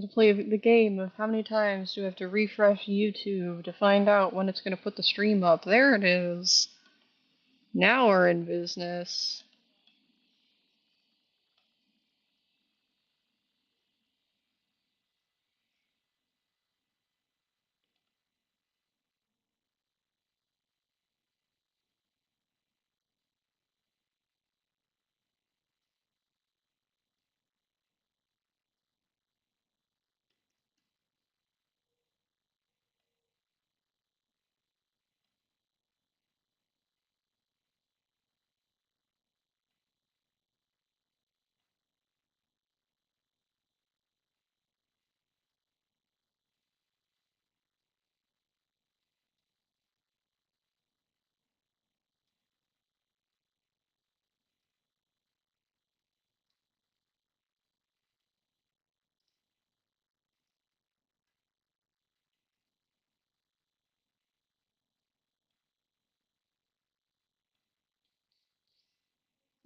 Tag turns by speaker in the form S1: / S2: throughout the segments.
S1: to play the game of how many times do I have to refresh YouTube to find out when it's going to put the stream up. There it is. Now we're in business.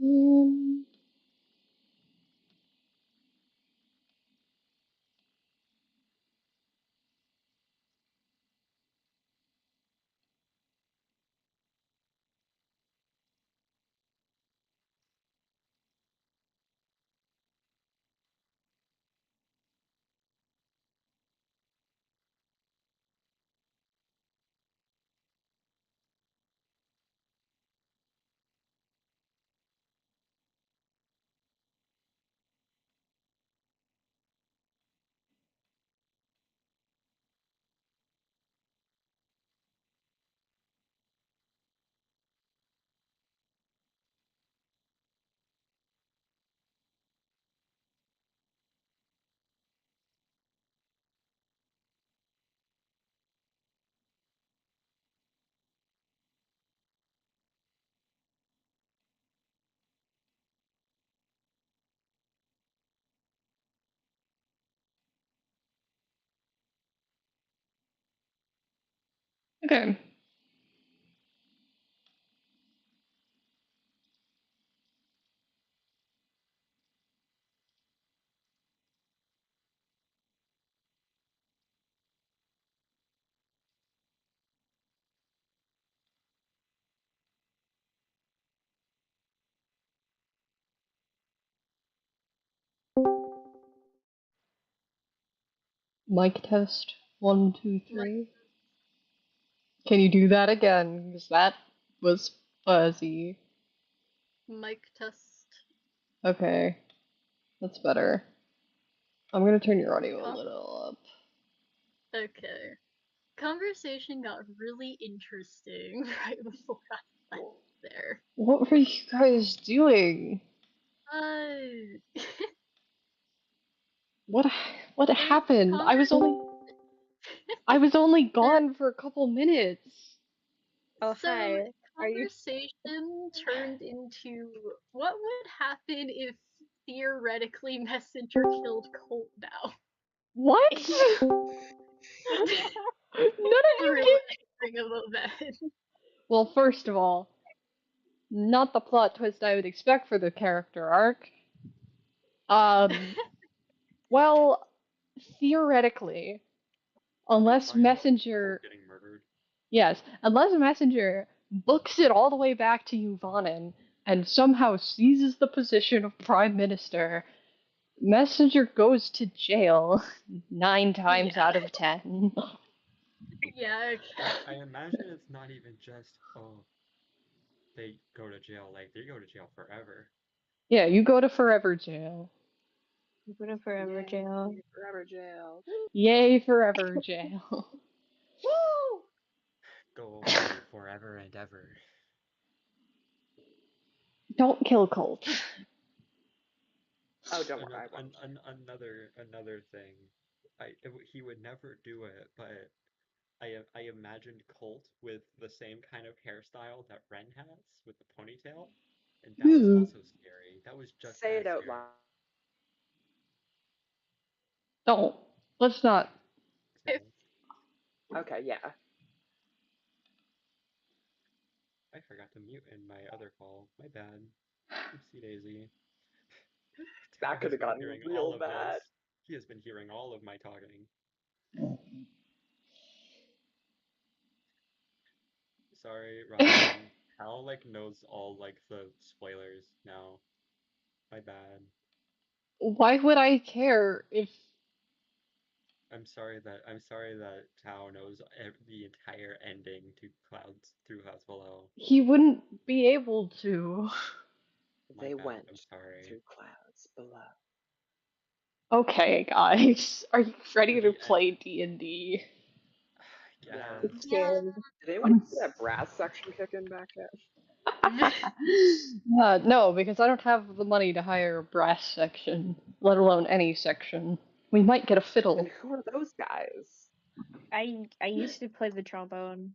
S1: Um, okay. Mic test. One, two,
S2: Mi-
S1: three. Can you do that again? Because that was fuzzy.
S2: Mic test.
S1: Okay, that's better. I'm gonna turn your audio a
S2: Con-
S1: little up.
S2: okay. Conversation got really interesting right before I went there.
S1: What were you guys doing?
S2: Uh,
S1: What what
S2: there's
S1: happened? I was only
S2: there
S1: gone for a couple minutes.
S3: Oh,
S2: so
S3: hi. Are you?
S2: conversation turned into what would happen if theoretically Messenger killed Colt now.
S1: What? None of you
S2: Real
S1: gave.
S2: ending of event.
S1: Well, first of all, not the plot twist I would expect for the character arc. Um, well, theoretically, unless
S4: Implying Colt
S1: Messenger,
S4: getting murdered.
S1: yes, unless Messenger books it all the way back to Yuvanin and somehow seizes the position of Prime Minister, Messenger goes to jail 9 times
S2: Yeah.
S1: out of 10.
S2: Yeah, okay.
S4: I imagine it's not even just, oh, they go to jail, like, they go to jail forever.
S1: Yeah, you go to forever jail.
S3: You go to forever jail.
S5: Forever jail.
S1: Yay, forever jail.
S5: Woo!
S4: Go away forever and ever.
S1: Don't kill Colt.
S5: Oh, don't worry, I won't.
S4: Another thing, he would never do it, but I imagined Colt with the same kind of hairstyle that Ren has with the ponytail, and that was
S1: Ew.
S4: also scary. That was just
S5: Say
S4: as
S5: it out
S4: scary.
S5: loud.
S1: Don't. Let's not.
S2: If
S5: Okay, yeah.
S4: I forgot to mute in my other call. My bad. Oopsie daisy.
S5: That
S4: Tara
S5: could
S4: has
S5: have
S4: been
S5: gotten
S4: hearing all
S5: real
S4: of
S5: bad.
S4: this. He has been hearing all of my talking. Sorry, Robin. Hal knows all the spoilers now. My bad.
S1: Why would I care if
S4: I'm sorry that Tao knows the entire ending to Clouds through Clouds Below.
S1: he wouldn't be able to?
S4: My
S5: They
S4: bad.
S5: went
S4: I'm sorry.
S5: through clouds below.
S1: Okay, guys, are you ready to
S4: The
S1: play D&D?
S4: Yes.
S3: I'm scared.
S5: Did anyone get that brass section kicking back yet?
S1: No, because I don't have the money to hire a brass section, let alone any section. We might get a fiddle.
S5: And who are those guys?
S3: I used to play the trombone.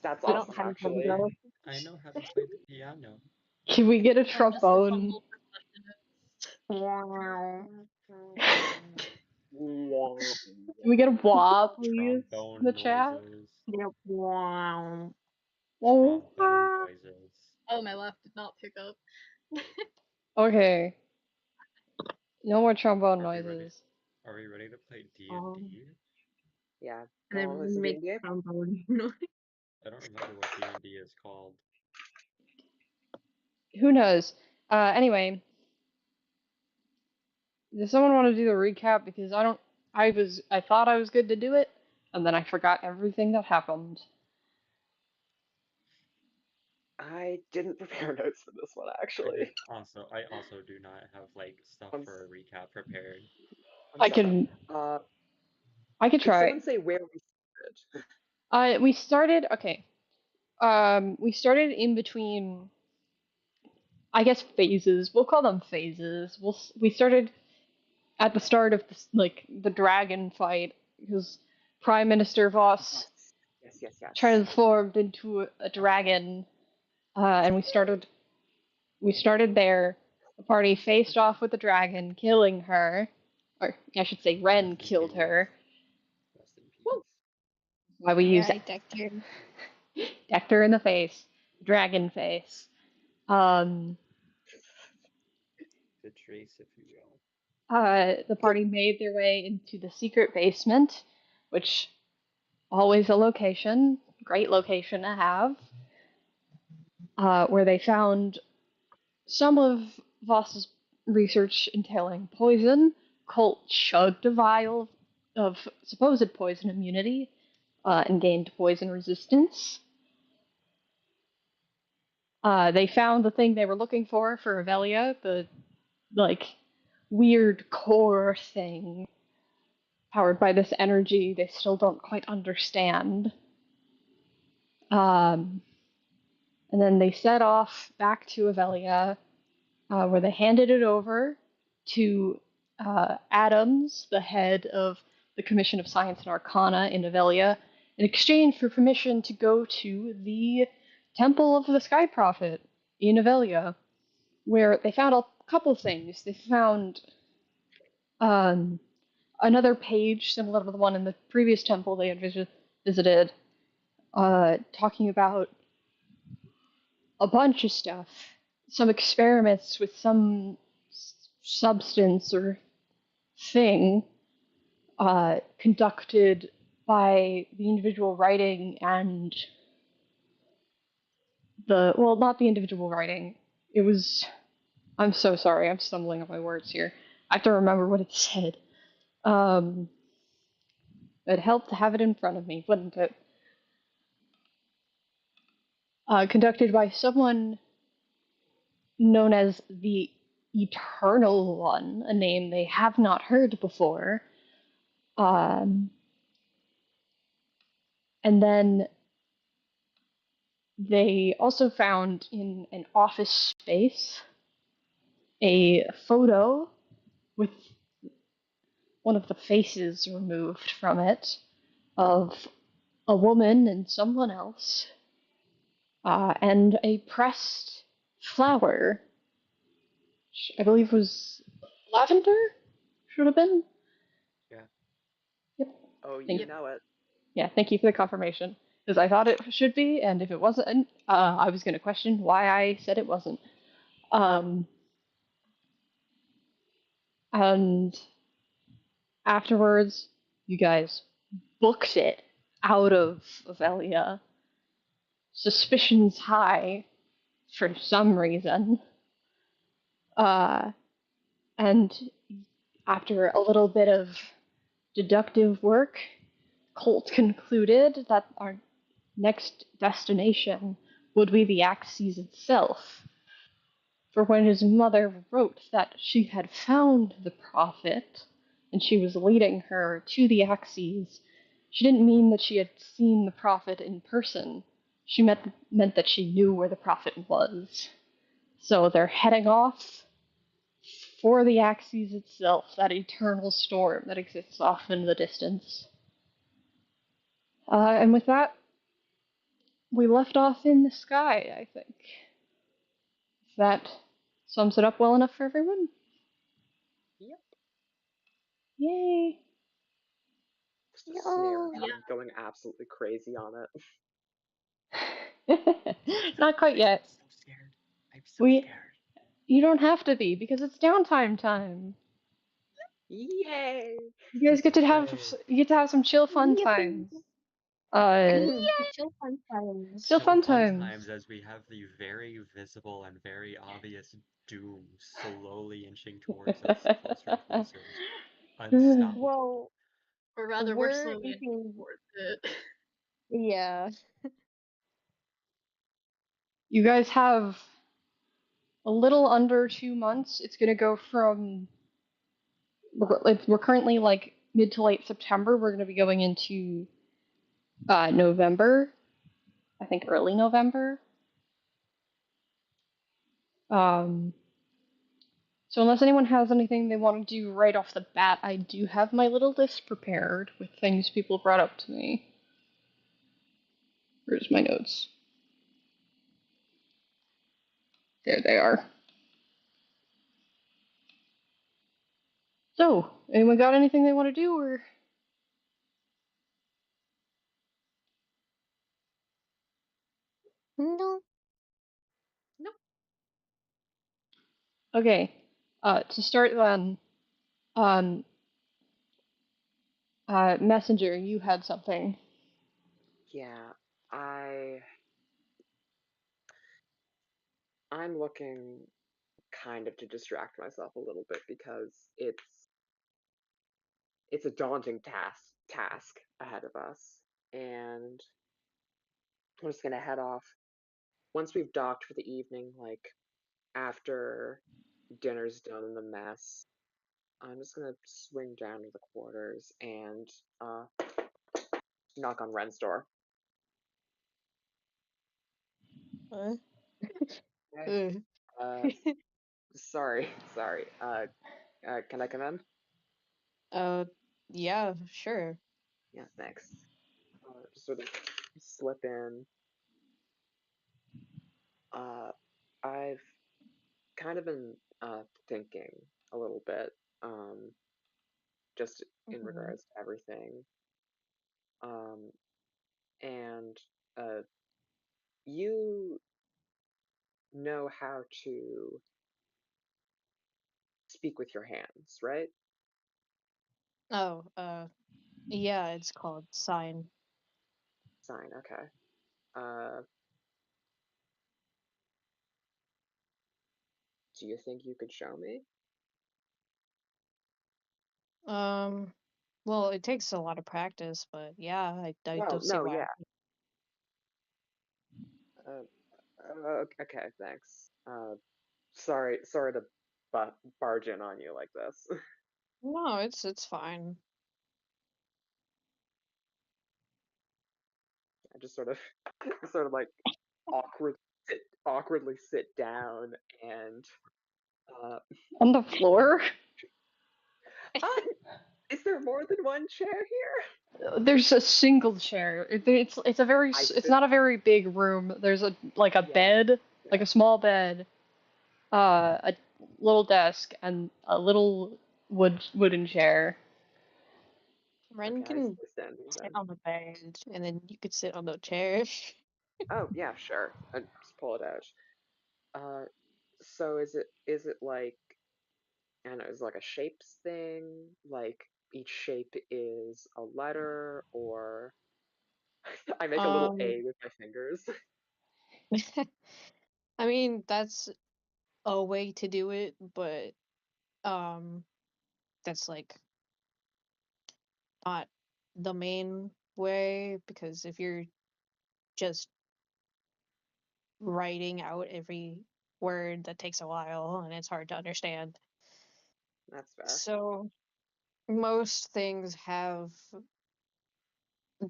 S5: That's
S3: I don't
S5: awesome,
S3: have a
S5: actually.
S3: trombone.
S4: I know how to play the piano.
S1: Can we get a
S2: I'm just a
S1: trombone?
S2: humble percussionist.
S3: Wow.
S1: Can we get a wah, please, in the
S4: Trombone
S1: chat?
S4: noises.
S3: Yep. Wow.
S1: Oh,
S4: Trombone noises.
S2: Oh, my laugh did not pick up.
S1: okay. No more trombone
S4: Are we ready?
S1: noises.
S4: Are we ready to play D&D?
S5: Yeah.
S3: And then
S5: Oh,
S3: we're
S5: is
S3: gonna
S5: it
S3: make
S5: D&D?
S3: trombone noise.
S4: I don't remember what D&D is called.
S1: Who knows? Anyway, does someone want to do the recap? Because I thought I was good to do it, and then I forgot everything that happened.
S5: I didn't prepare notes for this one, actually.
S4: I also do not have stuff
S5: I'm,
S4: for a recap prepared.
S5: I'm
S1: I
S5: sorry.
S1: can
S5: Could
S1: try.
S5: someone say where we started?
S1: We started. Okay. We started in between. I guess phases. We'll call them phases. We started at the start of the dragon fight because Prime Minister Voss
S5: Yes.
S1: transformed into a dragon, and we started there. The party faced off with the dragon, killing her, or I should say, Ren
S4: Rest in
S1: killed
S4: peace.
S1: her.
S4: Rest in peace.
S5: Woo.
S1: Why we
S3: Yeah,
S1: use
S3: I decked her.
S1: decked her in the face, dragon face. Um,
S4: The trace, if you will.
S1: the party made their way into the secret basement, which always a location, great location to have, where they found some of Voss's research entailing poison. Colt chugged a vial of supposed poison immunity and gained poison resistance. They found the thing they were looking for Avelia, the weird core thing powered by this energy they still don't quite understand. And then they set off back to Avelia, where they handed it over to Adams, the head of the Commission of Science and Arcana in Avelia, in exchange for permission to go to the Temple of the Sky Prophet in Avelia, where they found a couple things. They found um, another page similar to the one in the previous temple they had visited, talking about a bunch of stuff. Some experiments with some substance or thing conducted by the individual writing and not the individual writing. It was. I'm so sorry, I'm stumbling on my words here. I have to remember what it said. It helped to have it in front of me, wouldn't it? Conducted by someone known as the Eternal One, a name they have not heard before. And then they also found in an office space a photo with one of the faces removed from it of a woman and someone else, and a pressed flower, which I believe was lavender, should have been.
S4: Yeah.
S1: Yep.
S5: Oh,
S1: Thank
S5: you know it.
S1: Yeah, thank you for the confirmation. Because I thought it should be, and if it wasn't, I was going to question why I said it wasn't. And Afterwards, you guys booked it out of Avelia. Suspicions high for some reason. Uh, and after a little bit of deductive work, Colt concluded that our next destination would be the Axis itself. For when his mother wrote that she had found the prophet and she was leading her to the Axes, she didn't mean that she had seen the prophet in person. She meant that she knew where the prophet was. So they're heading off for the Axis itself, that eternal storm that exists off in the distance. And with that, we left off in the sky, I think. If that sums it up well enough for everyone.
S5: Yep.
S1: Yay!
S5: Just a snare
S3: Yo.
S5: him going absolutely crazy on it.
S1: Not quite yet.
S4: I'm so scared. I'm so
S1: We
S4: scared.
S1: You don't have to be because it's downtime time.
S5: Yay!
S1: You guys get to have
S4: Hooray.
S1: some chill fun
S3: Yippee.
S1: times. Uh,
S3: Chill fun times.
S1: Chill fun
S4: Fun
S1: times.
S4: times as we have the very visible and very obvious doom slowly inching towards us closer and closer. Unstoppable.
S3: Well,
S2: Or rather, we're
S3: we're
S2: slowly inching
S3: inching.
S2: towards it.
S3: Yeah.
S1: You guys have a little under 2 months. It's gonna go from we're currently like mid to late September. We're gonna be going into November. I think early November. Um, so unless anyone has anything they want to do right off the bat, I do have my little list prepared with things people brought up to me. Where's my notes? There they are. So, anyone got anything they want to do, or?
S3: No.
S2: Nope.
S1: Okay. To start then, um, Messenger, you had something.
S5: Yeah, I'm looking kind of to distract myself a little bit because it's a daunting task ahead of us, and I'm just gonna head off once we've docked for the evening, like after dinner's done in the mess. I'm just gonna swing down to the quarters and knock on Ren's door.
S3: Uh,
S5: Hey, uh, sorry, sorry. Can I come in?
S3: uh, yeah, sure.
S5: Yeah, thanks. Just sort of slip in. Uh, I've kind of been thinking a little bit, just in
S3: Mhm.
S5: regards to everything. Um, and you know how to speak with your hands, right?
S3: Oh, yeah, it's called sign.
S5: Sign, okay. Uh, do you think you could show me?
S3: Um, well, it takes a lot of practice, but yeah, I
S5: Well,
S3: don't see
S5: no,
S3: why.
S5: yeah. Uh, okay, thanks. Sorry to barge in on you like this.
S3: No, it's fine.
S5: I just sort of, sort of like awkward, awkwardly sit down and, uh,
S1: On the floor?
S5: uh, is there more than one chair here?
S1: There's a single chair. It's a very
S5: I
S1: it's
S5: sit,
S1: not a very big room. There's a
S5: yeah,
S1: bed, like
S5: yeah.
S1: a small bed, a little desk, and a little wooden chair.
S3: Ren
S5: Okay, I
S3: can
S5: stay standing
S3: sit
S5: then.
S3: on the bed, and then you could sit on the chair.
S5: Oh, yeah, sure. Just pull it out. Uh, so is it like, I don't know, is it like a shapes thing? Like, each shape is a letter, or I make a little
S3: Um,
S5: A with my fingers.
S3: I mean, that's a way to do it, but um, that's like not the main way, because if you're just writing out every word, that takes a while and it's hard to understand.
S5: That's fair.
S3: So most things have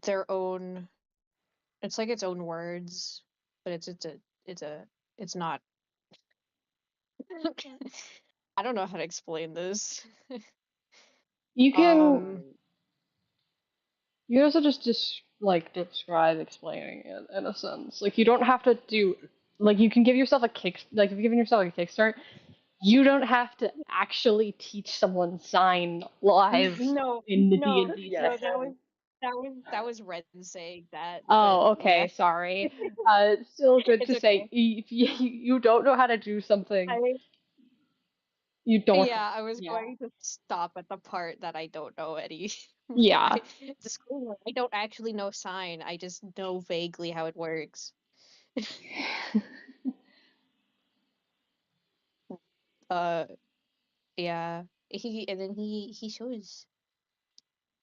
S3: their own, it's like its own words, but it's not. I don't know how to explain this.
S1: You can
S3: Um,
S1: you can also just describe explaining it in a sense. Like you don't have to do like you can give yourself a kick like if you're giving yourself a kickstart, you don't have to actually teach someone sign live
S3: no,
S1: in the
S3: no,
S1: D&D
S5: Yeah.
S3: no,
S1: session.
S3: that was Red saying that, but
S1: Oh,
S3: yeah,
S1: okay, sorry. Still good
S3: it's
S1: to say
S3: okay.
S1: if you don't know how to do something,
S3: I
S1: you don't have
S3: Yeah, I was
S1: yeah.
S3: going to stop at the part that I don't know any.
S1: Yeah.
S3: Disclaimer, I don't actually know sign. I just know vaguely how it works. Uh, yeah. And then he shows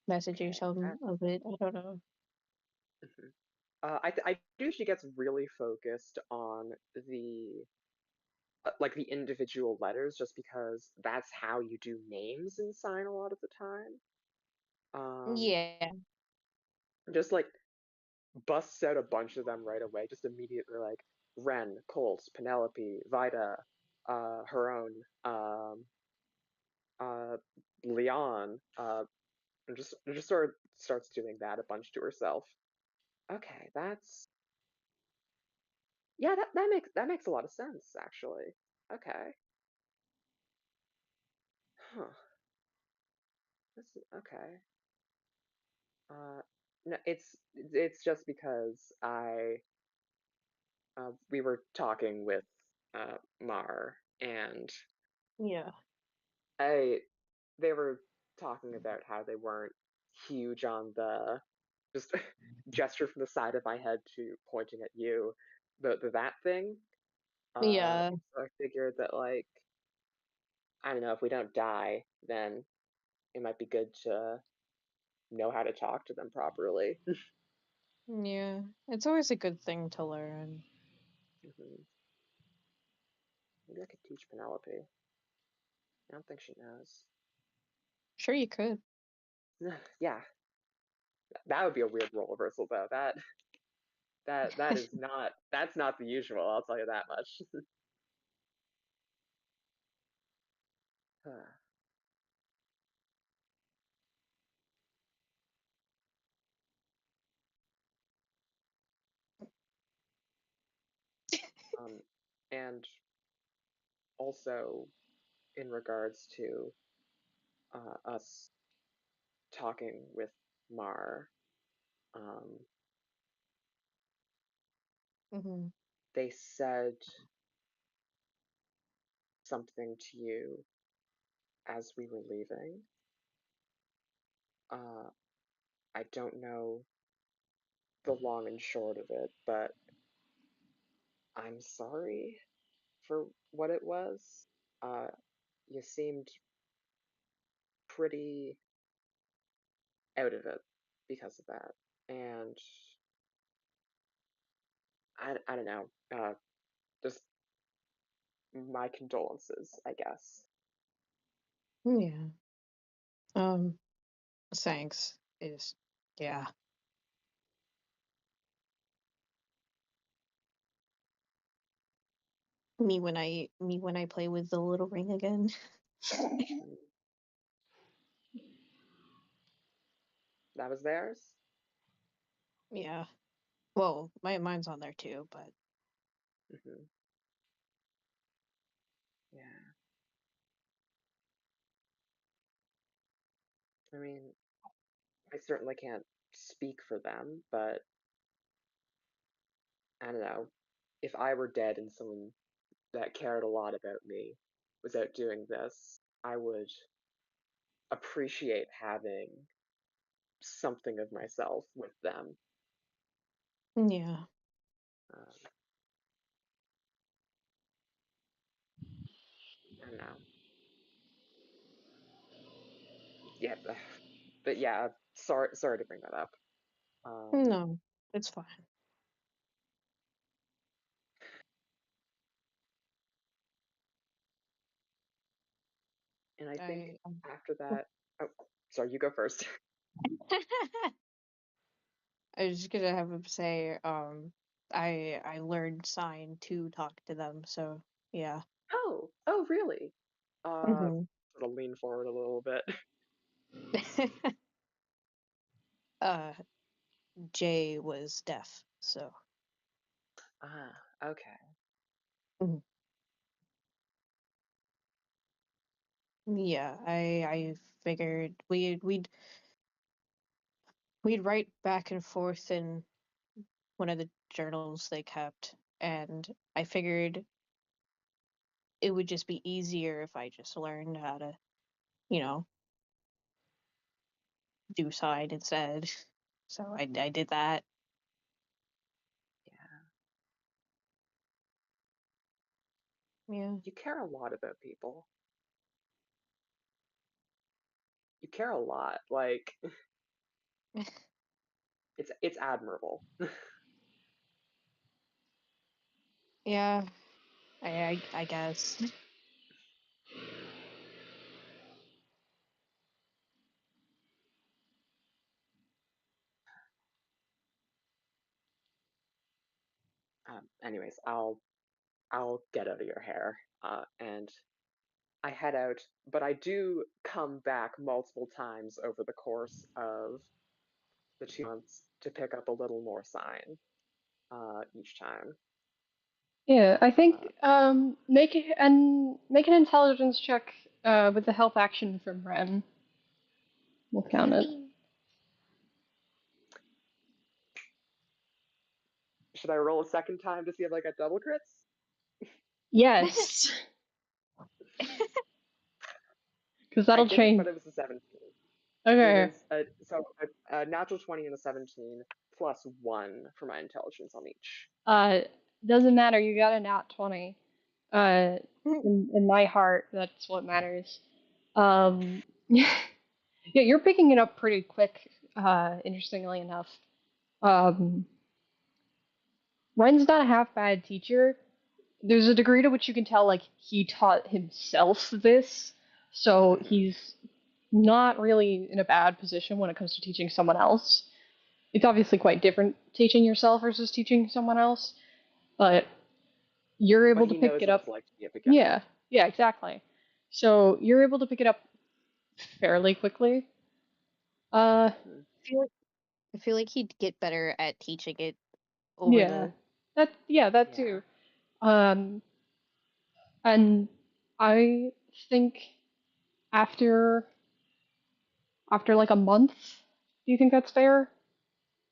S3: message or
S5: Okay.
S3: some of it. I don't know.
S5: Mhm. I do. She gets really focused on the like the individual letters, just because that's how you do names in sign a lot of the time. Um,
S3: Yeah,
S5: just like busts out a bunch of them right away, just immediately like Ren, Colt, Penelope, Vida, her own, uh, Leon, and just sort of starts doing that a bunch to herself. Okay, that's yeah, that makes a lot of sense actually. Okay, huh? This is okay. No, it's just because we were talking with Mar, and
S3: yeah,
S5: I they were talking about how they weren't huge on the just gesture from the side of my head to pointing at you, the that thing.
S3: yeah,
S5: So I figured that like I don't know, if we don't die, then it might be good to know how to talk to them properly.
S3: yeah. It's always a good thing to learn.
S5: Mhm. Maybe I could teach Penelope. I don't think she knows.
S3: Sure, you could.
S5: Yeah, that would be a weird role reversal though. That is not that's not the usual. I'll tell you that much. um, and also in regards to us talking with Mar, um,
S3: Hmm.
S5: they said something to you as we were leaving. Uh, I don't know the long and short of it, but I'm sorry for what it was. Uh, you seemed pretty out of it because of that. And I don't know. Just my condolences, I guess.
S3: Yeah. Um, thanks. Is Yeah. Me when I play with the little ring again.
S5: Mm, that was theirs?
S3: Yeah. Well, mine's on there too, but
S5: Hmm. Yeah. I mean, I certainly can't speak for them, but I don't know. If I were dead and someone that cared a lot about me was out doing this, I would appreciate having something of myself with them.
S3: Yeah.
S5: Um, I don't know. Yeah, but yeah, sorry to bring that up.
S3: No, it's fine.
S5: And I think
S3: I
S5: after that, oh, sorry, you go first.
S3: I was just gonna have him say, I learned sign to talk to them, so yeah.
S5: Oh, really?
S3: hmm
S5: Sort of lean forward a little bit.
S3: uh, Jay was deaf, so
S5: Ah, okay.
S3: mhm. Yeah, I figured we'd write back and forth in one of the journals they kept, and I figured it would just be easier if I just learned how to, you know, do sign instead. So I did that.
S5: Yeah.
S3: Yeah.
S5: You care a lot about people. You care a lot. Like it's admirable.
S3: Yeah, I guess.
S5: Anyways, I'll get out of your hair. And I head out, but I do come back multiple times over the course of the 2 months to pick up a little more sign each time.
S1: Yeah, I
S5: Uh,
S1: think make an intelligence check with the help action from Ren. We'll count it.
S3: Yippee.
S5: should I roll a second time to see if I got double crits?
S1: Yes, because
S5: I
S1: that'll
S5: didn't,
S1: change.
S5: but it was a 17. It
S1: Okay.
S5: was a natural 20 and a 17 plus 1 for my intelligence on each.
S1: Uh, doesn't matter. You got a nat 20. Uh, in my heart, that's what matters. Yeah, you're picking it up pretty quick. Interestingly enough, um, Ren's not a half bad teacher. There's a degree to which you can tell like he taught himself this, so
S5: Hmm.
S1: he's not really in a bad position when it comes to teaching someone else. It's obviously quite different teaching yourself versus teaching someone else, but you're
S5: But
S1: able to
S5: he
S1: pick
S5: knows
S1: it
S5: what
S1: up.
S5: it's like to be a beginner.
S1: Yeah, yeah, exactly. So you're able to pick it up fairly quickly. Uh,
S5: Hmm.
S3: feel like I feel like he'd get better at teaching it over
S1: yeah,
S3: the.
S1: that
S5: Yeah.
S1: too. Um, and I think after like a month, do you think that's fair?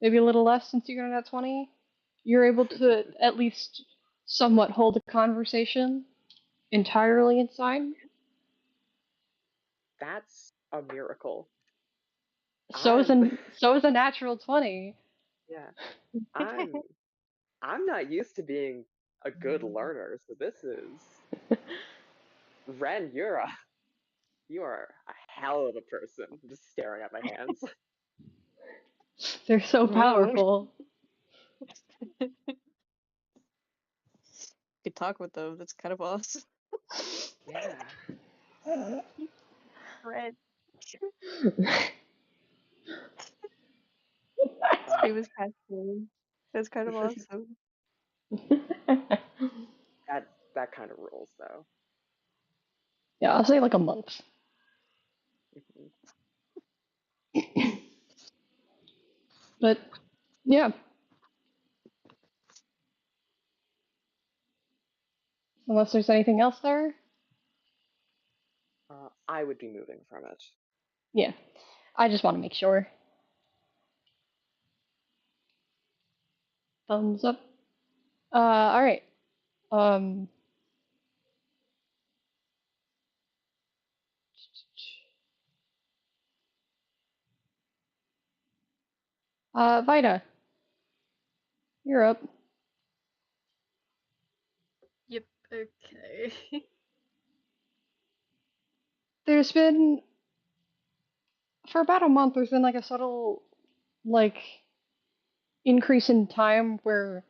S1: Maybe a little less since you got at 20. You're able to at least somewhat hold a conversation entirely in sign.
S5: That's a miracle.
S1: So is
S5: I'm
S1: a natural 20.
S5: yeah. I'm I'm not used to being a good learner, so this is Ren, you are a hell of a person. I'm just staring at my hands.
S1: They're so
S3: Mm.
S1: powerful.
S3: Could talk with them. That's kind of awesome.
S5: Yeah.
S3: Right.
S5: Uh,
S3: Famous casting. That's kind of awesome.
S5: that kind of rules though.
S1: Yeah, I'll say like a month.
S5: Mhm.
S1: But yeah, unless there's anything else there.
S5: I would be moving from it.
S1: Yeah, I just want to make sure. Thumbs up. All right. Um, Vida, you're up.
S2: Yep, okay.
S1: There's been, for about a month, there's been like a subtle, like, increase in time where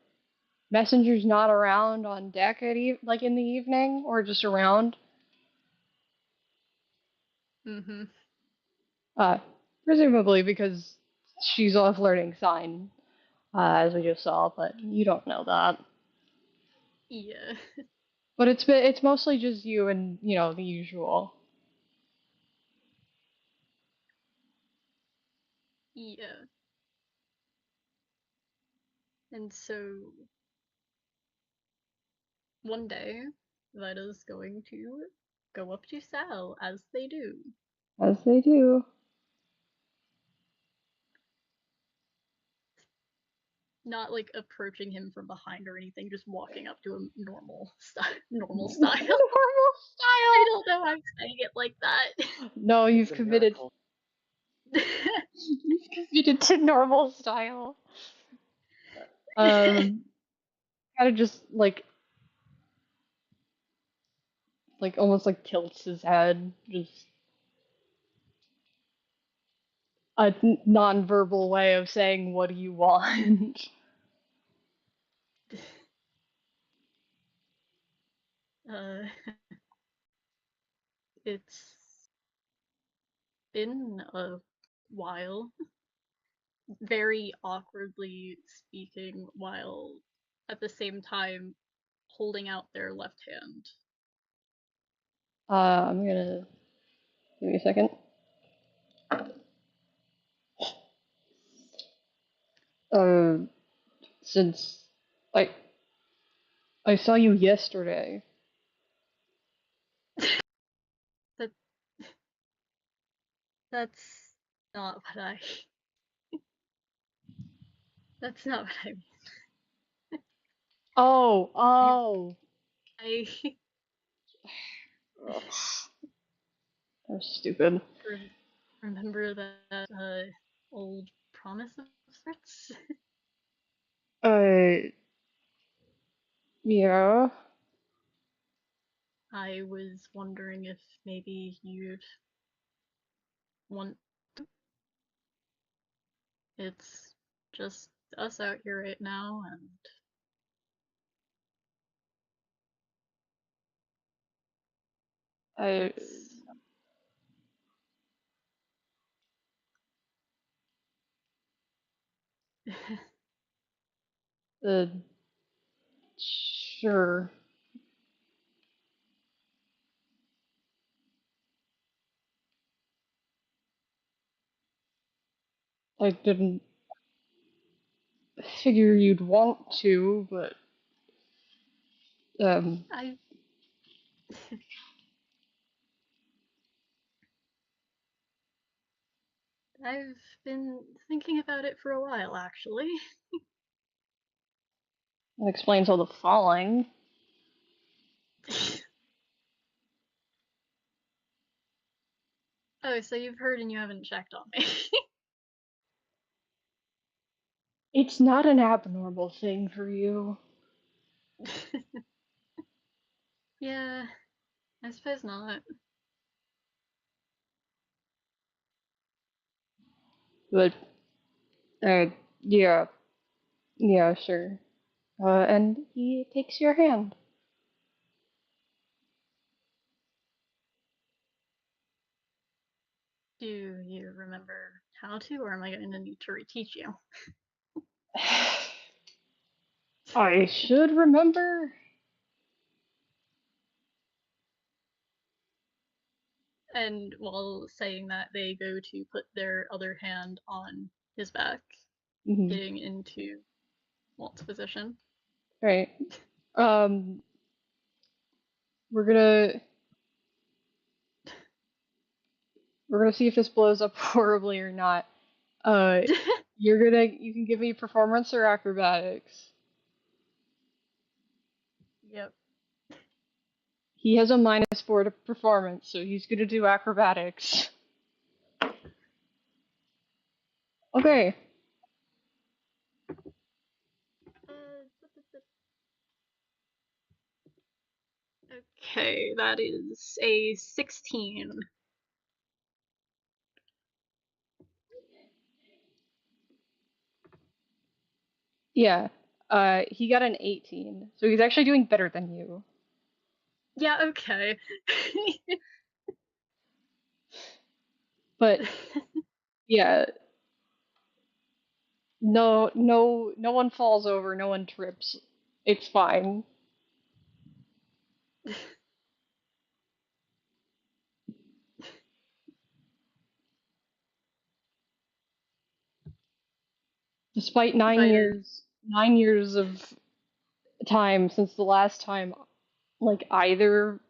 S1: Messenger's not around on deck at like in the evening or just around.
S2: Mm-hmm.
S1: Uh, Presumably because she's a flirting sign, as we just saw, but you don't know that.
S2: Yeah.
S1: But it's mostly just you and the usual.
S2: Yeah. And so one day, Vida's going to go up to Sal, as they do.
S1: As they do.
S2: Not like approaching him from behind or anything, just walking up to him normal
S1: Normal
S2: style.
S1: style.
S2: I don't know why I'm saying it like that.
S1: No,
S5: It's a miracle.
S1: you've committed to normal style. Kind of just like almost like tilts his head, just a non-verbal way of saying what do you want.
S2: uh, it's been a while, very awkwardly speaking, while at the same time holding out their left hand.
S1: I'm gonna give me a second. Uh, since I I saw you yesterday.
S2: That that's not what I. That's not what I mean.
S1: Oh.
S2: I
S1: Ugh, that's stupid.
S2: remember that old promise of sorts.
S1: Uh, yeah.
S2: I was wondering if maybe you'd want. It's just us out here right now, and
S1: I
S2: it's
S1: uh, sure. I didn't figure you'd want to, but
S2: I I've been thinking about it for a while, actually.
S1: that explains all the falling.
S2: Oh, so you've heard and you haven't checked on me.
S1: It's not an abnormal thing for you.
S2: Yeah, I suppose not.
S1: But uh, yeah, yeah, sure. And he takes your hand.
S2: Do you remember how to, or am I going to need to reteach you?
S1: I should remember.
S2: And while saying that, they go to put their other hand on his back,
S1: Mhm.
S2: getting into Walt's position.
S1: Right. Um, we're gonna we're gonna see if this blows up horribly or not. Uh, you can give me performance or acrobatics.
S2: Yep.
S1: He has a -4 to performance, so he's gonna do acrobatics. Okay.
S2: Okay, that is a 16.
S1: Yeah. He got an 18, so he's actually doing better than you.
S2: Yeah, okay.
S1: But yeah, no one falls over, no one trips. It's fine. Despite
S2: Vita,
S1: 9 years of time since the last time, like, either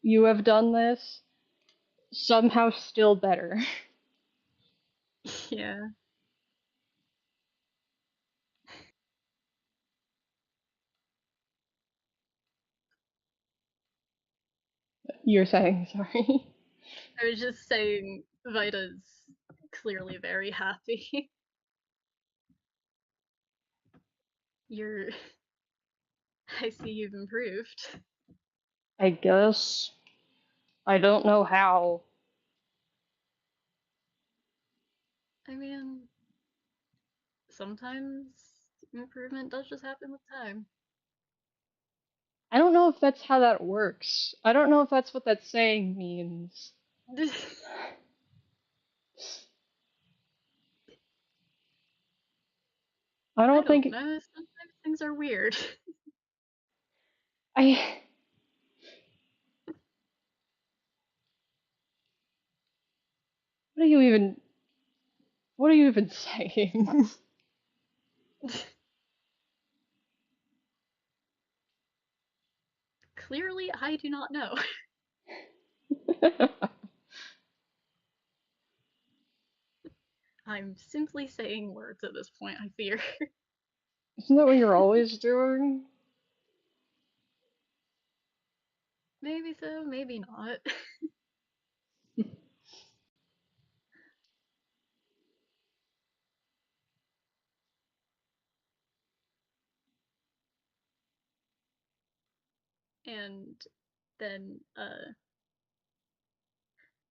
S1: you have done this, somehow still better.
S2: yeah.
S1: You're saying, sorry.
S2: I was just saying Vita's clearly very happy. You're I see you've improved.
S1: I guess. I don't know how.
S2: I mean, sometimes improvement does just happen with time.
S1: I don't know if that's how that works. I don't know if that's what that saying means. I
S2: I
S1: don't
S2: don't
S1: think
S2: know. Sometimes things are weird.
S1: I. What are you even? What are you even saying?
S2: Clearly, I do not know. I'm simply saying words at this point, I fear.
S1: Isn't that what you're always doing?
S2: Maybe so, maybe not. And then,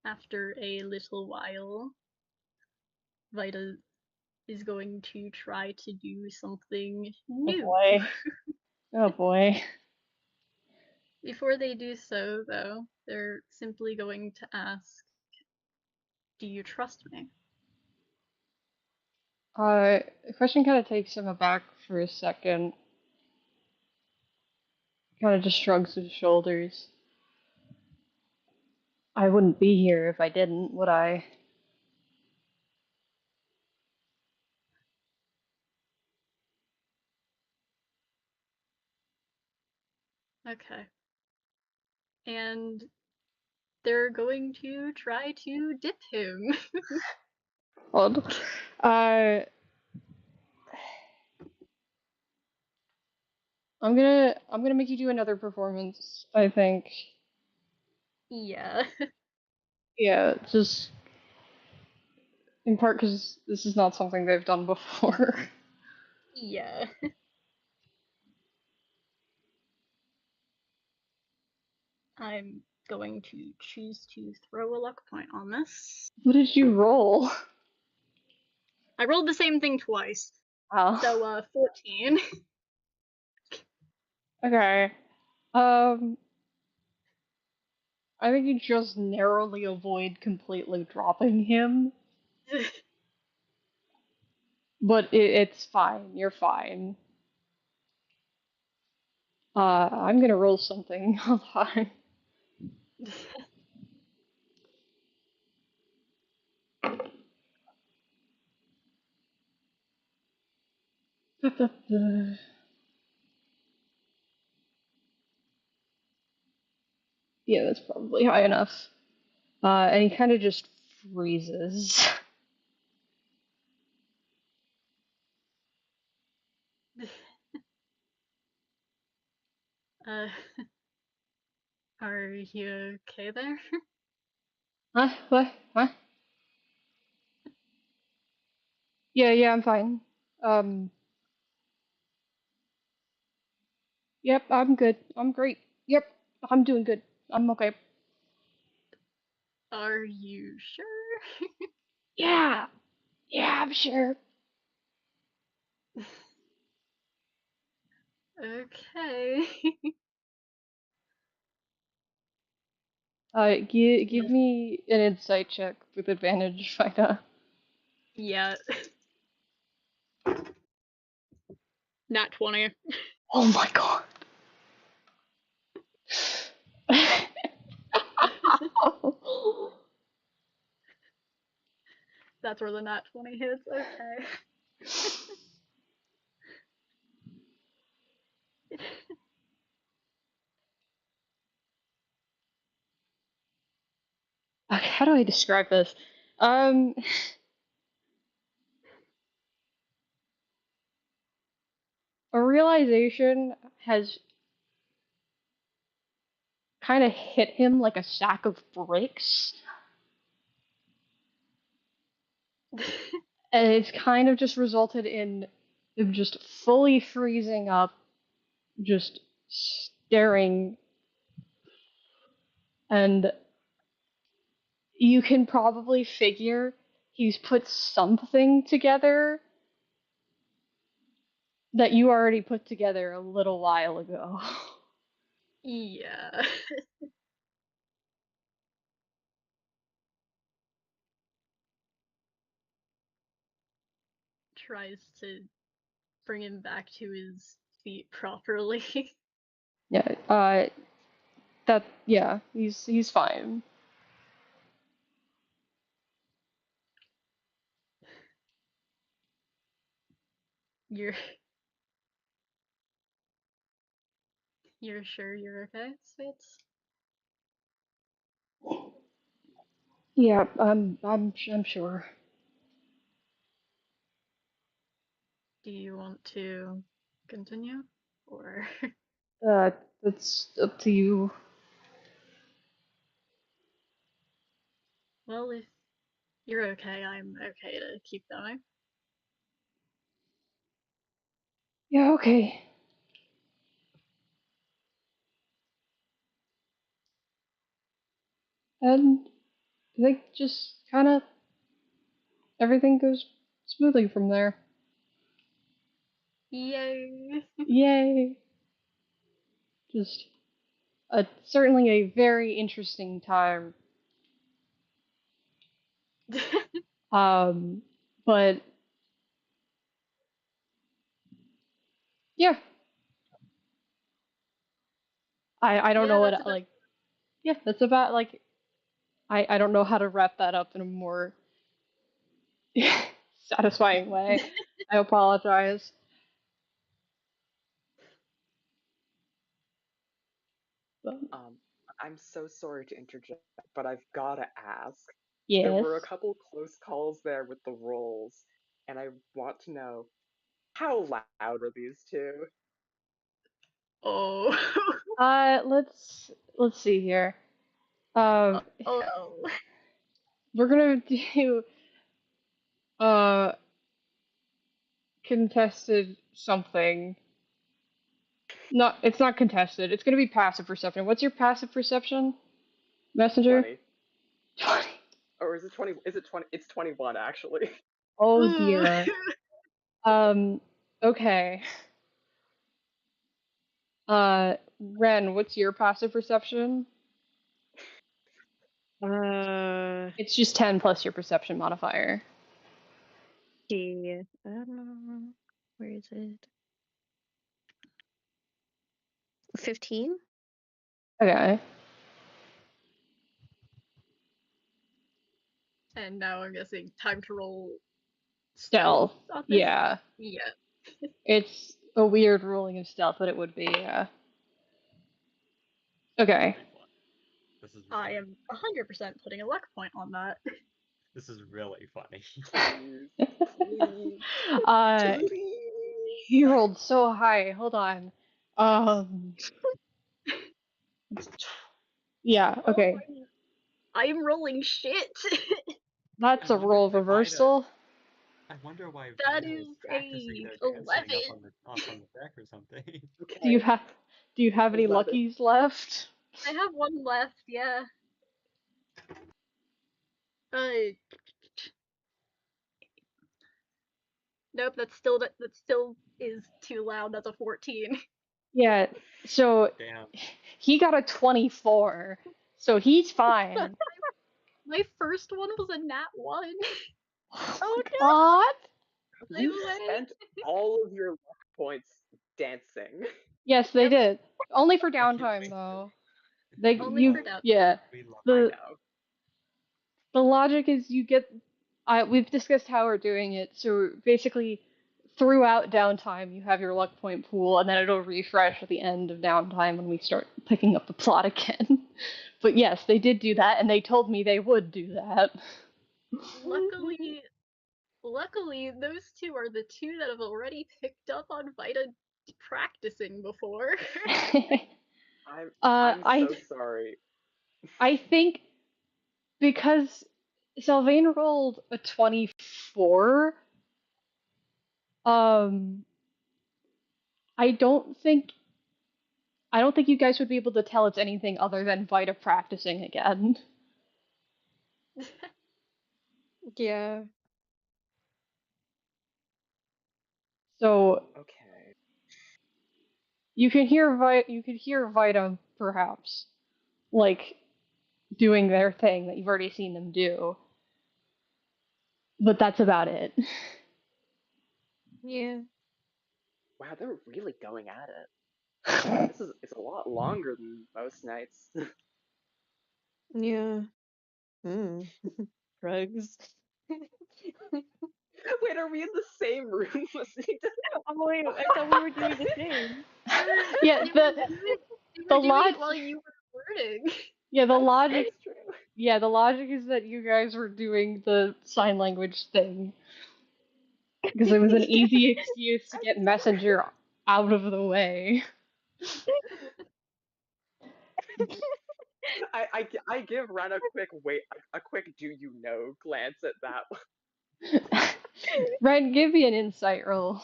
S2: after a little while, Vita is going to try to do something
S1: Oh
S2: new.
S1: boy. Oh boy.
S2: Before they do so, though, they're simply going to ask, do you trust me?
S1: The question kind of takes him aback for a second. Kind of just shrugs his shoulders. I wouldn't be here if I didn't, would I?
S2: Okay. And they're going to try to dip him.
S1: Hold. Uh, I'm gonna make you do another performance. I think.
S2: Yeah.
S1: Yeah, just in part because this is not something they've done before.
S2: Yeah. I'm going to choose to throw a luck point on this.
S1: What did you roll?
S2: I rolled the same thing twice.
S1: Oh.
S2: So, 14.
S1: Okay. I think you just narrowly avoid completely dropping him, but it's fine. You're fine. I'm gonna roll something. Hold on. Yeah, that's probably high enough. And he kind of just freezes.
S2: uh, are you okay there?
S1: Huh? What? Huh? Yeah, I'm fine. Um, Yep, I'm good. I'm great. Yep, I'm doing good. I'm okay.
S2: Are you sure?
S1: Yeah, yeah, I'm sure.
S2: Okay.
S1: Give me an insight check with advantage, Fido.
S2: Yeah. Nat 20.
S1: Oh my god.
S2: That's where the nat 20 hits. Okay.
S1: Okay, how do I describe this? Um, a realization has kind of hit him like a sack of bricks, and it's kind of just resulted in him just fully freezing up, just staring, and you can probably figure he's put something together that you already put together a little while ago.
S2: Yeah. Tries to bring him back to his feet properly.
S1: Yeah, yeah, he's fine.
S2: You're you're sure you're okay, Spitz?
S1: Yeah, I'm sure.
S2: Do you want to continue? Or
S1: That's up to you.
S2: well, if you're okay, I'm okay to keep going.
S1: Yeah, okay. And I think just kind of everything goes smoothly from there.
S2: Yay.
S1: Yay! Just certainly a very interesting time. Um, but yeah, I don't
S2: Yeah,
S1: know
S2: that's
S1: what
S2: about.
S1: like yeah, that's about like I don't know how to wrap that up in a more satisfying way. I apologize. But,
S5: Um, I'm so sorry to interject, but I've gotta ask. There
S1: yes.
S5: were a couple close calls there with the rolls, and I want to know how loud are these two?
S2: Oh.
S1: Let's see here. Um,
S2: Oh no.
S1: we're gonna do uh contested something. Not it's not contested. It's gonna be passive perception. What's your passive perception, messenger?
S5: 20.
S1: 20.
S5: Or is it 20? Is it 20? It's 21, actually.
S1: Oh dear. Okay. Ren, what's your passive perception? It's just 10 plus your perception modifier.
S3: Yeah, I don't know. Where is it? 15?
S1: Okay.
S2: And now I'm guessing time to roll stealth
S1: Stealth.
S2: on this.
S1: Yeah.
S2: Yeah.
S1: It's a weird ruling of stealth, but it would be, yeah. Okay.
S4: Really fun. This is
S2: I
S4: really,
S2: am 100% putting a luck point on that.
S4: this is really funny.
S5: Please. Please.
S1: uh, he
S5: Please.
S1: rolled so high. Hold on. Um, yeah,
S2: Oh
S1: okay.
S2: my. I'm rolling shit.
S1: That's a
S4: And look at
S1: roll
S4: Vida.
S1: reversal.
S4: I wonder why
S2: That
S4: Vita
S2: is
S4: is practicing
S2: a
S4: their dancing
S2: 11.
S4: up on the deck or something.
S1: Do you
S5: Okay,
S1: have do you have any
S5: 11.
S1: luckies left?
S2: I have one left, yeah. Uh, nope, that still is too loud. That's a 14.
S1: Yeah, so
S4: Damn.
S1: he got a 24, so he's fine.
S2: My first one was a nat 1.
S3: Oh
S1: God.
S5: You
S2: By the way.
S5: spent all of your luck points dancing.
S1: Yes, they
S2: Yep.
S1: did. Only for
S4: I can't
S1: downtime
S4: wait
S1: though.
S4: to.
S2: Only for
S4: Oh,
S2: downtime.
S1: Yeah.
S4: we love
S5: I
S1: The
S5: know.
S1: the logic is you get we've discussed how we're doing it. So basically throughout downtime you have your luck point pool and then it'll refresh at the end of downtime when we start picking up the plot again. But yes, they did do that and they told me they would do that.
S2: Luckily, those two are the two that have already picked up on Vita practicing before.
S5: I'm
S1: I
S5: so sorry.
S1: I think because Sylvain rolled a 24, um I don't think I don't think you guys would be able to tell it's anything other than Vita practicing again.
S3: yeah.
S1: So
S5: Okay.
S1: you could hear Vita perhaps like doing their thing that you've already seen them do. But that's about it.
S3: Yeah.
S5: Wow, they're really going at it. It's a lot longer than most nights.
S3: Yeah. Hmm. Drugs.
S5: Wait, are we in the same room listening to
S3: Oh wait, I thought we were doing the same.
S1: Yeah,
S2: They were
S1: the
S2: doing
S1: log
S2: it while you were wording.
S1: yeah, the logic
S5: That's true.
S1: yeah, the logic is that you guys were doing the sign language thing because it was an easy excuse to get
S5: That's true.
S1: Messenger out of the way.
S5: I give Ren a quick wait, a quick do you know glance at that.
S1: Ren, give me an insight roll.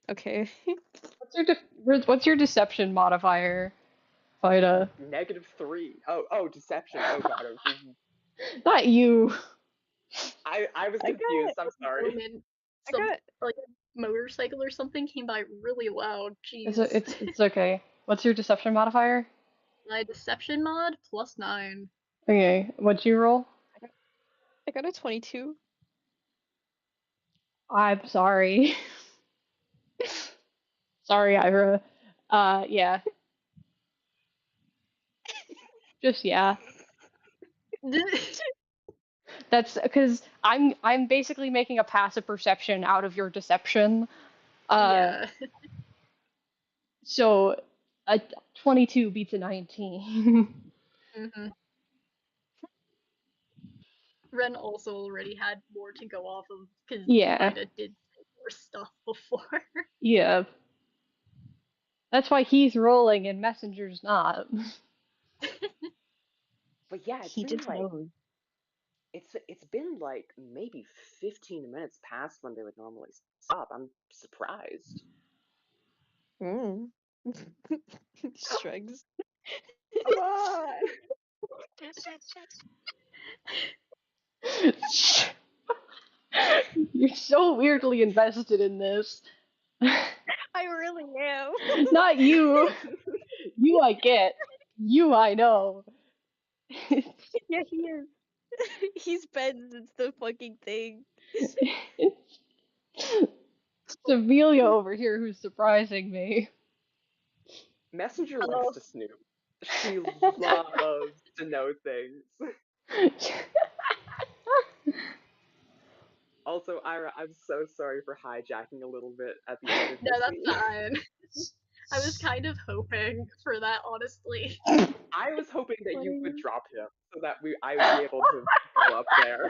S3: Okay.
S1: What's your deception modifier, Vida?
S5: -3. Oh, deception. Oh god.
S1: Not you.
S5: I was
S3: I got
S5: confused. I'm sorry.
S2: Moment,
S3: I
S2: some
S3: got
S2: like a motorcycle or something came by really loud.
S1: It's
S2: Jeez.
S1: it's okay. What's your deception modifier?
S2: My deception mod +9.
S1: Okay, what'd you roll?
S3: I got a 22.
S1: I'm sorry. Sorry, Ira. Yeah. Just yeah. That's because I'm basically making a passive perception out of your deception. Uh,
S2: Yeah.
S1: so a 22 beats a 19.
S2: hmm Ren also already had more to go off of because
S1: Yeah.
S2: Vita did more stuff before.
S1: Yeah. That's why he's rolling and Messenger's not.
S5: But yeah,
S3: He just knows.
S5: it's been like maybe 15 minutes past when they would normally stop. I'm surprised.
S3: Mm. Shrugs.
S5: Come on.
S1: You're so weirdly invested in this.
S3: I really am.
S1: Not you. You I get. You I know.
S3: Yeah, he is. He's been since the fucking thing.
S1: It's Amelia over here who's surprising me.
S5: Messenger likes
S2: Oh,
S5: to snoop. She loves to know things. Also, Ira, I'm so sorry for hijacking a little bit at the end of
S2: no,
S5: your
S2: that's
S5: scene.
S2: fine. I was kind of hoping for that, honestly.
S5: I was hoping that you would
S3: Funny.
S5: drop him so that I would be able to go up there.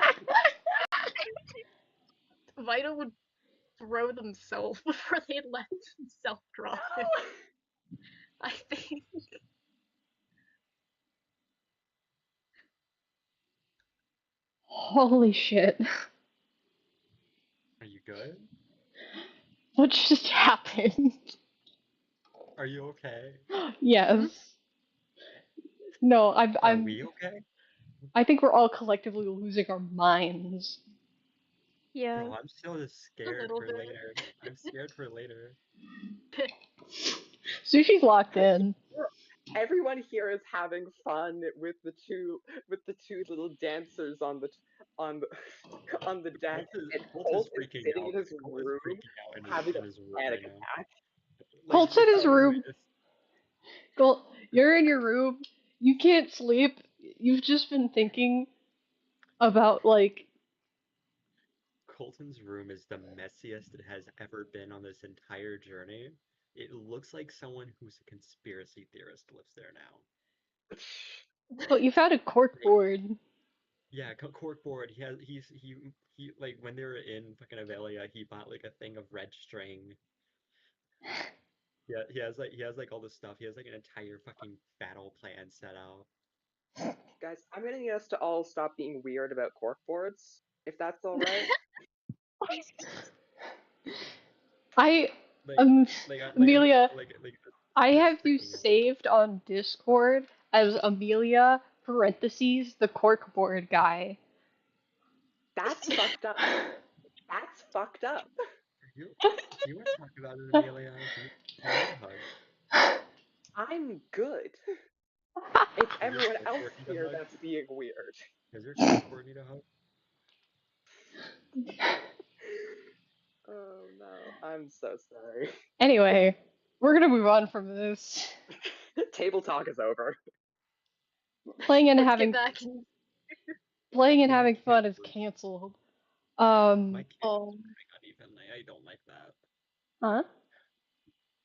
S2: Vita would throw themselves before they let themselves drop him. I think.
S1: Holy shit.
S4: Are you good?
S1: What just happened?
S4: Are you okay?
S1: Yes. No, I'm
S4: Are
S1: I'm
S4: we okay?
S1: I think we're all collectively losing our minds.
S3: Yeah.
S4: Bro, I'm still just
S2: A
S4: scared
S2: little
S4: for
S2: bit.
S4: later. I'm scared for later.
S1: Sushi's locked in.
S5: Everyone here is having fun with the two little dancers on the on the deck, and
S4: Colt is
S5: Colt is
S4: freaking
S5: sitting
S4: out.
S5: in his
S4: Colt is
S5: room
S4: freaking out
S5: having
S4: in
S5: a
S4: his room
S5: panic
S4: right now.
S5: attack.
S4: Like
S1: Colt's in his room.
S4: it's
S1: Colt, you're in your room. You can't sleep. You've just been thinking about, like,
S4: Colton's room is the messiest it has ever been on this entire journey. It looks like someone who's a conspiracy theorist lives there now.
S1: well, you found a cork
S4: Like,
S1: board.
S4: yeah, corkboard. He like when they were in fucking Avelia, he bought like a thing of red string. Yeah, he has like all this stuff. He has like an entire fucking battle plan set out.
S5: Guys, I'm gonna need us to all stop being weird about corkboards, if that's all right.
S1: I,
S4: Like
S1: um,
S4: I'm
S1: Amelia,
S4: like
S1: I
S4: it's
S1: have you
S4: freaking out.
S1: saved on Discord as Amelia parentheses the corkboard guy.
S5: That's fucked up. That's fucked up.
S4: You, do you want to talk about it, Amelia? Do you need a hug?
S5: I'm good. It's
S4: Does your
S5: everyone else
S4: corkboard need a
S5: here
S4: hug?
S5: that's being weird.
S4: Does your corkboard need a hug?
S5: Oh no, I'm so sorry.
S1: Anyway, we're gonna move on from this.
S5: Table talk is over.
S1: Playing and
S2: Let's get
S1: having
S2: back in.
S4: My
S1: fun is
S4: candle is
S1: canceled.
S4: my candle is
S3: Oh.
S4: burning unevenly. I don't like that.
S1: Huh?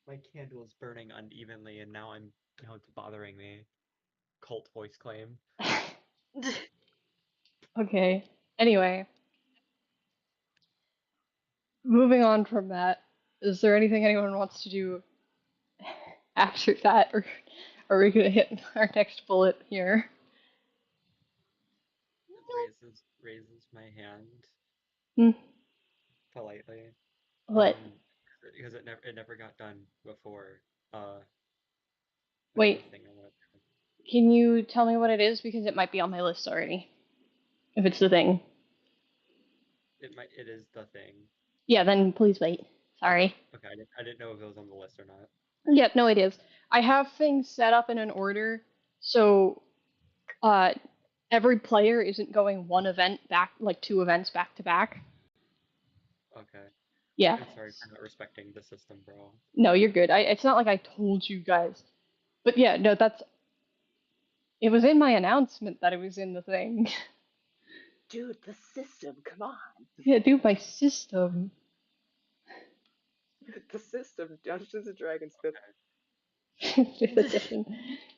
S4: My candle is burning unevenly, and now it's bothering me. Cult voice claim.
S1: Okay. Anyway, moving on from that, is there anything anyone wants to do after that, or are we gonna hit our next bullet here?
S4: Raises my hand
S1: Hmm.
S4: politely.
S1: What?
S4: Because it never got done before. Whatever
S1: Wait,
S4: thing I want to do.
S1: can you tell me what it is? Because it might be on my list already. If it's the thing.
S4: It is the thing.
S1: Yeah, then please wait. Sorry.
S4: Okay, I didn't know if it was on the list or not.
S1: Yep, no, it is. I have things set up in an order, so uh, every player isn't going one event back, like two events back to back.
S4: Okay.
S1: Yeah.
S4: I'm sorry for not respecting the system, bro.
S1: No, you're good. It's not like I told you guys. But yeah, no, it was in my announcement that it was in the thing.
S5: Dude, the system, come on.
S1: Yeah, dude, my system.
S5: The system, Dungeons and Dragons 5th.
S1: Fifth edition.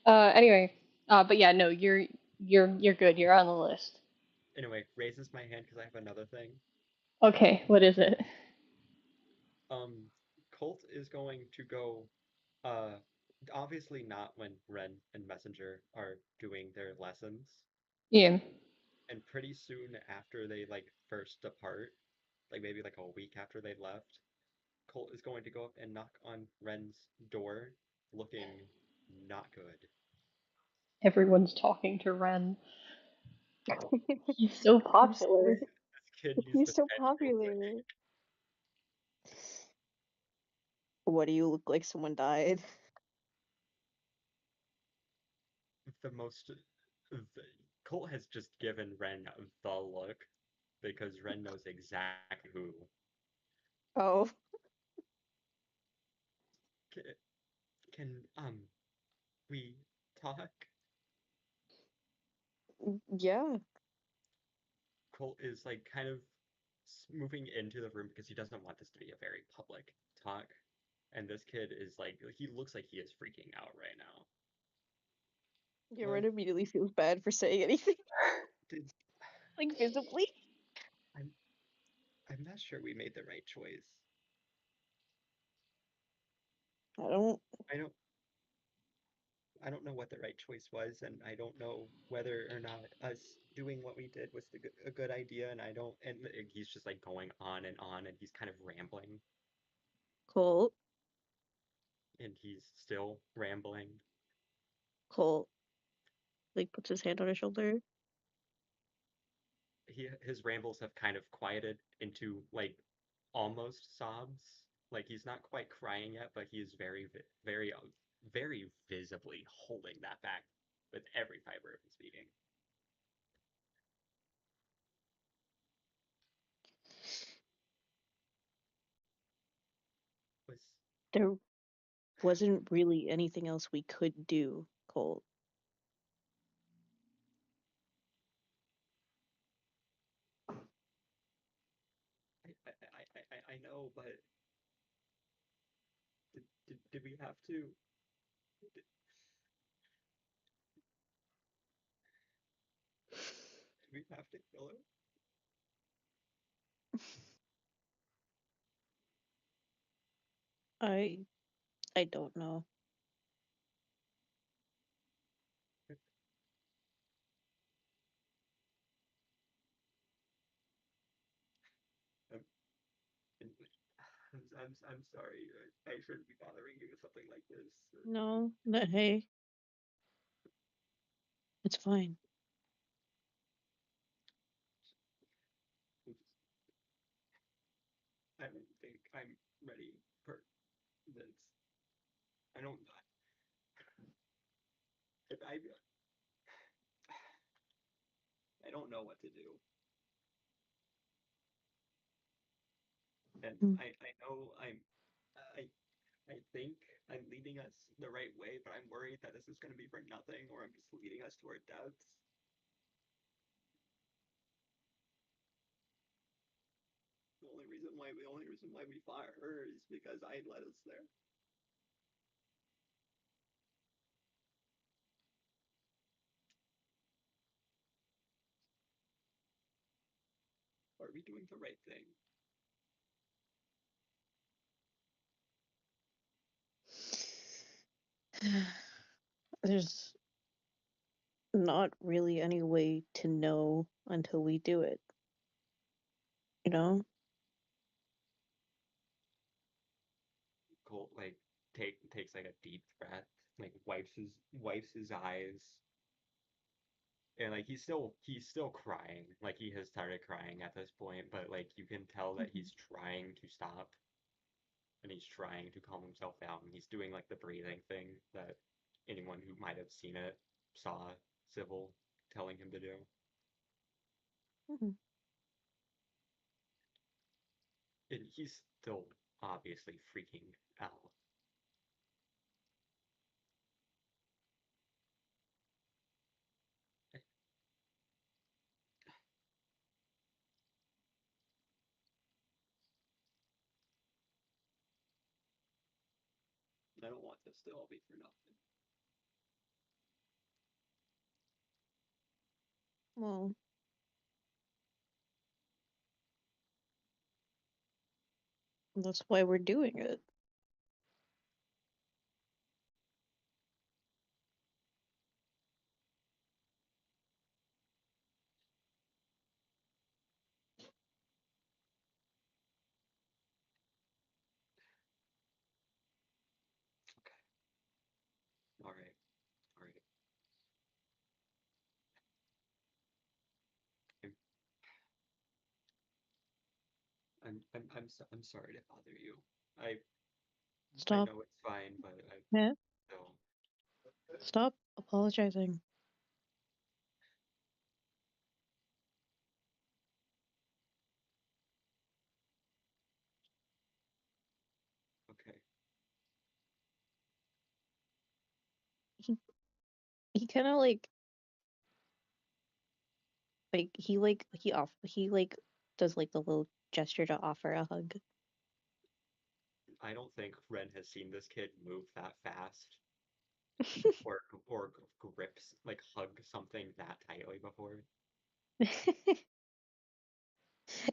S1: Anyway, but yeah, no, you're good. You're on the list.
S4: Anyway, raises my hand because I have another thing.
S1: Okay, what is it?
S4: Um, Colt is going to go, uh, obviously not when Ren and Messenger are doing their lessons,
S1: Yeah.
S4: and pretty soon after they like first depart, like maybe like a week after they left, Colt is going to go up and knock on Ren's door, looking not good.
S1: Everyone's talking to Ren. He's so
S3: He's so,
S1: popular.
S4: This kid used
S3: he's
S4: to
S3: so
S4: bend real quick.
S3: popular. What do you look like someone died?
S4: The most, the, Colt has just given Ren the look because Ren knows exactly who.
S3: Oh,
S4: Can, can we talk?
S3: yeah.
S4: Colt is like kind of moving into the room because he doesn't want this to be a very public talk. And this kid is like, he looks like he is freaking out right now.
S3: Yeah,
S4: Like,
S3: Red immediately feels bad for saying anything.
S4: did,
S3: Like, visibly.
S4: I'm, I'm not sure we made the right choice.
S3: I don't.
S4: I don't, I don't know what the right choice was, and I don't know whether or not us doing what we did was a good idea. And I don't. And he's just like going on, and he's kind of rambling,
S3: Colt,
S4: and he's still rambling.
S3: Colt, like puts his hand on his shoulder.
S4: His rambles have kind of quieted into like almost sobs. Like he's not quite crying yet, but he is very visibly holding that back with every fiber of his being. Was
S3: There wasn't really anything else we could do, Colt.
S4: I know, but did we have to? Did we have to kill her?
S3: I don't know.
S4: I'm, I'm sorry. I shouldn't be bothering you with something like this.
S3: No, but hey, it's fine.
S4: I don't think I'm ready for this. I don't. I don't know what to do. And
S3: Mm.
S4: I know I I think I'm leading us the right way, but I'm worried that this is going to be for nothing, or I'm just leading us to our deaths. The only reason why we fought her is because I led us there. Are we doing the right thing?
S3: There's not really any way to know until we do it. You know?
S4: Colt like takes like a deep breath, like wipes his eyes, and like he's still crying. Like he has started crying at this point, but like you can tell that he's trying to stop and he's trying to calm himself down. He's doing like the breathing thing that anyone who might have seen it saw Sybil telling him to do.
S3: Mhm.
S4: And he's still obviously freaking out. I don't want this to all be for nothing.
S3: Well, that's why we're doing it.
S4: Okay. All right. All right. I'm I'm sorry to bother you. I
S3: Stop.
S4: know it's fine, but I
S3: Yeah.
S4: still
S3: Stop apologizing.
S4: okay.
S3: He kind of like does like the little gesture to offer a hug.
S4: I don't think Ren has seen this kid move that fast or grips like hug something that tightly before.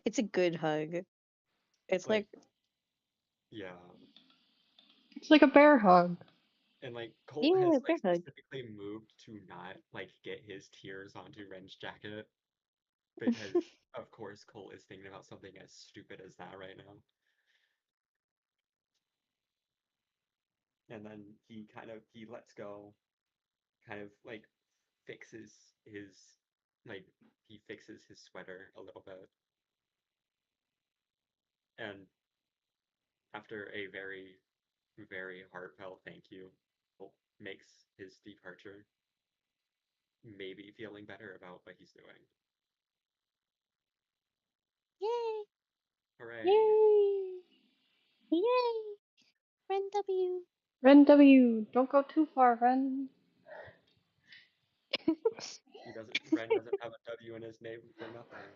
S3: It's a good hug. It's
S4: Like
S3: like
S4: yeah,
S1: It's like a bear hug.
S4: And like Colt
S3: Yeah,
S4: has like
S3: bear hug.
S4: specifically moved to not like get his tears onto Ren's jacket because of course Colt is thinking about something as stupid as that right now. And then he lets go, kind of like fixes his like he fixes his sweater a little bit. And after a very, very heartfelt thank you, Colt makes his departure, maybe feeling better about what he's doing.
S3: Yay!
S4: Hooray!
S1: Yay!
S3: Yay! Ren W.
S1: Ren W, don't go too far, Ren.
S4: Ren doesn't have a W in his name for nothing.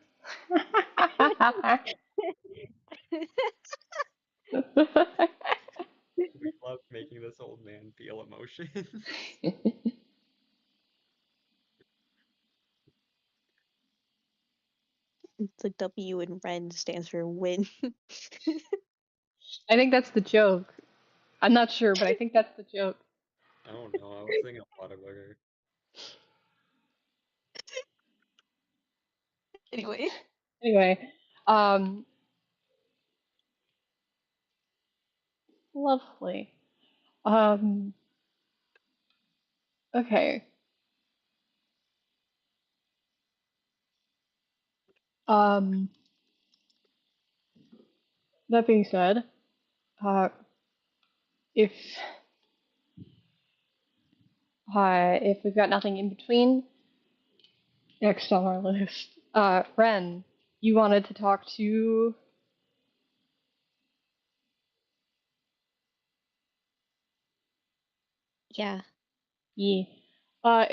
S4: We love making this old man feel emotions.
S3: The W in Ren stands for win.
S1: I think that's the joke. I'm not sure, but I think that's the joke.
S4: I don't know. I was thinking a lot of booger.
S3: Anyway.
S1: Anyway, lovely. Okay. Um, that being said, uh, if if we've got nothing in between, next on our list, Ren, you wanted to talk to
S3: Yeah.
S1: yeah.
S3: Yeah.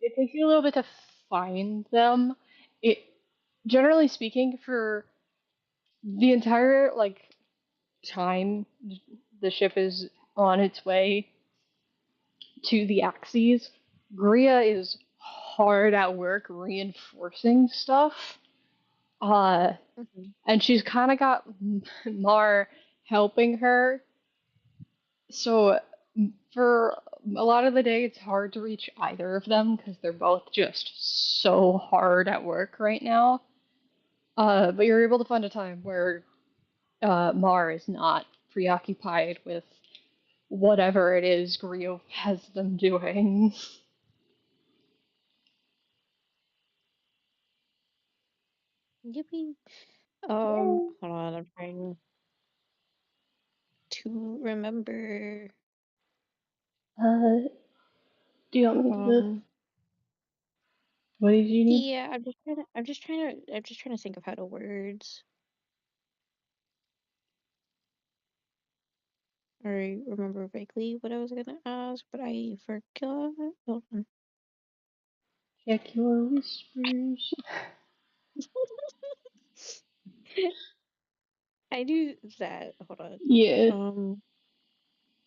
S1: It takes you a little bit to find them. It generally speaking, for the entire like time the ship is on its way to the Axes, Gria is hard at work reinforcing stuff. Uh,
S3: Mm-hmm.
S1: and she's kind of got Mar helping her. So for a lot of the day, it's hard to reach either of them because they're both just so hard at work right now. But you're able to find a time where Mar is not preoccupied with whatever it is Grio has them doing.
S3: Yippee.
S1: Yay.
S3: Hold on, I'm trying to remember.
S1: Do you want me to?
S3: Um,
S1: What did you need?
S3: yeah, I'm just trying to think of how to words. I remember vaguely what I was gonna ask, but I forgot. Hold on.
S1: Check your whispers.
S3: I do that. Hold on.
S1: Yeah.
S3: Um,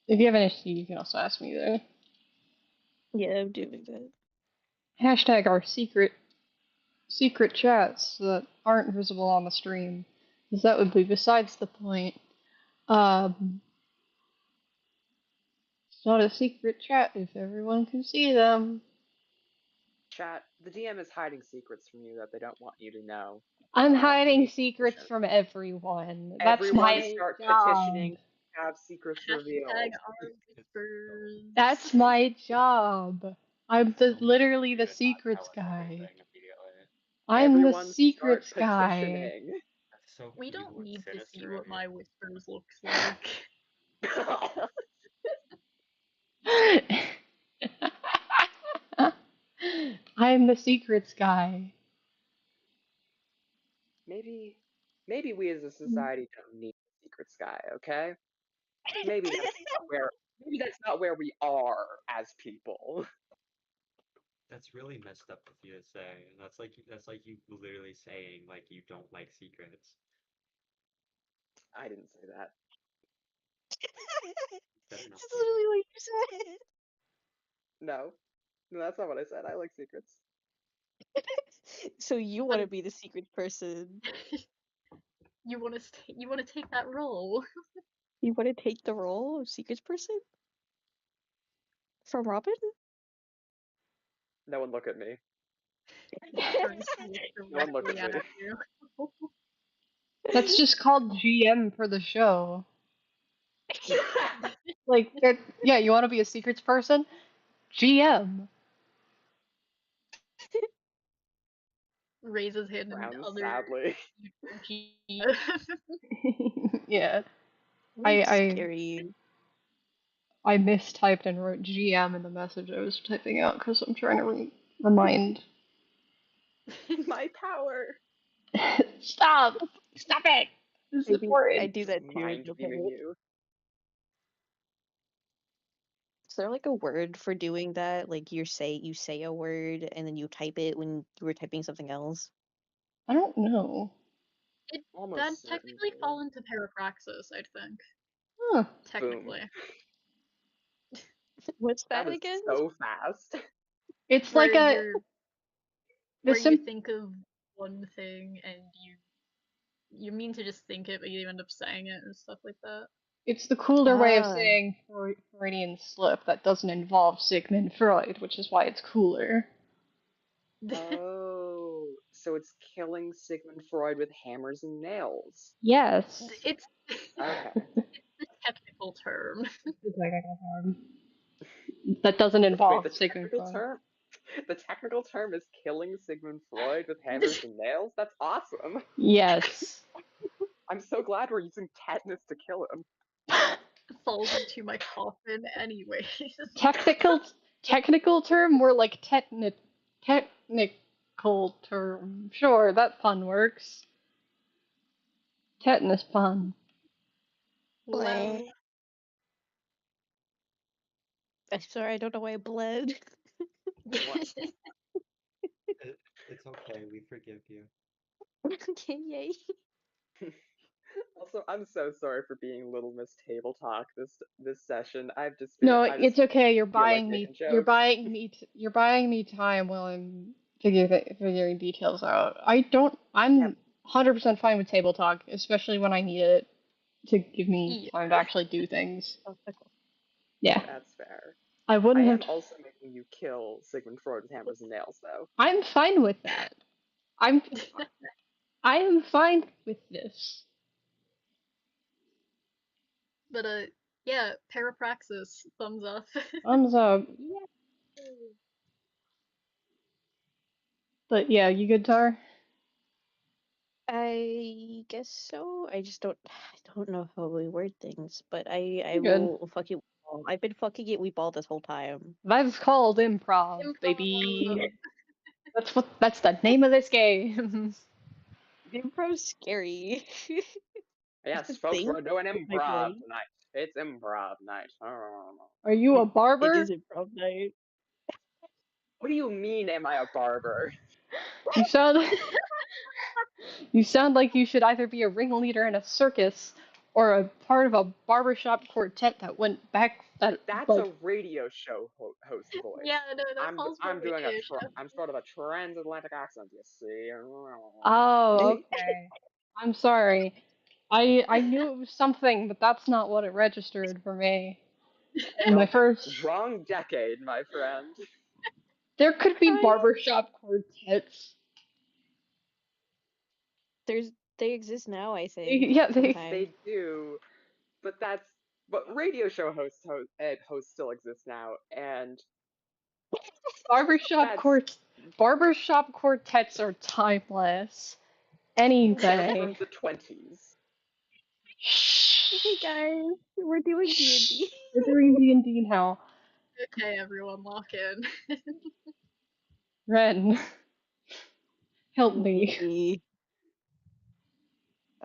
S1: If you have an issue, you can also ask me there.
S3: yeah, I'm doing that.
S1: Hashtag our secret chats that aren't visible on the stream, because that would be besides the point. It's not a secret chat if everyone can see them.
S5: Chat, the DM is hiding secrets from you that they don't want you to know.
S1: I'm
S5: We
S1: hiding
S5: need
S1: secrets
S5: petition.
S1: from everyone. That's
S5: Everyone
S1: my
S5: start
S1: job.
S5: petitioning to have secrets
S2: Hashtag
S5: revealed.
S2: our
S4: It's so
S2: whispers.
S1: That's my job. I'm the
S4: so much
S1: literally the
S4: easier to not tell
S1: secrets
S4: us
S1: guy.
S4: everything immediately.
S1: I'm the
S5: Everyone start
S1: secrets guy.
S5: petitioning.
S4: That's so
S2: We don't
S4: evil and
S2: need to see
S4: sinister of
S2: what
S4: you.
S2: my whispers looks like.
S1: I'm the secrets guy.
S5: maybe maybe we as a society don't need a secrets guy, okay? Maybe that's not where maybe that's not where we are as people.
S4: That's really messed up of you to say. That's like you literally saying like you don't like secrets.
S5: I didn't say that.
S4: Better not
S3: That's
S4: be.
S3: literally what you said.
S5: No. No, that's not what I said. I like secrets.
S3: So you
S2: But
S3: want to be the secret person?
S2: you want to take that role.
S3: You want to take the role of secret person? From Robin?
S5: No one look at me.
S2: Turns to look
S5: No one look
S2: directly
S5: at me.
S2: at you.
S1: That's just called GM for the show. Like, yeah, you want to be a secrets person? GM.
S2: Raises hand and
S5: Frowns
S2: other
S5: sadly.
S1: Yeah.
S3: That's
S1: I
S3: scary.
S1: I mistyped and wrote GM in the message I was typing out because I'm trying to remind.
S5: My power.
S1: Stop! Stop it! This is
S3: I
S1: important.
S3: do that too.
S5: Mind viewing you.
S3: Is there like a word for doing that? Like you say a word and then you type it when you were typing something else?
S1: I don't know.
S5: Almost
S2: That'd
S5: certain
S2: technically
S5: to.
S2: fall into parapraxis, I'd think.
S1: Huh.
S2: Technically.
S3: What's
S5: That
S3: that
S5: was
S3: again?
S5: so fast.
S1: It's
S2: Where
S1: like a
S2: you're
S1: the
S2: where you think of one thing and you mean to just think it, but you end up saying it and stuff like that.
S1: It's the cooler way of
S3: Ah.
S1: saying Freudian slip that doesn't involve Sigmund Freud, which is why it's cooler.
S5: Oh, so it's killing Sigmund Freud with hammers and nails.
S1: Yes.
S2: It's
S5: Okay.
S2: the technical term.
S1: That doesn't
S5: Wait,
S1: involve
S5: the
S1: Sigmund
S5: technical
S1: Freud.
S5: term? The technical term is killing Sigmund Freud with hammers and nails? That's awesome.
S1: Yes.
S5: I'm so glad we're using tetanus to kill him.
S2: Falls into my coffin anyways.
S1: Technical term, more like technical term. Sure, that pun works. Tetanus pun.
S2: Wow.
S3: I'm sorry, I don't know why I bled.
S5: What?
S4: It's okay, we forgive you.
S3: Okay, yay.
S5: Also, I'm so sorry for being Little Miss Table Talk this session.
S1: No,
S5: I just
S1: it's okay.
S5: feel like making
S1: You're
S5: jokes.
S1: buying me. You're buying me time while I'm figuring details out. I'm 100% fine with table talk, especially when I need it to give me
S2: Yeah.
S1: time to actually do things.
S3: Oh, okay.
S1: Yeah,
S5: That's fair.
S1: I
S5: I
S1: wouldn't have.
S5: am also making you kill Sigmund Freud with hammers and nails, though.
S1: I'm fine with that. I'm. I am fine with this.
S2: But yeah, parapraxis, thumbs up.
S1: Thumbs up.
S3: Yeah.
S1: But yeah, you good, Tar?
S3: I guess so. I don't know how we word things, but I
S1: You're good.
S3: will fuck it with ball. I've been fucking it with ball this whole time.
S1: That's called improv,
S2: Improv.
S1: baby. That's the name of this game.
S3: Improv's scary.
S5: Yes,
S3: The
S5: folks,
S3: thing
S5: we're doing
S3: with my
S5: improv
S3: buddy.
S5: tonight. It's improv night.
S1: Are you a
S3: It
S1: barber?
S3: is improv night.
S5: What do you mean, am I a barber?
S1: You sound you sound like you should either be a ringleader in a circus or a part of a barbershop quartet that went back that
S5: That's
S1: like
S5: a radio show host voice.
S2: Yeah, no, that falls more
S5: I'm doing
S2: radio show.
S5: I'm sort of a transatlantic accent, you see.
S1: oh, okay. I'm sorry. I knew it was something, but that's not what it registered for me. And my
S5: Nope.
S1: first
S5: Wrong decade, my friend.
S1: there could be
S3: Crying.
S1: barbershop quartets.
S3: They exist now, I think.
S1: Yeah,
S3: Sometimes.
S5: They do, but radio show hosts still exist now, and
S1: barbershop
S5: that's
S1: barbershop quartets are timeless.
S5: they're
S1: Anyway.
S5: from the 20s.
S3: Hey guys, we're doing D&D.
S1: We're doing D&D now.
S2: Okay, everyone, lock in.
S1: Ren, help me.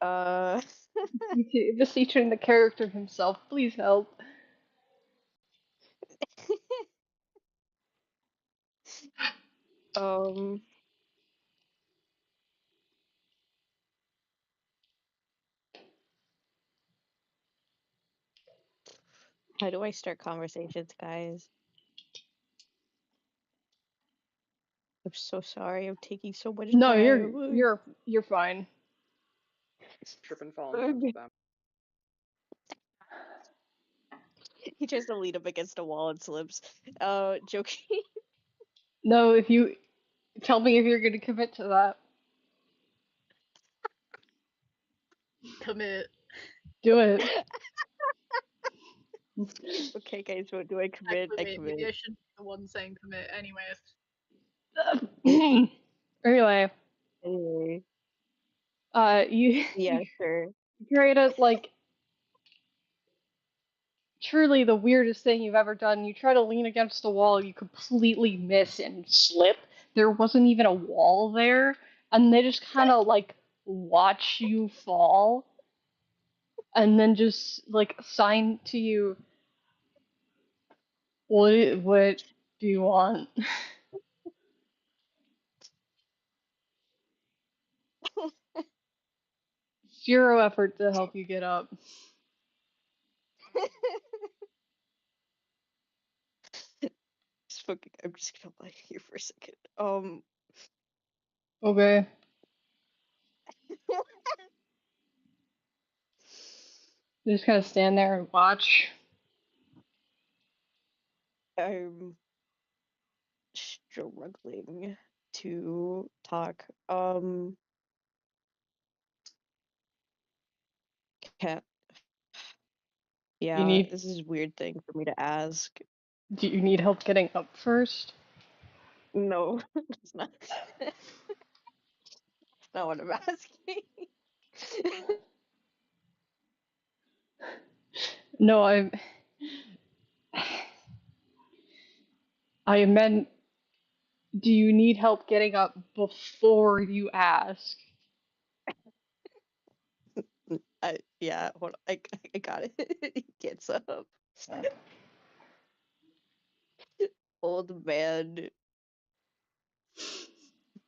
S3: Uh,
S1: Just featuring the character himself. Please help.
S3: um, how do I start conversations, guys? I'm so sorry. I'm taking so much
S1: No,
S3: time.
S1: you're fine.
S5: Trip and fall in front of them.
S3: He tries to lean up against a wall and slips. Joking.
S1: No, if you tell me if you're gonna commit to that.
S2: Commit.
S1: Do it.
S3: Okay, guys, what do I commit? I
S2: Actually, wait, maybe
S3: commit.
S2: I shouldn't be the one saying commit. Anyways,
S1: Anyway,
S3: Anyway,
S1: you
S3: yeah, sure.
S1: create a like truly the weirdest thing you've ever done. You try to lean against the wall, you completely miss and slip. There wasn't even a wall there, and they just kind of like watch you fall, and then just like sign to you, what do you want? Zero effort to help you get up.
S3: I'm just gonna lie here for a second.
S1: Okay. You just kind of stand there and watch.
S3: I'm struggling to talk. Can't.
S1: You
S3: Yeah,
S1: need
S3: this is a weird thing for me to ask.
S1: do you need help getting up first?
S3: No, it's not. That's not what I'm asking.
S1: No, I meant, do you need help getting up before you ask?
S3: Yeah, hold on. I got it. He gets up. Old man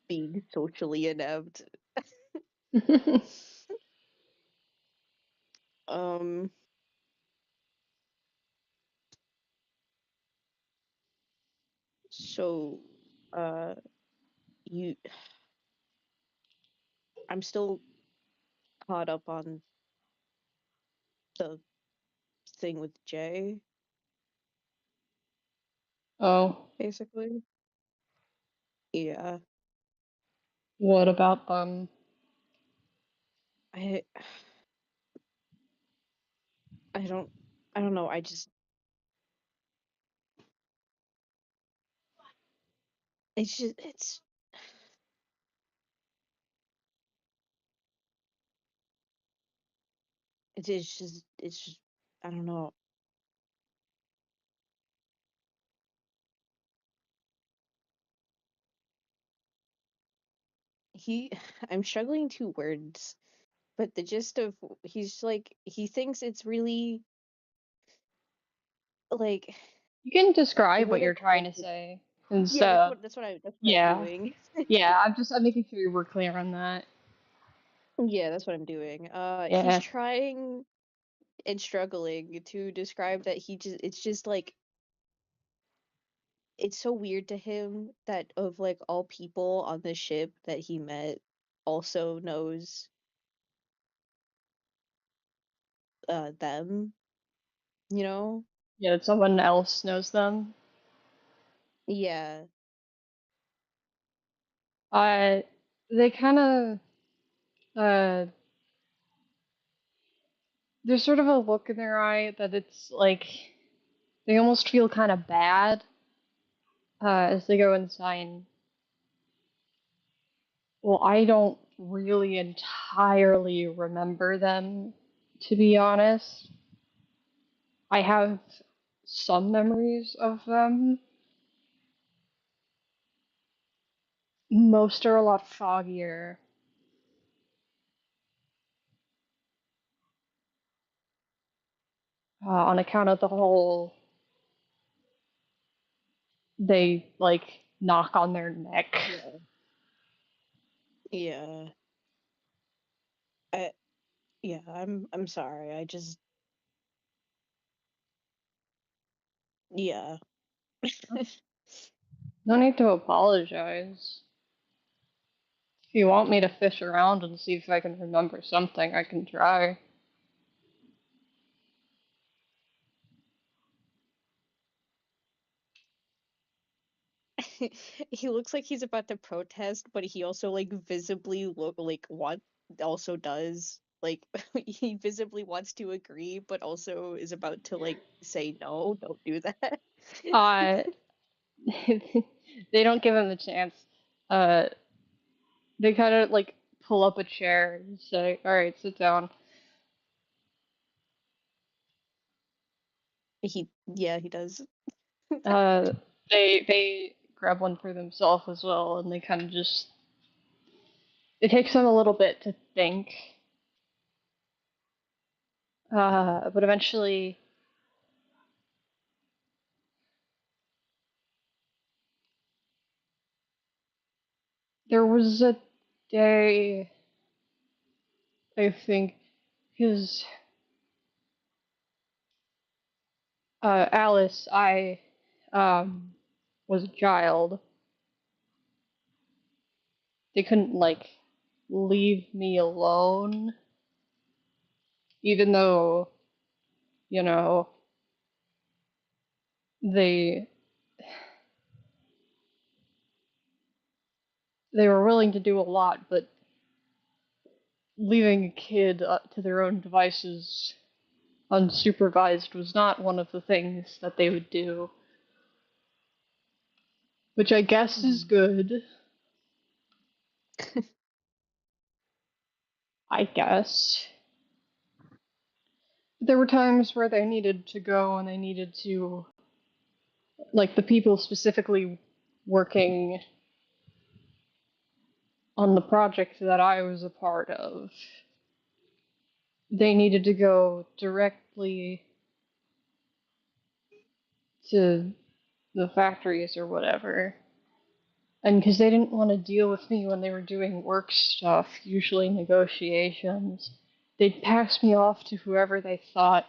S3: being socially inept. Um, so, uh, you, I'm still caught up on the thing with Jay,
S1: Oh,
S3: basically. Yeah,
S1: what about them?
S3: I, I don't, I don't know. It's just, it's just, I don't know. He, I'm struggling to words, but the gist of, he's like, he thinks it's really, like,
S1: You can
S3: the
S1: describe
S3: way
S1: what
S3: I
S1: you're trying
S3: put
S1: to
S3: it.
S1: say
S3: Yeah,
S1: instead of,
S3: that's what I'm
S1: yeah,
S3: doing.
S1: yeah. I'm making sure we're clear on that.
S3: Yeah, that's what I'm doing. He's
S1: Yeah,
S3: trying and struggling to describe that it's just like, it's so weird to him that of like all people on the ship that he met also knows them, you know?
S1: yeah. That someone else knows them.
S3: Yeah.
S1: Uh, they kind of there's sort of a look in their eye that it's like they almost feel kind of bad as they go and sign. Well, I don't really entirely remember them, to be honest. I have some memories of them. Most are a lot foggier on account of the whole they like knock on their neck.
S3: Yeah. Yeah. I yeah, I'm sorry. I just yeah.
S1: No need to apologize. If you want me to fish around and see if I can remember something, I can try.
S3: he looks like he's about to protest, but he also like visibly look like what also does like he visibly wants to agree, but also is about to like say no, don't do that.
S1: Uh, they don't give him the chance. Uh, they kind of like pull up a chair and say, "All right, sit down."
S3: He does.
S1: Uh, they grab one for themselves as well, and they kind of just. It takes them a little bit to think, but eventually there was a day, I think, because Alice, I was a child. They couldn't like leave me alone, even though you know they they were willing to do a lot, but leaving a kid to their own devices unsupervised was not one of the things that they would do, which I guess is good. I guess. There were times where they needed to go and they needed to, like the people specifically working on the project that I was a part of, they needed to go directly to the factories or whatever. And because they didn't want to deal with me when they were doing work stuff, usually negotiations, they'd pass me off to whoever they thought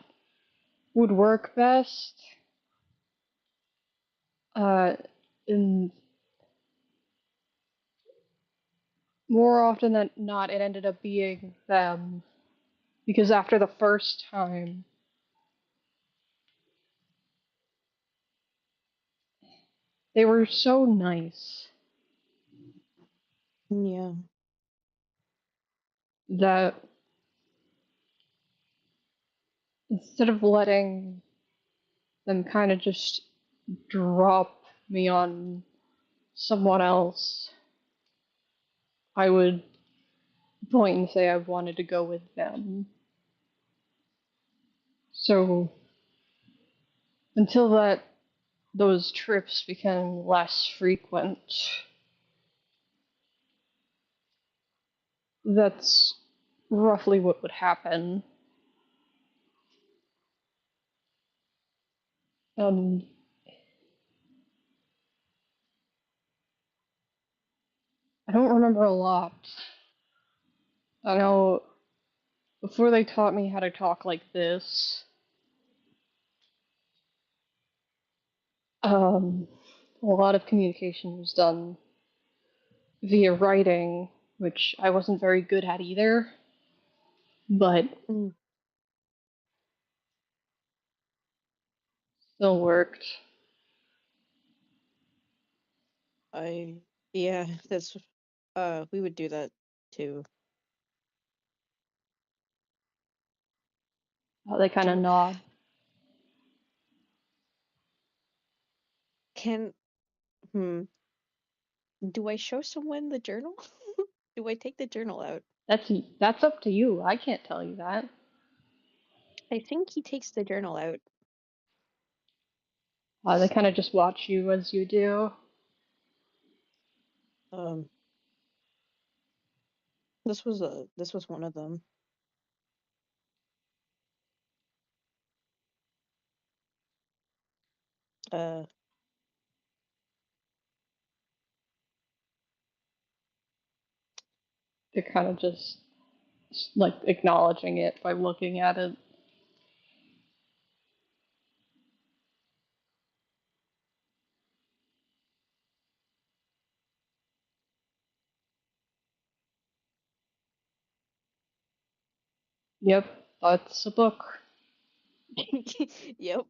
S1: would work best. Uh, and more often than not, it ended up being them. Because after the first time, they were so nice
S3: Yeah.
S1: that instead of letting them kind of just drop me on someone else, I would point and say I wanted to go with them. So until those trips became less frequent, that's roughly what would happen. Um, I don't remember a lot. I know before they taught me how to talk like this, um, a lot of communication was done via writing, which I wasn't very good at either, but
S3: Mm.
S1: still worked.
S3: I yeah, that's we would do that too.
S1: They kind of
S3: Do
S1: nod.
S3: can hmm do I show someone the journal? Do I take the journal out?
S1: That's up to you. I can't tell you that.
S3: I think he takes the journal out.
S1: They kind of just watch you as you do.
S3: Um, this was one of them. Uh,
S1: They're kind of just like acknowledging it by looking at it. Yep, that's a book.
S3: yep.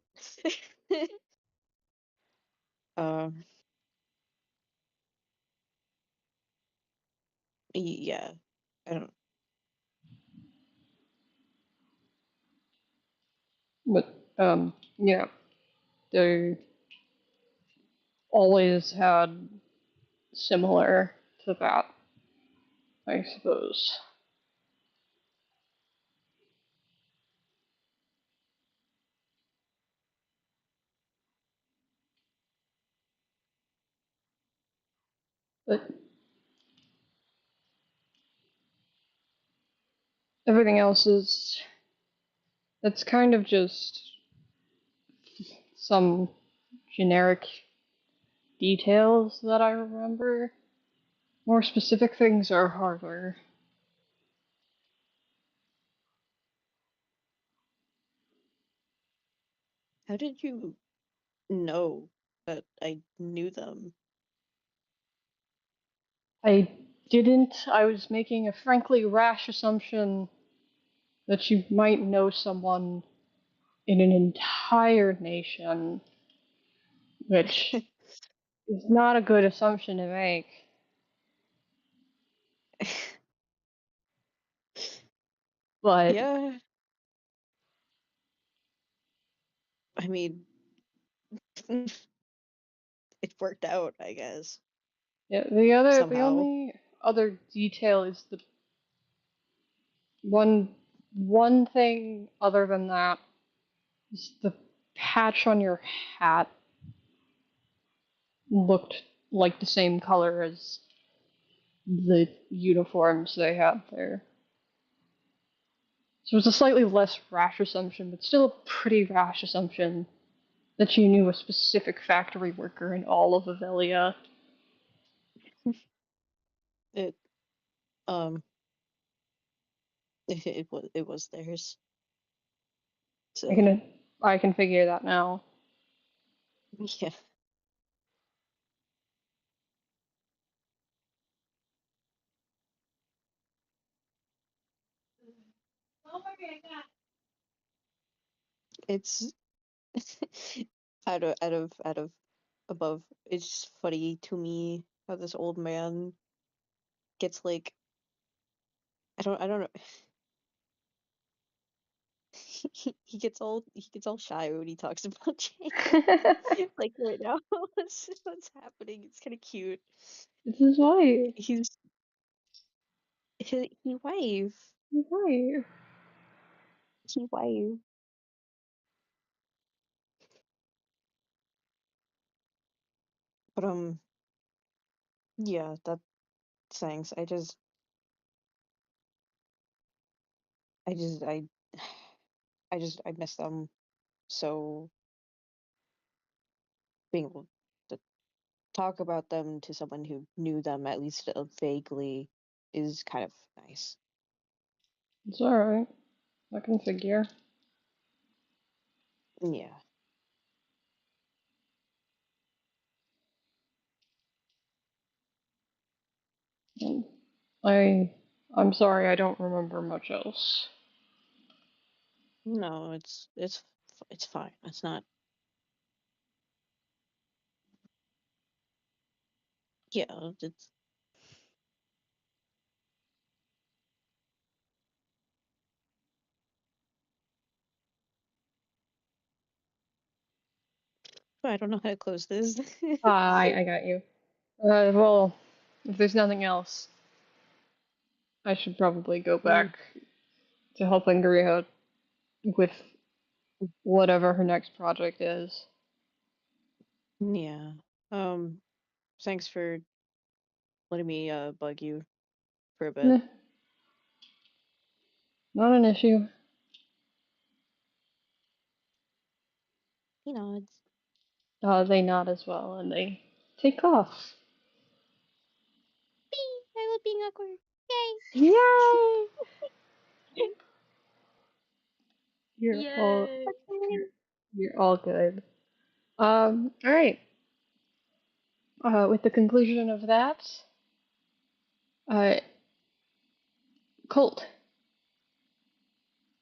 S3: Um, Yeah, I don't.
S1: But yeah, they always had similar to that, I suppose. But everything else is, it's kind of just some generic details that I remember. More specific things are harder.
S3: How did you know that I knew them?
S1: I didn't. I was making a frankly rash assumption that you might know someone in an entire nation, which is not a good assumption to make. But
S3: Yeah, I mean, it worked out, I guess,
S1: yeah, the
S3: somehow.
S1: only other detail is the one thing other than that is the patch on your hat looked like the same color as the uniforms they had there. So it was a slightly less rash assumption, but still a pretty rash assumption that you knew a specific factory worker in all of Avelia.
S3: It um, it was theirs.
S1: I
S3: So
S1: can I can figure that now.
S3: yeah, it's out of above. It's just funny to me how this old man gets like I don't know. He gets all shy when he talks about jail. Like right now, what's happening? It's kind of cute.
S1: This is why.
S3: He's he wave
S1: Why?
S3: he wave. But yeah, that thanks. I just I miss them. So being able to talk about them to someone who knew them at least vaguely is kind of nice.
S1: It's alright. I can figure.
S3: Yeah.
S1: Um, I I'm sorry I don't remember much else.
S3: No, it's fine. It's not. Yeah, it's I don't know how to close this.
S1: I got you. Well, if there's nothing else, I should probably go
S3: Mm,
S1: back to helping Griha with whatever her next project is.
S3: yeah. Um, thanks for letting me bug you for a bit.
S1: Nah, not an issue.
S3: You know, it's
S1: They nod as well, and they take off.
S3: I love being awkward.
S1: Yay!
S3: Yay!
S1: You're all
S2: Yay!
S1: you're all good. All right. With the conclusion of that, uh, Colt,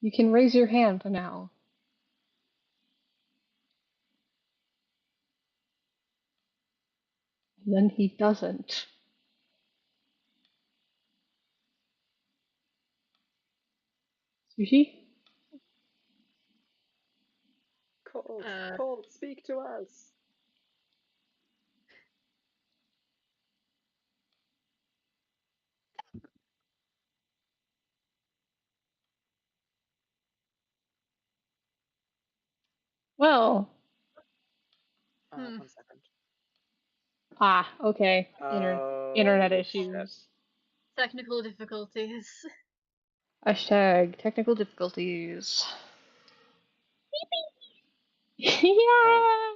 S1: you can raise your hand now. And then he doesn't. Sushi?
S5: Colt,
S2: Uh,
S5: Colt, speak to us.
S1: Well,
S2: hmm.
S5: 1 second.
S1: okay. Internet
S5: Oh shit.
S1: issues.
S2: Technical difficulties.
S1: Hashtag technical difficulties.
S5: Hey,
S1: Yeah!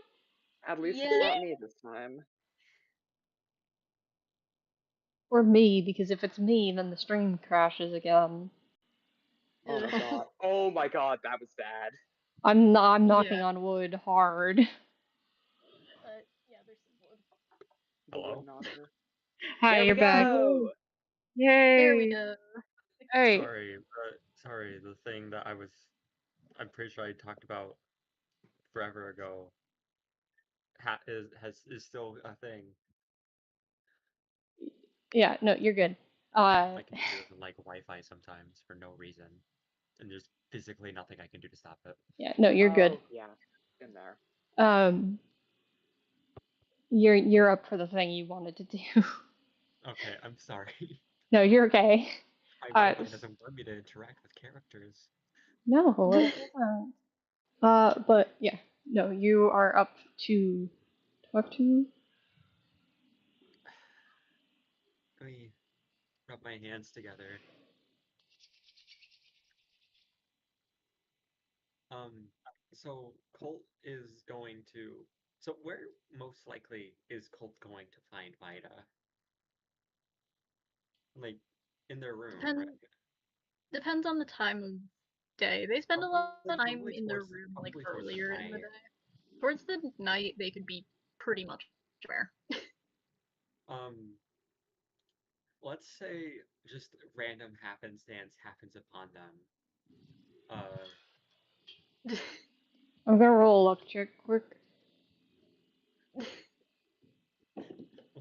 S5: at least it's
S2: Yeah.
S5: not me this time.
S1: Or me, because if it's me, then the stream crashes again.
S5: Oh my
S2: Ugh.
S5: god. Oh my god, that was bad.
S1: I'm knocking
S2: Yeah.
S1: on wood hard.
S2: Yeah, there's some wood.
S5: The wood
S4: Hello?
S5: knocker.
S1: Hi,
S5: There we
S1: you're back.
S5: go!
S2: There we
S1: Yay!
S2: go.
S1: Alright.
S4: Sorry, the thing that I'm pretty sure I talked about forever ago is still a thing.
S1: Yeah, no, you're good.
S4: My computer doesn't like Wi-Fi sometimes for no reason, and there's physically nothing I can do to stop it.
S1: yeah, no, you're good.
S5: Oh, yeah. In there.
S1: Um, you're up for the thing you wanted to do.
S4: Okay, I'm sorry.
S1: No, you're okay.
S4: My
S1: Uh,
S4: Wi-Fi doesn't want me to interact with characters.
S1: no, it doesn't. But yeah, no, you are up to talk to.
S4: Let me rub my hands together. Um, so Colt is going to. So where most likely is Colt going to find Vida? Like in their room, right?
S2: Depend depends on the time of day. They spend a lot of time in their room like
S4: Probably towards the
S2: earlier in the
S4: night.
S2: day. Towards the night, they could be pretty much anywhere.
S4: Um, let's say just random happenstance happens upon them. Uh,
S1: I'm gonna roll a luck check quick.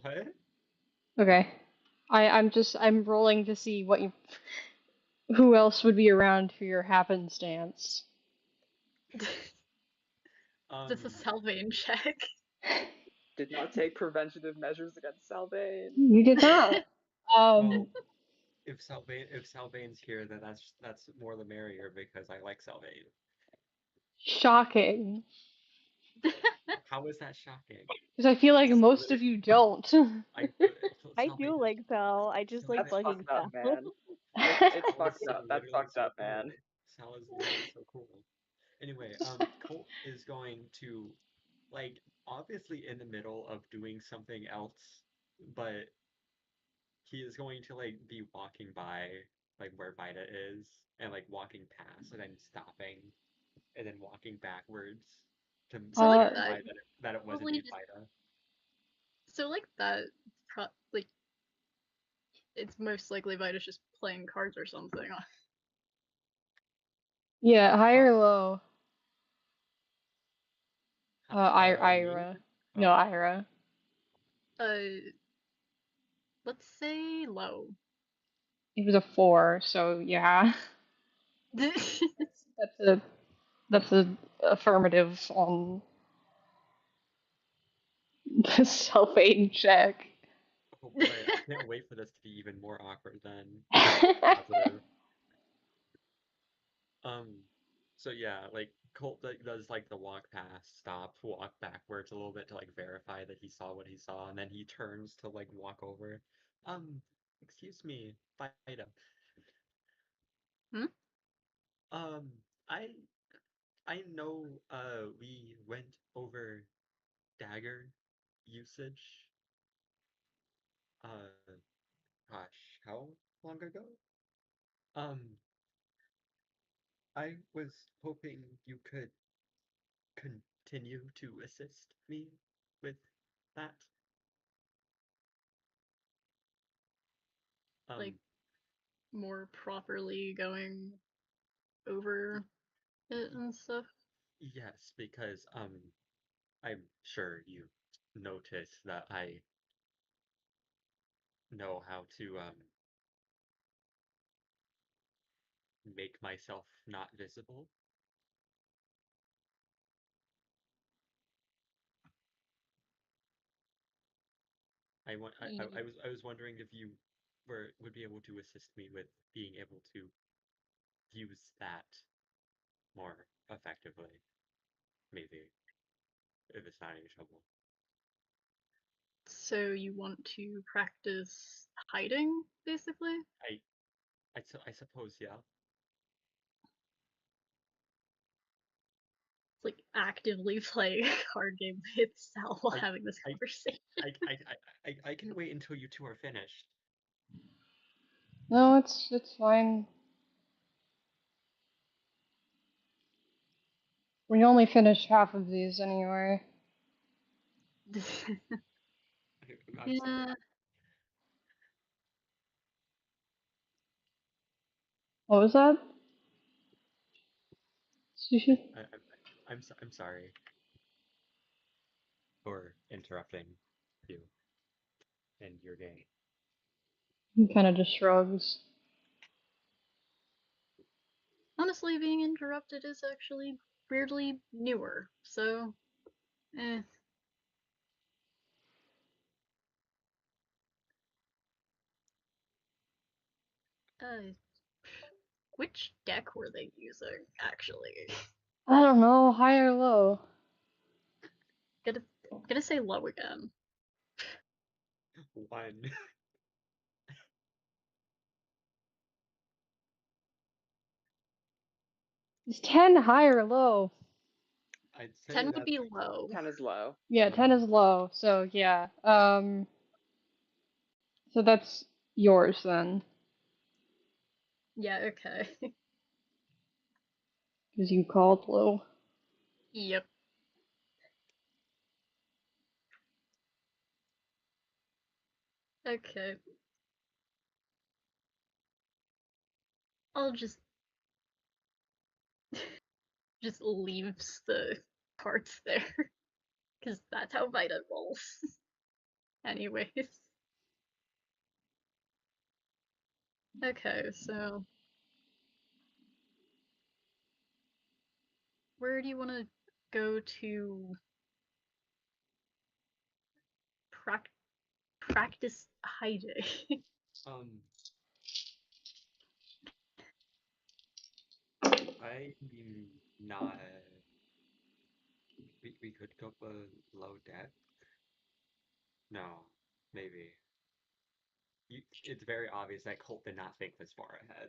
S4: what?
S1: Okay. I'm rolling to see who else would be around for your happenstance.
S2: This is
S4: Um,
S2: Salvane check.
S5: Did not take preventative measures against Salvane.
S1: You did not.
S4: well, if Salvane's here, then that's more the merrier because I like Salvane.
S1: Shocking.
S4: How is that shocking?
S1: Because I feel like
S4: It's
S1: most
S4: lit-
S1: of you don't.
S4: I
S3: I
S4: Salvane
S3: do
S4: is
S3: like Sal. I just like
S5: That's
S4: Salvane is
S3: bugging
S5: fucked up,
S3: Sal.
S5: man. It's
S4: Sal is
S5: fucked up. That's
S4: literally
S5: fucked
S4: so
S5: up,
S4: cool.
S5: man.
S4: Sal is literally so cool. Anyway, Colt is going to, like, obviously in the middle of doing something else, but he is going to, like, be walking by, like, where Vida is, and, like, walking past, and then stopping, and then walking backwards to
S2: So like
S4: verify
S2: that,
S4: that it was
S2: probably
S4: indeed
S2: just
S4: Vida.
S2: so like that. Like it's most likely Vita's just playing cards or something.
S1: Yeah, high
S4: Uh,
S1: or low?
S4: me?
S1: Ira. No,
S4: Oh,
S1: Ira.
S2: Uh, let's say low.
S1: It was a 4, so yeah. That's a that's a affirmative on the self-aid check.
S4: oh boy, I can't wait for this to be even more awkward than positive. Um, so yeah, like Colt does like the walk past, stop, walk backwards a little bit to like verify that he saw what he saw, and then he turns to like walk over. Um, excuse me, Vida.
S2: Hmm?
S4: Um, I I know we went over dagger usage uh gosh, how long ago? Um, I was hoping you could continue to assist me with that.
S2: Like
S4: Um,
S2: more properly going over it and stuff.
S4: yes, because I'm sure you noticed that I know how to make myself not visible. I was wondering if you would be able to assist me with being able to use that more effectively, maybe, if it's not any trouble.
S2: So you want to practice hiding, basically?
S4: I suppose, yeah.
S2: It's like actively playing a card game with Sal while
S4: I
S2: having this
S4: I
S2: conversation.
S4: I can wait until you two are finished.
S1: No, it's fine. We only finished half of these anyway.
S4: I'm sorry.
S2: Yeah,
S1: What was that? Sushi?
S4: I'm sorry for interrupting you and your game.
S1: He kind of just shrugs.
S2: honestly, being interrupted is actually weirdly newer, so, eh. Uh, which deck were they using, actually?
S1: I don't know, high or low.
S2: Gonna say low again.
S4: One.
S1: Is 10 high or low?
S4: I'd say
S2: 10 would
S4: that's
S2: be low.
S5: 10 is low.
S1: Yeah, 10 is low, so yeah. So that's yours then.
S2: Yeah, okay.
S1: Because you called low.
S2: Yep. Okay. I'll just leaves the cards there. Because that's how Vita rolls. Anyways. Okay, so where do you want to go to practice hiding?
S4: um I'm not. We could go below deck. No, maybe. It's very obvious that Colt did not think this far ahead.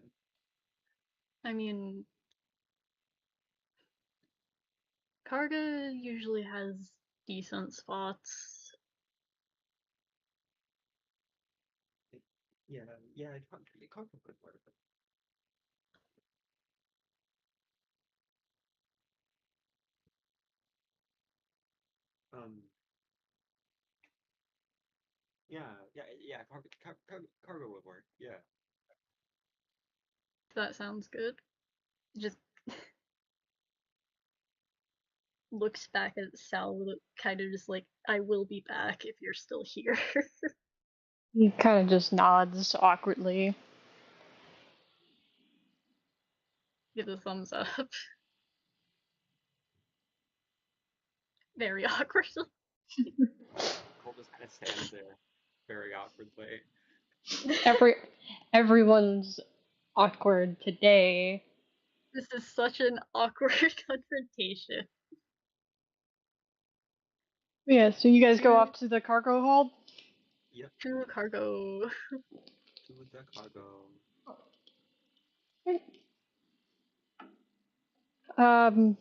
S2: I mean, Karga usually has decent spots.
S4: Yeah, yeah, it can't be good word. Um, yeah, cargo would work. Yeah.
S2: That sounds good. Just looks back at Sal with kind of just like, I will be back if you're still here.
S1: He kind of just nods awkwardly.
S2: Give a thumbs up. Very awkward.
S4: Colt just kind of stands there, very awkwardly.
S1: Everyone's awkward today.
S2: This is such an awkward confrontation.
S1: Yeah, so you guys go
S2: To
S1: off to the cargo hold?
S4: Yep,
S2: to cargo.
S4: to the cargo.
S1: Right. Um,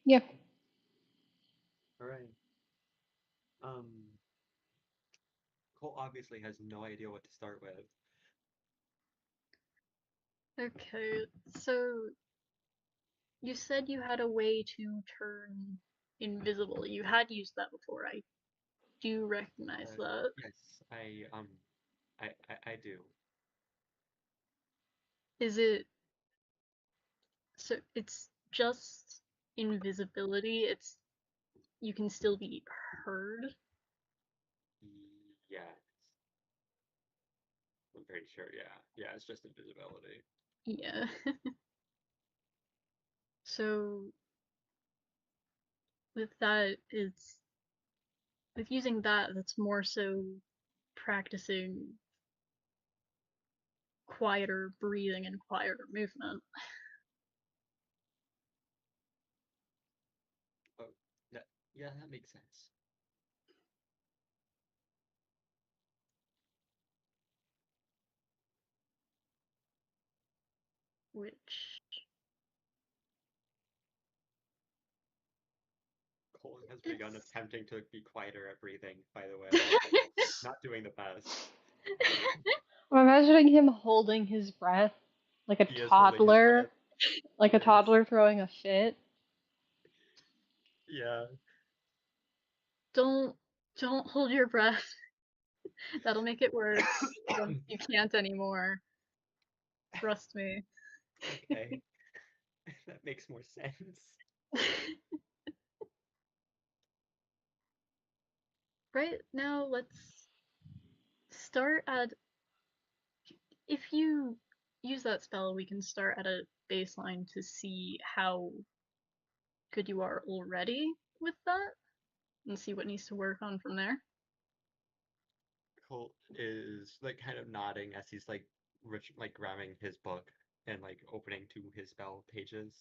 S1: yeah.
S4: All right. Um, Colt obviously has no idea what to start with.
S2: Okay, so you said you had a way to turn invisible. You had used that before. I do recognize that.
S4: Yes, I do.
S2: Is it so it's just invisibility? It's you can still be heard?
S4: Yes, I'm pretty sure. Yeah, yeah, it's just invisibility.
S2: Yeah. So with that, with using that, that's more so practicing quieter breathing and quieter movement.
S4: Oh, yeah, that makes sense.
S2: Which
S4: Cole has begun
S2: it's
S4: attempting to be quieter at breathing, by the way. Not doing the best.
S1: I'm imagining him holding his breath like a
S4: He is holding his
S1: toddler,
S4: breath.
S1: like
S4: He
S1: a
S4: is.
S1: toddler throwing a fit.
S4: Yeah.
S2: don't hold your breath. That'll make it worse once you can't anymore. Trust me.
S4: Okay. That makes more sense.
S2: Right now, let's start at. If you use that spell, we can start at a baseline to see how good you are already with that and see what needs to work on from there.
S4: Colt is like kind of nodding as he's like grabbing his book and like opening to his spell pages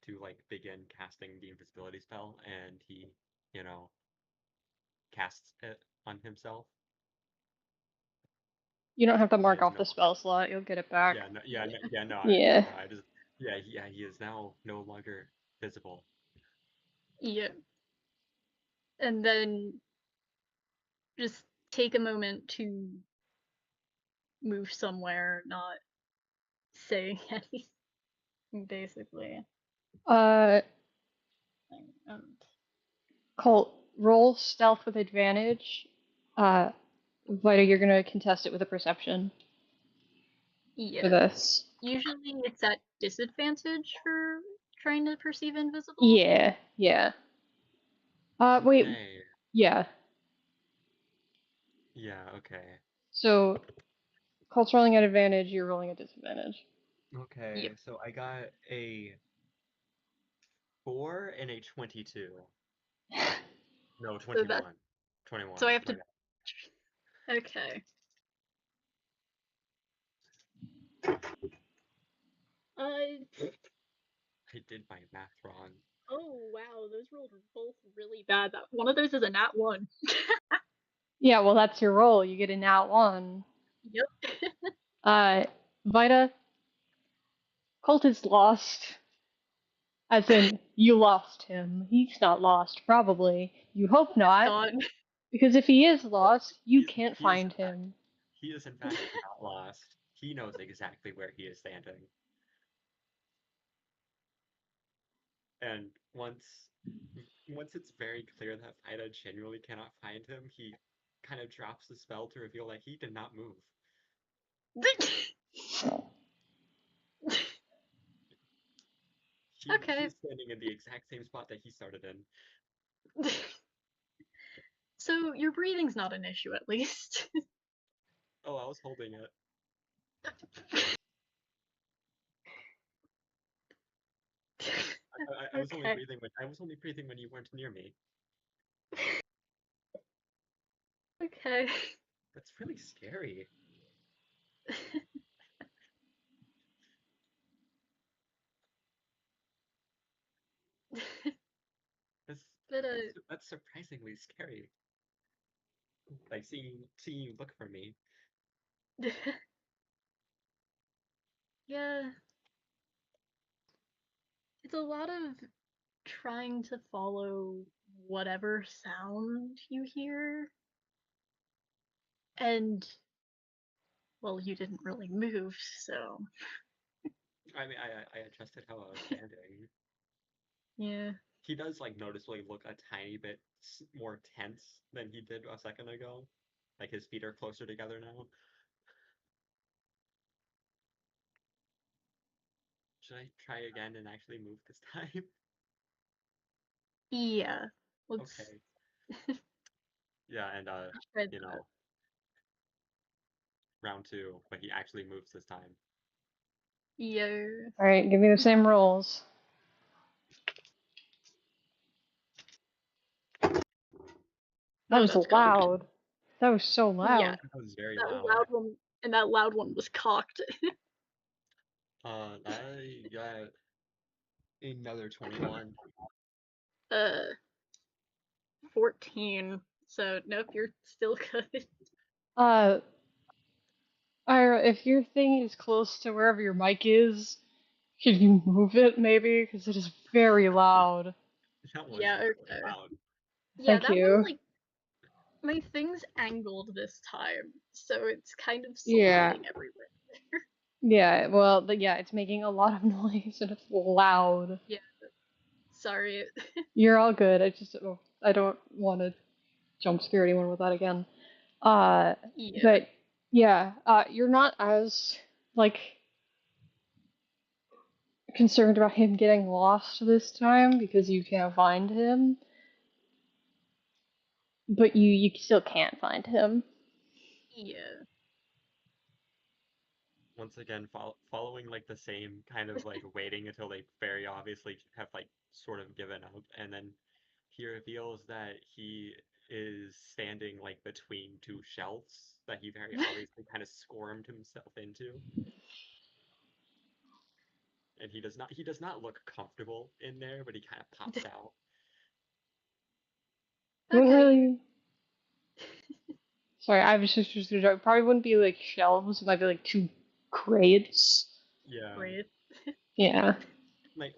S4: to like begin casting the invisibility spell, and he, you know, casts it on himself.
S1: You don't have to
S4: He
S1: mark
S4: is
S1: off
S4: no
S1: the spell slot. You'll get it back.
S4: yeah no, yeah no, yeah no
S1: Yeah.
S4: I just yeah he is now no longer visible.
S2: Yeah. And then just take a moment to move somewhere, not saying anything, basically.
S1: Uh,
S2: And
S1: Colt, roll stealth with advantage. Vita, you're gonna contest it with a perception for
S2: yeah.
S1: this.
S2: Usually it's at disadvantage for trying to perceive invisible.
S1: Yeah, yeah. Wait,
S4: Okay.
S1: yeah.
S4: Yeah, okay.
S1: So, Colt's rolling at advantage, you're rolling at disadvantage.
S4: Okay,
S2: Yep.
S4: so I got a 4 and a 22. No,
S2: So that
S4: 21. 21,
S2: so I have
S4: my
S2: to
S4: bad.
S2: okay. Uh
S4: I did my math wrong.
S2: oh wow, those rolls are both really bad. That one of those is a nat one.
S1: Yeah, well, that's your roll. You get a nat 1.
S2: Yep.
S1: Uh, Vita, Colt is lost. As in, you lost him. He's not lost, probably. You hope not,
S2: Gone.
S1: because if he is lost, you
S4: He's,
S1: can't
S4: he is
S1: find
S4: in fact
S1: him.
S4: he is in fact not lost. He knows exactly where he is standing. And once it's very clear that Ida genuinely cannot find him, he kind of drops the spell to reveal that he did not move.
S2: Okay.
S4: He's standing in the exact same spot that he started in.
S2: So your breathing's not an issue, at least.
S4: Oh, I was holding it. I was only
S2: Okay.
S4: breathing when you weren't near me.
S2: Okay.
S4: That's really scary. That's
S2: But
S4: that's surprisingly scary. Like seeing you look for me.
S2: yeah, it's a lot of trying to follow whatever sound you hear, and well, you didn't really move, so
S4: I mean, I adjusted how I was standing.
S2: yeah.
S4: He does like noticeably look a tiny bit more tense than he did a second ago. Like his feet are closer together now. Should I try again and actually move this time?
S2: Yeah. Let's
S4: Okay. Yeah, and
S2: try
S4: you
S2: that.
S4: know, round 2, but he actually moves this time.
S2: Yo.
S1: Alright, give me the same rolls. That
S2: Oh,
S1: was
S2: that's cocked.
S1: loud. That was so
S2: Yeah,
S1: loud.
S4: That was very
S2: that
S4: loud.
S2: loud one, and that loud one was cocked.
S4: I got another 21.
S2: 14. So nope, you're still good.
S1: Uh, Ira, if your thing is close to wherever your mic is, can you move it maybe? Because it is very loud.
S4: That was
S2: Yeah,
S4: really
S2: okay.
S4: loud.
S2: Yeah,
S1: Thank
S2: that one,
S1: you.
S2: like, my thing's angled this time, so it's kind of
S1: Yeah.
S2: sliding everywhere.
S1: Yeah, well, yeah, it's making a lot of noise and it's loud.
S2: Yeah, sorry.
S1: You're all good. I don't want to jump scare anyone with that again.
S2: Yeah,
S1: But yeah, you're not as like concerned about him getting lost this time because you can't find him, but you still can't find him.
S2: yeah.
S4: Once again, following like the same kind of like waiting until they very obviously have like sort of given up, and then he reveals that he is standing like between two shelves that he very obviously kind of squirmed himself into, and he does not look comfortable in there, but he kind of pops out.
S1: What
S2: Okay.
S1: really? Sorry, I was just gonna joke. Probably wouldn't be like shelves. It might be like two crates.
S4: Yeah,
S2: Great.
S1: Yeah.
S4: like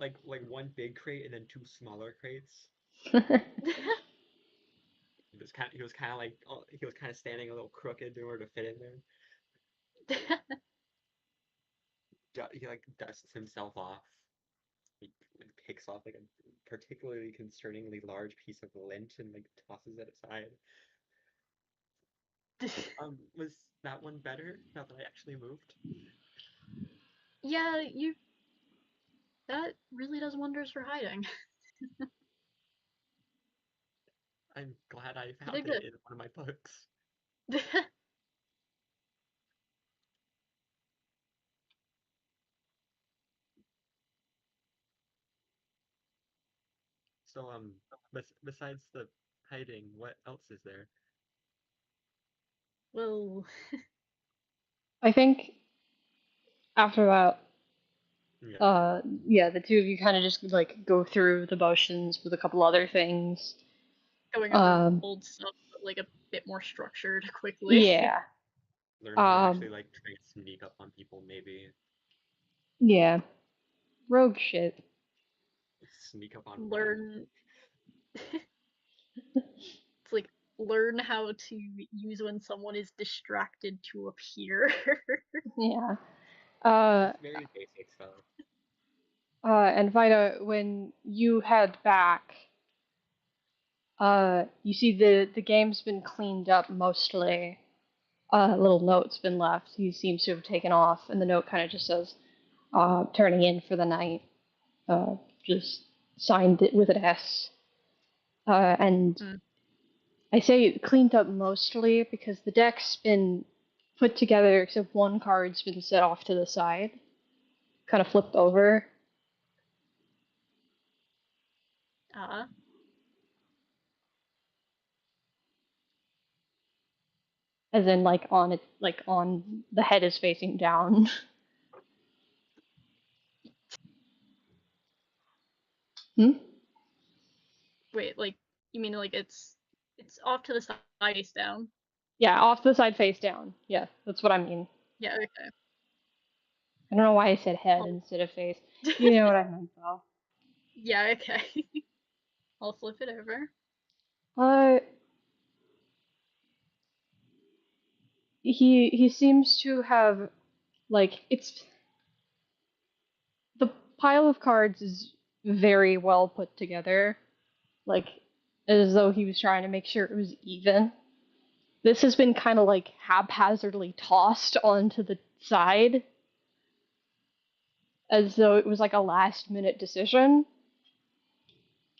S4: one big crate and then two smaller crates. He was kind of like he was kind of standing a little crooked in order to fit in there. He like dusts himself off. He like, picks off like a particularly concerningly large piece of lint and like tosses it aside. Was that one better now that I actually moved?
S2: Yeah, that really does wonders for hiding.
S4: I'm glad I
S2: You
S4: found
S2: did
S4: it
S2: good.
S4: in one of my books. So besides the hiding, what else is there?
S2: Well,
S1: I think after that,
S4: Yeah.
S1: yeah, the two of you kind of just like go through the motions with a couple other things.
S2: going over
S1: Um,
S2: old stuff, but like a bit more structured quickly.
S1: yeah.
S4: Learn how to
S1: Um,
S4: actually like try and sneak up on people, maybe
S1: yeah. Rogue shit.
S4: sneak up on Ren.
S2: Learn it's like learn how to use when someone is distracted to appear.
S1: Yeah. Uh,
S4: Just very basic stuff.
S1: and Vida, when you head back, you see the game's been cleaned up mostly. A little note's been left. He seems to have taken off, and the note kind of just says, turning in for the night. Uh, just signed it with an S. And
S2: Mm.
S1: I say cleaned up mostly because the deck's been put together, except one card's been set off to the side, kind of flipped over,
S2: Uh,
S1: as in like on it, like on the head is facing down. Hmm?
S2: wait, like you mean like it's off to the side face down?
S1: Yeah, off the side face down. Yeah, that's what I mean.
S2: Yeah, okay.
S1: I don't know why I said head
S2: I'll
S1: instead of face. You know what I meant though.
S2: Yeah, okay. I'll flip it over.
S1: Uh, he seems to have like it's the pile of cards is very well put together, like as though he was trying to make sure it was even. This has been kind of like haphazardly tossed onto the side as though it was like a last minute decision,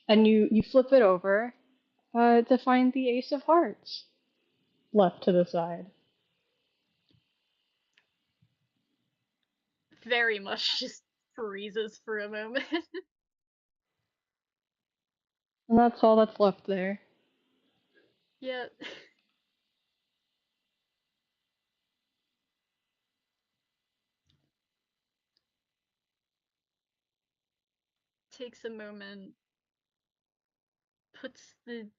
S1: and you flip it over to find the ace of hearts left to the side.
S2: very much just freezes for a moment.
S1: And that's all that's left there.
S2: Yeah. Takes a moment, puts the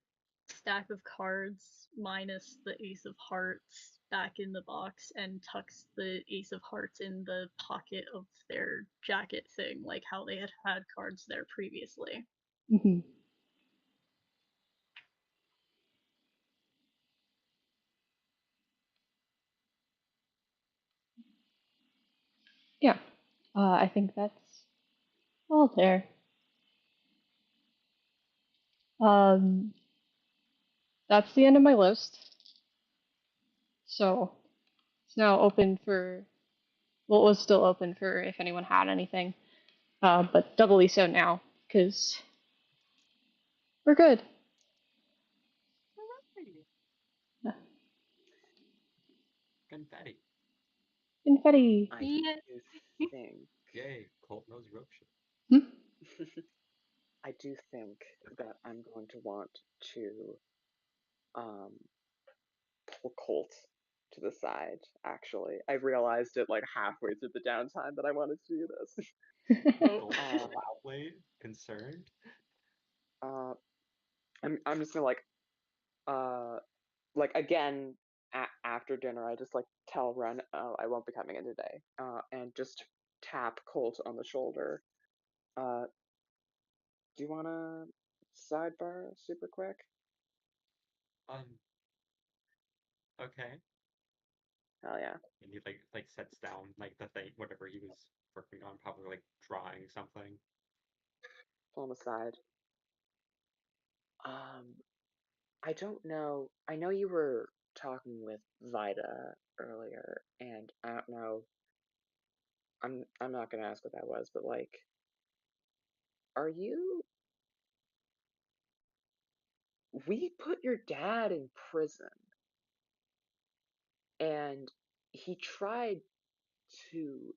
S2: stack of cards minus the ace of hearts back in the box and tucks the ace of hearts in the pocket of their jacket thing, like how they had cards there previously.
S1: Hmm. Yeah, I think that's all there. Um, that's the end of my list. So it's now open for, well, it was still open for if anyone had anything, but doubly so now because we're good. Yeah.
S4: Confetti.
S1: Confetti.
S5: I
S2: Yeah.
S5: do think
S4: Yay, Colt knows rope shit.
S1: Hmm?
S5: I do think that I'm going to want to um pull Colt to the side, actually. I realized it like halfway through the downtime that I wanted to do this.
S2: Oh.
S4: Colt is loudly concerned.
S5: Uh I'm just gonna like again after dinner I just like tell Ren, oh, I won't be coming in today. And just tap Colt on the shoulder. Uh do you wanna sidebar super quick?
S4: Um, okay.
S5: Hell yeah.
S4: And he like sets down like the thing, whatever he was working on, probably like drawing something.
S5: Pull him aside. Um I don't know. I know you were talking with Vida earlier, and I don't know. I'm not gonna ask what that was, but like, are you? We put your dad in prison, and he tried to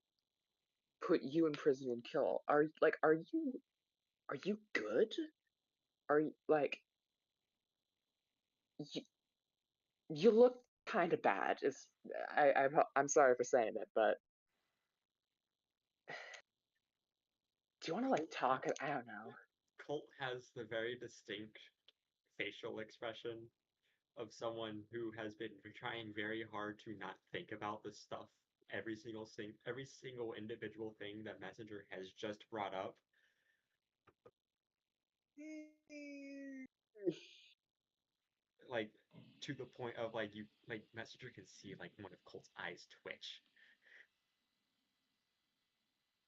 S5: put you in prison and kill. Are you good? Are you like you, you look kind of bad? Is I'm sorry for saying it, but do you want to like talk? I don't know.
S4: Colt has the very distinct facial expression of someone who has been trying very hard to not think about the stuff, every single individual thing that Messenger has just brought up. Like to the point of like you like Messenger can see like one of Colt's eyes twitch.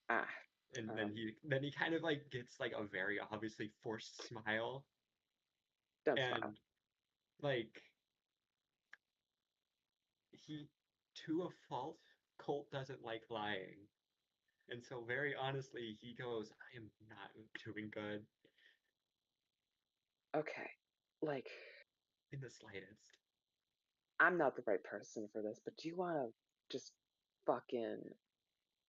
S5: Ah,
S4: And
S5: um,
S4: then he kind of like gets like a very obviously forced smile.
S5: don't smile.
S4: And like he to a fault, Colt doesn't like lying. And so very honestly, he goes, I am not doing good
S5: Okay, like.
S4: in the slightest.
S5: I'm not the right person for this, but do you want to just fucking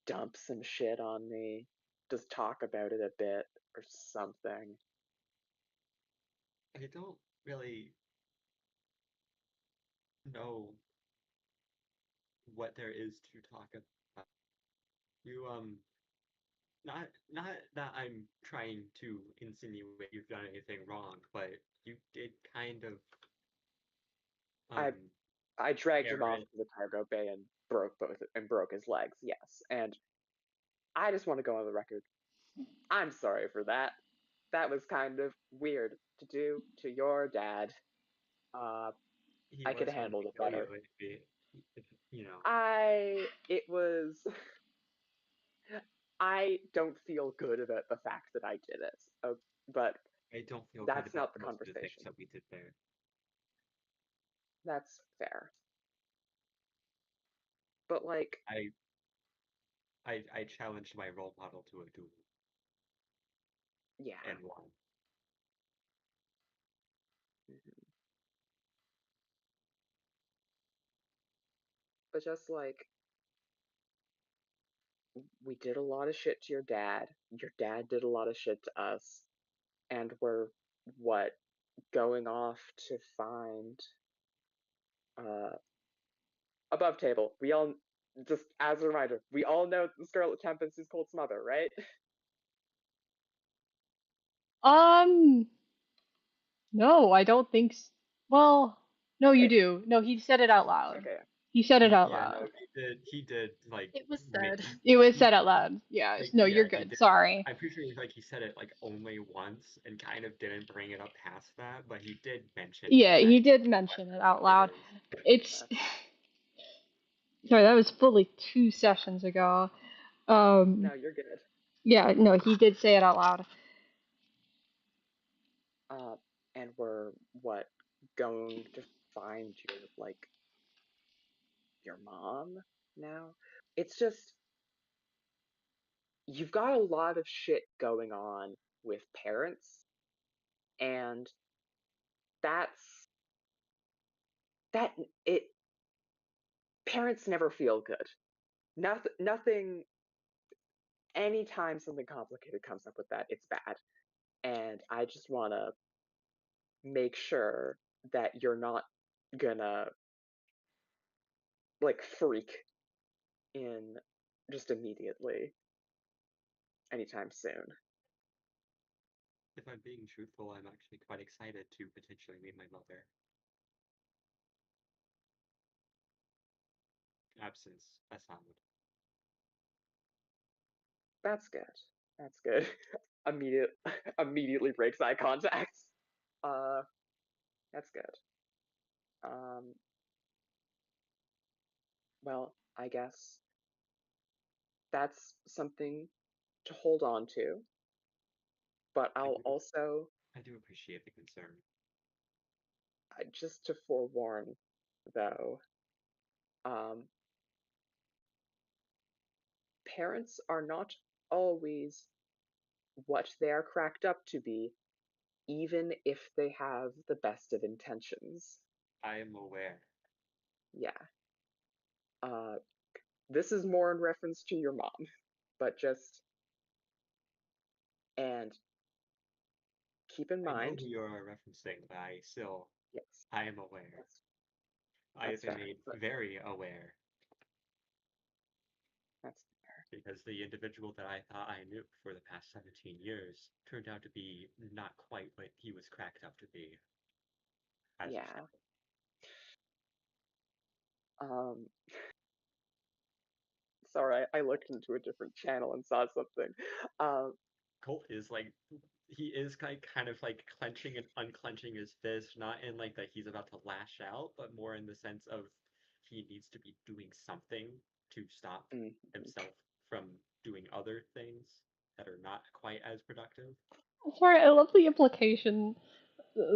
S5: dump some shit on me? Just talk about it a bit or something.
S4: I don't really know what there is to talk about. You not that I'm trying to insinuate you've done anything wrong, but you did kind of
S5: I
S4: um
S5: I dragged him off
S4: errant.
S5: to the cargo bay and broke his legs. Yes, and I just want to go on the record. I'm sorry for that. That was kind of weird to do to your dad. Uh,
S4: He
S5: I could
S4: was
S5: have
S4: going to
S5: handled it
S4: kill you
S5: better.
S4: if you know.
S5: It was. I don't feel good about the fact that I did it. But
S4: I don't feel good
S5: that's
S4: about
S5: not the
S4: most of the things
S5: conversation.
S4: that we did there.
S5: That's fair. But like,
S4: I challenged my role model to a duel
S5: yeah.
S4: and won.
S5: Mhm. But just like we did a lot of shit to your dad. Your dad did a lot of shit to us. And we're, what, going off to find, uh, above table. We all, just as a reminder, we all know the Scarlet Tempest is Colt's mother, right?
S1: Um, no, I don't think. Well, no, you
S5: Okay,
S1: do. No, he said it out loud.
S5: okay.
S1: He said it out
S4: Yeah, no,
S1: loud.
S4: he did like
S2: It was said.
S1: It was
S4: he
S1: said out loud. Yeah.
S4: like
S1: No,
S4: yeah,
S1: you're
S4: he
S1: good.
S4: did.
S1: Sorry.
S4: I'm pretty sure like he said it like only once and kind of didn't bring it up past that, but he did mention
S1: Yeah,
S4: that
S1: he did mention it out
S4: it
S1: loud.
S4: is.
S1: It's sorry, that was fully 2 sessions ago.
S5: No, you're good.
S1: Yeah, no, he did say it out loud.
S5: Uh, and we're, what, going to find your, like, your mom now? It's just, you've got a lot of shit going on with parents, and that's, that, it, parents never feel good. Nothing, anytime something complicated comes up with that, it's bad. And I just want to make sure that you're not gonna, like, freak in just immediately anytime soon.
S4: If I'm being truthful, I'm actually quite excited to potentially meet my mother. Absence aside.
S5: That's good. That's good. Immediate, immediately breaks eye contact. Uh, that's good. Um, well, I guess that's something to hold on to. But
S4: I
S5: I'll
S4: do
S5: also,
S4: I do appreciate the concern.
S5: just to forewarn, though, um, parents are not always what they are cracked up to be, even if they have the best of intentions.
S4: I am aware.
S5: Yeah. Uh, this is more in reference to your mom, but just, and keep in
S4: I know
S5: mind,
S4: who you are referencing, but I still
S5: yes,
S4: I am aware.
S5: that's,
S4: I have
S5: that's
S4: been
S5: fair.
S4: made very aware
S5: That's fair.
S4: because the individual that I thought I knew for the past 17 years turned out to be not quite what he was cracked up to be as a
S5: Yeah.
S4: child.
S5: Um, sorry, I looked into a different channel and saw something. Um,
S4: Colt is like he is kind of like clenching and unclenching his fist, not in like that he's about to lash out, but more in the sense of he needs to be doing something to stop
S5: mm,
S4: himself from doing other things that are not quite as productive.
S1: Sorry, I love the implication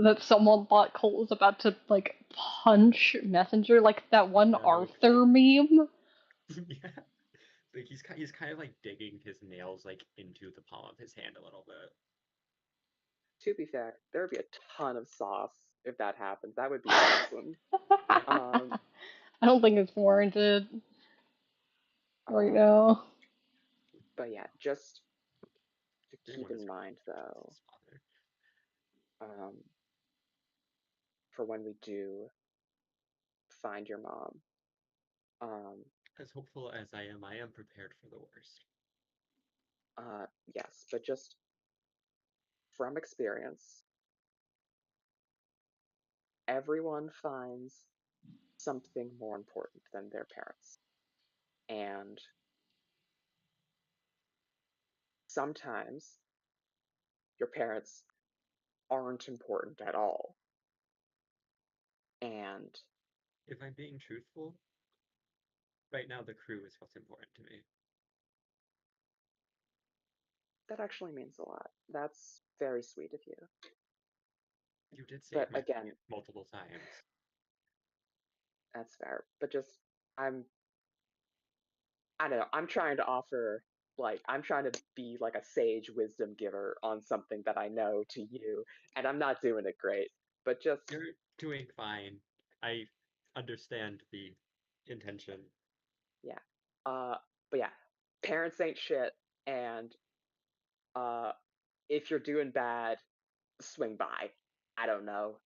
S1: that someone thought Colt was about to like punch Messenger, like that one
S4: No, no,
S1: Arthur meme.
S4: yeah, like he's kind of like digging his nails like into the palm of his hand a little bit.
S5: to be fair, there would be a ton of sauce if that happened. That would be awesome. Um,
S1: I don't think it's warranted right
S5: uh,
S1: now.
S5: but yeah, just to keep
S4: Everyone is
S5: in mind,
S4: referring to
S5: though,
S4: his father.
S5: um, for when we do find your mom, um,
S4: As hopeful as I am prepared for the worst.
S5: yes, but just from experience, everyone finds something more important than their parents. And sometimes your parents aren't important at all. And
S4: If I'm being truthful, right now the crew is what's important to me.
S5: that actually means a lot. That's very sweet of you.
S4: You did
S5: But
S4: save my
S5: again,
S4: life multiple times.
S5: that's fair. But just, I'm, I don't know, I'm trying to offer, like, I'm trying to be like a sage wisdom giver on something that I know to you, and I'm not doing it great. But just,
S4: You're doing fine. I understand the intention.
S5: yeah. Uh, but yeah, parents ain't shit, and uh, if you're doing bad, swing by. I don't know.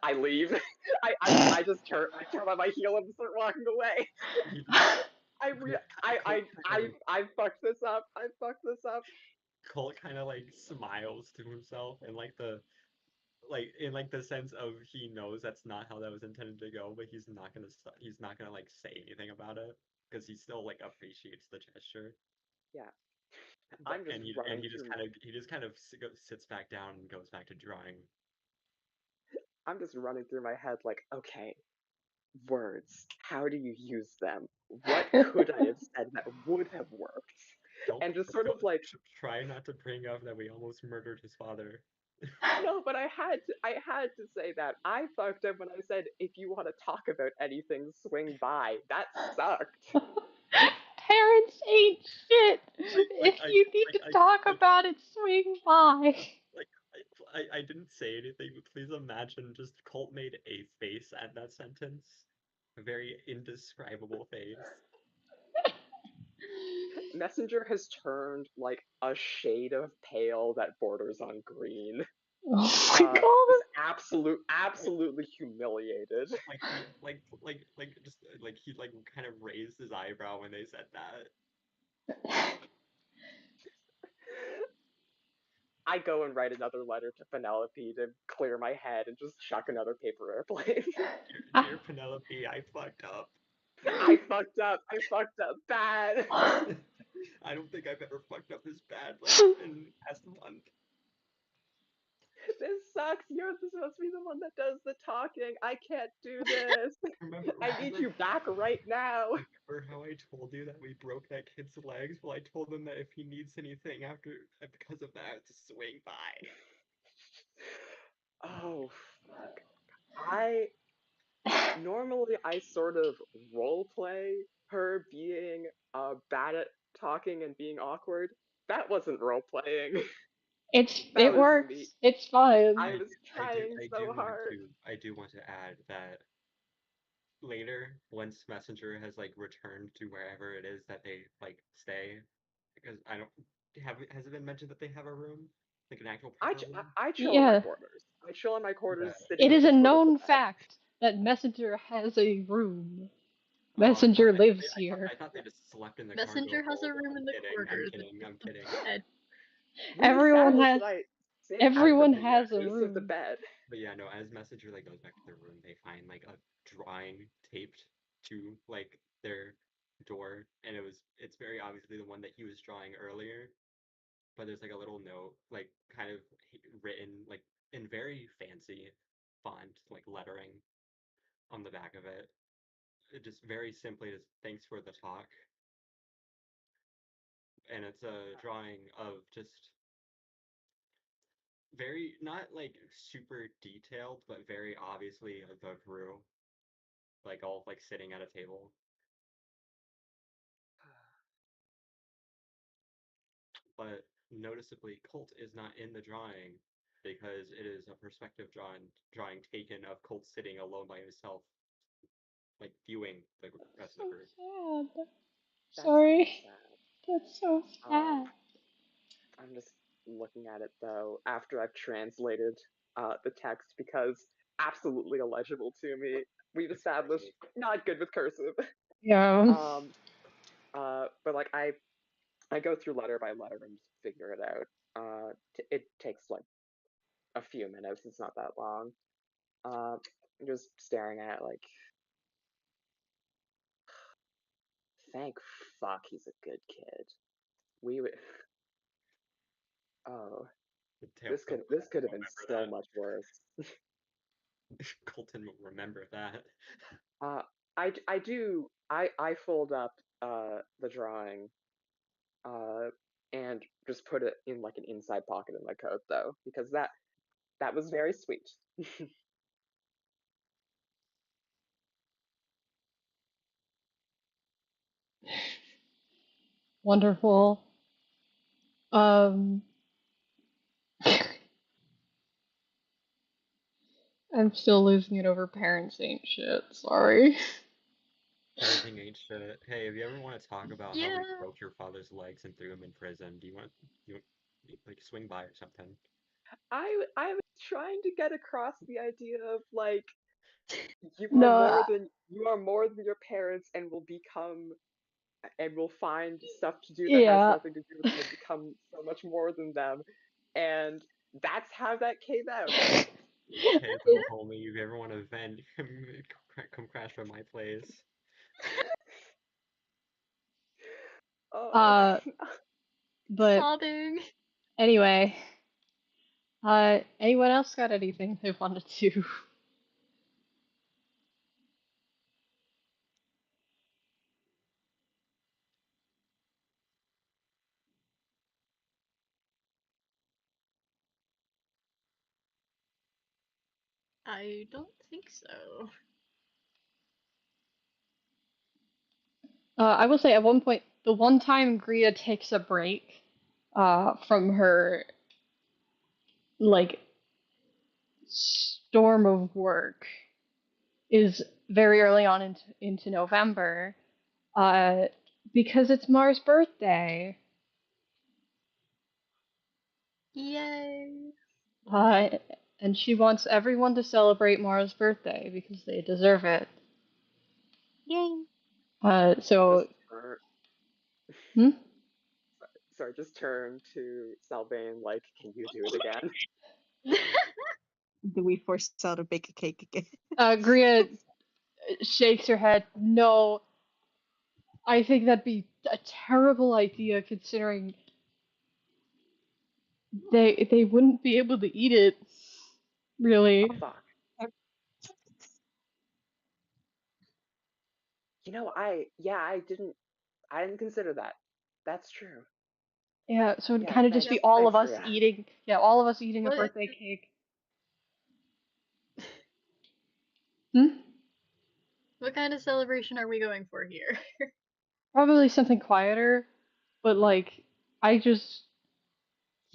S5: I leave. I just turn on my heel and start walking away.
S4: He,
S5: I
S4: Colt kind of
S5: I fucked this up. I fucked this up.
S4: Colt kind of like smiles to himself and like in like the sense of he knows that's not how that was intended to go, but he's not gonna like say anything about it because he still like appreciates the gesture.
S5: Yeah,
S4: But
S5: I'm just
S4: and
S5: running through.
S4: he just kind of sits back down and goes back to drawing.
S5: I'm just running through my head like, okay, words. How do you use them? What could I have said that would have worked?
S4: Don't,
S5: And just sort of
S4: don't
S5: like,
S4: try not to bring up that we almost murdered his father.
S5: no, but I had to say that. I fucked up when I said, if you want to talk about anything, swing by. That sucked.
S1: Parents ain't shit.
S4: Like
S1: If you need to
S4: I
S1: talk about it, swing by.
S4: like I didn't say anything, but please imagine just Colt made a face at that sentence. A very indescribable face.
S5: Messenger has turned like a shade of pale that borders on green.
S1: Oh my god.
S5: Absolutely humiliated.
S4: Like he like just like he like kind of raised his eyebrow when they said that.
S5: I go and write another letter to Penelope to clear my head and just chuck another paper airplane.
S4: Dear Penelope, I fucked up.
S5: I fucked up. I fucked up bad.
S4: I don't think I've ever fucked up this bad like in the past month.
S5: This sucks. You're supposed to be the one that does the talking. I can't do this. I need you back right now.
S4: Remember how I told you that we broke that kid's legs? Well, I told him that if he needs anything after because of that, to swing by.
S5: Oh fuck. Normally I sort of role play her being bad at talking and being awkward. That wasn't role playing. That
S1: It
S5: was
S1: works.
S5: me.
S1: It's fine.
S5: I was trying so hard.
S4: I do want to add that later, once Messenger has like returned to wherever it is that they like stay, because I don't have has it been mentioned that they have a room, like an actual proper room?
S5: I chill in my
S1: Yeah.
S5: quarters. I chill in my quarters,
S4: Yeah.
S5: sitting
S1: It
S5: at
S1: is
S5: the
S1: a
S5: foot of the
S1: known
S5: bed.
S1: fact that Messenger has a room.
S4: Oh,
S1: Messenger lives here.
S4: I thought they just slept in the
S2: Messenger
S4: cargo
S2: has a
S4: hold.
S2: room in the corridor.
S4: I'm kidding.
S2: Bed.
S5: We
S1: Everyone
S5: established
S1: has
S5: that I sit at
S1: everyone
S5: the
S1: has a
S5: base of the
S1: room.
S5: bed.
S4: But yeah, no, as Messenger like goes back to their room, they find like a drawing taped to like their door, and it's very obviously the one that he was drawing earlier. But there's like a little note, like kind of written like in very fancy font, like lettering on the back of it. It just very simply is thanks for the talk. And it's a drawing of just very not like super detailed, but very obviously the crew, like all like sitting at a table. But noticeably, Colt is not in the drawing because it is a perspective drawing taken of Colt sitting alone by himself, like viewing the rest of
S1: So
S4: the group.
S1: sad.
S5: That's
S1: Sorry.
S5: so sad.
S1: That's so sad.
S5: I'm just looking at it though after I've translated the text because absolutely illegible to me. We've
S4: It's
S5: established not good with cursive.
S1: Yeah.
S5: But like I go through letter by letter and just figure it out. It takes like a few minutes. It's not that long. I'm just staring at it like, thank fuck he's a good kid. We would. Oh, this could have been so much worse.
S4: Colton will remember that.
S5: Uh, I fold up the drawing and just put it in like an inside pocket in my coat though because that was very sweet.
S1: Wonderful. Um, I'm still losing it over parents ain't shit. Sorry.
S4: everything ain't shit. Hey, if you ever want to talk about how we
S2: Yeah.
S4: broke your father's legs and threw him in prison, do you like swing by or something?
S5: I was trying to get across the idea of like
S1: No,
S5: you are more than your parents and will become and will find stuff to do that has
S1: yeah.
S5: nothing to do with them and become so much more than them. And that's how that came out.
S4: Hey, little homie, if you ever want to vent, come crash by my place.
S5: Oh,
S1: Uh, but
S2: Sobbing.
S1: anyway, anyone else got anything they wanted to?
S2: I don't think so.
S1: I will say at one point, the one time Gria takes a break, from her like storm of work is very early on into November, uh, because it's Mars' birthday.
S2: Yay.
S1: Uh, and she wants everyone to celebrate Mara's birthday because they deserve it.
S3: Yay.
S5: just
S1: So,
S5: turn,
S1: hmm?
S5: sorry, just turn to Salvain like, can you do it again?
S3: Do we force Sal to bake a cake again?
S1: Gria shakes her head. No, I think that'd be a terrible idea considering they wouldn't be able to eat it,
S5: Oh
S1: really.
S5: fuck. I didn't consider that. That's true.
S1: Yeah, so it'd
S5: Yeah,
S1: kind of just
S5: thanks
S1: be
S2: Yep.
S1: all of
S5: thanks for
S1: us
S5: that.
S1: eating. Yeah, all of us eating a
S2: What
S1: birthday cake. Hmm?
S2: what kind of celebration are we going for here?
S1: Probably something quieter, but like, I just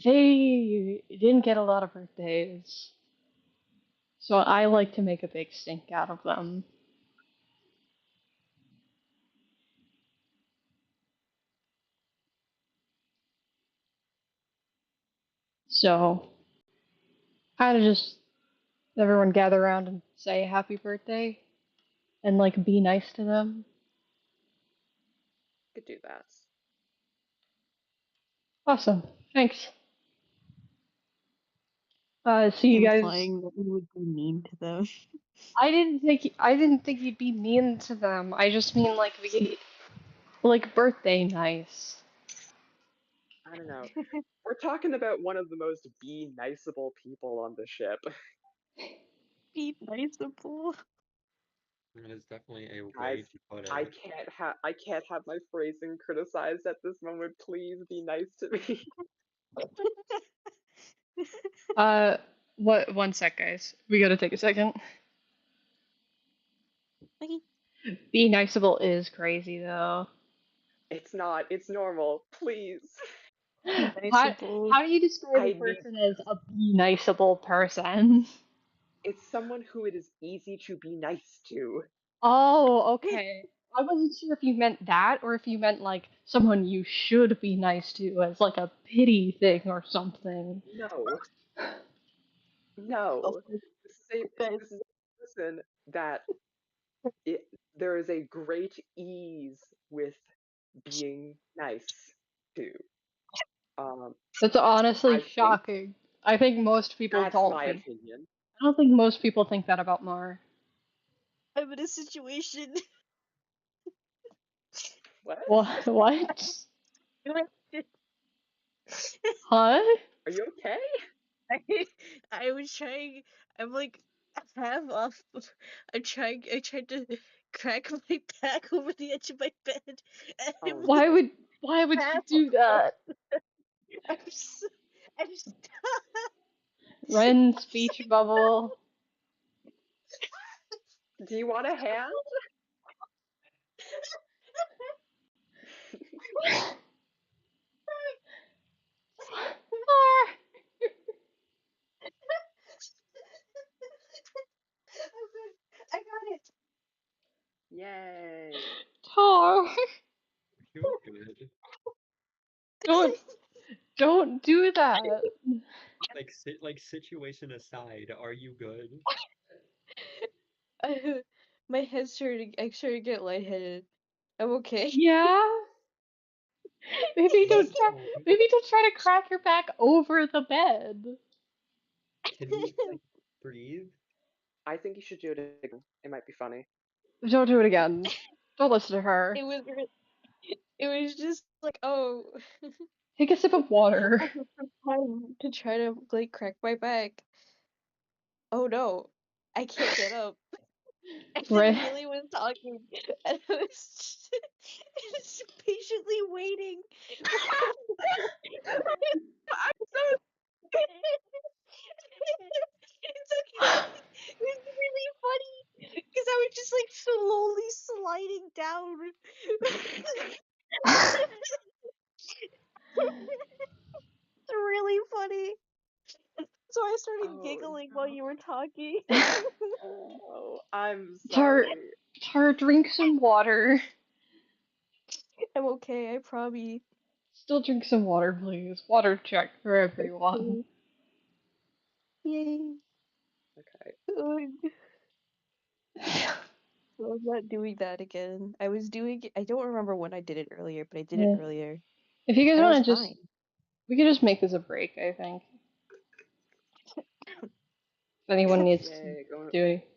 S1: they didn't get a lot of birthdays, so I like to make a big stink out of them. So, kind of just everyone gather around and say happy birthday and like be nice to them.
S5: Could do that.
S1: Awesome. Thanks. See you guys.
S3: Implying that we would be mean to them.
S1: I didn't think you'd be mean to them. I just mean like be like birthday nice.
S5: I don't know. We're talking about one of the most be niceable people on the ship.
S3: Be niceable.
S4: That is definitely a
S5: Guys,
S4: way to put it.
S5: I can't have my phrasing criticized at this moment. Please be nice to me.
S1: Uh, what? One sec, guys. We gotta take a second.
S3: Okay.
S1: Be niceable is crazy though.
S5: It's not. It's normal. Please.
S3: Be
S1: How
S3: niceable.
S1: how do you describe a
S5: I need
S1: person as a be niceable person?
S5: it's someone who it is easy to be nice to.
S1: Oh, okay. I wasn't sure if you meant that or if you meant like someone you should be nice to as like a pity thing or something.
S5: No.
S3: Of
S5: No.
S3: course, guys.
S5: This is a person that it, there is a great ease with being nice to. Um,
S1: That's honestly
S5: I think
S1: shocking. I think most people
S5: that's
S1: don't
S5: my
S1: think.
S5: opinion.
S1: I don't think most people think that about Mar.
S3: I'm in a situation.
S5: What?
S1: What? What? Huh?
S5: Are you okay?
S3: I, I was trying. I'm like half off. I tried to crack my back over the edge of my bed, and it
S5: Oh
S3: was
S1: Why
S5: no.
S1: would why would you
S3: half
S1: do
S3: off.
S1: that?
S3: I'm so, I'm stuck.
S1: Ren
S3: I'm so,
S1: speech bubble.
S5: Do you want a hand?
S3: I got it.
S5: Yay.
S1: Don't do that.
S4: Like situation aside, are you good?
S3: My head's I started to get lightheaded. I'm okay.
S1: Yeah. Maybe
S4: Please
S1: don't try.
S4: tell me.
S1: Maybe don't try to crack your back over the bed.
S4: Can we like breathe?
S5: I think you should do it again. It might be funny.
S1: Don't do it again. Don't listen to her.
S3: It was it was just like, oh,
S1: Take a sip of water.
S3: time to try to like crack my back. Oh no, I can't get up. And then
S1: Right.
S3: Amelia was talking, and I was just patiently waiting.
S5: I'm so
S3: It's okay. It was really funny because I was just like slowly sliding down. It's really funny. So I started
S5: Oh
S3: giggling while you were talking.
S5: no. I'm
S1: Tar,
S5: sorry.
S1: drink some water.
S3: I'm okay, I promise.
S1: Still drink some water, please. Water check for everyone.
S3: Yay.
S5: Okay.
S3: Ugh. I'm not doing that again. I don't remember when I did it earlier, but I did it
S1: Yeah.
S3: earlier.
S1: If you guys
S3: And I was
S1: want to
S3: fine.
S1: we could just make this a break, I think. If anyone needs to
S5: Yay,
S1: do it.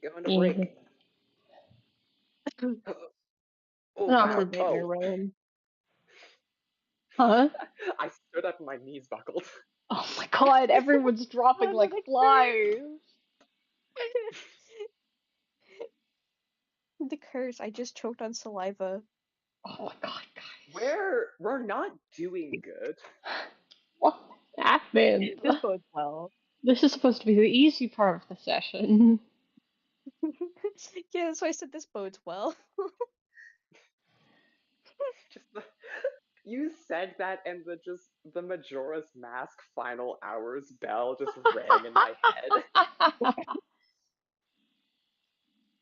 S5: going to break.
S1: Easy.
S5: Oh
S1: Not
S5: wow.
S1: for
S3: Another
S1: big.
S3: nightmare
S5: Oh.
S3: realm.
S1: Huh?
S5: I stood up and my knees buckled.
S1: Oh my god, everyone's dropping like
S3: Another
S1: flies.
S3: The curse. I just choked on saliva.
S1: Oh my god, guys.
S5: We're not doing good.
S1: What happened?
S3: This bodes well.
S1: This is supposed to be the easy part of the session.
S3: Yeah, that's why I said this bodes well.
S5: Just you said that and the Majora's Mask final hours bell just rang in my head.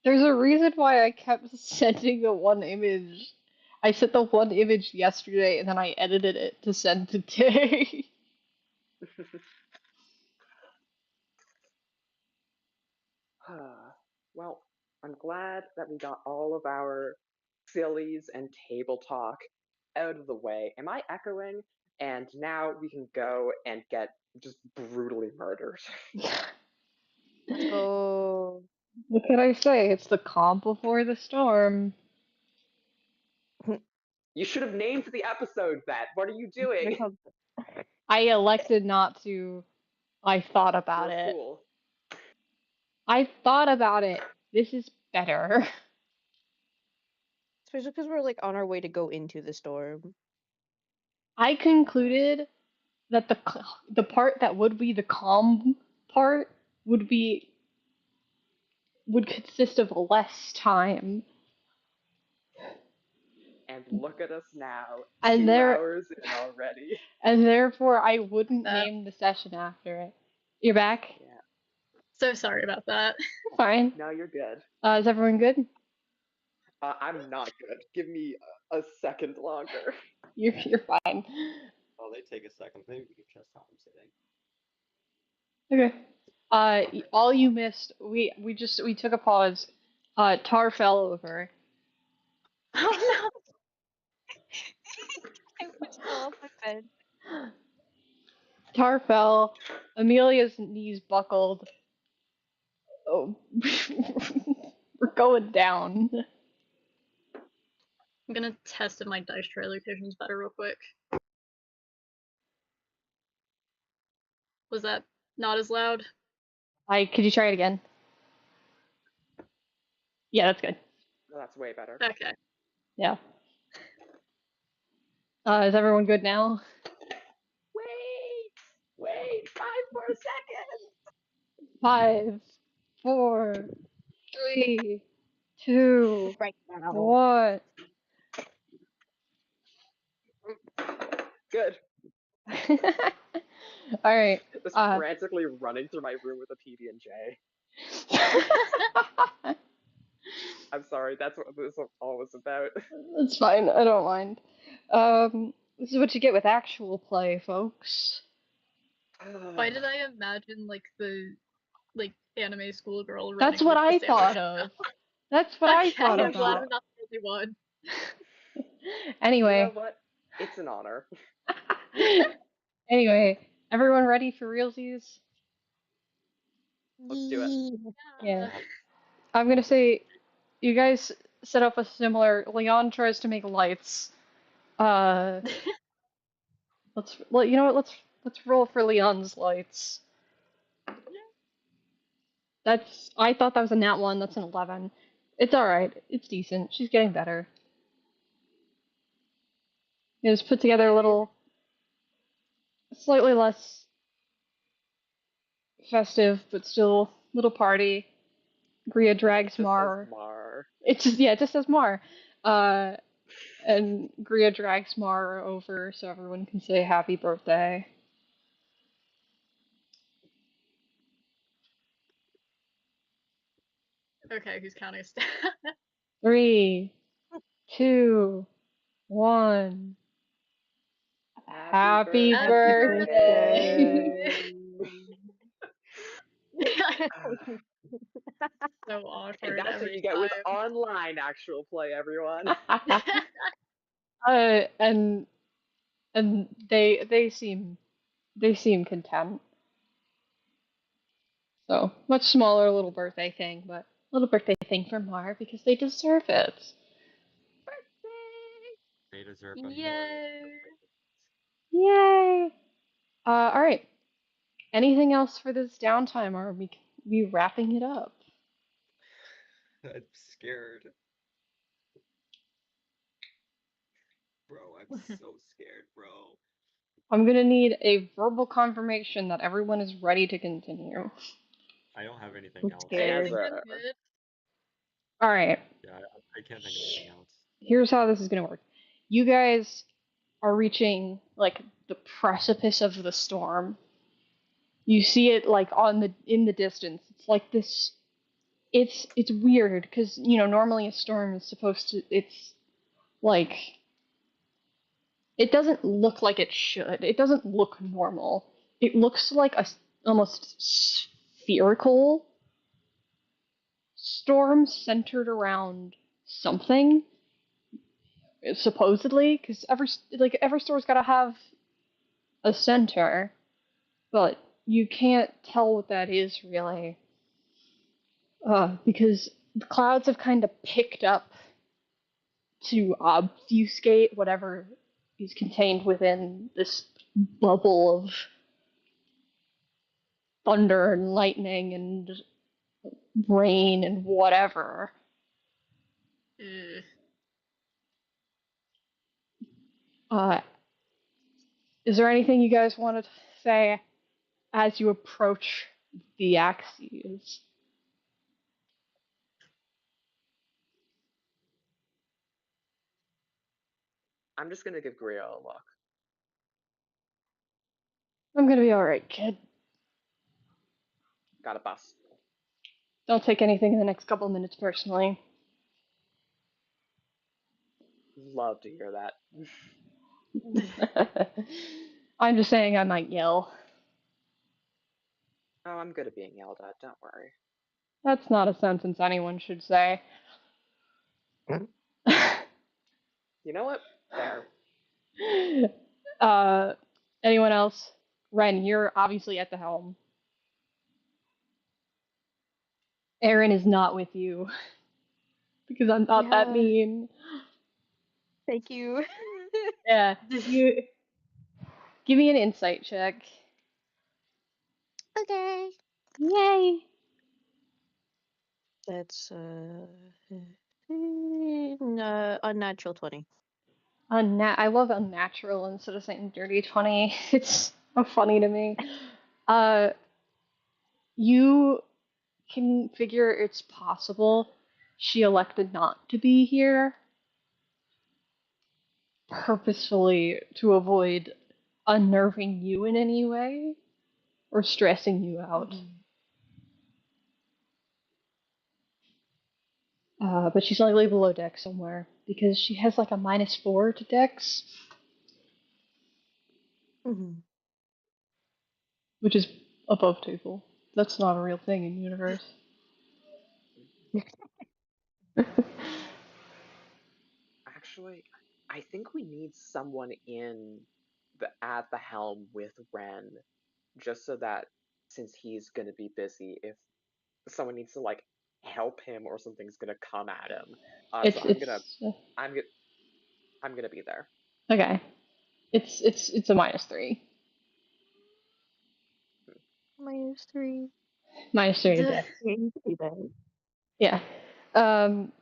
S1: There's a reason why I kept sending the one image. I sent the one image yesterday and then I edited it to send today.
S5: Well, I'm glad that we got all of our sillies and table talk out of the way. Am I echoing? And now we can go and get just brutally murdered.
S3: Let's go.
S1: What can I say? It's the calm before the storm.
S5: You should have named the episode that. What are you
S3: Here
S5: doing?
S3: comes.
S1: I elected not to. I thought
S5: You're
S1: about
S5: a
S1: it.
S5: fool.
S1: I thought about it. This is better.
S3: Especially because we're like on our way to go into the storm.
S1: I concluded that the part that would be the calm part would consist of less time.
S5: And look at us now,
S1: And
S5: 2 hours in already.
S1: and therefore I wouldn't
S2: That.
S1: name the session after it. You're back?
S5: Yeah.
S2: So sorry about that.
S1: Fine.
S5: No, you're good.
S1: Is everyone good?
S5: I'm not good. Give me a second longer.
S1: You're fine.
S4: Oh, they take a second. Maybe we can just how I'm sitting.
S1: Okay. All you missed. We took a pause. Tar fell over.
S2: Oh
S3: I was still off my bed.
S1: Tar fell. Amelia's knees buckled. Oh, we're going down.
S2: no. I'm gonna test if my dice tray location's better real quick. Was that not as loud?
S1: Could you try it again? Yeah, that's good.
S5: No, that's way better.
S2: Okay.
S1: Yeah. Is everyone good now?
S5: Wait, 5 more seconds.
S1: 5, 4, 3, 2,
S3: Right now.
S1: 1.
S5: Good.
S1: All right.
S5: Just frantically running through my room with a PB&J. I'm sorry, that's what this all was about.
S1: It's fine. I don't mind. This is what you get with actual play, folks.
S2: Why did I imagine like the anime schoolgirl
S1: That's
S2: running
S1: what
S2: with the
S1: I
S2: sailor?
S1: thought of. That's what I thought
S2: Okay, I'm glad
S1: about.
S2: I'm not the only one.
S5: You
S1: Anyway.
S5: know what? It's an honor.
S1: Anyway, everyone ready for realsies?
S5: Let's do it.
S1: Yeah. I'm gonna say you guys set up a similar. Leon tries to make lights. Uh, you know what? Let's roll for Leon's lights. I thought that was a nat 1. That's an 11. It's all right. It's decent. She's getting better. You just put together a little, slightly less festive, but still little party. Gria drags
S5: Just says
S1: Mar.
S5: Mar.
S1: It just says Mar. And Gria drags Mar over so everyone can say happy birthday.
S2: Okay, who's counting us down?
S1: 3, 2, 1. Happy
S5: Happy
S2: Happy
S1: birthday!
S2: birthday! So
S5: And
S2: awkward
S5: that's what
S2: every
S5: you get with
S2: time.
S5: online actual play, everyone.
S1: And they seem content. So much smaller little birthday thing, but little birthday thing for Mar because they deserve it.
S4: They deserve a million
S2: Yay!
S4: birthdays.
S1: Yay! All right. Anything else for this downtime, or are we wrapping it up?
S4: I'm scared. Bro, I'm so scared, bro.
S1: I'm gonna need a verbal confirmation that everyone is ready to continue.
S4: I don't have anything
S3: I'm
S4: else.
S2: I
S3: scared.
S2: think I'm
S5: Never.
S2: good.
S1: All right.
S4: Yeah, I can't think of anything else.
S1: Here's how this is gonna work. You guys are reaching like the precipice of the storm. You see it like in the distance. It's like this. It's weird because normally a storm is supposed to. It's like it doesn't look like it should. It doesn't look normal. It looks like a almost spherical storm centered around something, supposedly, because every store's got to have a center, but you can't tell what that is really, because the clouds have kind of picked up to obfuscate whatever is contained within this bubble of thunder and lightning and rain and whatever.
S2: Ugh.
S1: Uh, is there anything you guys want to say as you approach the Axes?
S5: I'm just gonna give Gria a look.
S1: I'm gonna be alright, kid.
S5: Got a bus.
S1: Don't take anything in the next couple of minutes personally.
S5: Love to hear that.
S1: I'm just saying I might yell.
S5: Oh, I'm good at being yelled at, don't worry.
S1: That's not a sentence anyone should say.
S5: You know what? Fair.
S1: uh, anyone else? Ren, you're obviously at the helm. Aaron is not with you because I'm not that
S3: Yeah.
S1: mean.
S3: Thank you.
S1: Yeah, you give me an insight check.
S3: Okay.
S1: Yay!
S3: That's unnatural 20.
S1: I love unnatural instead of saying dirty 20. It's so funny to me. Uh, you can figure it's possible she elected not to be here purposefully to avoid unnerving you in any way or stressing you out. But she's likely below deck somewhere because she has like a -4 to dex.
S3: Mhm.
S1: which is above table. That's not a real thing in the universe.
S5: Actually, I think we need someone at the helm with Ren, just so that since he's gonna be busy, if someone needs to like help him or something's gonna come at him. So
S1: it's
S5: I'm gonna I'm gonna be there.
S1: okay. It's a -3.
S3: -3.
S1: -3
S2: Duh.
S1: dex.
S3: Yeah, you can do that.
S1: Yeah. Um.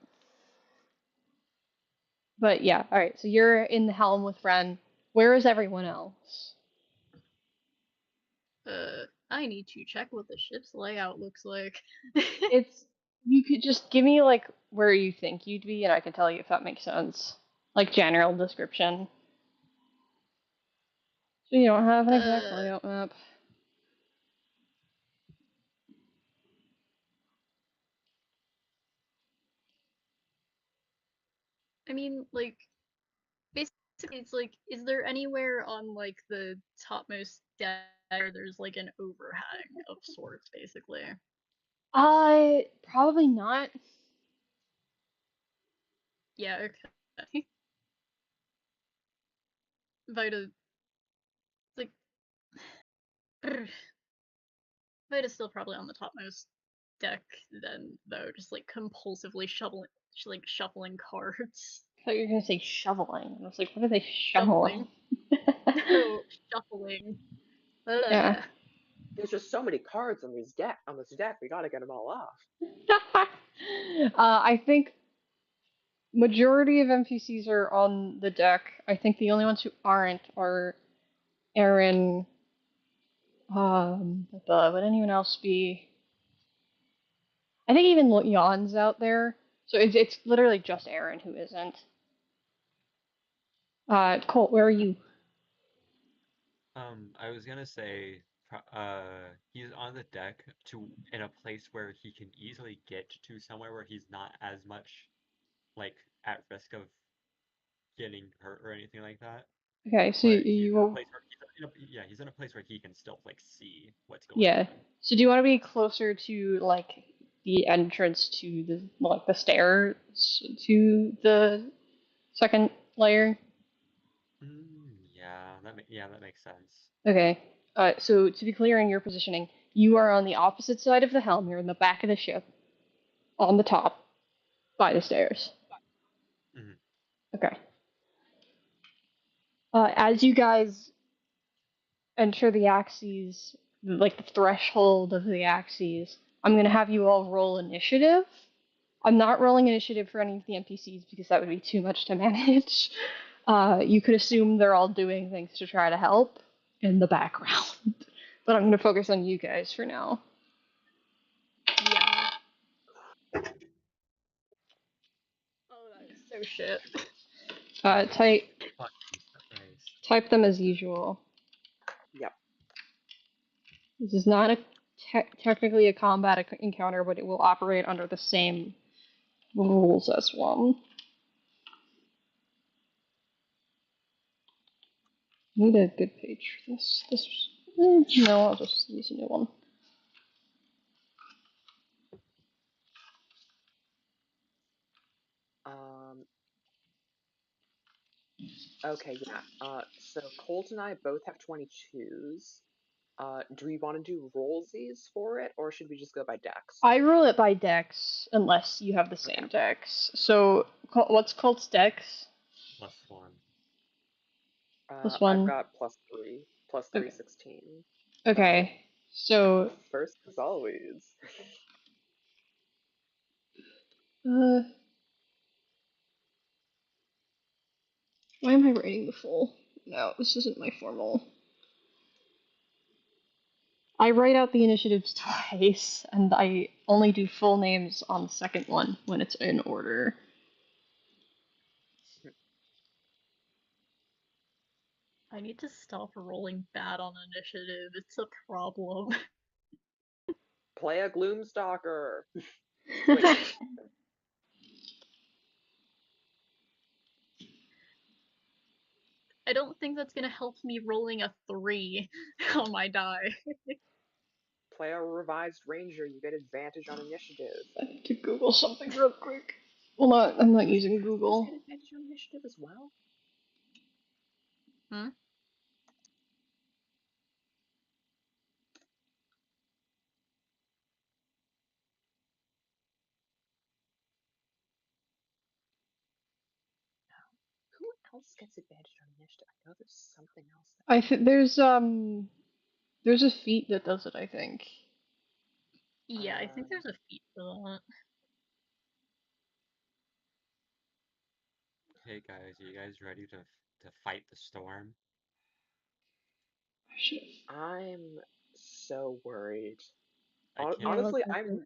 S1: But yeah. All right. So you're in the helm with Ren. Where is everyone else?
S2: I need to check what the ship's layout looks like.
S1: It's you could just give me like where you think you'd be, and I can tell you if that makes sense. Like general description. So you don't have an exact
S2: uh,
S1: layout map.
S2: I mean, like, basically, it's like, is there anywhere on like the topmost deck where there's like an overhang of sorts, basically?
S1: Probably not.
S2: Yeah, okay. Vita, like, Vita's still probably on the topmost deck, then though, just like compulsively shuffling cards.
S1: I thought you were gonna say shoveling. I was like, what are they shoveling?
S2: Shoveling. No, shuffling.
S1: Yeah.
S5: There's just so many cards on this deck. We gotta get them all off.
S1: I think majority of NPCs are on the deck. I think the only ones who aren't are Aaron. Would anyone else be? I think even Jan's out there. So it's literally just Aaron who isn't. Colt, where are you?
S4: I was gonna say, he's on the deck in a place where he can easily get to somewhere where he's not as much like at risk of getting hurt or anything like that.
S1: Okay, so
S4: But he's
S1: you
S4: in a
S1: will.
S4: place where he's in a place where he can still like see what's going
S1: Yeah.
S4: on.
S1: So do you want to be closer to like the entrance to the stairs to the second layer?
S4: Yeah, that makes sense.
S1: Okay. So to be clear in your positioning, you are on the opposite side of the helm. You're in the back of the ship, on the top, by the stairs.
S4: Mhm.
S1: Okay. As you guys enter the Axes, like the threshold of the Axes, I'm gonna have you all roll initiative. I'm not rolling initiative for any of the NPCs because that would be too much to manage. You could assume they're all doing things to try to help in the background. But I'm going to focus on you guys for now.
S2: Yeah. Oh, that is so shit.
S1: Type
S4: Fucking Christ.
S1: type them as usual.
S5: Yep.
S1: This is not technically a combat encounter, but it will operate under the same rules as one. Need a good page for this. No, I'll just use a new one.
S5: Um. Okay. Yeah. So Colt and I both have 22s. Do we want to do rollsies for it, or should we just go by dex?
S1: I roll it by dex unless you have the
S5: Okay.
S1: same dex. So what's Colt's dex?
S4: +1.
S5: I've
S1: +1.
S5: got +3. Plus
S1: Okay.
S5: 3, 16.
S1: Okay. So
S5: First as always.
S1: uh, why am I writing the full? No, this isn't my formal. I write out the initiatives twice, and I only do full names on the second one when it's in order.
S2: I need to stop rolling bad on initiative. It's a problem.
S5: Play a Gloomstalker. Wait.
S2: I don't think that's gonna help me rolling a 3 on my die.
S5: Play a revised ranger, you get advantage on initiative.
S1: I need to Google something real quick. Well, I'm not using
S5: Rangers
S1: Google.
S5: get advantage on initiative as well?
S2: Hmm?
S5: Who else gets advantage on initiative? I know there's something else.
S1: I think there's a feat that does it. I think.
S2: Yeah, I think there's a feat for that.
S4: Hey guys, are you guys ready to fight the storm?
S1: I should.
S5: I'm so worried.
S4: I can't.
S3: Yeah, let's
S5: Honestly,
S3: do it.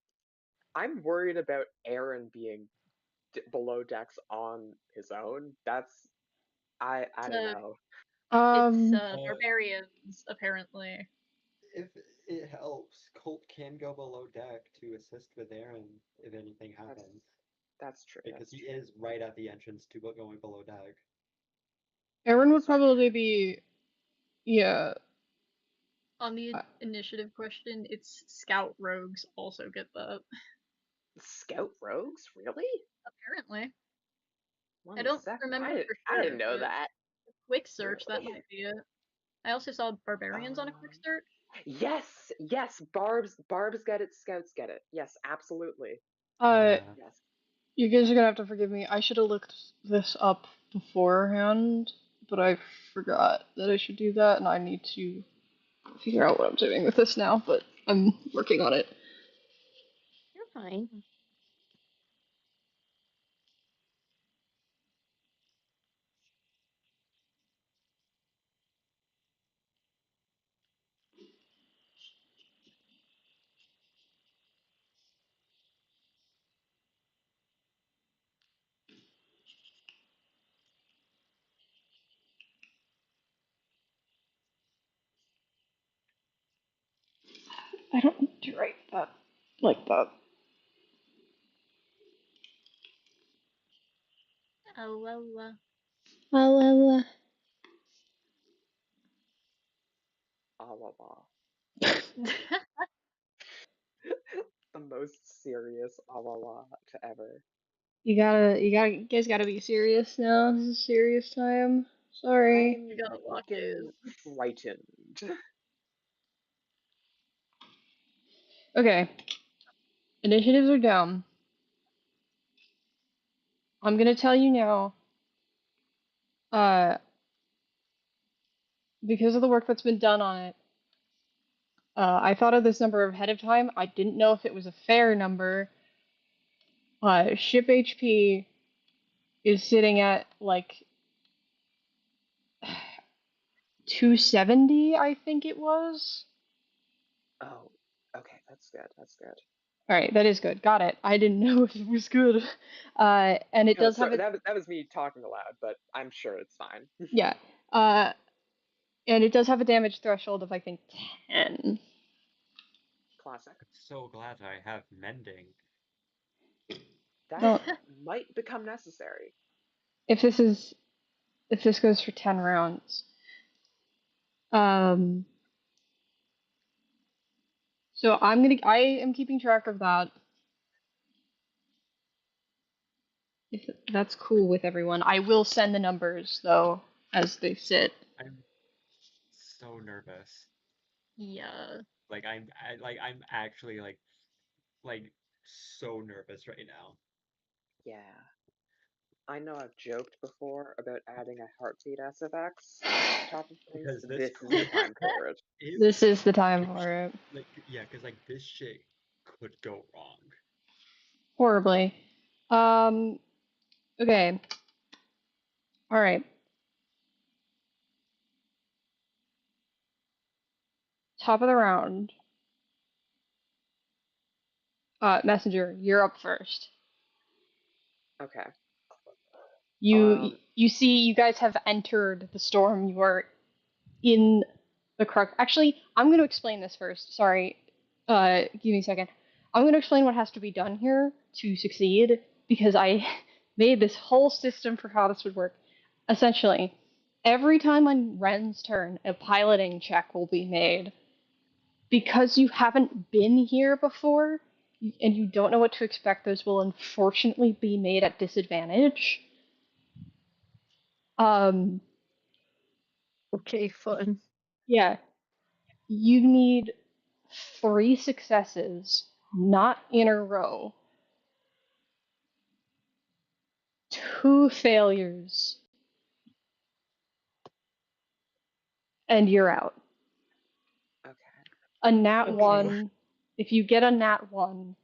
S5: I'm worried about Aaron being below decks on his own. I don't
S2: So
S5: know.
S2: it's
S1: Um,
S2: barbarians, apparently.
S4: If it helps, Colt can go below deck to assist with Aaron if anything happens,
S5: That's true.
S4: because
S5: That's
S4: he
S5: true.
S4: is right at the entrance to going below deck.
S1: Aaron would
S5: That's true.
S1: probably be, yeah.
S2: On the
S1: I-
S2: initiative question, it's scout rogues also get that.
S5: Scout rogues, really?
S2: Apparently. I
S5: One
S2: don't
S5: second.
S2: remember for
S5: I
S2: sure,
S5: didn't know
S2: but
S5: that.
S2: quick search, that
S5: Really?
S2: might be it. I also saw barbarians on a quick
S5: Um,
S2: search.
S5: yes. Barbs get it. Scouts get it. Yes, absolutely.
S1: Uh,
S4: Yeah.
S5: Yes.
S1: you guys are gonna have to forgive me. I should have looked this up beforehand, but I forgot that I should do that, and I need to figure out what I'm doing with this now. But I'm working on it.
S3: You're fine.
S1: I don't need to write that like that.
S2: Oh, well,
S1: Well.
S5: Awala.
S2: uh.
S5: The most serious awala to ever.
S1: You guys gotta be serious now. This is serious time. Sorry.
S2: We
S5: I'm
S2: got locked in.
S5: freaking frightened.
S1: Okay. Initiatives are down. I'm gonna tell you now. Uh, because of the work that's been done on it, I thought of this number ahead of time. I didn't know if it was a fair number. Ship HP is sitting at like 270, I think it was.
S5: Oh, okay, that's good. That's good.
S1: All right, that is good. Got it. I didn't know if it was good. And it
S5: No,
S1: does
S5: so
S1: have a
S5: that was me talking aloud, but I'm sure it's fine.
S1: yeah. Uh, and it does have a damage threshold of I think 10.
S5: Classic.
S4: I'm so glad I have mending.
S5: That
S1: Well,
S5: might become necessary.
S1: if this is if this goes for 10 rounds, um, so I am keeping track of that. If that's cool with everyone, I will send the numbers though as they sit.
S4: I'm so nervous.
S2: Yeah.
S4: I'm actually like so nervous right now.
S5: Yeah. I know I've joked before about adding a heartbeat SFX on top of things.
S4: Because this
S5: This is the
S4: could
S5: time for it.
S4: if
S1: This is the time
S4: if
S1: for it.
S4: like yeah, because like this shit could go wrong.
S1: Horribly. Um. Okay. All right. Top of the round. Messenger, you're up first.
S5: Okay.
S1: You see, you guys have entered the storm. You are in the crux. Actually, I'm going to explain this first. Sorry. Give me a second. I'm going to explain what has to be done here to succeed because I made this whole system for how this would work. Essentially, every time on Ren's turn, a piloting check will be made. Because you haven't been here before, and you don't know what to expect, those will unfortunately be made at disadvantage. Um,
S3: Okay, fun.
S1: yeah, you need 3 successes, not in a row. 2 failures, and you're out.
S5: Okay.
S1: A nat
S3: Okay.
S1: 1, if you get a nat 1,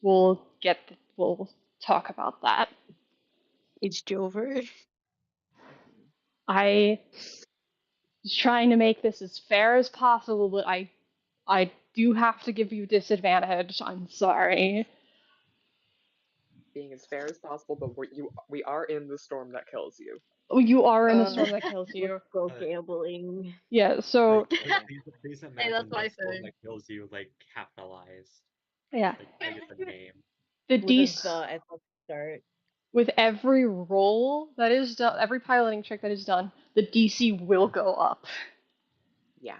S1: we'll talk about that.
S3: It's Jover.
S5: Mhm.
S1: I was trying to make this as fair as possible, but I do have to give you disadvantage. I'm sorry.
S5: Being as fair as possible, but we are in the storm that kills you.
S1: Oh, you are in the
S3: Uh,
S1: storm that kills
S3: let's
S1: you.
S3: go gambling.
S1: Yeah, so
S5: Okay.
S4: Please
S2: Hey, that's
S4: imagine
S2: my
S4: the storm
S2: thing.
S4: that kills you like capitalized.
S1: yeah,
S4: Like I get the name.
S1: the
S3: With a
S1: DC
S3: the at the start.
S1: with every roll that is done, every piloting check that is done, the DC will go up.
S5: Yeah.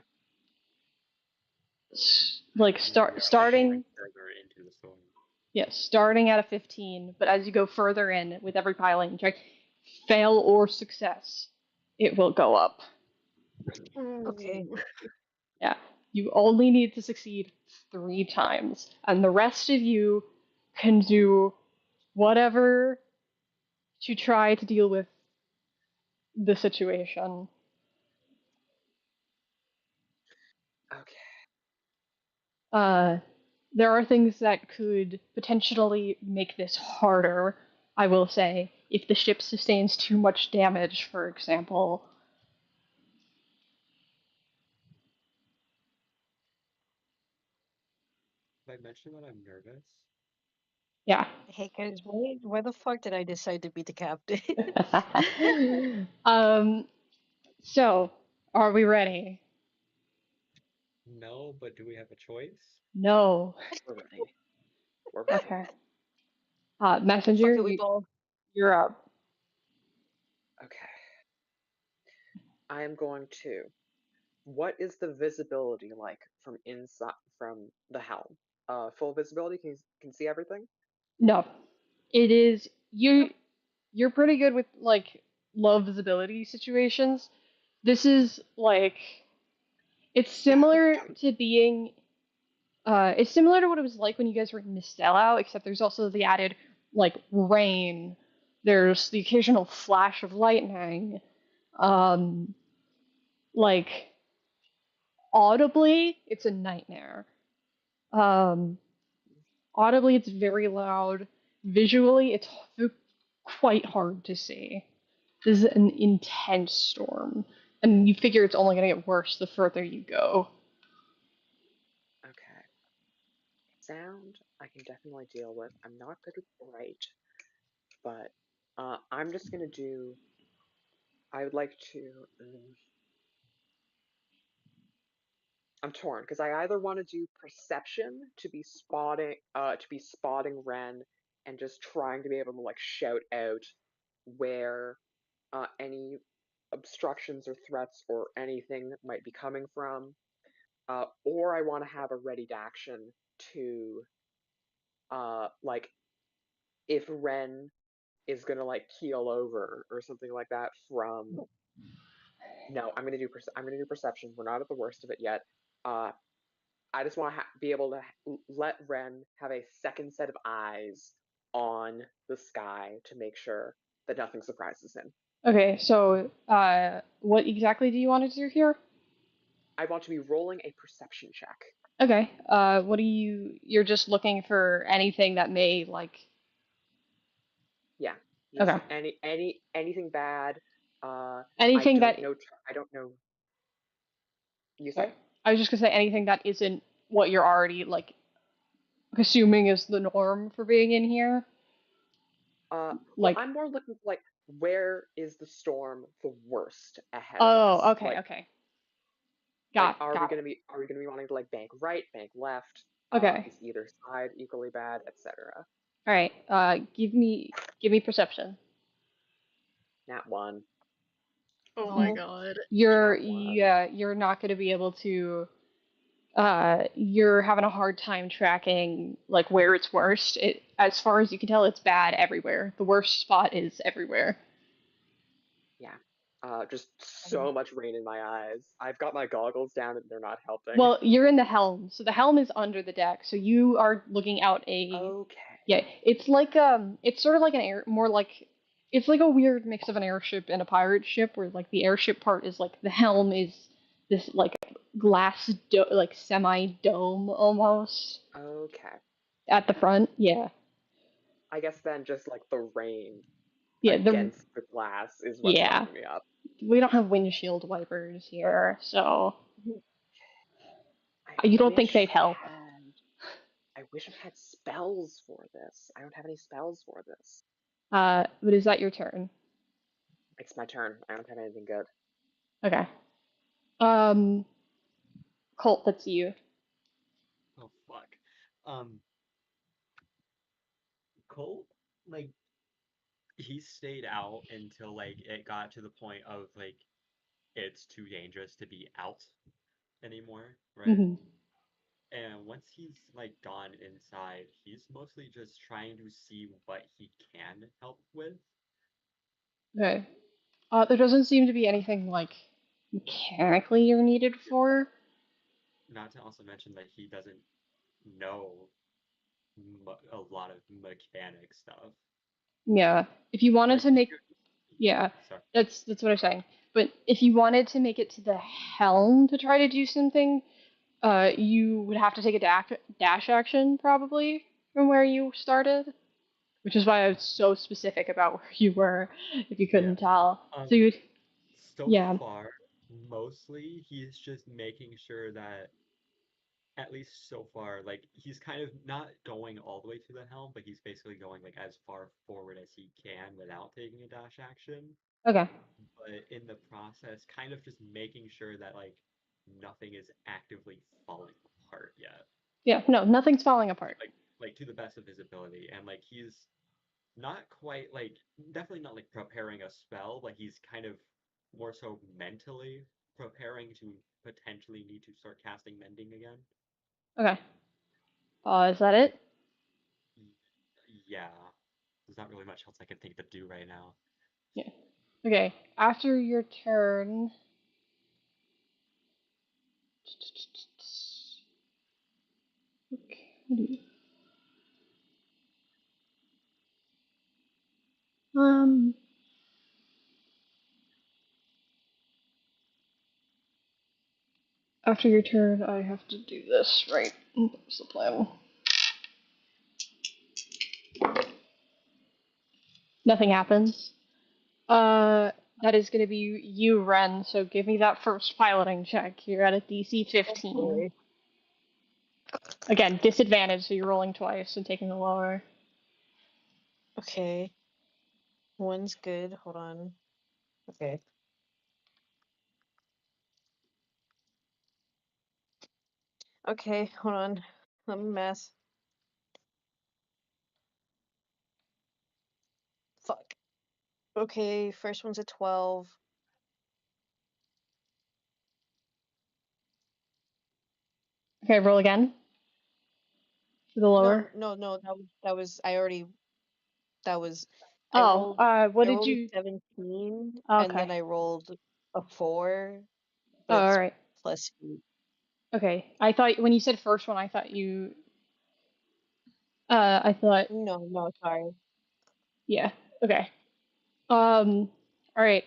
S1: Like
S4: We are all going
S1: starting,
S4: further into the storm.
S1: yeah, starting at a 15, but as you go further in with every piloting check, fail or success, it will go up.
S3: Okay.
S2: Ooh.
S1: Yeah, you only need to succeed 3 times, and the rest of you can do whatever to try to deal with the situation.
S5: Okay.
S1: Uh, there are things that could potentially make this harder, I will say, if the ship sustains too much damage, for example.
S4: Did I mention that I'm nervous?
S1: Yeah.
S3: Hey guys, why the fuck did I decide to be the captain?
S1: um, so, are we ready?
S4: No, but do we have a choice?
S1: No.
S5: We're ready. We're ready.
S1: Okay. Messenger,
S3: Fuck it, we ball.
S1: you're up.
S5: Okay. I am going to. What is the visibility like from inside from the helm? Full visibility? Can see everything?
S1: No. It is you're pretty good with like low visibility situations. This is like it's similar to being it's similar to what it was like when you guys were in Mistelao, except there's also the added like rain. There's the occasional flash of lightning. Um like audibly, it's a nightmare. Um audibly it's very loud. Visually it's quite hard to see. This is an intense storm, and you figure it's only going to get worse the further you go.
S5: Okay. Sound I can definitely deal with. I'm not good with bright, but I'm just gonna do. I would like to. I'm torn because I either want to do perception to be spotting Ren, and just trying to be able to like shout out where any obstructions or threats or anything might be coming from, or I want to have a readied action to like if Ren is gonna like keel over or something like that from. No, I'm gonna do perception. We're not at the worst of it yet. Uh, I just want to be able to let Ren have a second set of eyes on the sky to make sure that nothing surprises him.
S1: Okay, so what exactly do you want to do here?
S5: I want to be rolling a perception check.
S1: Okay, what do you're just looking for anything that may like.
S5: Yeah, just
S1: Okay,
S5: anything bad. I
S1: anything
S5: don't
S1: that.
S5: know. I don't know. You
S1: Sorry,
S5: say?
S1: I was just gonna say anything that isn't what you're already like assuming is the norm for being in here.
S5: Well,
S1: Like,
S5: I'm more looking for like where is the storm the worst ahead of
S1: oh,
S5: us?
S1: okay, okay,
S5: Like
S1: got
S5: are we gonna be wanting to like bank right, bank left?
S1: it. Okay,
S5: Is either side equally bad, etc.
S1: all right. Give me perception.
S5: Nat 1.
S2: Oh my
S3: Oh.
S2: god.
S1: You're
S5: Nat 1.
S1: you're not going to be able to. You're having a hard time tracking like where it's worst. As far as you can tell, it's bad everywhere. The worst spot is everywhere.
S5: Yeah. Just so much rain in my eyes. I've got my goggles down and they're not helping.
S1: Well, you're in the helm, so the helm is under the deck, so you are looking out a.
S5: Okay.
S1: Yeah, it's sort of like an air, more like it's like a weird mix of an airship and a pirate ship, where like the airship part is like the helm is this like glass like semi dome almost
S5: Okay.
S1: at the front. Yeah,
S5: I guess then just like the rain
S1: yeah,
S5: against the glass is what's
S1: yeah.
S5: fucking me up.
S1: We don't have windshield wipers here, so
S5: I
S1: you don't think
S5: wish
S1: they'd help.
S5: I wish I had spells for this. I don't have any spells for this.
S1: But is that your turn?
S5: It's my turn. I don't have anything good.
S1: Okay. Um, Colt, that's you.
S4: Oh fuck. Um, Colt, like, he stayed out until like it got to the point of like it's too dangerous to be out anymore, right?
S1: Hmm.
S4: And once he's like gone inside, he's mostly just trying to see what he can help with.
S1: Okay. There doesn't seem to be anything like mechanically you're needed for.
S4: Not to also mention that he doesn't know a lot of mechanic stuff.
S1: Yeah. If you wanted
S4: Like
S1: to make,
S4: he,
S1: yeah,
S4: sorry.
S1: that's what I'm saying. But if you wanted to make it to the helm to try to do something, you would have to take a dash action probably from where you started, which is why I was so specific about where you were, if you
S4: Yeah.
S1: couldn't tell.
S4: Um,
S1: So you,
S4: so
S1: yeah,
S4: far, mostly he's just making sure that at least so far, like he's kind of not going all the way to the helm, but he's basically going like as far forward as he can without taking a dash action.
S1: okay,
S4: But in the process, kind of just making sure that like nothing is actively falling apart yet.
S1: yeah, no, nothing's falling apart.
S4: Like to the best of his ability, and like he's not quite like definitely not like preparing a spell, but he's kind of more so mentally preparing to potentially need to start casting mending again.
S1: Okay, is that it?
S4: Yeah, there's not really much else I can think to do right now.
S1: Yeah. Okay, after your turn. Okay, what do you? Um, After your turn, I have to do this, right? What's the plan? Nothing happens. That is going to be you, Ren. So give me that first piloting check. You're at a DC 15.
S3: Boy.
S1: Again, disadvantage, so you're rolling twice and taking the lower.
S3: Okay. One's good. Hold on. Okay. Okay, hold on. Let me mess. Fuck. Okay, first one's a 12.
S1: Okay, roll again for the
S3: No,
S1: lower.
S3: no, that was I already that was I
S1: Oh,
S3: rolled
S1: what
S3: I
S1: did
S3: rolled a
S1: you?
S3: 17 and
S1: Okay.
S3: then I rolled a 4,
S1: Oh,
S3: but
S1: all
S3: it's
S1: right.
S3: plus 8.
S1: Okay. I thought when you said first one, I thought you. I thought.
S3: No, sorry.
S1: Yeah. Okay. All right.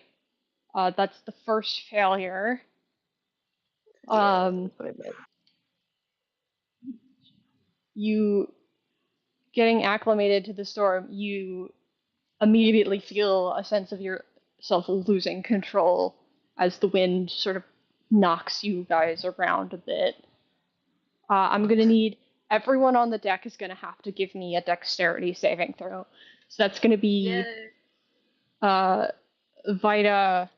S1: That's the first failure.
S3: Yeah,
S1: Um,
S3: that's what I meant.
S1: you getting acclimated to the storm, you immediately feel a sense of yourself losing control as the wind sort of knocks you guys around a bit. I'm gonna need everyone on the deck is gonna have to give me a dexterity saving throw. So that's gonna be
S2: Yeah.
S1: uh, Vita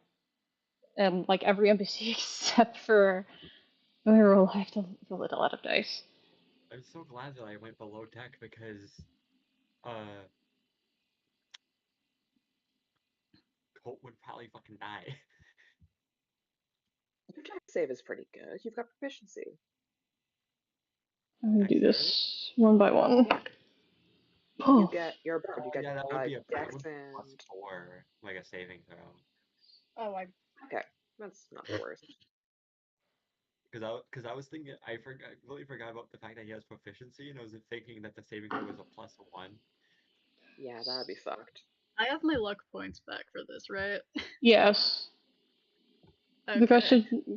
S1: and like every NPC except for I'm gonna roll. I have to roll it a lot of dice.
S4: I'm so glad that I went below deck because uh Colt would probably fucking die.
S5: Your dex save is pretty good. You've got proficiency.
S1: I'm gonna do
S4: Dex
S1: this one by one.
S5: Yeah.
S1: Oh,
S5: You're a bard. You get
S4: Yeah, that would be a
S5: dex
S4: +4,
S5: and
S4: like a saving throw.
S2: Oh, I
S5: okay, that's not the worst.
S4: Because I was thinking, I completely forgot about the fact that he has proficiency, and I was thinking that the saving throw was a +1.
S5: Yeah, that'd be fucked.
S2: I have my luck points back for this, right?
S1: yes.
S2: Okay.
S1: The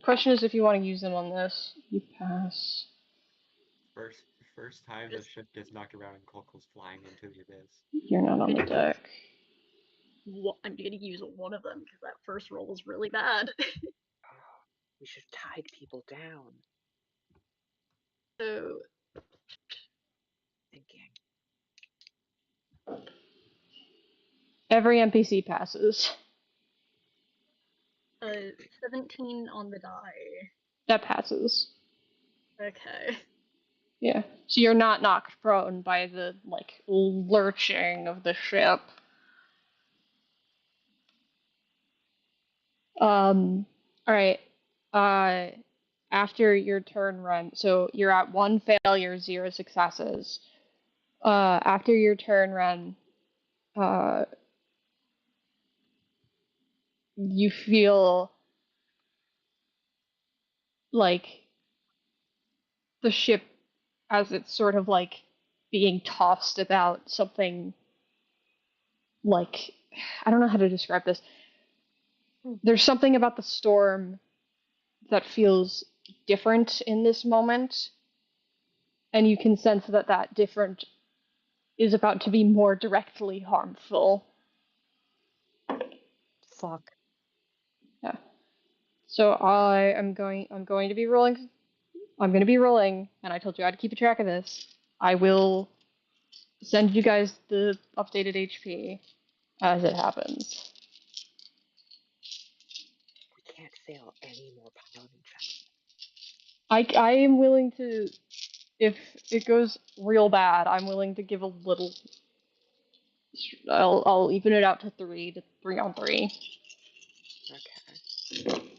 S1: question is if you want to use them on this. You pass.
S4: First time the ship gets knocked around and Colt goes flying into the abyss.
S1: You're not on the deck.
S2: I'm gonna use one of them because that first roll was really bad.
S5: Oh, we should have tied people down.
S2: So
S5: Thinking.
S1: Every NPC passes.
S2: 17 on the die.
S1: That passes.
S2: Okay.
S1: Yeah. So you're not knocked prone by the like lurching of the ship. Alright. After your turn run, so you're at 1 failure, 0 successes. After your turn run, you feel like the ship, as it's sort of like being tossed about something like, I don't know how to describe this. There's something about the storm that feels different in this moment, and you can sense that that different is about to be more directly harmful.
S3: Fuck.
S1: Yeah. So I'm going to be rolling. I'm going to be rolling, and I told you I'd keep a track of this. I will send you guys the updated HP as it happens.
S5: We can't fail any more piloting checks.
S1: I am willing to, if it goes real bad, I'm willing to give a little. I'll even it out to 3 on 3.
S5: Okay.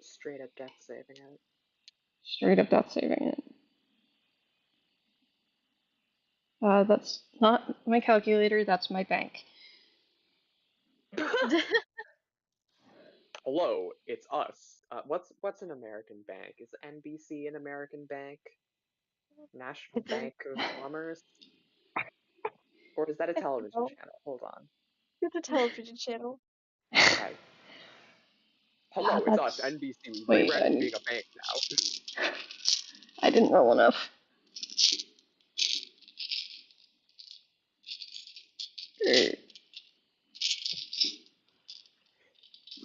S5: Straight up death saving it.
S1: Straight up death saving it. That's not my calculator. That's my bank.
S5: Hello, it's us. What's an American bank? Is NBC an American bank? National Bank of Commerce? Or is that a television channel? Hold on.
S3: It's a television channel.
S5: Okay. Hello, it's us,
S1: That's.
S5: NBC. We've
S1: Wait,
S5: rebranded to being a bank now.
S1: I didn't roll enough.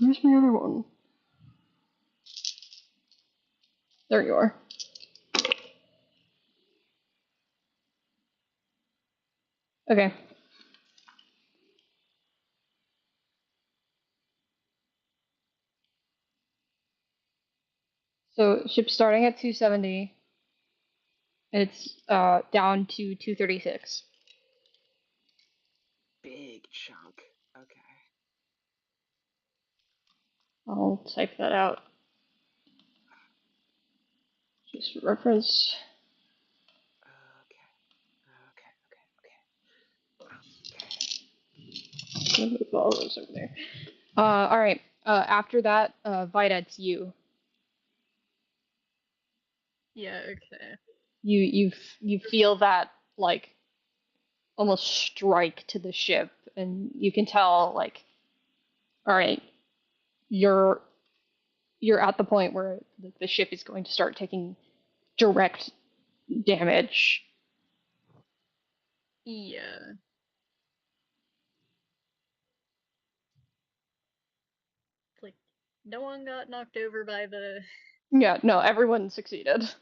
S1: Where's my other one? There you are. Okay. So ship starting at 270. It's down to 236.
S5: Big chunk. Okay.
S1: I'll type that out. Just for reference.
S5: Okay.
S1: Move all those over there. Alright. After that, Vida, it's you.
S2: Yeah, okay.
S1: You feel that like almost strike to the ship, and you can tell like, all right, you're at the point where the ship is going to start taking direct damage.
S2: Yeah. It's like no one got knocked over by the
S1: Yeah, no, everyone succeeded.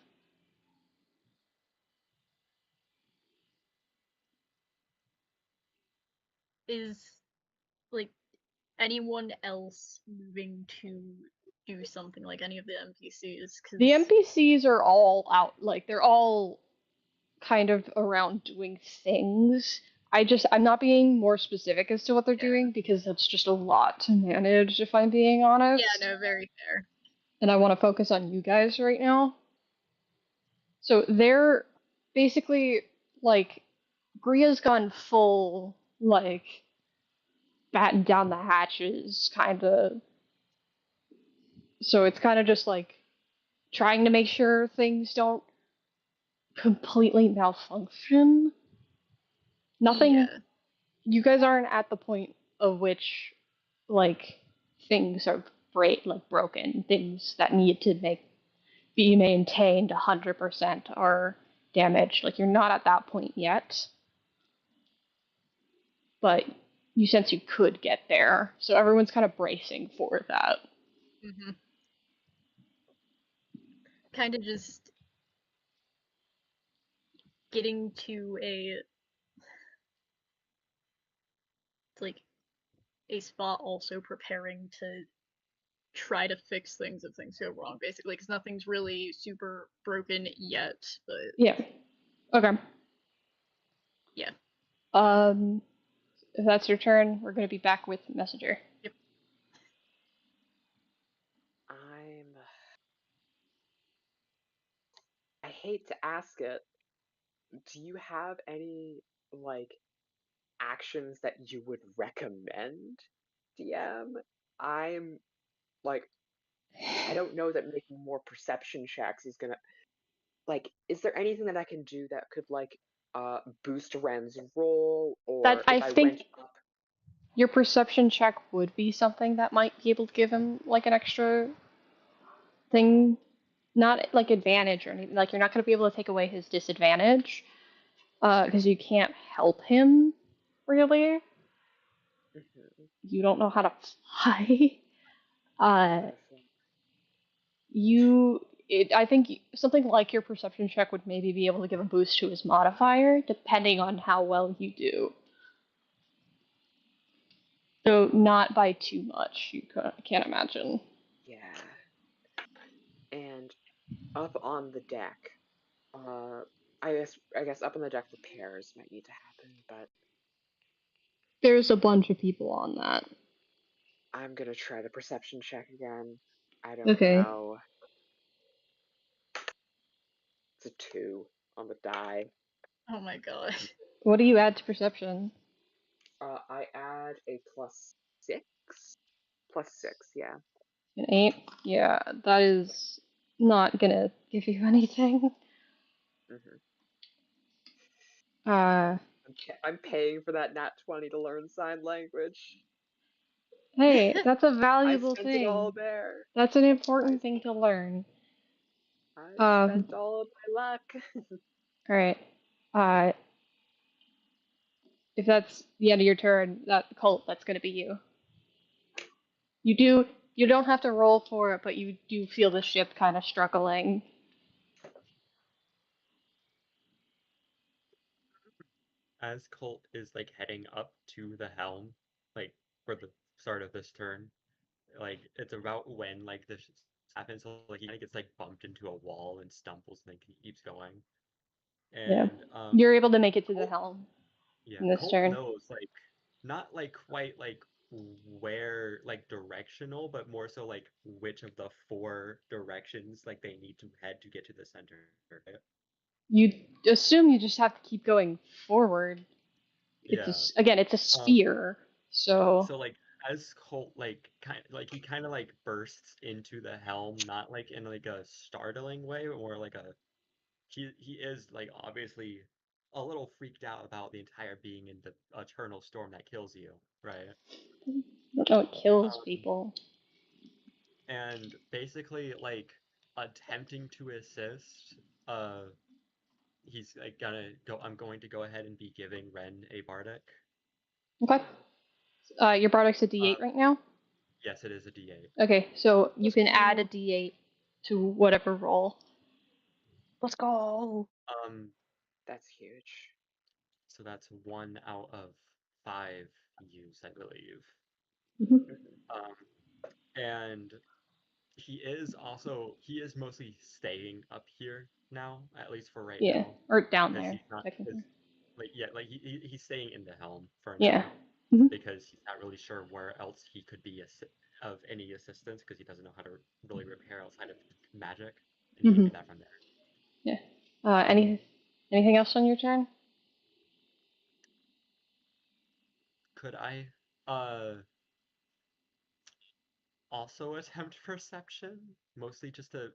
S2: is like anyone else moving to do something like any of the NPCs
S1: The
S2: cuz
S1: NPCs are all out, like they're all kind of around doing things. I'm not being more specific as to what they're
S2: Yeah.
S1: doing because that's just a lot to manage, if I'm being honest.
S2: Yeah, no, very fair.
S1: And I want to focus on you guys right now. So they're basically like Gria's gone full like batten down the hatches kind of. So it's kind of just like trying to make sure things don't completely malfunction. Nothing.
S2: Yeah.
S1: You guys aren't at the point of which like things are broken. Things that need to be maintained 100% are damaged. Like you're not at that point yet, but you sense you could get there. So everyone's kind of bracing for that.
S2: Mm-hmm. Kind of just getting to a spot, also preparing to try to fix things if things go wrong, basically, because nothing's really super broken yet. But
S1: Yeah. Okay.
S2: yeah.
S1: If that's your turn, we're gonna be back with Messenger.
S2: Yep.
S5: I hate to ask it. Do you have any like actions that you would recommend, DM? I'm like I don't know that making more perception checks is gonna like is there anything that I can do that could like boost Ren's roll,
S1: That
S5: or
S1: I
S5: if I went
S1: think
S5: up
S1: your perception check would be something that might be able to give him like an extra thing, not like advantage or anything. Like you're not gonna be able to take away his disadvantage, because you can't help him really.
S5: Mhm.
S1: You don't know how to fly. Uh,
S5: How to fly.
S1: I think something like your perception check would maybe be able to give a boost to his modifier, depending on how well you do. So not by too much. You can't imagine.
S5: Yeah. And up on the deck, I guess up on the deck repairs might need to happen, but
S1: There's a bunch of people on that.
S5: I'm gonna try the perception check again. I don't
S1: Okay.
S5: know. It's a 2 on the die.
S2: Oh my god.
S1: What do you add to perception?
S5: I add a +6. +6, yeah.
S1: An 8? Yeah, that is not gonna give you anything.
S5: hmm
S1: Uh,
S5: I'm paying for that nat 20 to learn sign language.
S1: hey, that's a
S5: I
S1: valuable
S5: spent it all
S1: thing.
S5: there.
S1: That's an
S5: I
S1: important thing to learn.
S5: I
S1: Um,
S5: spent all of my luck.
S1: alright. Uh, if that's the end of your turn, that Colt, that's gonna be you. You don't have to roll for it, but you do feel the ship kind of struggling.
S4: As Colt is like heading up to the helm, like for the start of this turn, like it's about when like this happens, so like he kind of gets like bumped into a wall and stumbles and then he keeps going.
S1: Yeah.
S4: And
S1: You're able to make it to the
S4: Colt,
S1: helm
S4: yeah,
S1: in this
S4: Colt
S1: turn.
S4: knows like not like quite like where like directional, but more so like which of the four directions like they need to head to get to the center. Right?
S1: You assume you just have to keep going forward.
S4: Yeah.
S1: Again, it's a
S4: Um.
S1: sphere, so
S4: So like as Colt like he kind of like bursts into the helm, not like in like a startling way, but more like he is like obviously a little freaked out about the entire being in the eternal storm that kills you, right?
S1: I don't know what kills
S4: Um,
S1: people.
S4: and basically like attempting to assist, uh, he's like gonna go. I'm going to go ahead and be giving Ren a bardic.
S1: Okay. Your Bardic's a D8
S4: Um,
S1: right now.
S4: yes, it is a D8.
S1: Okay, so you
S3: Let's
S1: can add a
S3: go.
S1: D8 to whatever roll.
S3: Let's go.
S4: Um,
S5: That's huge.
S4: so that's 1 out of 5 use, I believe.
S1: Hmm.
S5: hmm
S4: And he is mostly staying up here now, at least for right
S1: Yeah,
S4: now,
S1: or down
S4: because
S1: there,
S4: he's not because
S1: technically.
S4: like he's staying in the helm for
S1: Yeah.
S4: now
S1: Mhm.
S4: because he's not really sure where else he could be of any assistance because he doesn't know how to really repair outside of magic, and he can
S1: Mhm.
S4: do that from there.
S1: Yeah. Anything else on your turn?
S4: Could I also attempt perception, mostly just to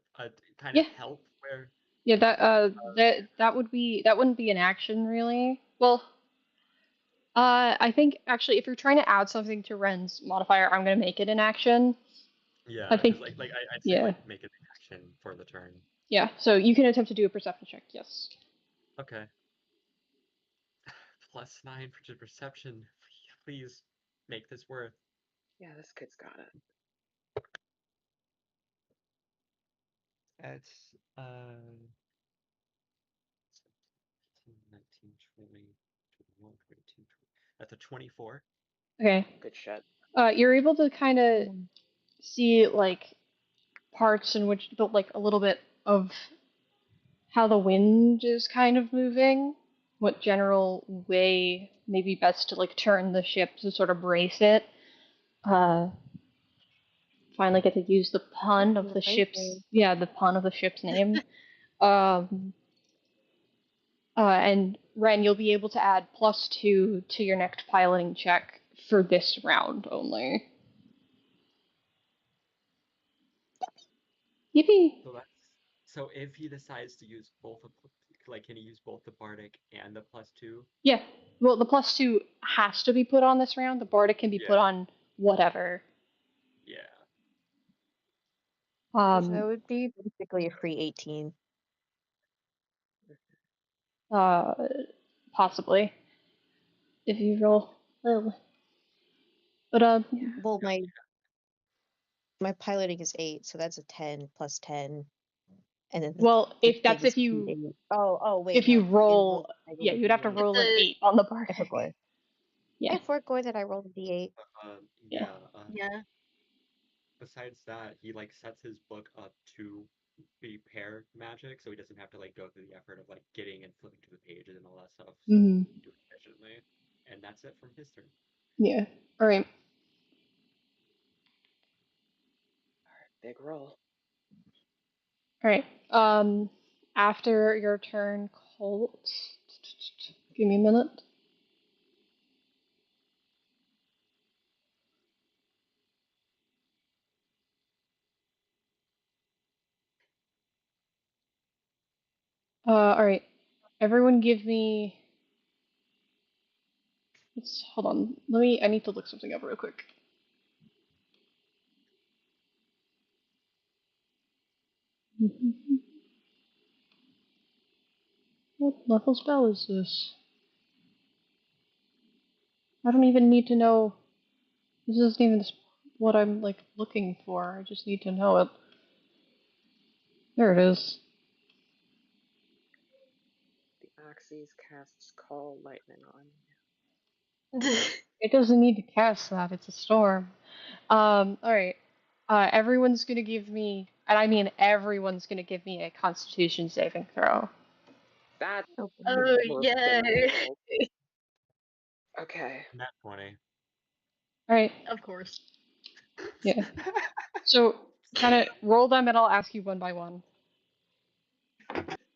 S4: kind of
S1: Yeah.
S4: help where
S1: Yeah. That wouldn't be an action really. Well, I think actually if you're trying to add something to Ren's modifier, I'm gonna make it an action.
S4: yeah,
S1: I
S4: because
S1: think
S4: I'd say
S1: yeah.
S4: like make it an action for the turn.
S1: Yeah. So you can attempt to do a perception check. Yes.
S4: Okay. +9 for perception. Please make this worth.
S5: Yeah, this kid's got it.
S4: It's 19, 20, 21, 22, 20. That's a 24.
S1: Okay.
S5: Good shit.
S1: You're able to kind of see like parts in which, but like a little bit of how the wind is kind of moving. What general way may be best to like turn the ship to sort of brace it. Uh, Finally get to use the pun of the ship's the pun of the ship's name. Um, and Ren, you'll be able to add +2 to your next piloting check for this round only. Yippee!
S4: So if he decides to use both of, like, can he use both the bardic and the +2?
S1: Yeah. Well, the +2 has to be put on this round. The bardic can be put
S4: Yeah.
S1: on whatever.
S4: Yeah.
S3: So it would be basically a free 18.
S1: Uh, Possibly if you roll. But
S3: Well, my piloting is 8, so that's a 10 plus 10, and then
S1: well,
S3: the
S1: if
S3: thing
S1: that's
S3: is 8. Oh wait,
S1: if you
S3: no,
S1: roll,
S3: I rolled
S1: yeah,
S3: a
S1: you'd have to
S3: D8.
S2: It's
S1: roll an
S2: a
S1: 8 on the
S3: I
S1: bardic.
S3: forgot.
S1: Yeah.
S3: I forgot that I rolled a D8.
S1: Yeah.
S4: Yeah.
S2: yeah.
S4: Besides that, he like sets his book up to repair magic, so he doesn't have to like go through the effort of like getting and flipping to the pages and all that stuff. So
S1: Mhm.
S4: he can do it efficiently, and that's it from his turn.
S1: Yeah. All right.
S5: Big roll.
S1: All right. After your turn, Colt. Give me a minute. All right. Everyone, give me. Let's hold on. I need to look something up real quick. What level spell is this? I don't even need to know. This isn't even what I'm like looking for. I just need to know it. There it is.
S5: The Axise casts Call Lightning on
S1: It doesn't need to cast that. It's a storm. All right. Everyone's gonna give me, and I mean everyone's gonna give me a Constitution saving throw.
S5: That's
S3: Oh,
S2: Oh
S5: worse than
S2: yay!
S5: roll. Okay.
S4: Nat 20.
S1: All right.
S2: Of course.
S1: Yeah. So kind of roll them, and I'll ask you one by one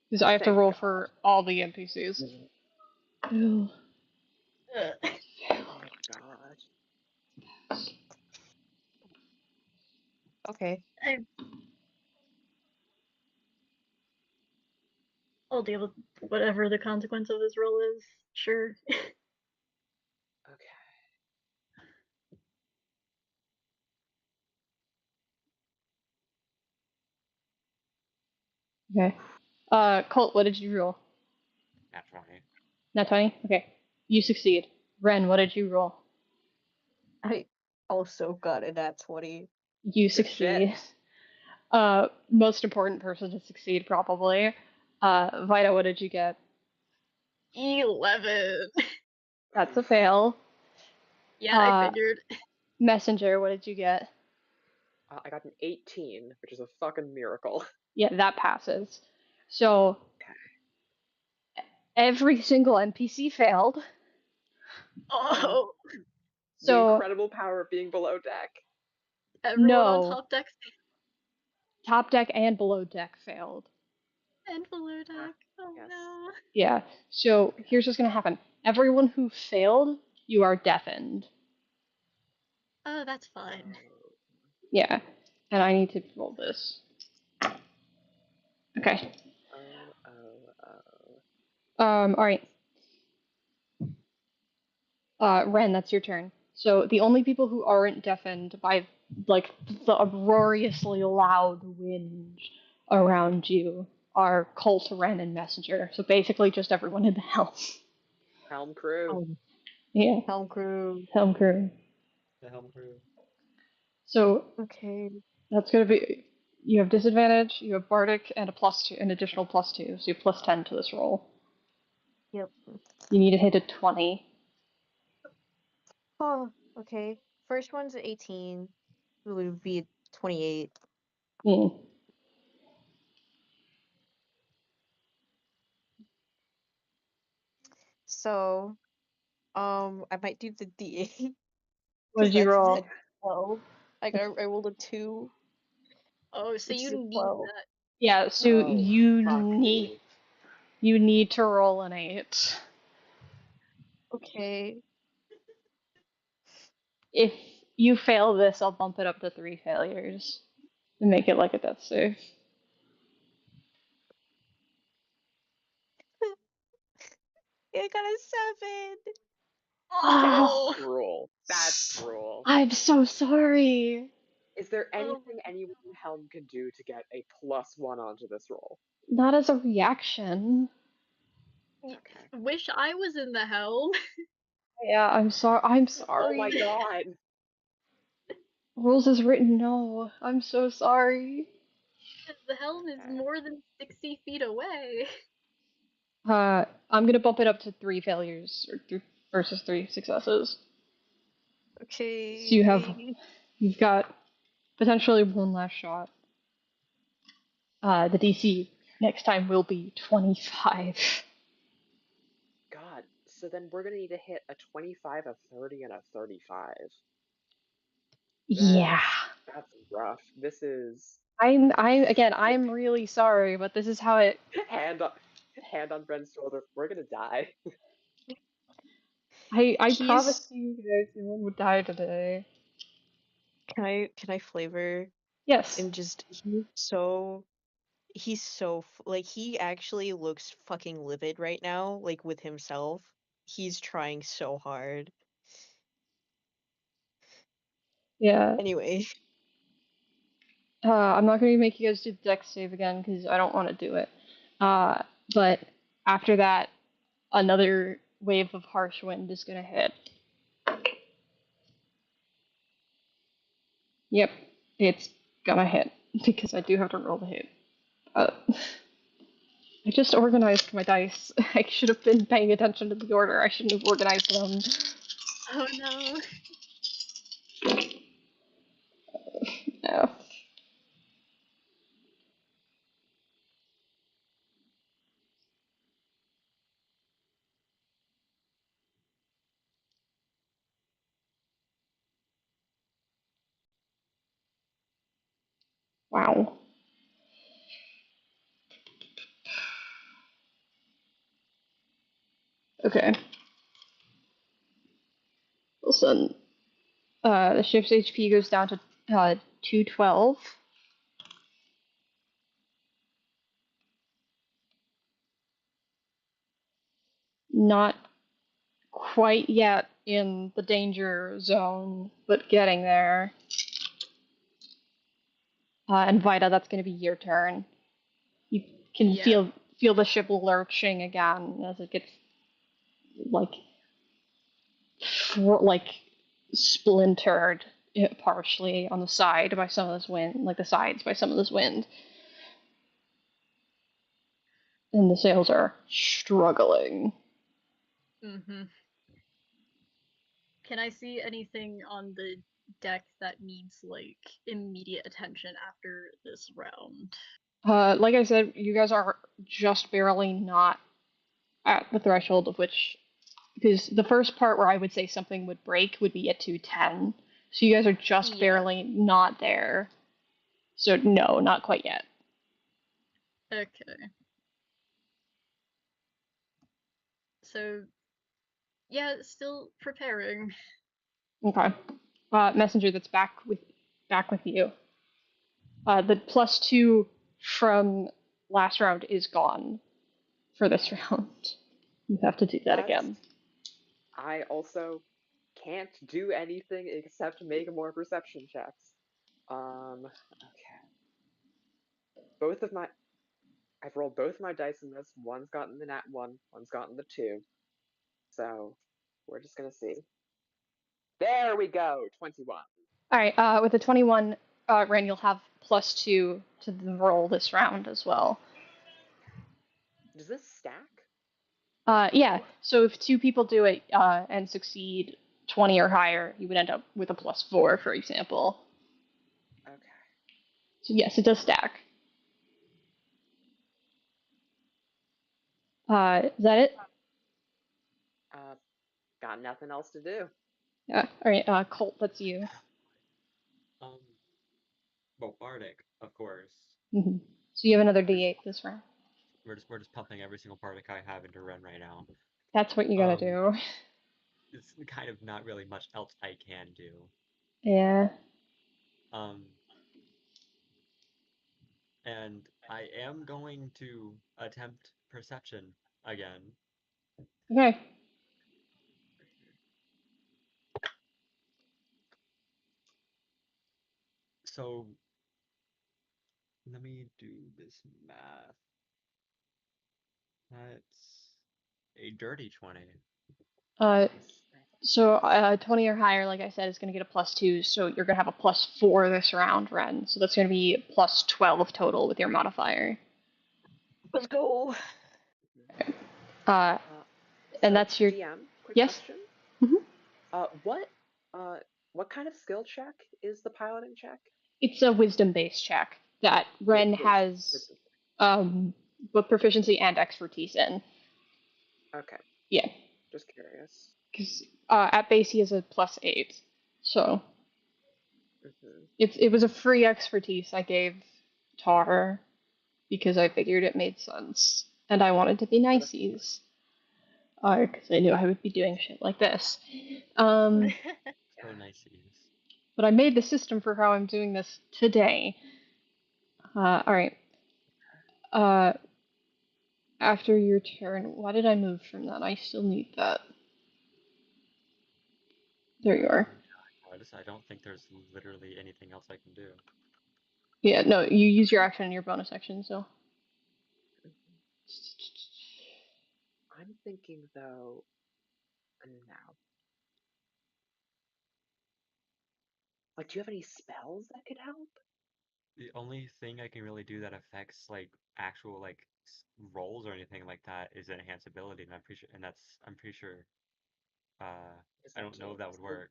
S1: because I have to
S5: Thank
S1: roll
S5: God.
S1: for all the NPCs. Ew.
S5: Oh my god.
S3: okay.
S2: I'll deal with whatever the consequence of this roll is. Sure.
S5: Okay.
S1: Okay. Colt, what did you roll?
S4: Nat 20.
S1: Nat 20? Okay. You succeed. Ren, what did you roll?
S3: I also got a nat 20.
S1: You
S5: Good shit.
S1: succeed. Most important person to succeed, probably. Vita, what did you get?
S2: 11.
S1: That's a fail.
S2: Yeah, I figured.
S1: Messenger, what did you get?
S5: I got an 18, which is a fucking miracle.
S1: Yeah, that passes. So,
S5: Okay.
S1: Every single NPC failed.
S2: Oh,
S5: The
S1: So
S5: incredible power of being below deck.
S2: everyone on
S1: no,
S2: top deck
S1: top deck and below deck failed.
S2: and below
S5: Ah,
S2: deck. Oh
S5: yes.
S2: no.
S1: Yeah. So here's what's gonna happen. Everyone who failed, you are deafened.
S2: Oh, that's fine.
S1: Yeah. And I need to roll this. Okay. All right. Ren, that's your turn. So the only people who aren't deafened by like the uproariously loud wind around you are Colt, Ren, and Messenger. So basically just everyone in the helm.
S5: Helm crew.
S3: Oh,
S1: Yeah.
S3: helm crew.
S1: Helm crew.
S4: The helm crew.
S1: So
S3: Okay.
S1: that's gonna be you have disadvantage, you have Bardic and a +2, an additional +2, so you have +10 to this roll.
S3: Yep.
S1: You need to hit a 20.
S3: Oh, okay. First one's 18. It would be 28.
S1: Mm.
S3: So, I might do the D8
S1: What
S3: because
S1: did you
S3: that's
S1: roll?
S3: a 12. I rolled a 2,
S2: Oh, so
S3: which
S2: you
S3: is a
S2: need
S3: 12.
S2: that.
S1: Yeah, so
S5: Oh, fuck me.
S1: you need to roll an 8.
S3: Okay.
S1: If you fail this, I'll bump it up to 3 failures and make it like a death save.
S3: I got a 7.
S1: Oh,
S5: That's cruel. That's cruel.
S1: I'm so sorry.
S5: Is there
S2: Oh,
S5: anything anyone in Helm can do to get a +1 onto this roll?
S1: Not as a reaction.
S5: Okay.
S2: wish I was in the helm.
S1: Yeah, I'm sorry. I'm
S5: Oh my
S1: sorry.
S5: god.
S1: Rules is written. No, I'm so sorry.
S2: The helm is
S5: Okay.
S2: more than 60 feet away.
S1: I'm gonna bump it up to 3 failures versus 3 successes. So
S3: Okay.
S1: you've got potentially one last shot. The DC next time will be 25.
S5: God. So then we're gonna need to hit a 25, a 30, and a 35.
S1: Yeah.
S5: That's rough. This is
S1: I'm really sorry, but this is how it.
S5: hand on hand on Bren's shoulder. We're gonna die.
S1: I
S3: He's
S1: promised you guys no one would die today.
S3: can I flavor
S1: Yes.
S3: and just he's so like he actually looks fucking livid right now, like with himself. He's trying so hard.
S1: Yeah.
S3: Anyway,
S1: I'm not going to make you guys do the dex save again because I don't want to do it. Uh, but after that, another wave of harsh wind is going to hit. Yep, it's gonna hit because I do have to roll the hit. I just organized my dice. I should have been paying attention to the order. I shouldn't have organized them.
S2: Oh no.
S1: No. Wow. Okay. Listen. The ship's HP goes down to 212. Not quite yet in the danger zone, but getting there. And Vita, that's going to be your turn. You can
S2: Yeah.
S1: feel the ship lurching again as it gets like like splintered partially on the side by some of this wind, like the sides by some of this wind, and the sails are struggling.
S2: Mhm. Can I see anything on the deck that needs like immediate attention after this round?
S1: Like I said, you guys are just barely not at the threshold of which, because the first part where I would say something would break would be at 210. So you guys are just
S2: Yeah.
S1: barely not there. So no, not quite yet.
S2: Okay. So, yeah, still preparing.
S1: Okay. Messenger, that's back with you. The +2 from last round is gone for this round. You have to do that again.
S5: I also can't do anything except make more perception checks. Okay. I've rolled both my dice in this. One's gotten the nat 1, one's gotten the 2. So we're just gonna see. There we go, 21.
S1: All right. With the 21, Ren, you'll have +2 to the roll this round as well.
S5: Does this stack?
S1: Yeah. So if 2 people do it and succeed 20 or higher, you would end up with a +4, for example.
S5: Okay.
S1: So yes, it does stack. Is that it?
S5: Got nothing else to do.
S1: Yeah. All right. Colt, that's you.
S4: Well, Bardic, of course.
S1: Mm-hmm. So you have another D8 this round.
S4: We're just pumping every single Bardic I have into Ren right now.
S1: That's what you gotta do.
S4: It's kind of not really much else I can do.
S1: Yeah.
S4: And I am going to attempt perception again.
S1: Okay.
S4: So let me do this math. That's a dirty 20.
S1: So 20 or higher, like I said, is gonna get a +2. So you're gonna have a +4 this round, Ren. So that's gonna be +12 total with your modifier.
S3: Let's go.
S1: And that's your
S5: DM. Quick
S1: yes.
S5: question.
S1: Mm-hmm.
S5: What kind of skill check is the piloting check?
S1: It's a wisdom-based check that Ren has both proficiency and expertise in.
S5: Okay.
S1: Yeah.
S5: Just curious.
S1: Because at base he has a +8, so
S5: Mm-hmm.
S1: it was a free expertise I gave Tar because I figured it made sense, and I wanted to be niceies, because I knew I would be doing shit like this.
S4: So niceys.
S1: But I made the system for how I'm doing this today. All right. After your turn, why did I move from that? I still need that. There you are.
S4: I don't think there's literally anything else I can do.
S1: Yeah, no, you use your action in your bonus action, so.
S5: I'm thinking though, now. Like, do you have any spells that could help?
S4: The only thing I can really do that affects like actual like rolls or anything like that is enhance ability, and I'm pretty sure I don't know if that would work.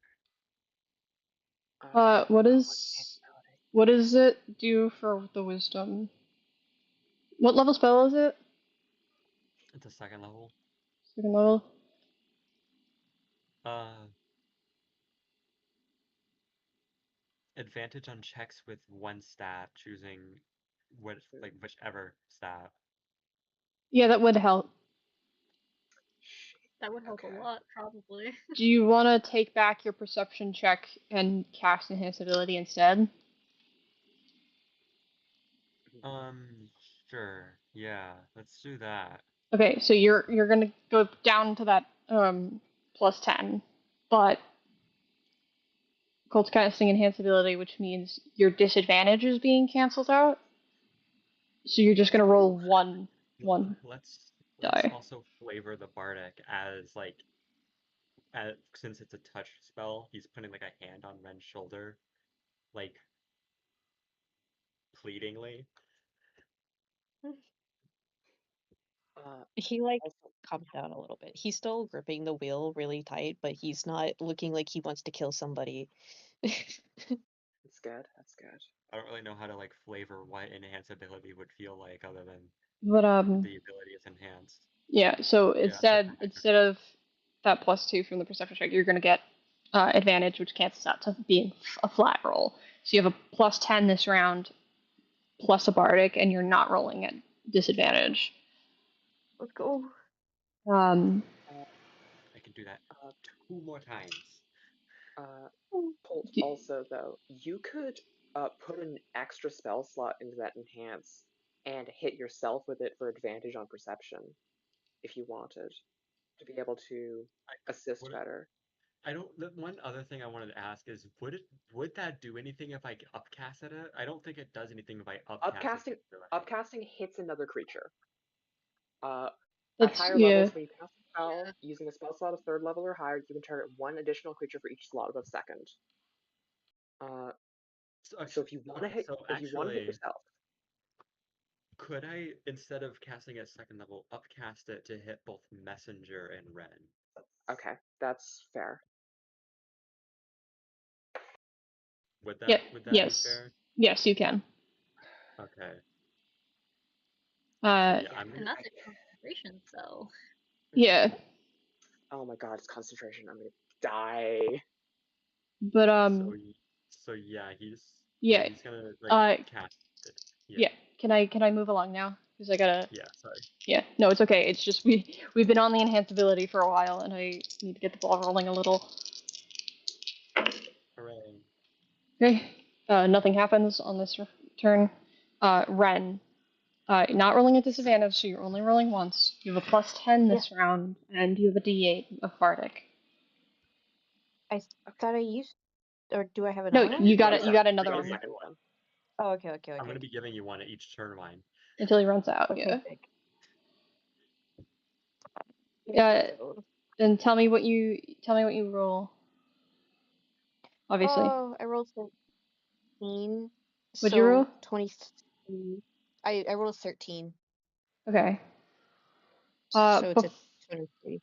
S1: What does it do for the wisdom? What level spell is it?
S4: It's a second level.
S1: Second level?
S4: Advantage on checks with one stat, choosing whichever stat.
S1: Yeah, that would help.
S2: That would help a lot, probably.
S1: Do you want to take back your perception check and cast enhance ability instead?
S4: Sure. Yeah, let's do that.
S1: Okay, so you're gonna go down to that +10, but Colt's casting enhance ability, which means your disadvantage is being canceled out. So you're just gonna roll one
S4: Let's
S1: die.
S4: also flavor the Bardic as like since it's a touch spell, he's putting like a hand on Ren's shoulder, like pleadingly.
S3: He calms down a little bit. He's still gripping the wheel really tight, but he's not looking like he wants to kill somebody.
S5: That's good. That's good.
S4: I don't really know how to like flavor what enhance ability would feel like other than
S1: But
S4: the ability is enhanced.
S1: Yeah, so
S4: Yeah, that's what
S1: instead of that +2 from the perception check, you're gonna get advantage, which cancels out to being a flat roll. So you have a +10 this round, plus a bardic, and you're not rolling at disadvantage.
S3: Let's go.
S4: I can do that
S5: Uh,
S4: 2 more times.
S5: Colt, also though, you could put an extra spell slot into that enhance and hit yourself with it for advantage on perception, if you wanted, to be able to assist
S4: Would
S5: better.
S4: I don't. The one other thing I wanted to ask is, would that do anything if I upcasted it? I don't think it does anything if I upcast it.
S5: Upcasting hits another creature. At
S1: That's
S5: higher
S1: yeah.
S5: levels, when you cast a spell using a spell slot of 3rd level or higher, you can target one additional creature for each slot above 2nd. So if you want to
S4: okay,
S5: hit,
S4: so
S5: if you want to hit
S4: actually,
S5: yourself,
S4: could I, instead of casting at 2nd level, upcast it to hit both Messenger and Ren?
S5: okay, that's fair.
S4: Would
S1: Yeah,
S4: that be
S1: yes.
S4: fair?
S1: Yes, you can.
S4: Okay.
S1: Uh,
S4: Yeah,
S5: Yeah,
S2: And that's a concentration spell.
S1: yeah,
S5: Oh my god, it's concentration. I'm gonna die.
S1: but
S4: so yeah,
S1: yeah,
S4: he's gonna
S1: uh,
S4: cast it. Yeah.
S1: yeah. Can I move along now? Because I gotta.
S4: Yeah, sorry.
S1: Yeah, no, it's okay. It's just we've been on the enhanced ability for a while, and I need to get the ball rolling a little.
S4: Hooray.
S1: Okay. Nothing happens on this turn. Ren. Not rolling at disadvantage, so you're only rolling once. You have a +10
S3: Yeah.
S1: this round, and you have a D8 of Bardic.
S3: I thought I used, or do I have
S1: No,
S3: another one?
S1: you got
S5: One
S1: it. You
S5: sec.
S1: got another
S5: You got a
S1: one
S5: second one.
S3: Oh, okay, okay,
S4: I'm
S3: okay.
S4: gonna be giving you one at each turn line.
S1: until he runs out.
S3: Okay,
S1: Yeah.
S3: sick.
S1: Yeah. Then tell me what you roll. Obviously,
S3: Oh, I rolled 13,
S1: what'd you roll?
S3: so 23. I rolled 13,
S1: Okay.
S3: so it's a
S1: Bef-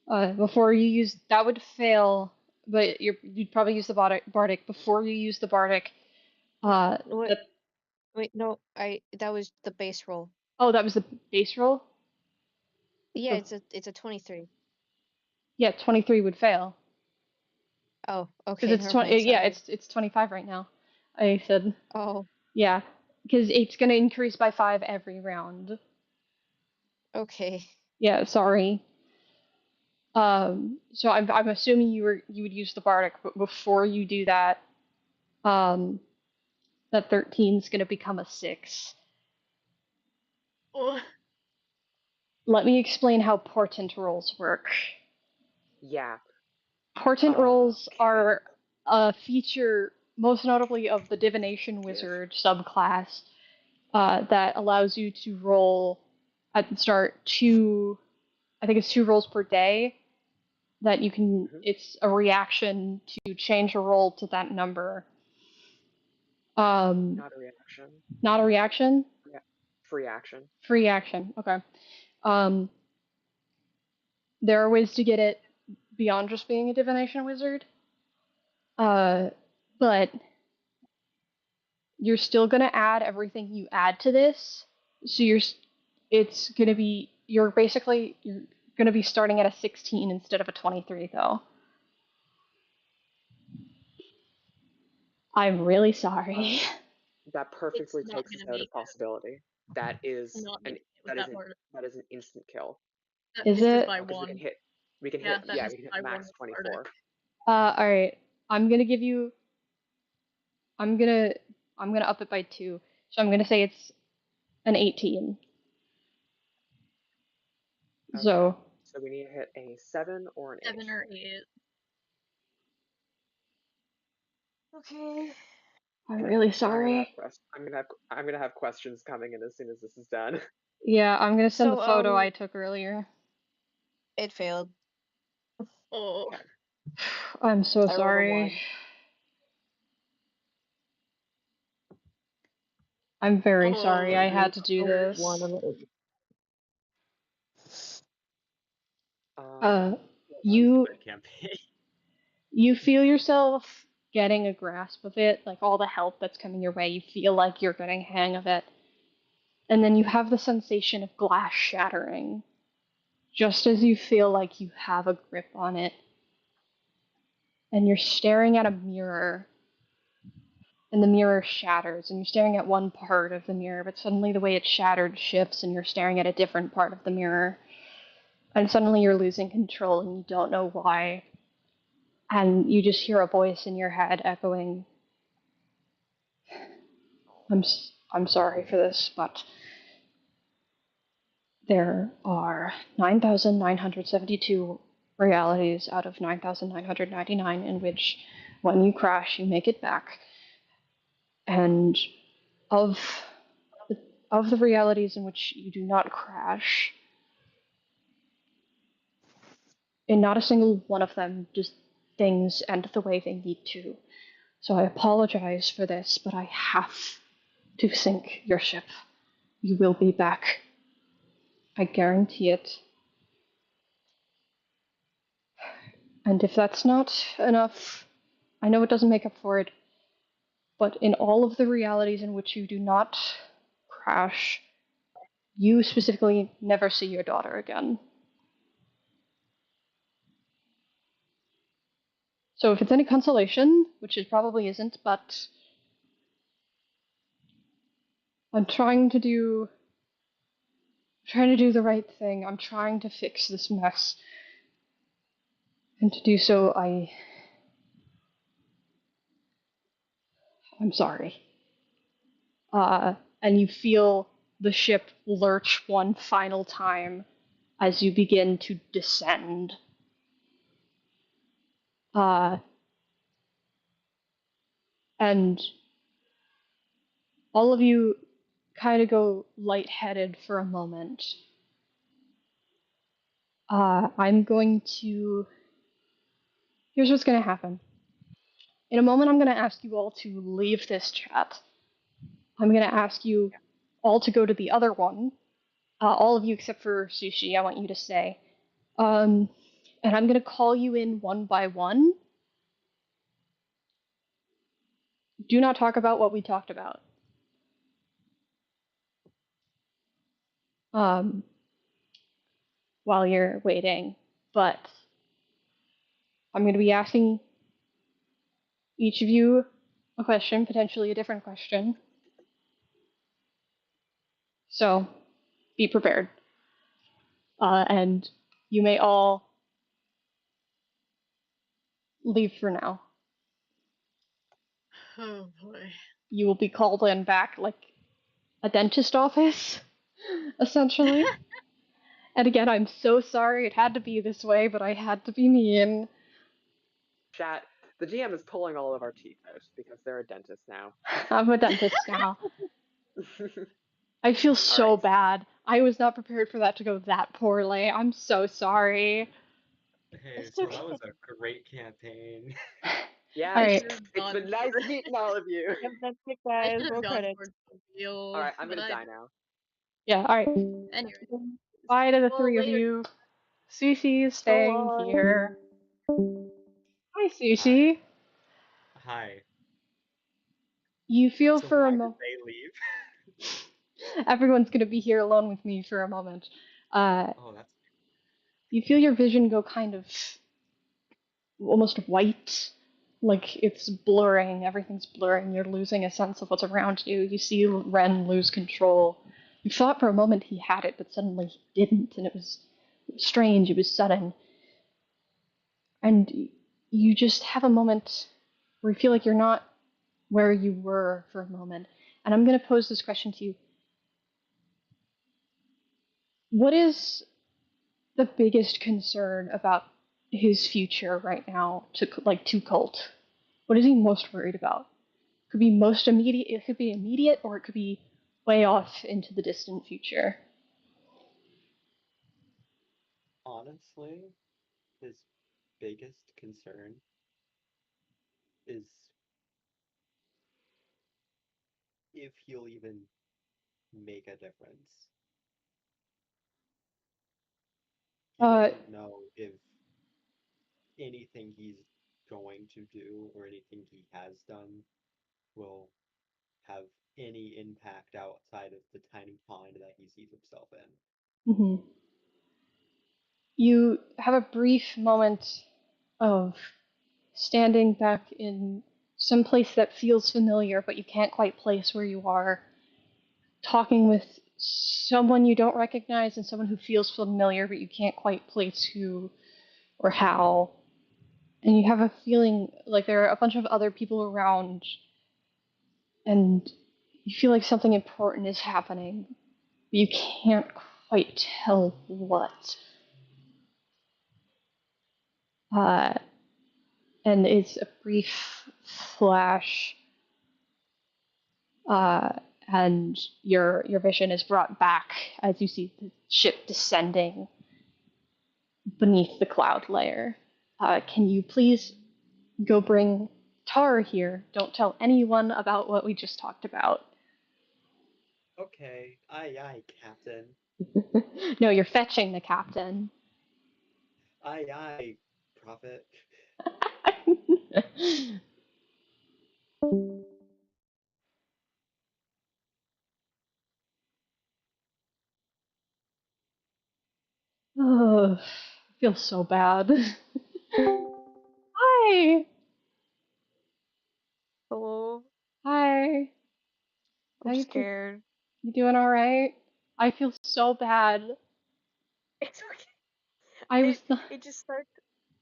S3: 23.
S1: before you use that would fail, but you'd probably use the bardic before you use the bardic.
S3: What?
S1: That,
S3: Wait, no, that was the base roll.
S1: oh, that was the base roll.
S3: Yeah,
S1: Bef-
S3: it's a 23.
S1: yeah, 23 would fail
S3: Oh,
S1: because
S3: okay,
S1: it's
S3: never
S1: 20.
S3: mind,
S1: Yeah,
S3: sorry.
S1: it's 25 right now. I said
S3: Oh,
S1: yeah, because it's gonna increase by 5 every round.
S3: okay.
S1: Yeah, sorry. So I'm assuming you would use the bardic, but before you do that, um, that 13 is gonna become a 6.
S2: Oh,
S1: Let me explain how portent rolls work.
S5: Yeah.
S1: Portent rolls
S5: Okay.
S1: are a feature, most notably of the Divination
S5: Yes.
S1: Wizard subclass, that allows you to roll at the start I think it's 2 rolls per day. That you can, it's a reaction to change a roll to that number.
S5: Not a reaction.
S1: Not a reaction?
S5: Yeah. Free action.
S1: Free action. Okay. Um, there are ways to get it beyond just being a divination wizard. But you're still gonna add everything you add to this. So it's gonna be, you're gonna be starting at a 16 instead of a 23 though. I'm really sorry.
S5: That
S2: it's
S5: perfectly
S2: not
S5: takes us
S2: gonna
S5: out of
S2: make it.
S5: possibility. That is
S2: Not
S5: an
S2: making it with that more.
S5: that is an instant kill.
S2: That
S1: Is
S2: misses
S1: it?
S2: by
S5: Because
S2: one.
S5: we can
S2: Yeah,
S5: hit
S2: that
S5: yeah, we
S2: misses
S5: can hit
S2: by one
S5: max
S2: with
S5: 24.
S2: Bardic.
S1: Alright. I'm gonna give you, I'm gonna, I'm gonna up it by 2. So I'm gonna say it's an 18.
S5: Okay.
S1: So,
S5: So we need to hit a 7 or an 8.
S2: 7 or 8.
S3: Okay.
S1: I'm really sorry.
S5: I'm gonna have questions coming in as soon as this is done.
S1: Yeah, I'm gonna send the
S3: So,
S1: photo I took earlier.
S3: it failed.
S2: Oh,
S5: Okay.
S1: I'm so
S3: I rolled a
S1: sorry.
S3: 1.
S1: I'm very sorry I
S2: oh,
S1: had to do
S2: worse.
S3: One
S1: this.
S3: of the
S1: Uh,
S4: Well, that was a
S1: you
S4: good campaign.
S1: you feel yourself getting a grasp of it, like all the help that's coming your way, you feel like you're getting a hang of it. And then you have the sensation of glass shattering. just as you feel like you have a grip on it, and you're staring at a mirror, and the mirror shatters, and you're staring at one part of the mirror, but suddenly the way it's shattered shifts, and you're staring at a different part of the mirror, and suddenly you're losing control, and you don't know why, and you just hear a voice in your head echoing, I'm sorry for this, but there are 9,972 realities out of 9,999 in which, when you crash, you make it back. And of the realities in which you do not crash, in not a single one of them does things end the way they need to. So I apologize for this, but I have to sink your ship. You will be back. I guarantee it. And if that's not enough, I know it doesn't make up for it, but in all of the realities in which you do not crash, you specifically never see your daughter again. So if it's any consolation, which it probably isn't, but I'm trying to do the right thing. I'm trying to fix this mess. And to do so, I'm sorry. And you feel the ship lurch one final time as you begin to descend. And all of you kind of go lightheaded for a moment. I'm going to. Here's what's going to happen. In a moment, I'm going to ask you all to leave this chat. I'm going to ask you all to go to the other one. All of you except for Sushi, I want you to stay. And I'm going to call you in one by one. Do not talk about what we talked about. While you're waiting. But I'm going to be asking each of you a question, potentially a different question. So be prepared. And you may all leave for now.
S2: Oh boy.
S1: You will be called in back like a dentist office, essentially. And again, I'm so sorry it had to be this way, but I had to be mean.
S5: Chat, the GM is pulling all of our teeth out because they're a dentist now.
S1: I'm a dentist now. I feel so
S5: right.
S1: bad. I was not prepared for that to go that poorly. I'm so sorry.
S4: Hey,
S3: It's
S4: so
S3: okay.
S4: that was a great campaign.
S5: Yeah,
S1: All right.
S5: it's been nice meeting all of you.
S3: Yep, that's it,
S2: I
S3: guys.
S2: should have
S3: Roll
S2: gone
S3: credits.
S2: for the wheel.
S5: Alright, I'm gonna die now.
S1: Yeah, all right.
S2: Anyway.
S1: Bye to the
S2: Well,
S1: three of
S2: later.
S1: you. Sushi is
S3: So
S1: staying
S3: long.
S1: here. Hi, Sushi.
S4: Hi.
S1: You feel
S4: So
S1: for a
S4: why did
S1: moment.
S4: they leave?
S1: Everyone's gonna be here alone with me for a moment.
S4: Oh, that's
S1: You feel your vision go kind of almost white, like it's blurring. Everything's blurring. You're losing a sense of what's around you. You see Ren lose control. You thought for a moment he had it, but suddenly he didn't, and it was strange. It was sudden, and you just have a moment where you feel like you're not where you were for a moment. And I'm going to pose this question to you. What is the biggest concern about his future right now to Colt? What is he most worried about? Could be most immediate. It could be immediate, or it could be way off into the distant future.
S4: honestly his biggest concern is if he'll even make a difference. He
S1: Uh,
S4: doesn't know if anything he's going to do or anything he has done will have any impact outside of the tiny pond that he sees himself in.
S1: mhm. You have a brief moment of standing back in some place that feels familiar, but you can't quite place where you are, talking with someone you don't recognize and someone who feels familiar, but you can't quite place who or how. And you have a feeling like there are a bunch of other people around, and you feel like something important is happening, but you can't quite tell what. Uh, and it's a brief flash, uh, and your vision is brought back as you see the ship descending beneath the cloud layer. Can you please go bring Tara here? Don't tell anyone about what we just talked about.
S4: Okay, aye, Captain.
S1: No, you're fetching the captain.
S4: Aye, Prophet.
S1: Oh, I feel so bad. Hi.
S3: Hello?
S1: Hi. How
S3: I'm
S1: you feel?
S3: scared.
S1: You doing all right? I feel so bad.
S3: It's okay.
S1: I was not.
S3: It just started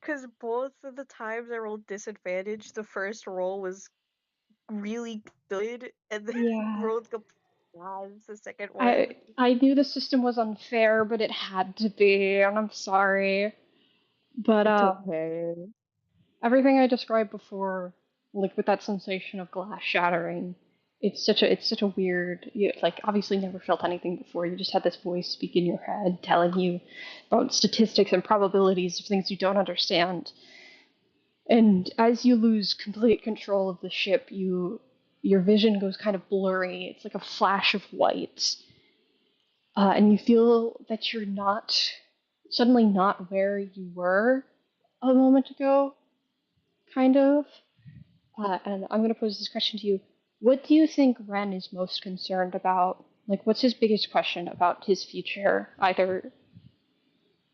S3: because both of the times I rolled disadvantage, the first roll was really good, and then
S1: Yeah.
S3: rolled bad the second
S1: I
S3: one.
S1: I knew the system was unfair, but it had to be, and I'm sorry. But
S3: It's okay.
S1: everything I described before, like with that sensation of glass shattering, it's such a weird. You like obviously never felt anything before. You just had this voice speak in your head telling you about statistics and probabilities of things you don't understand. And as you lose complete control of the ship, your vision goes kind of blurry. It's like a flash of white, and you feel that you're not suddenly not where you were a moment ago, kind of. And I'm going to pose this question to you. What do you think Ren is most concerned about? Like, what's his biggest question about his future? Either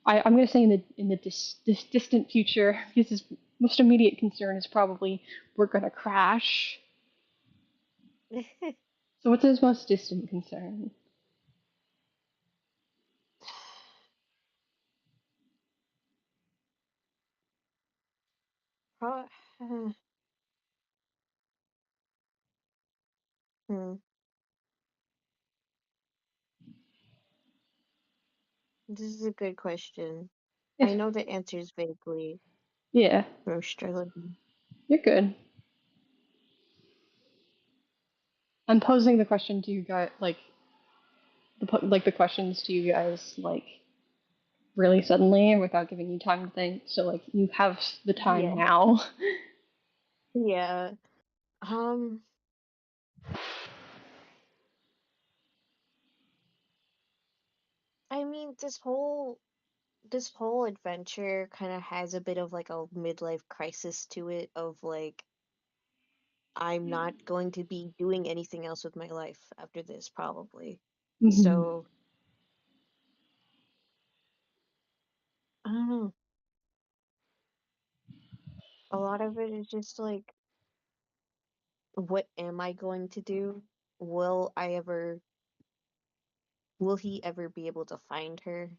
S1: I'm going to say in the this distant future, because his most immediate concern is probably we're going to crash. So, what's his most distant concern?
S3: Pro- hmm. This is a good question.
S1: If
S3: I know the answers vaguely.
S1: yeah,
S3: I'm struggling.
S1: you're good. I'm posing the question to you guys, like the questions to you guys, like really suddenly without giving you time to think. So like you have the time
S3: Yeah.
S1: now.
S3: Yeah. Um, I mean, this whole adventure kind of has a bit of like a midlife crisis to it of like I'm not going to be doing anything else with my life after this probably.
S1: Mhm.
S3: So, I don't know. A lot of it is just like what am I going to do? Will I ever will he ever be able to find her?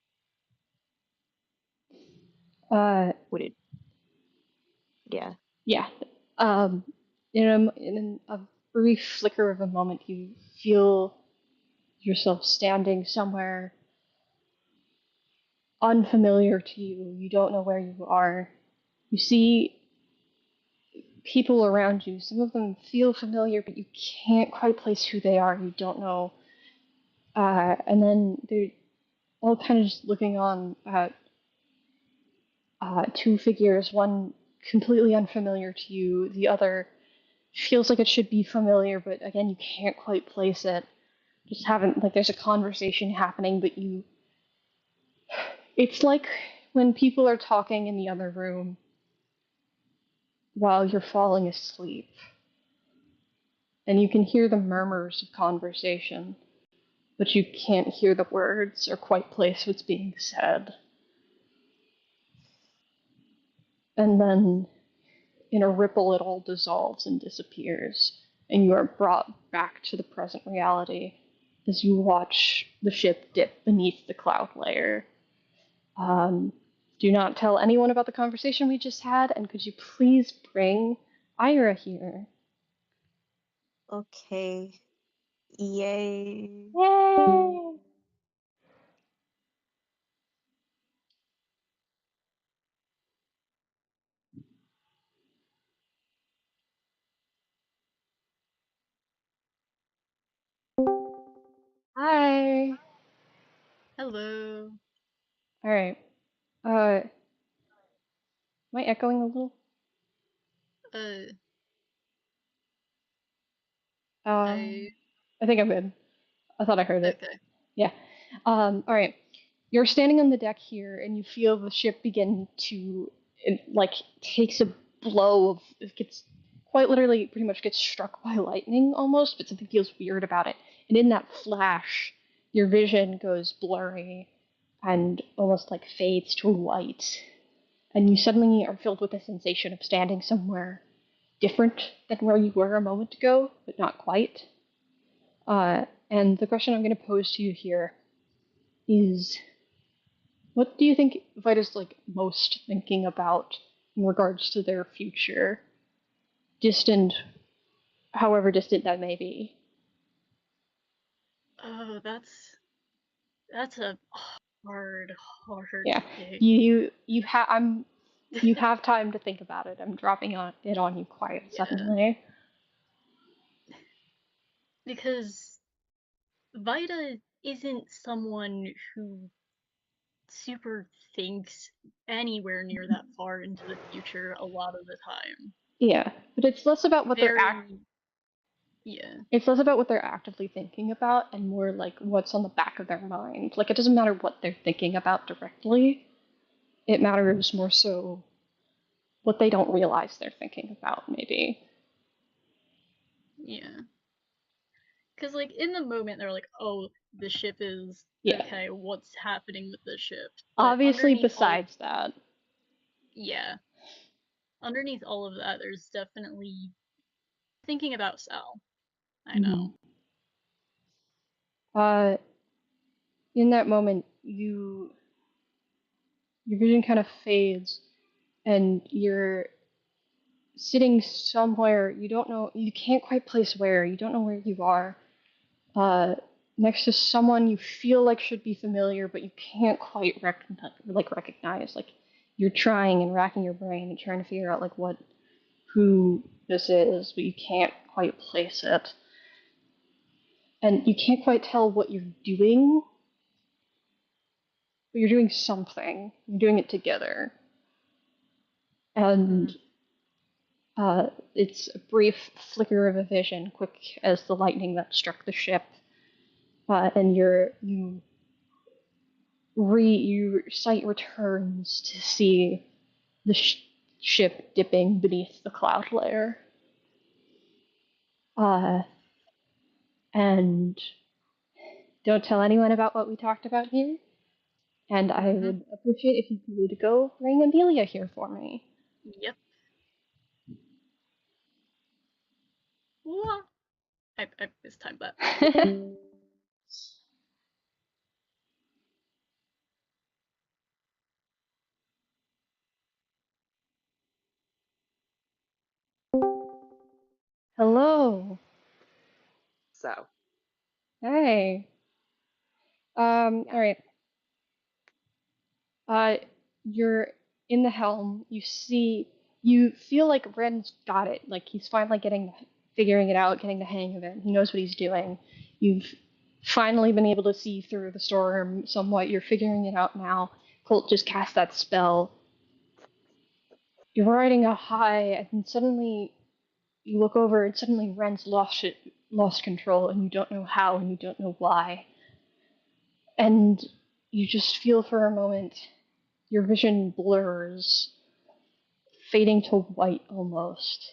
S1: Uh,
S3: Would it yeah.
S1: yeah. In a brief flicker of a moment, you feel yourself standing somewhere unfamiliar to you. You don't know where you are. You see people around you. Some of them feel familiar, but you can't quite place who they are. You don't know. And then they're all kind of just looking on at two figures, one completely unfamiliar to you, the other feels like it should be familiar, but again, you can't quite place it. Just haven't, like, there's a conversation happening, but you. It's like when people are talking in the other room while you're falling asleep, and you can hear the murmurs of conversation, but you can't hear the words or quite place what's being said. And then in a ripple, it all dissolves and disappears, and you are brought back to the present reality as you watch the ship dip beneath the cloud layer. Do not tell anyone about the conversation we just had, and could you please bring Ira here?
S3: Okay. Yay.
S1: Yay! Hi.
S2: Hello.
S1: All right. Am I echoing a little?
S2: Uh,
S1: Um,
S2: I
S1: I think I'm good. I thought I heard it.
S2: okay.
S1: Yeah. All right. You're standing on the deck here, and you feel the ship begin to, it, like, takes a blow of, it gets quite literally, pretty much gets struck by lightning almost, but something feels weird about it. And in that flash, your vision goes blurry and almost like fades to white, and you suddenly are filled with a sensation of standing somewhere different than where you were a moment ago, but not quite. And the question I'm going to pose to you here is, what do you think Vita's like most thinking about in regards to their future, distant, however distant that may be?
S2: Oh, that's a hard, hard
S1: Yeah,
S2: thing.
S1: you have time to think about it. I'm dropping it on you quiet
S2: Yeah,
S1: suddenly.
S2: because Vita isn't someone who super thinks anywhere near that far into the future a lot of the time.
S1: Yeah, but it's less about what
S2: Very, yeah,
S1: it's less about what they're actively thinking about and more like what's on the back of their mind. Like it doesn't matter what they're thinking about directly. It matters more so what they don't realize they're thinking about, maybe.
S2: yeah. Because, like, in the moment, they're like, oh, the ship is
S1: Yeah.
S2: okay, what's happening with the ship? But
S1: Obviously,
S2: underneath all,
S1: besides that,
S2: yeah, underneath all of that, there's definitely thinking about Sal. I
S1: mm-hmm.
S2: know.
S1: uh, in that moment, your vision kind of fades, and you're sitting somewhere you don't know, you can't quite place where, you don't know where you are, uh, next to someone you feel like should be familiar, but you can't quite recognize. Like you're trying and racking your brain and trying to figure out like who this is, but you can't quite place it, and you can't quite tell what you're doing, but you're doing something. You're doing it together, and
S2: Mm.
S1: it's a brief flicker of a vision, quick as the lightning that struck the ship, and your sight returns to see the ship dipping beneath the cloud layer. Uh, and don't tell anyone about what we talked about here. And I
S2: Mm-hmm.
S1: would appreciate if you could go bring Amelia here for me.
S2: Yep. Wah. I mistimed that.
S1: Hello.
S5: So,
S1: Hey. All
S5: yeah.
S1: right. Uh, you're in the helm. You feel like Ren's got it. Like he's finally figuring it out, getting the hang of it. He knows what he's doing. You've finally been able to see through the storm somewhat. You're figuring it out now. Colt just cast that spell. You're riding a high, and suddenly you look over, and suddenly Ren's lost control, and you don't know how, and you don't know why. And you just feel for a moment your vision blurs, fading to white almost.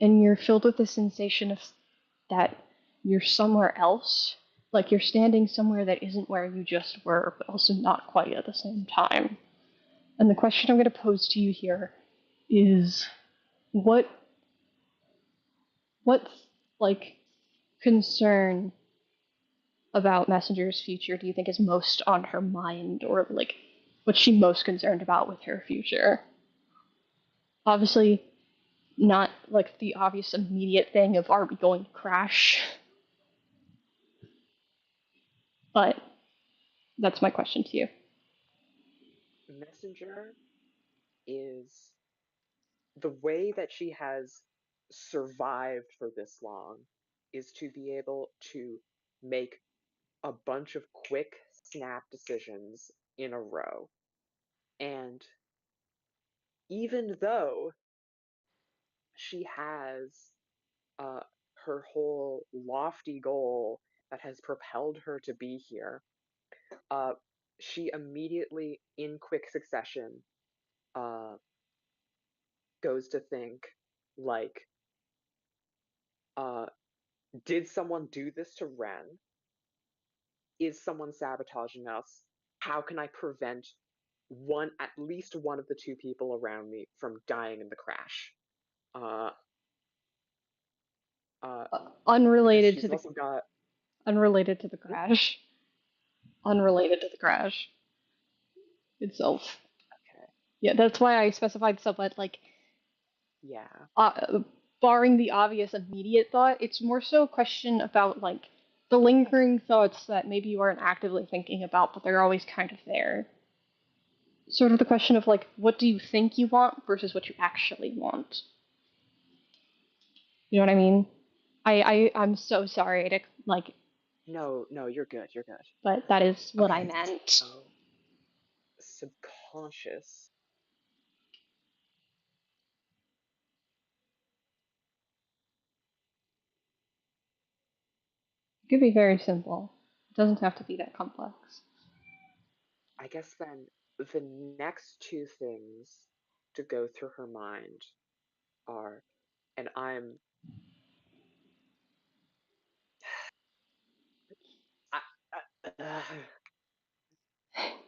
S1: And you're filled with the sensation of that you're somewhere else. Like you're standing somewhere that isn't where you just were, but also not quite at the same time. And the question I'm going to pose to you here is what like concern about Messenger's future do you think is most on her mind, or like what's she most concerned about with her future? Obviously, not like the obvious immediate thing of are we going to crash, but that's my question to you.
S5: Messenger is the way that she has survived for this long is to be able to make a bunch of quick snap decisions in a row. And even though she has uh, her whole lofty goal that has propelled her to be here, uh, she immediately, in quick succession, uh, goes to think like, uh, did someone do this to Ren? Is someone sabotaging us? How can I prevent at least one of the two people around me from dying in the crash? Uh, uh, because
S1: Unrelated to
S5: she's
S1: the
S5: also got
S1: unrelated to the
S5: hmm?
S1: crash. Unrelated to the crash itself.
S5: Okay,
S1: Yeah, that's why I specified somewhat like
S5: yeah,
S1: uh, barring the obvious immediate thought, it's more so a question about like the lingering thoughts that maybe you aren't actively thinking about, but they're always kind of there. Sort of the question of like, what do you think you want versus what you actually want? You know what I mean? I'm so sorry to like,
S5: no, no, you're good, you're good.
S1: but that is what I
S5: Okay,
S1: meant.
S5: so subconscious.
S1: It could be very simple. It doesn't have to be that complex.
S5: I guess then the next two things to go through her mind are, and I,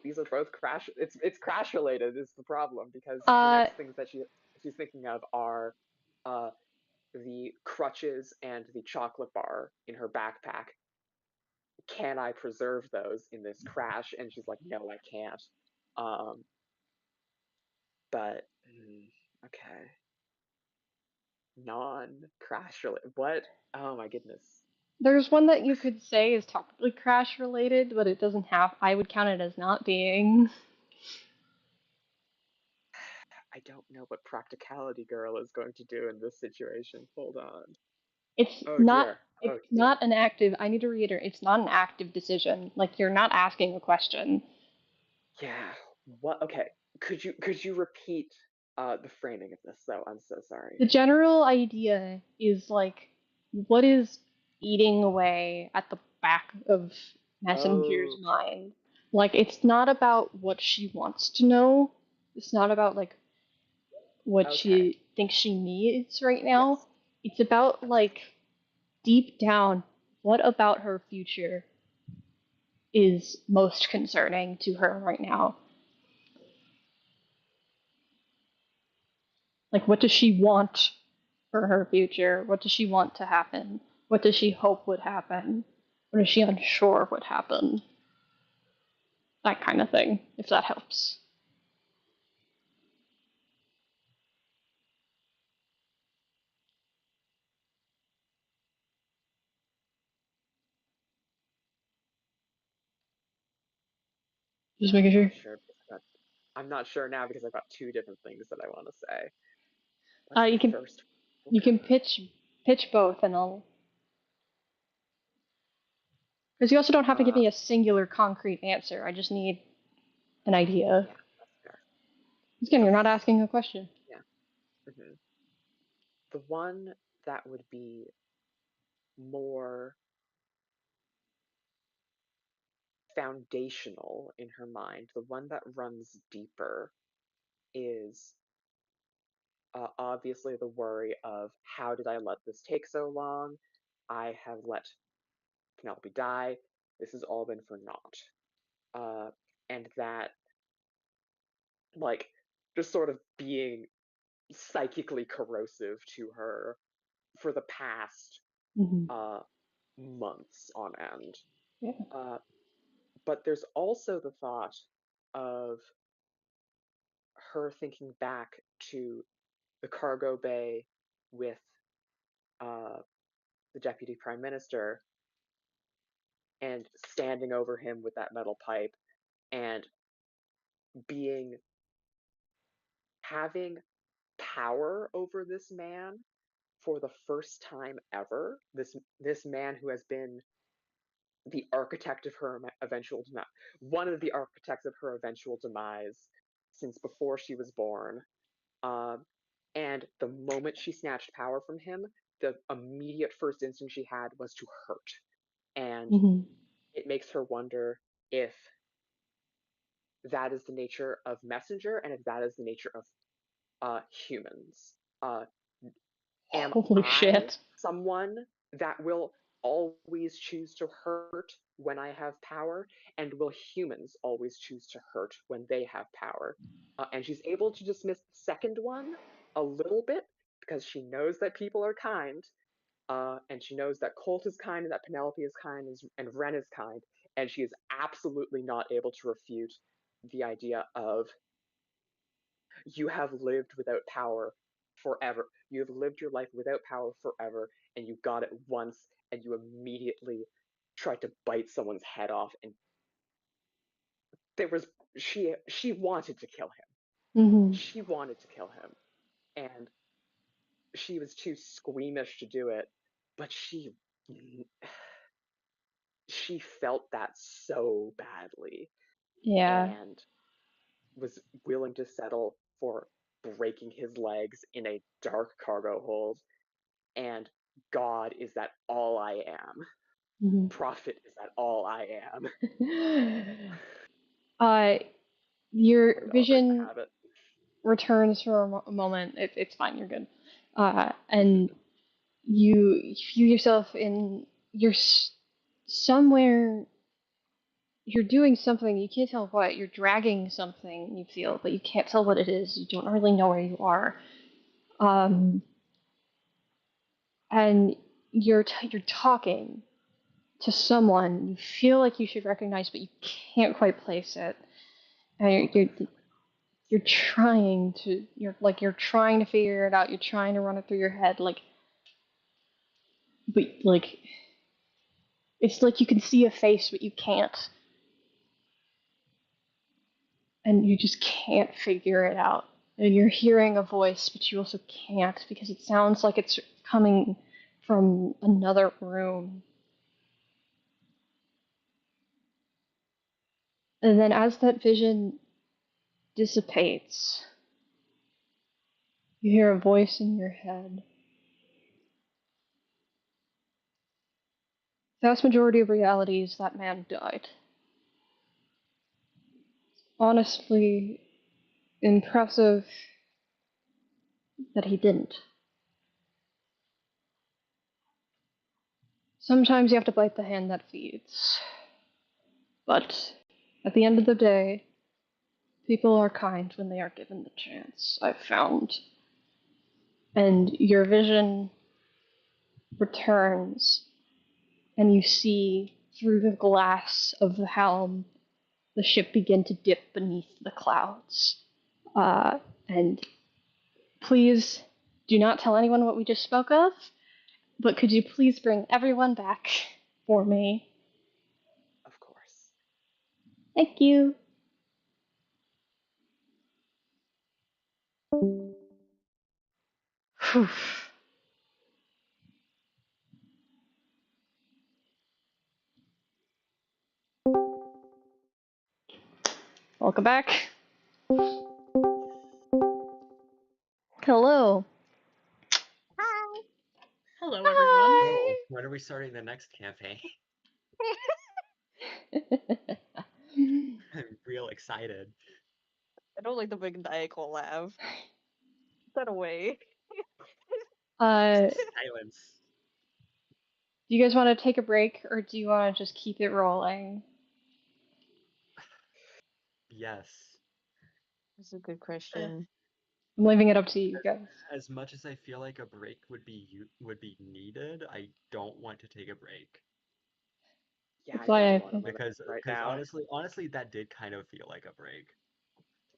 S5: these are both crash. It's crash related is the problem because the
S1: Uh,
S5: next things that she's thinking of are, uh, the crutches and the chocolate bar in her backpack. Can I preserve those in this crash? And she's like, no, I can't. Um, but okay, non-crash related. What? Oh my goodness.
S1: there's one that you could say is technically crash related, but it doesn't have. I would count it as not being.
S5: I don't know what practicality girl is going to do in this situation. Hold on.
S1: It's
S5: Oh
S1: not.
S5: dear.
S1: It's
S5: Oh dear.
S1: not an active. I need to reiterate. It's not an active decision. Like you're not asking a question.
S5: Yeah. What? Okay. Could you repeat the framing of this though? I'm so sorry.
S1: The general idea is like, what is eating away at the back of Messenger's
S5: Okay.
S1: mind? Like, it's not about what she wants to know. It's not about like what
S5: Okay.
S1: she thinks she needs right now.
S5: Yes.
S1: It's about
S5: Okay.
S1: like deep down, what about her future is most concerning to her right now? Like, what does she want for her future? What does she want to happen? What does she hope would happen? What is she unsure would happen? That kind of thing, if that helps. Just making
S5: I'm
S1: sure.
S5: not sure. I'm not sure now because I've got two different things that I want to say. What's the
S1: You can
S5: first one?
S1: you can pitch both, and I'll because you also don't have to give
S5: Uh,
S1: me a singular concrete answer. I just need an idea.
S5: yeah, that's fair.
S1: Again,
S5: The
S1: you're not asking a question.
S5: yeah. The one that would be more foundational in her mind, the one that runs deeper, is obviously the worry of how did I let this take so long? I have let Penelope die. This has all been for naught. And that like just sort of being psychically corrosive to her for the past
S1: Mm-hmm.
S5: months on end.
S1: Yeah.
S5: But there's also the thought of her thinking back to the cargo bay with uh, the deputy prime minister and standing over him with that metal pipe and being having power over this man for the first time ever. This man who has been the architect of her eventual demise, one of the architects of her eventual demise since before she was born. Um, and the moment she snatched power from him, the immediate first instinct she had was to hurt. And
S1: Mm-hmm.
S5: it makes her wonder if that is the nature of Messenger and if that is the nature of humans. Am
S1: Holy
S5: I
S1: shit.
S5: someone that will always choose to hurt when I have power? And will humans always choose to hurt when they have power? And she's able to dismiss the second one a little bit because she knows that people are kind, and she knows that Colt is kind, and that Penelope is kind, and Ren is kind, and she is absolutely not able to refute the idea of you have lived without power forever. You have lived your life without power forever, and you got it once, and you immediately tried to bite someone's head off. And there was she wanted to kill him.
S1: Mm-hmm.
S5: She wanted to kill him, and she was too squeamish to do it. But she felt that so badly,
S1: Yeah.
S5: and was willing to settle for breaking his legs in a dark cargo hold. And God, is that all I am?
S1: Mm-hmm.
S5: Prophet, is that all I am?
S1: uh, your
S5: Oh my God, break the
S1: vision
S5: habit.
S1: returns for a moment. It's fine. You're good. And you feel yourself in. You're somewhere. You're doing something. You can't tell what. You're dragging something. You feel, but you can't tell what it is. You don't really know where you are. Um, and you're talking to someone you feel like you should recognize, but you can't quite place it. And you're trying to you're trying to figure it out. You're trying to run it through your head, but it's like you can see a face, but you can't, and you just can't figure it out. And you're hearing a voice, but you also can't because it sounds like it's coming from another room. And then as that vision dissipates, you hear a voice in your head. The vast majority of reality is that man died. Honestly, impressive that he didn't. Sometimes you have to bite the hand that feeds. But at the end of the day, people are kind when they are given the chance, I've found. And your vision returns, and you see through the glass of the helm the ship begin to dip beneath the clouds. And please do not tell anyone what we just spoke of, but could you please bring everyone back for me?
S5: Of course.
S1: Thank you. Whew. Welcome back. Hello.
S3: Hi.
S2: Hello, everyone.
S4: Oh, when are we starting the next campaign? I'm real excited.
S3: I don't like the big maniacal laugh. Put that away.
S1: Do
S4: Silence.
S1: you guys want to take a break, or do you want to just keep it rolling?
S4: Yes.
S3: That's a good question.
S1: I'm leaving it up to you guys.
S4: As much as I feel like a break would be needed, I don't want to take a break
S5: Yeah,
S1: That's
S5: I
S1: why
S5: think
S1: I
S5: I'm on
S1: think.
S5: limit
S4: because
S5: right now.
S4: honestly that did kind of feel like a break.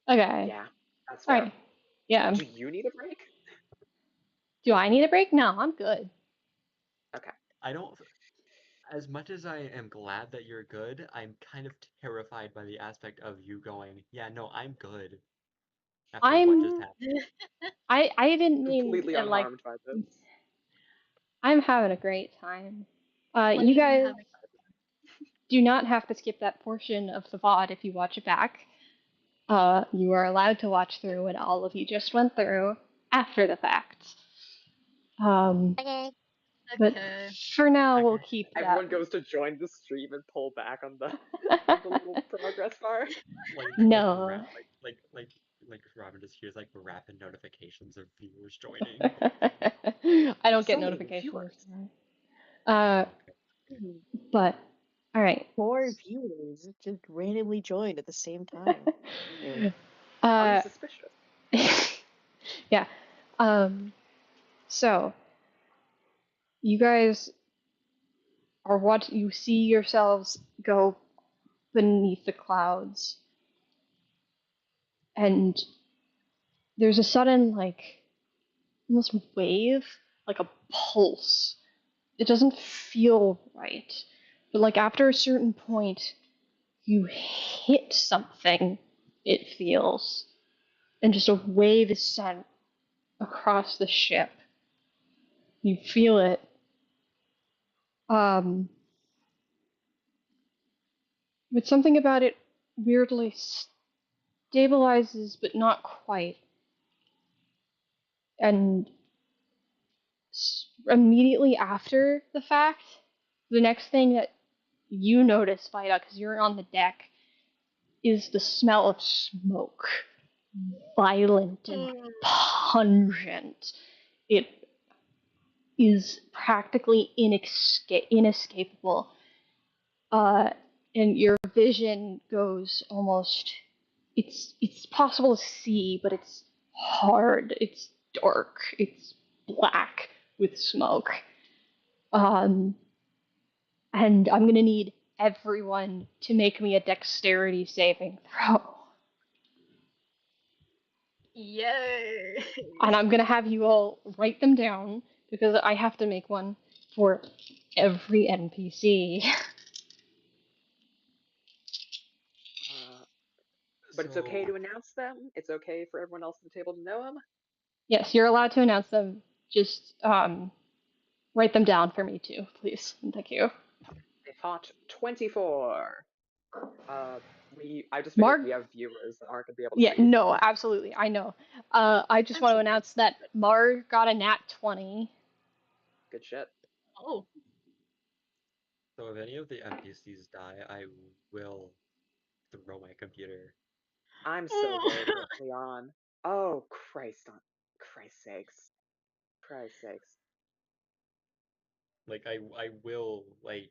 S1: Okay.
S5: Yeah, that's
S1: All
S5: fair.
S1: right. Yeah.
S5: Do you need a break?
S1: Do I need a break? No, I'm good.
S5: Okay.
S4: I don't. As much as I am glad that you're good, I'm kind of terrified by the aspect of you going, yeah, no, I'm good after what just
S1: I'm.
S4: happened.
S1: I didn't mean
S5: Completely
S1: it like.
S5: unharmed by this.
S1: I'm having a great time.
S2: Let
S1: You
S2: him
S1: guys
S2: have
S1: do not have to skip that portion of the VOD if you watch it back. You are allowed to watch through what all of you just went through after the fact.
S3: Okay.
S1: But
S2: Okay.
S1: for now, we'll
S4: Okay.
S1: keep that.
S5: Everyone goes to join the stream and pull back on the little progress bar.
S1: No.
S4: Like Robin just hears like rapid notifications of viewers joining.
S1: I don't get
S5: So many
S1: notifications.
S5: viewers.
S1: Uh,
S4: Okay.
S1: but all right.
S3: 4 viewers just randomly joined at the same time. Anyway.
S5: Unsuspicious.
S1: yeah. So you guys are what you see yourselves go beneath the clouds, and there's a sudden like almost wave, like a pulse. It doesn't feel right, but like after a certain point, you hit something. It feels, and just a wave is sent across the ship. You feel it. But something about it weirdly stabilizes, but not quite. And immediately after the fact, the next thing that you notice, Vida, because you're on the deck, is the smell of smoke. Violent and pungent. It is practically inescapable. And your vision goes almost. It's possible to see, but it's hard. It's dark. It's black with smoke. And I'm gonna need everyone to make me a dexterity saving throw.
S2: Yay!
S1: And I'm gonna have you all write them down because I have to make one for every NPC.
S5: But it's okay
S4: So
S5: to announce them. It's okay for everyone else at the table to know them.
S1: Yes, you're allowed to announce them. Just write them down for me too, please. And thank you.
S5: They fought 24. I just figured
S1: Mark.
S5: we have viewers that aren't gonna be able to
S1: Yeah,
S5: see.
S1: no, absolutely. I know. I just want to announce that Mar got a nat 20.
S5: Good shit.
S2: Oh,
S4: so if any of the NPCs die, I will throw my computer.
S5: I'm so worried about Leon. Oh Christ! On Christ's sakes! Christ's sakes!
S4: Like I will like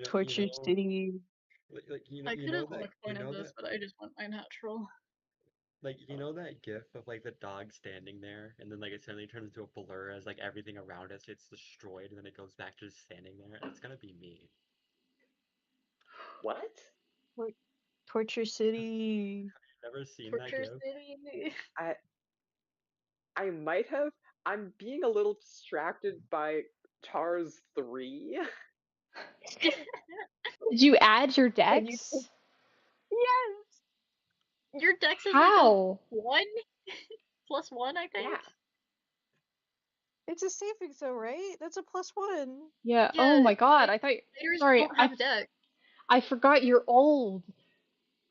S3: Torture City.
S4: like
S2: I
S4: you
S2: could
S4: know
S2: have
S4: that
S2: luck pointed this, but I just want my natural.
S4: like you know that gif of like the dog standing there and then like it suddenly turns into a blur as like everything around us gets destroyed and then it goes back to just standing there. That's gonna be me.
S5: What?
S3: Torture City.
S4: Never seen that
S2: Torture
S4: gif?
S2: City.
S5: I might have. I'm being a little distracted by Tars 3.
S1: Did you add your
S3: Can you
S1: dex?
S2: Yes! Your dex is like a
S1: How?
S2: 1? +1, I think?
S5: Yeah.
S3: It's a saving throw, right? That's a +1.
S1: Yeah.
S2: Yeah,
S1: Oh my god.
S2: like,
S1: I thought.
S2: spiders
S1: Sorry.
S2: don't have dex.
S1: I forgot you're old.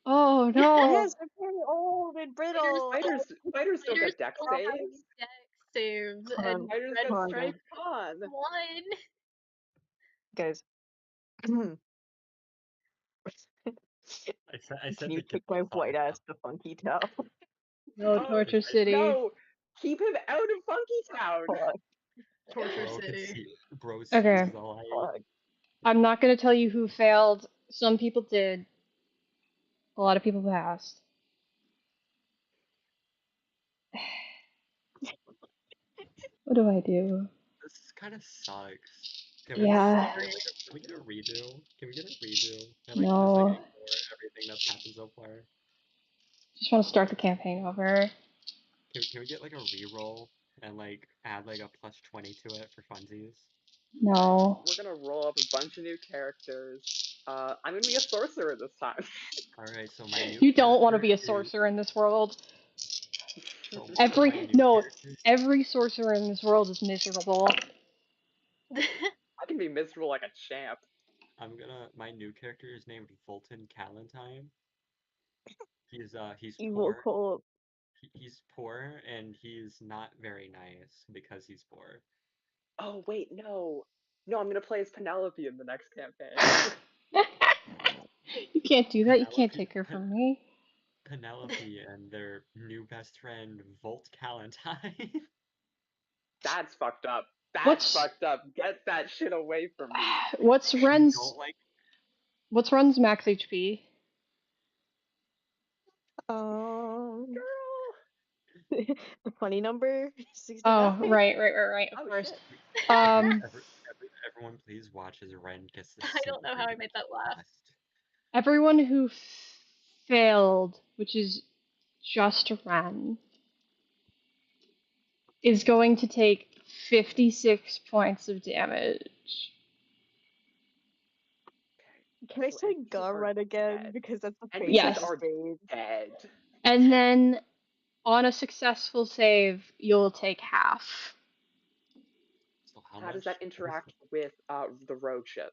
S1: Oh no.
S3: Yes, I'm very old and brittle.
S5: Spiders don't
S2: Spiders
S5: get dex
S2: don't have
S5: saves.
S2: dex saves,
S3: Hold
S2: and
S3: on,
S5: Spiders
S2: red
S5: get
S3: hold on,
S5: strike on.
S2: 1.
S3: guys.
S4: I
S3: Can
S4: said
S3: you
S4: the gif
S3: kick my
S4: was funny
S3: white ass
S4: enough.
S3: to Funky Town?
S1: No,
S5: Oh
S1: Torture City.
S5: no! Keep him out of Funky Town.
S3: Fuck,
S2: Torture
S4: Bro could
S2: City.
S4: see
S1: Okay.
S4: sees the light.
S3: fuck.
S1: I'm not gonna tell you who failed. Some people did. A lot of people passed. What do I do?
S4: This kind of sucks.
S1: Yeah.
S4: Can we get a redo? Can we get a redo? And like just like
S1: No.
S4: ignore everything that's happened so far?
S1: Just want to start the campaign over.
S4: Can we get like a reroll and like add like a plus 20 to it for funsies?
S1: No.
S5: We're gonna roll up a bunch of new characters. I'm gonna be a sorcerer this time.
S4: Alright, so my new
S1: You don't want to be a
S4: character is
S1: sorcerer in this world.
S4: so my
S1: Every
S4: new
S1: no,
S4: character
S1: every sorcerer in this world is miserable.
S5: I can be miserable like a champ.
S4: my new character is named Fulton Callentine. He's
S3: Evil
S4: poor.
S3: Colt.
S4: He's poor and he's not very nice because he's poor.
S5: Oh wait, no. No, I'm gonna play as Penelope in the next campaign.
S1: You can't do that. You can't
S4: Penelope
S1: take her from me.
S4: Penelope and their new best friend Volt Callentine.
S5: That's fucked up. That's
S1: What's
S5: fucked up. Get that shit away from me.
S1: what's
S4: You
S1: Ren's
S4: don't like
S1: what's Ren's max HP?
S3: Um,
S5: Girl.
S3: the funny number, 69.
S1: Oh, right, of
S5: Oh
S1: course.
S5: shit.
S4: everyone please watch as Ren gets the
S2: I don't know how I made that laugh.
S1: Everyone who failed, which is just Ren, is going to take 56 points of damage.
S3: Can I
S5: So
S3: say
S5: NPCs are
S3: Garrett again?
S5: dead.
S3: Because that's the
S5: NPCs
S3: face
S1: Yes.
S3: I
S5: are
S3: made.
S5: dead.
S1: And then on a successful save, you'll take half.
S4: So
S5: How does that interact with the rogue ship?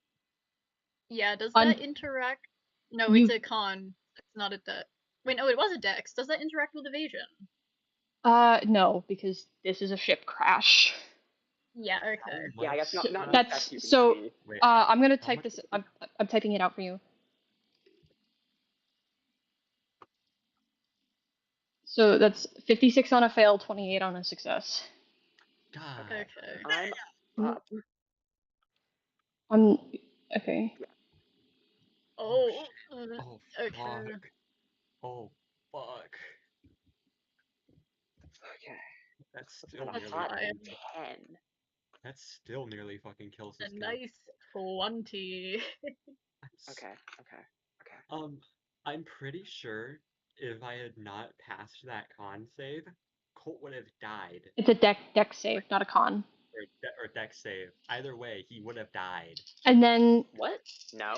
S2: Yeah, does
S1: Un-
S2: that interact? No,
S1: You-
S2: it's a con. It's not a dex. Wait, no, it was a dex. Does that interact with evasion?
S1: No, because this is a ship crash.
S2: Yeah, okay.
S5: Yeah, I guess not an
S1: That's
S5: effect you can
S1: so.
S5: see.
S4: Wait,
S1: I'm gonna
S4: how
S1: type
S4: much
S1: this.
S4: is
S1: I'm typing it out for you. So that's 56 on a fail, 28 on a success.
S4: God.
S2: Okay.
S5: I'm up.
S1: I'm okay.
S2: Oh.
S4: Oh
S2: Okay.
S4: fuck. Oh fuck.
S5: Okay.
S4: That's
S5: Let's
S4: still
S5: put a
S2: That's
S4: nearly
S5: hot
S2: fine.
S5: 10.
S4: That's still nearly fucking kills
S2: A
S4: this guy.
S2: nice 20.
S5: Okay, okay.
S4: I'm pretty sure if I had not passed that con save, Colt would have died.
S1: It's a deck save, not a con.
S4: Or deck save. Either way, he would have died.
S1: And then
S5: What? No?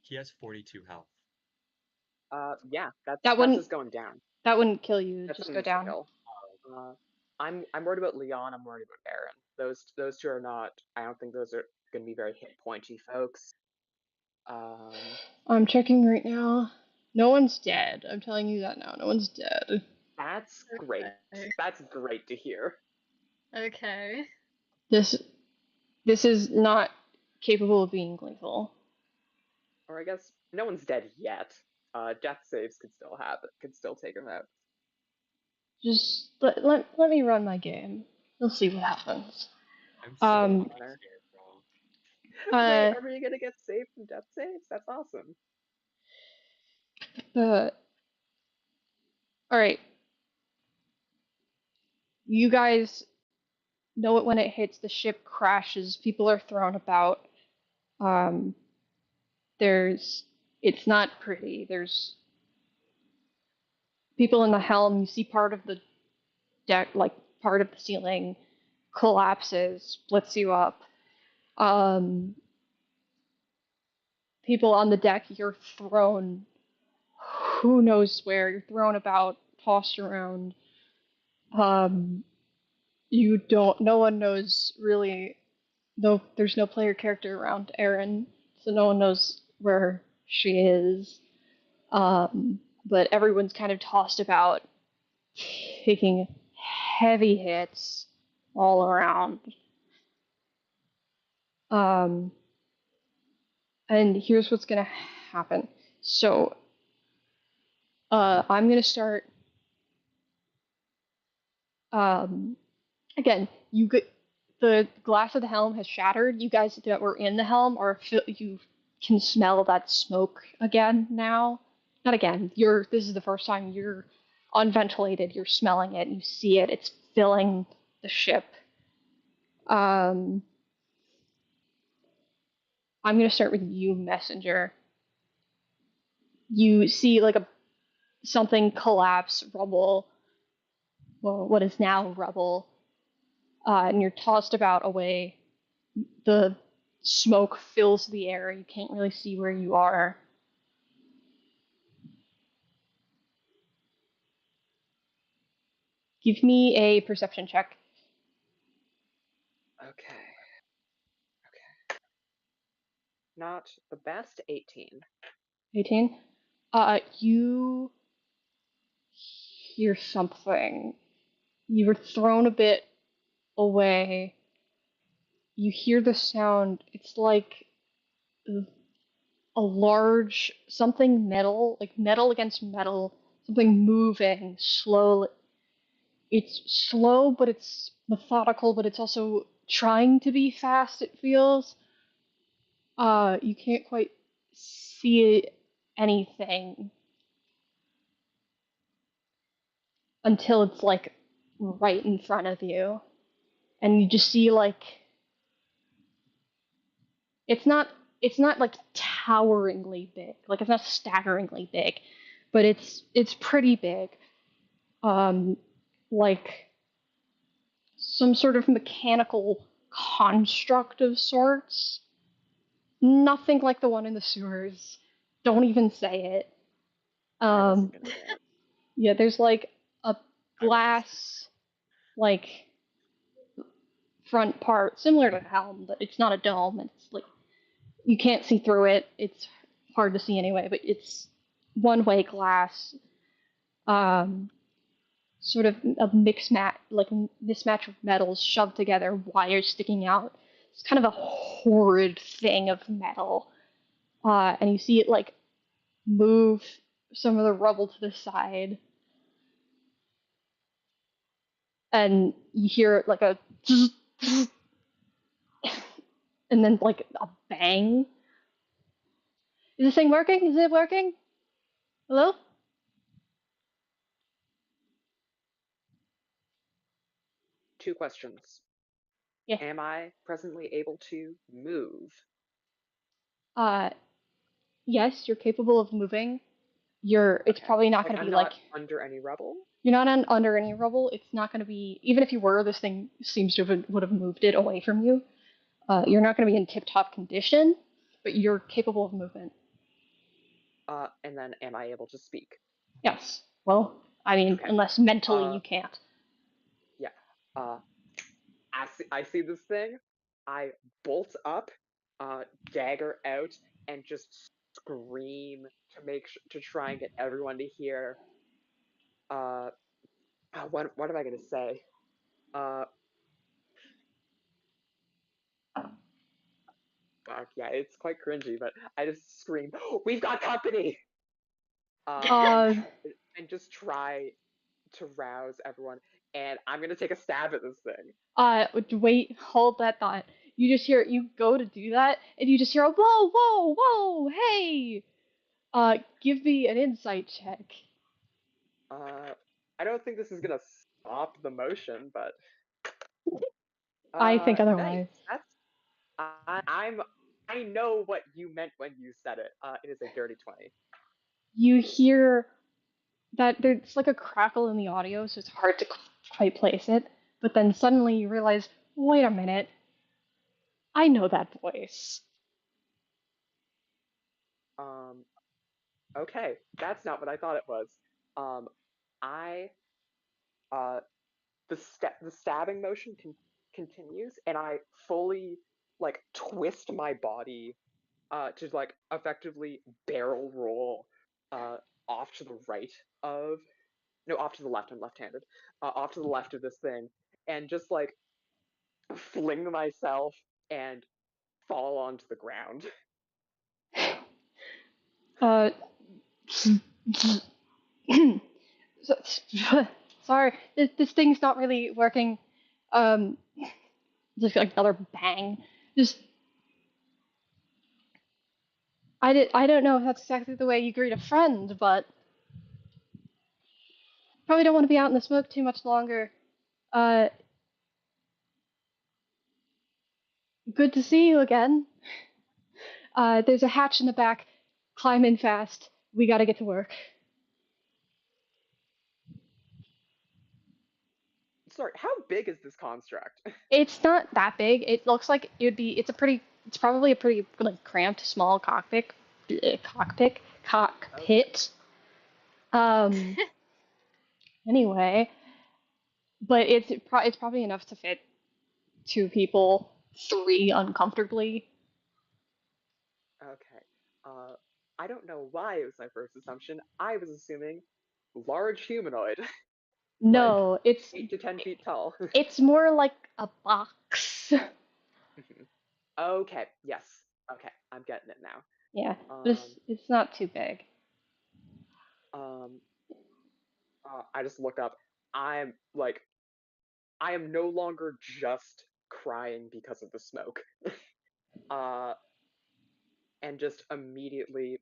S4: He has 42 health.
S5: Yeah, that's
S1: wouldn't
S5: just going down.
S1: that wouldn't kill you.
S5: That's
S1: Just
S5: an
S1: go down.
S5: insta-kill. I'm worried about Leon, I'm worried about Aaron. Those two are not, I don't think those are gonna be very hit pointy folks.
S1: I'm checking right now. No one's dead. I'm telling you that now. No one's dead.
S5: That's great.
S2: Okay.
S5: That's great to hear.
S2: Okay.
S1: This is not capable of being lethal.
S5: Or I guess no one's dead yet. Death saves could still happen, could still take him out.
S1: Just let me run my game. You'll see what happens.
S4: I'm so
S1: Um,
S4: fucking scared, bro.
S5: Wait, are we gonna get saved from death saves? That's awesome.
S1: All right. You guys know it when it hits. The ship crashes. People are thrown about. Um, it's not pretty. There's people in the helm. You see part of the deck, like part of the ceiling, collapses, splits you up. People on the deck, you're thrown. Who knows where? You're thrown about, tossed around. You don't. No one knows really. No, there's no player character around Erin, so no one knows where she is. But everyone's kind of tossed about, taking heavy hits all around. And here's what's gonna happen. So, I'm gonna start. Again, the glass of the helm has shattered. You guys that were in the helm you can smell that smoke again now. Not again. This is the first time you're unventilated. You're smelling it. You see it. It's filling the ship. I'm gonna start with you, Messenger. You see like something collapse, rubble. Well, what is now rubble, and you're tossed about away. The smoke fills the air. You can't really see where you are. Give me a perception check.
S5: Okay. Not the best, 18.
S1: 18. You hear something. You were thrown a bit away. You hear the sound. It's like a large something metal, like metal against metal, something moving slowly. It's slow, but it's methodical, but it's also trying to be fast, it feels. You can't quite see anything until it's like right in front of you. And you just see like it's not it's not like toweringly big. Like it's not staggeringly big, but it's pretty big. Um like some sort of mechanical construct of sorts. Nothing like the one in the sewers. Don't even say it.
S5: I wasn't gonna say it.
S1: Yeah, there's like a glass, like front part similar to a helm, but it's not a dome. It's like you can't see through it. It's hard to see anyway, but it's one-way glass. Um, Sort of a mismatch of metals shoved together, wires sticking out. It's kind of a horrid thing of metal. And you see it like move some of the rubble to the side, and you hear like a and then like a bang. Is this thing working? Is it working? Hello?
S5: 2 questions.
S1: Yeah.
S5: Am I presently able to move?
S1: Uh, yes, you're capable of moving. It's
S5: Okay.
S1: probably not going to
S5: I'm
S1: be
S5: not
S1: like
S5: under any rubble?
S1: you're not under any rubble. It's not going to be even if you were. This thing seems to would have moved it away from you. You're not going to be in tip-top condition, but you're capable of movement.
S5: And then am I able to speak?
S1: Yes. Well, I mean,
S5: Okay.
S1: unless mentally you can't.
S5: Yeah. I see this thing. I bolt up, dagger out, and just scream to try and get everyone to hear. Uh, what am I gonna say? Uh, yeah, it's quite cringy, but I just scream, "We've got company!" Uh, and
S1: Uh,
S5: and just try to rouse everyone. And I'm gonna take a stab at this thing.
S1: Wait, hold that thought. You go to do that, and you just hear a whoa, whoa, whoa, hey! Give me an insight check.
S5: I don't think this is gonna stop the motion, but
S1: I think
S5: nice.
S1: otherwise.
S5: That's I'm I know what you meant when you said it. It is a dirty 20.
S1: You hear that there's like a crackle in the audio, so it's hard to quite place it. But then suddenly you realize, wait a minute, I know that voice.
S5: Um, okay, that's not what I thought it was. Um, I uh the stabbing motion continues, and I fully like twist my body to like effectively barrel roll uh off to the right of no off to the left. I'm left-handed. Off to the left of this thing, and just like fling myself and fall onto the ground.
S1: Uh, sorry, this thing's not really working. Um, just like another bang. Just I don't know if that's exactly the way you greet a friend, but probably don't want to be out in the smoke too much longer. Uh, Good to see you again. There's a hatch in the back. Climb in fast. We gotta get to work.
S5: Sorry, how big is this construct?
S1: It's not that big. It looks like it would be. It's probably a pretty like cramped, small cockpit.
S5: Okay.
S1: Cockpit. Um. Anyway, but it's probably enough to fit two people, three uncomfortably.
S5: Okay. I don't know why it was my first assumption. I was assuming large humanoid, like
S1: No,
S5: 8 to 10 feet tall.
S1: it's more like a box.
S5: Okay, yes. Okay, I'm getting it now.
S1: Yeah, but
S5: Um,
S1: it's not too big.
S5: um, I just look up. I'm like, I am no longer just crying because of the smoke. Uh, and just immediately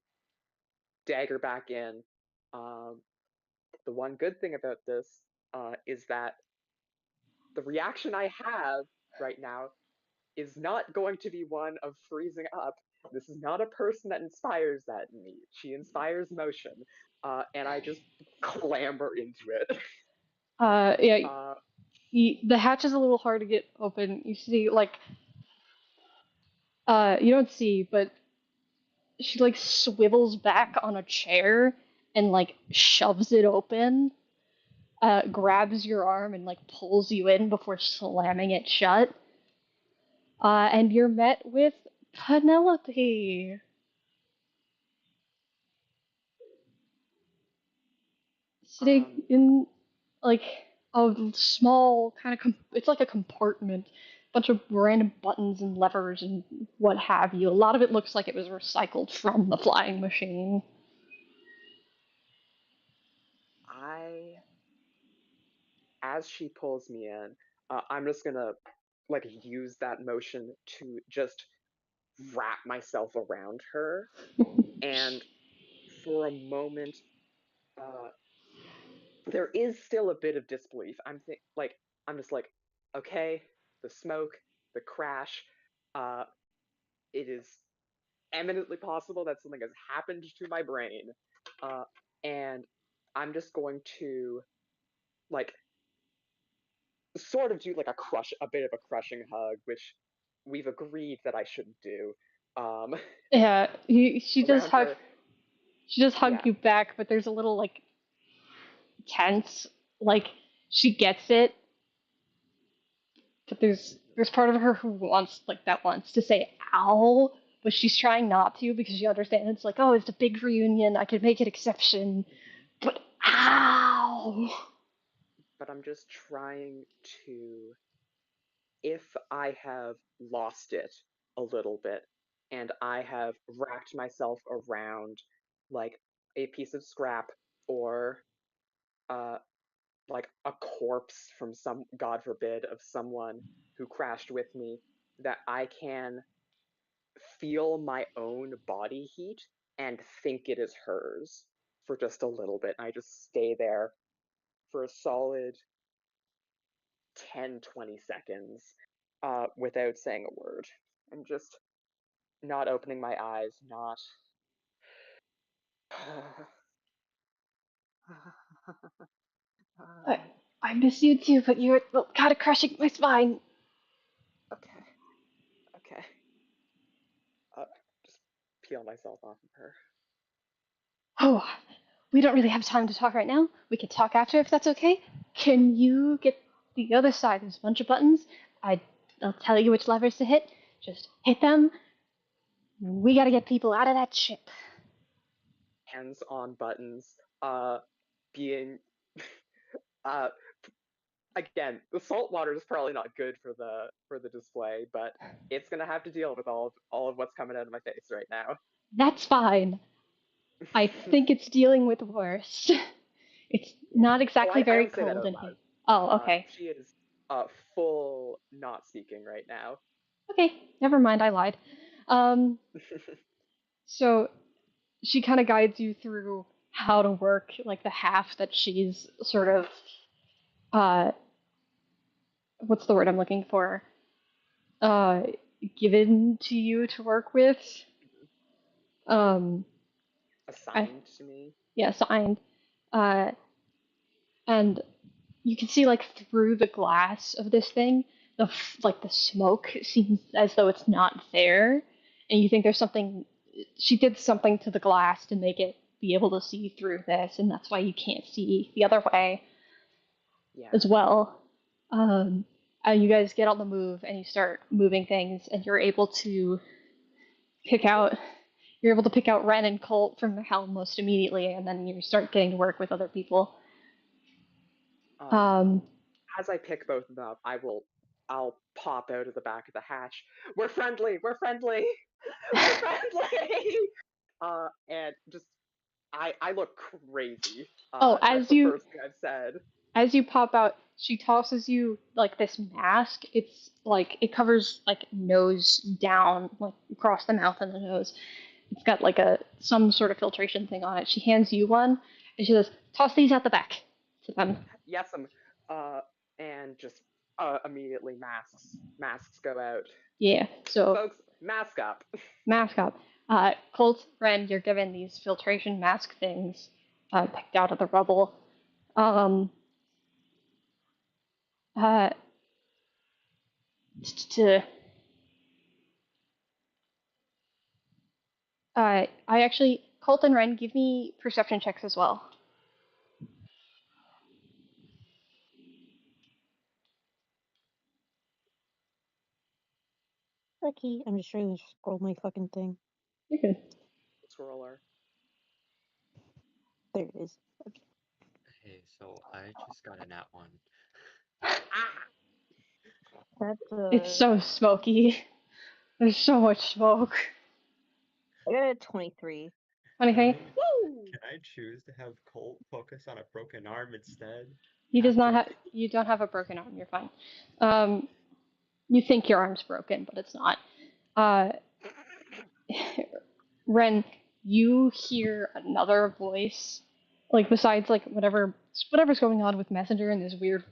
S5: dagger back in. Um, the one good thing about this is that the reaction I have right now is not going to be one of freezing up. This is not a person that inspires that in me. She inspires motion, and I just clamber into it.
S1: Yeah,
S5: Uh,
S1: the hatch is a little hard to get open. You see, like, you don't see, but she like swivels back on a chair and like shoves it open. Grabs your arm and like pulls you in before slamming it shut. And you're met with Penelope sitting
S5: um,
S1: in like a small kind of it's like a compartment, bunch of random buttons and levers and what have you. A lot of it looks like it was recycled from the flying machine.
S5: I, as she pulls me in, I'm just gonna like use that motion to just wrap myself around her, and for a moment, uh, there is still a bit of disbelief. I'm just like, okay, the smoke, the crash, uh, it is eminently possible that something has happened to my brain, uh, and I'm just going to like sort of do like a bit of a crushing hug, which we've agreed that I shouldn't do, um,
S1: Yeah,
S5: around her.
S1: she does hug
S5: Yeah,
S1: you back, but there's a little like tense. Like she gets it, but there's part of her who wants to say ow, but she's trying not to because she understands like, oh, it's a big reunion, I could make an exception, but ow.
S5: but I'm just trying to, if I have lost it a little bit and I have wrapped myself around like a piece of scrap or uh like a corpse from some, god forbid, of someone who crashed with me, that I can feel my own body heat and think it is hers for just a little bit. I just stay there for a solid 10-20 seconds without saying a word. And just not opening my eyes, not.
S1: I, I miss you too, but you're kind of crushing my spine.
S5: Okay, okay. Uh, just peel myself off of her.
S1: Oh, we don't really have time to talk right now. We can talk after if that's okay. Can you get the other side? There's a bunch of buttons. I'll tell you which levers to hit. Just hit them. We gotta get people out of that ship.
S5: Hands on buttons, uh, being. uh, Again, the salt water is probably not good for the display, but it's gonna have to deal with all of what's coming out of my face right now.
S1: That's fine. I think it's dealing with worse. It's
S5: Yeah.
S1: not
S5: Oh,
S1: exactly
S5: I
S1: very
S5: don't say that
S1: cold
S5: out
S1: in
S5: loud.
S1: here. Oh, okay.
S5: She is full not speaking right now.
S1: Okay, never mind, I lied. Um, so she kind of guides you through how to work like the half that she's sort of uh what's the word I'm looking for? given to you to work with. Um,
S5: Assigned to me.
S1: Yeah, signed. Uh, and you can see like through the glass of this thing, the smoke seems as though it's not there, and you think there's something. She did something to the glass to make it be able to see through this, and that's why you can't see the other way
S5: Yeah.
S1: as well. Um, and you guys get on the move and you start moving things, and pick out you're able to pick out Ren and Colt from the helm most immediately, and then you start getting to work with other people. Um,
S5: As I pick both of them up, I'll pop out of the back of the hatch. We're friendly. We're friendly. We're friendly. And just I look crazy.
S1: oh,
S5: That's the first thing I've said.
S1: as you pop out, she tosses you like this mask. It's like it covers like nose down, like across the mouth and the nose. It's got like some sort of filtration thing on it. She hands you one, and she says, "Toss these out the back." To them.
S5: Yes, and just immediately masks go out.
S1: Yeah. So
S5: Folks, mask up.
S1: mask up. Colt, Ren, you're given these filtration mask things, picked out of the rubble. Uh, to I actually, Colt and Ren, give me perception checks as well.
S3: Lucky. I'm just trying to scroll my fucking thing.
S1: You're good.
S5: Scroller.
S3: There it is. Okay.
S4: Hey, so I just got a nat 1.
S3: That's
S1: It's so smoky. There's so much smoke.
S3: I got a 23.
S1: Anything?
S4: Can I choose to have Colt focus on a broken arm instead?
S1: He does not
S4: After
S1: have. You don't have a broken arm. You're fine. You think your arm's broken, but it's not. Ren, you hear another voice, like besides like whatever's going on with Messenger and this weird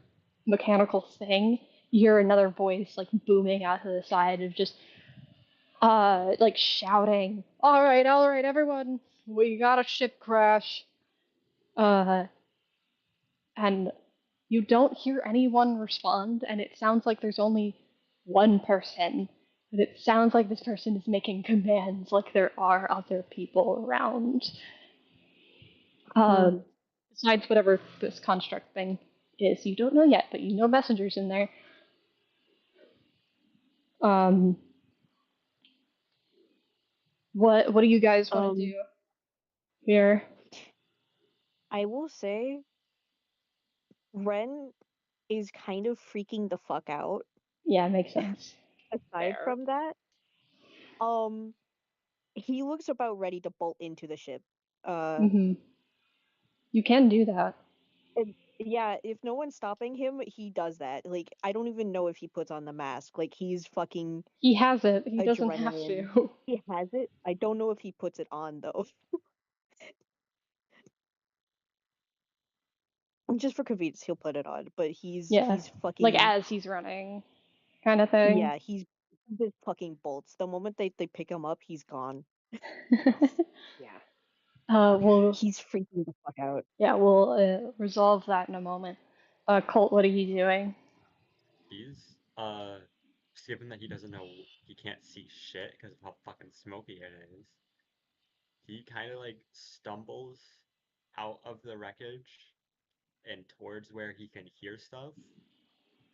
S1: mechanical thing. You hear another voice like booming out to the side of just like shouting, all right, everyone, we got a ship crash." And you don't hear anyone respond, and it sounds like there's only one person, but it sounds like this person is making commands like there are other people around. Besides whatever this construct thing is, you don't know yet, but you know Messenger's in there. What do you guys want to do here?
S3: I will say, Ren is kind of freaking the fuck out.
S1: Yeah, makes sense.
S3: Aside
S5: Fair.
S3: from that, he looks about ready to bolt into the ship.
S1: You can do that.
S3: And yeah, if no one's stopping him, he does that. Like, I don't even know if he puts on the mask. Like, he's fucking
S1: He has it. He doesn't have
S3: adrenaline.
S1: to.
S3: He has it. I don't know if he puts it on though. Just for convenience, he'll put it on. But he's fucking
S1: like as he's running, kind of thing.
S3: Yeah, he just fucking bolts. The moment they pick him up, he's gone.
S5: Yeah.
S3: He's freaking the fuck out.
S1: Yeah, we'll resolve that in a moment. Colt, what are you doing?
S4: he's given that he doesn't know, he can't see shit because of how fucking smoky it is. He kind of like stumbles out of the wreckage and towards where he can hear stuff.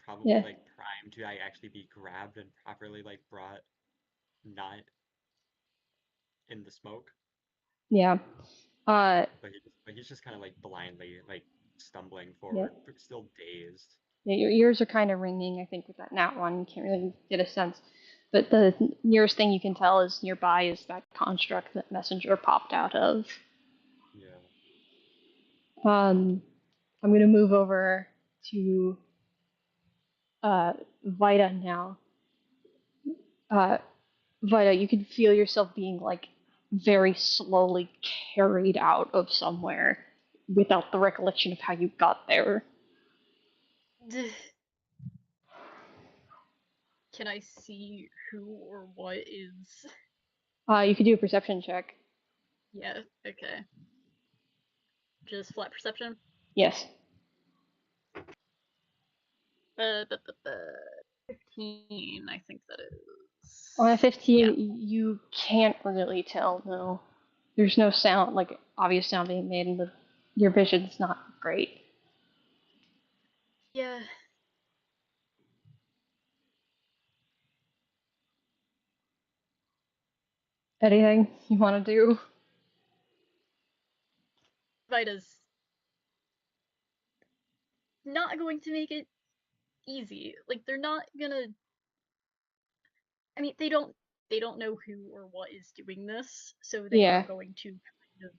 S4: Probably
S1: Yeah.
S4: like primed to actually be grabbed and properly like brought, not in the smoke.
S1: Yeah.
S4: But he's just kind of like blindly like stumbling forward,
S1: Yeah.
S4: still dazed.
S1: Yeah, your ears are kind of ringing, I think, with that nat one. You can't really get a sense. But the nearest thing you can tell is nearby is that construct that Messenger popped out of.
S4: Yeah.
S1: I'm going to move over to Vita now. Vita, you can feel yourself being like very slowly carried out of somewhere without the recollection of how you got there.
S2: Can I see who or what is?
S1: You could do a perception check.
S2: Yeah. Okay. Just flat perception.
S1: Yes.
S2: 15, I think that is.
S1: On a 15,
S2: Yeah.
S1: you can't really tell, no. There's no sound, like, obvious sound being made, and your vision's not great.
S2: Yeah.
S1: Anything you want to do?
S2: Vita's not going to make it easy. Like they're not gonna. I mean, they don't know who or what is doing this, so they are
S1: Yeah.
S2: going to kind of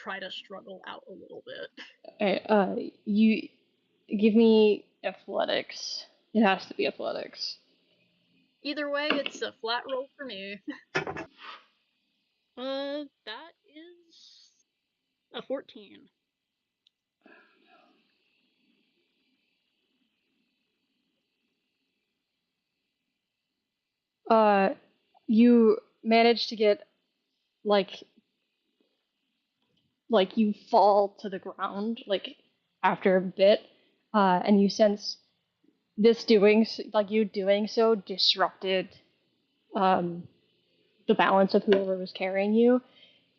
S2: try to struggle out a little bit.
S1: You give me athletics. It has to be athletics.
S2: Either way, it's a flat roll for me. That is a 14.
S1: You manage to get like you fall to the ground like after a bit, and you sense this you doing so disrupted um, the balance of whoever was carrying you,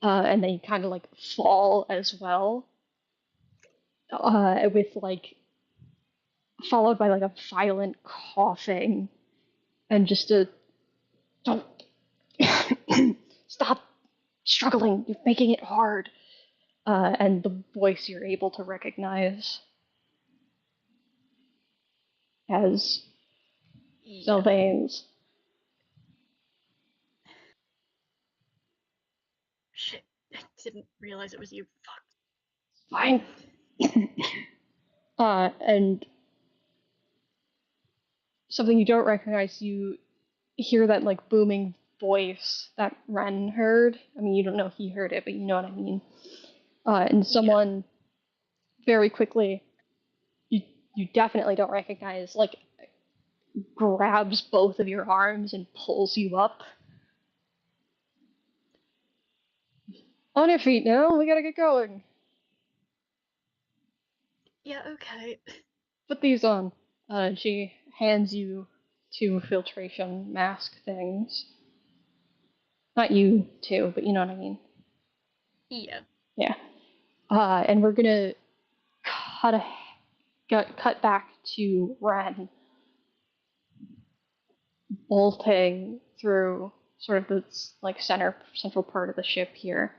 S1: and then you kind of like fall as well, with like followed by like a violent coughing and just a don't stop struggling, you're making it hard, and the voice you're able to recognize as
S2: Yeah.
S1: Sylvain's.
S2: Shit, I didn't realize it was you. Fuck.
S1: Fine. And something you don't recognize, you hear that like booming voice that Ren heard. I mean, you don't know if he heard it, but you know what I mean. And someone very quickly, you definitely don't recognize, like grabs both of your arms and pulls you up. On your feet now, we gotta get going.
S2: Yeah, okay.
S1: Put these on. She hands you two filtration mask things. Not you two, but you know what I mean.
S2: Yeah.
S1: Yeah. And we're gonna cut cut back to Ren bolting through sort of the like central part of the ship here.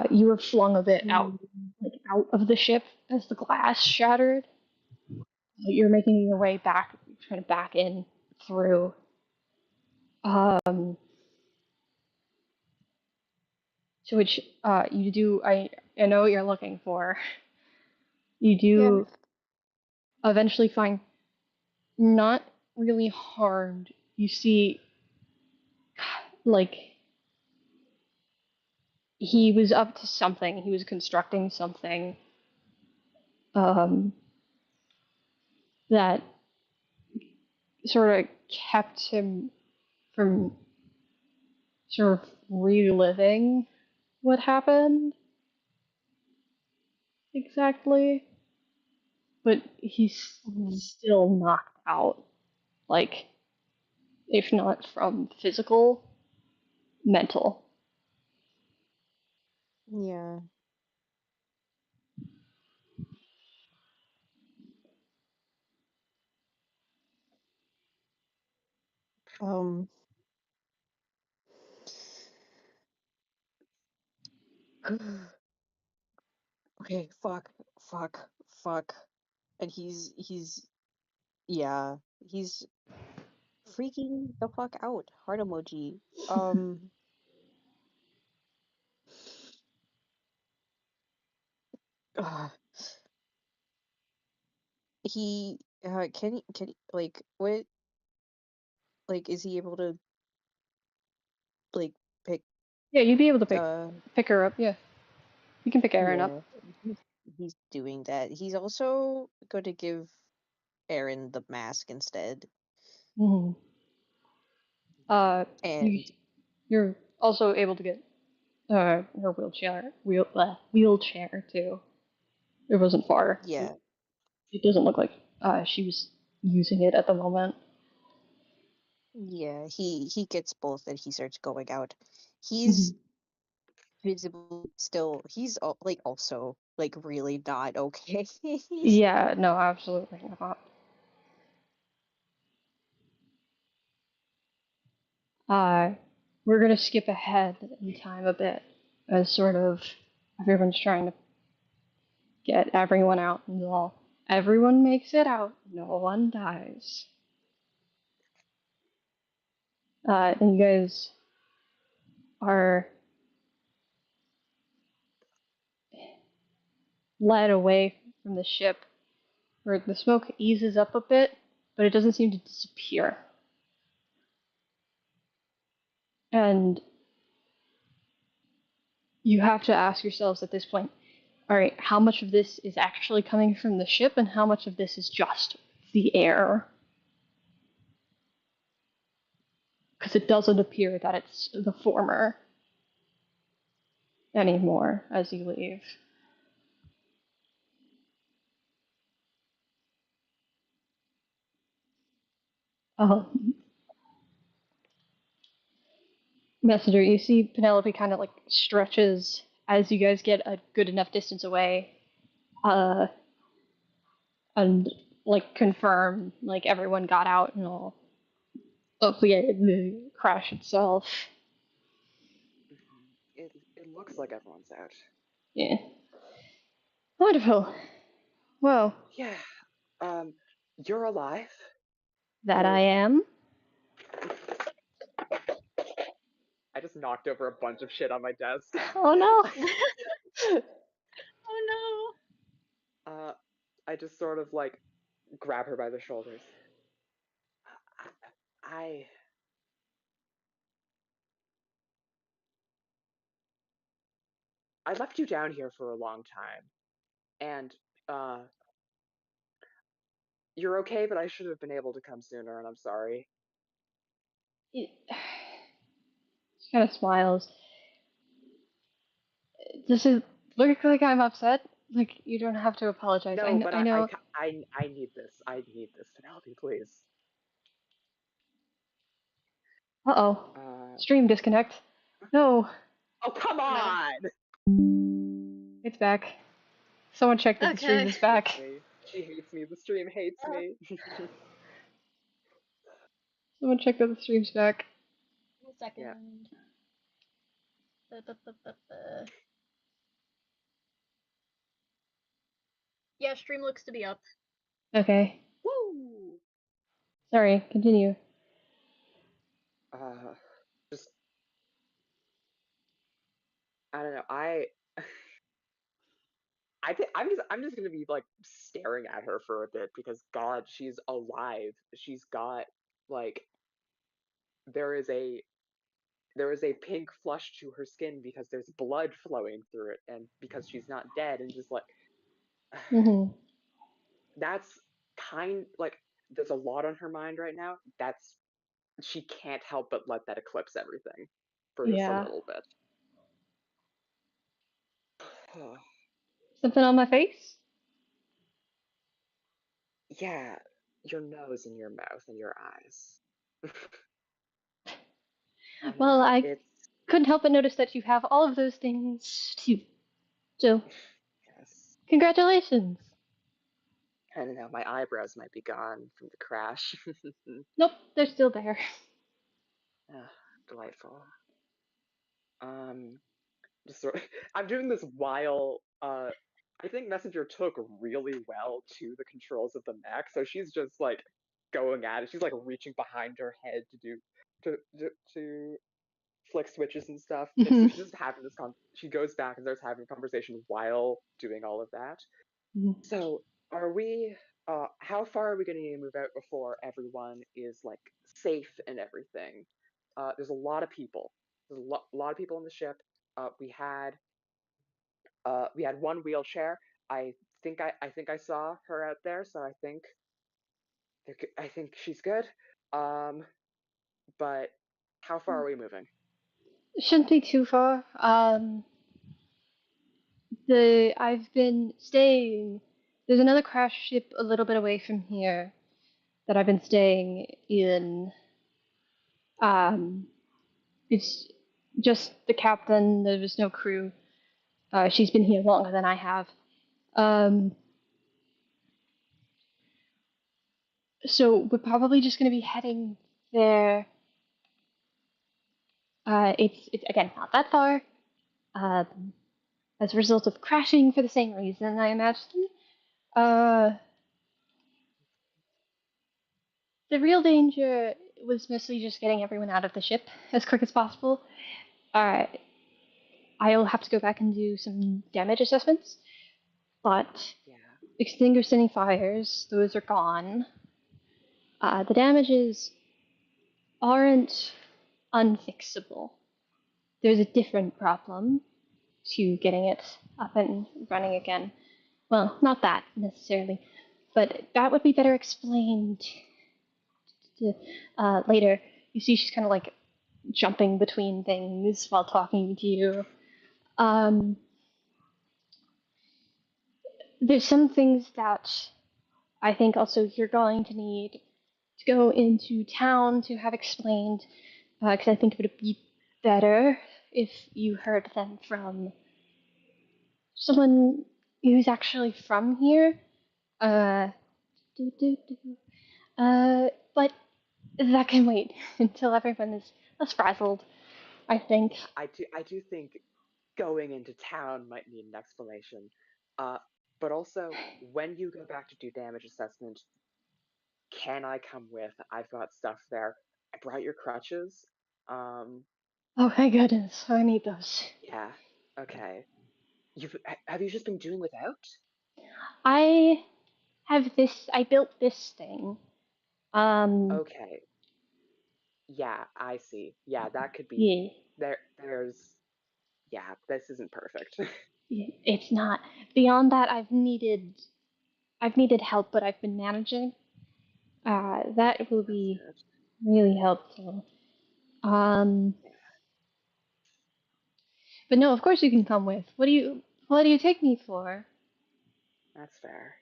S1: You were flung a bit out, like out of the ship as the glass shattered. You're making your way back, trying to back in through. To which you do. I know what you're looking for. You do eventually find not really harmed. You see, like he was up to something. He was constructing something that sort of kept him from sort of reliving what happened exactly. But he's still knocked out. Like, if not from physical, mental.
S3: Yeah. Um. Okay. Fuck. Fuck. Fuck. And yeah. He's freaking the fuck out. Heart emoji. Uh, he can he, like what like is he able to like pick
S1: Yeah, you'd be able to
S3: uh
S1: pick her up. Yeah, you can pick Aaron up.
S3: yeah, he's, he's doing that. He's also going to give Aaron the mask instead.
S1: Mm-hmm. Uh, you
S3: And
S1: you're also able to get her wheelchair too. It wasn't far.
S3: yeah,
S1: It doesn't look like she was using it at the moment.
S3: yeah, he gets both and he starts going out. He's
S1: Mhm.
S3: visibly still, like also like really not okay.
S1: Yeah, no, absolutely not. Uh, we're gonna skip ahead in time a bit as sort of everyone's trying to get everyone out and all. Everyone makes it out. No one dies. And you guys are led away from the ship where the smoke eases up a bit, but it doesn't seem to disappear. And you have to ask yourselves at this point, all right, how much of this is actually coming from the ship and how much of this is just the air? Because it doesn't appear that it's the former anymore as you leave. Messenger, you see Penelope kind of like stretches as you guys get a good enough distance away, uh, and like confirm like everyone got out and all. Oh yeah, the crash itself.
S5: It looks like everyone's out.
S1: Yeah, wonderful. Well,
S5: Yeah. Um, you're alive.
S1: that I
S5: You're.
S1: am.
S5: I just knocked over a bunch of shit on my desk.
S1: Oh no.
S2: Oh
S5: uh, I just sort of like grab her by the shoulders. I I left you down here for a long time, and uh, you're okay, but I should have been able to come sooner, and I'm sorry.
S1: She kind of smiles. Does it look like I'm upset? Like you don't have to apologize.
S5: No, but
S1: I know.
S5: I need this. I need this, Penelope, please.
S1: Uh oh.
S5: Uh,
S1: Stream disconnect. No,
S5: oh come
S2: no.
S5: on!
S1: it's back. Someone check that the stream
S2: Okay.
S1: is back.
S5: Me. She hates me. The stream hates me.
S1: Someone check that the stream's back.
S2: A second.
S5: Yeah.
S2: Yeah, stream looks to be up.
S1: Okay.
S5: Woo!
S1: Sorry. Continue.
S5: Uh, just I don't know. I think I'm just gonna be like staring at her for a bit because God, she's alive. She's got like there is a there is a pink flush to her skin because there's blood flowing through it, and because she's not dead, and just like
S1: Mhm.
S5: that's kind like there's a lot on her mind right now. That's she can't help but let that eclipse everything for just a
S1: Yeah.
S5: little bit.
S1: Something on my face?
S5: Yeah, your nose and your mouth and your eyes. I don't
S1: Well,
S5: know.
S1: I
S5: It's
S1: couldn't help but notice that you have all of those things too. So,
S5: yes.
S1: congratulations.
S5: I don't know. My eyebrows might be gone from the crash.
S1: Nope, they're still there.
S5: Ah, delightful. Um, just sort of, I'm doing this while I think Messenger took really well to the controls of the mech, so she's just like going at it. She's like reaching behind her head to do to flick switches and stuff. And so
S1: Mhm.
S5: she's just having this she goes back and starts having a conversation while doing all of that.
S1: Mhm.
S5: So are we how far are we gonna need to move out before everyone is like safe and everything? There's a lot of people. There's a lot of people in the ship. We had one wheelchair. I think I saw her out there, so I think she's good. Um, but How far are we moving?
S1: Shouldn't be too far. I've been staying. There's another crash ship a little bit away from here that I've been staying in. Um, it's just the captain. There was no crew. She's been here longer than I have. Um, so we're probably just going to be heading there. It's again not that far. Um, as a result of crashing for the same reason, I imagine. Uh, the real danger was mostly just getting everyone out of the ship as quick as possible. Uh, I'll have to go back and do some damage assessments, but
S5: Yeah.
S1: extinguished any fires, those are gone. The damages aren't unfixable. There's a different problem to getting it up and running again. Well, not that necessarily, but that would be better explained later. You see, she's kind of like jumping between things while talking to you. Um, there's some things that I think also you're going to need to go into town to have explained, because I think it would be better if you heard them from someone who's actually from here. Uh, do, do, do. But that can wait until everyone is less frazzled, I think.
S5: I do think going into town might need an explanation. Uh, but also, when you go back to do damage assessment, can I come with? I've got stuff there. I brought your crutches. Um,
S1: Oh my goodness, I need those.
S5: yeah. Okay. Have you just been doing without?
S1: I I built this thing. Um,
S5: Okay. Yeah, I see. Yeah, that could be
S1: yeah,
S5: there's yeah, this isn't perfect.
S1: yeah, it's not. Beyond that, I've needed help, but I've been managing. That will
S5: That's
S1: be
S5: good.
S1: really helpful. Um, but no, of course you can come with. What do you take me for?
S5: That's fair.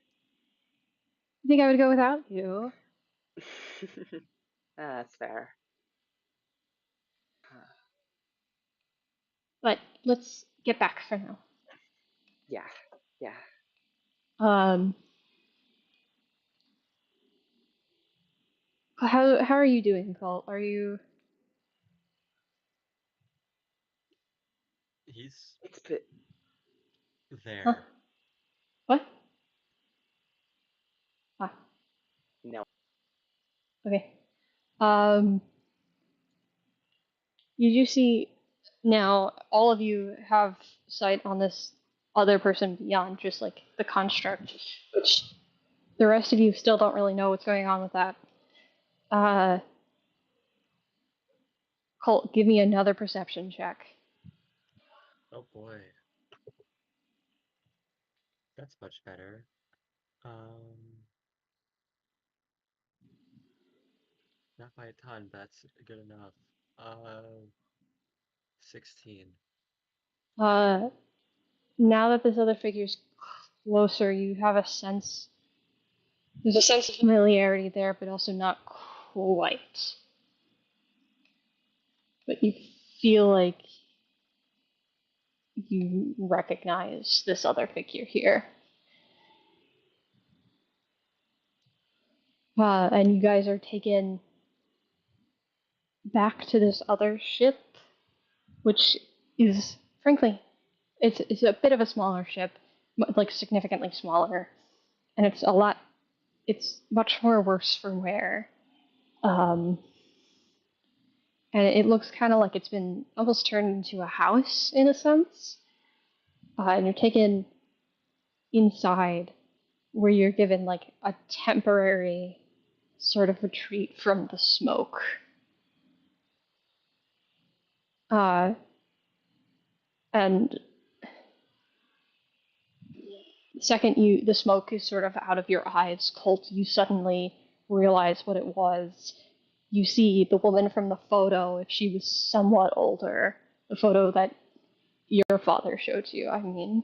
S1: You think I would go without you?
S5: That's fair.
S1: But let's get back for now.
S5: Yeah. Yeah.
S1: Um, how are you doing, Colt? Are you?
S4: He's
S5: It's bit
S1: Huh?
S4: there.
S1: What? Ah,
S5: no.
S1: okay. Um, you do see now all of you have sight on this other person beyond just like the construct, which the rest of you still don't really know what's going on with that. Uh, Colt, give me another perception check.
S4: Oh boy, that's much better. Not by a ton, but that's good enough. 16.
S1: Uh, now that this other figure's closer, you have a sense. There's a sense of familiarity there, but also not quite. But you feel like you recognize this other figure here. And you guys are taken back to this other ship, which is, frankly, it's a bit of a smaller ship, like significantly smaller, and it's much more worse for wear. Um, and it looks kind of like it's been almost turned into a house in a sense. And you're taken inside where you're given like a temporary sort of retreat from the smoke. Uh, and the second the smoke is sort of out of your eyes, Colt, you suddenly realize what it was. you see the woman from the photo if she was somewhat older. The photo that your father showed you, I mean.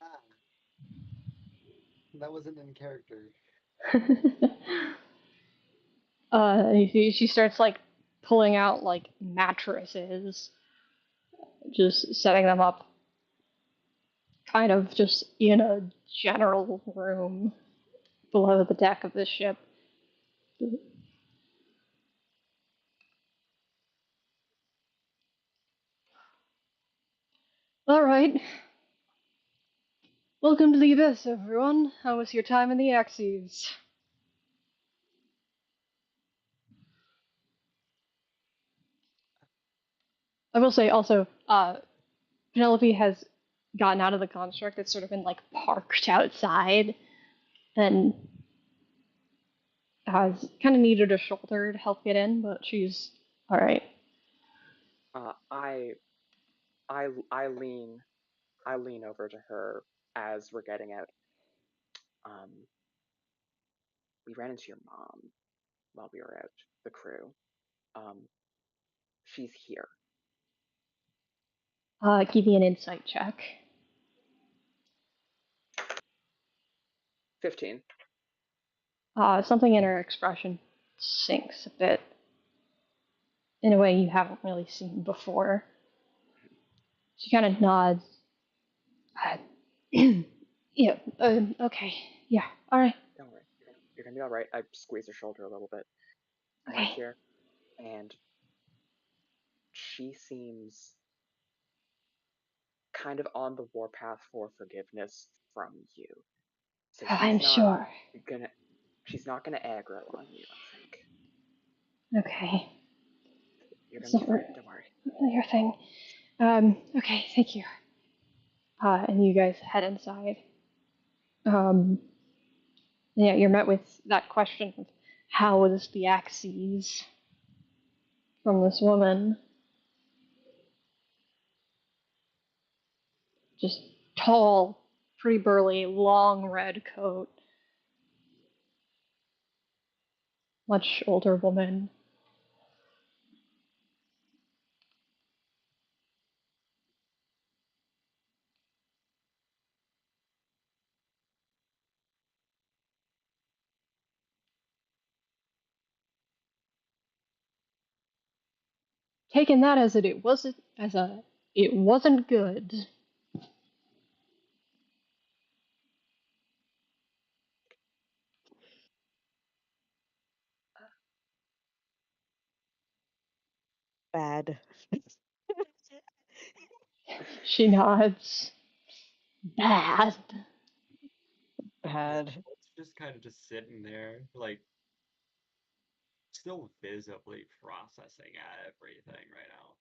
S4: Ah, that wasn't in character.
S1: She starts like pulling out like mattresses, just setting them up kind of just in a general room below the deck of the ship. All right. Welcome to the Abyss, everyone. How was your time in the Axes? I will say also, Penelope has gotten out of the construct. It's sort of been like parked outside and has kind of needed a shoulder to help get in, but she's all right.
S5: I I lean over to her as we're getting out. Um, we ran into your mom while we were out, the crew. Um, she's here.
S1: Give me an insight check.
S5: 15.
S1: Something in her expression sinks a bit in a way you haven't really seen before. She kind of nods. Uh, yeah. Okay. Yeah. All right.
S5: Don't worry. You're gonna be all right. I squeeze her shoulder a little bit. I went
S1: Okay.
S5: here, and she seems kind of on the warpath for forgiveness from you. So
S1: Oh, I'm sure.
S5: gonna she's not gonna aggro on you, I think.
S1: Okay.
S5: You're gonna
S1: It's
S5: be
S1: not
S5: fine, don't worry.
S1: your thing. Okay. Thank you. And you guys head inside. Um, yeah, you're met with that question of how was the Axes from this woman? Just tall, pretty burly, long red coat. Much older woman. Taking that as it wasn't good.
S3: Bad.
S1: She nods. Bad.
S3: Bad.
S4: Colt's just kind of just sitting there, like still visibly processing everything right now.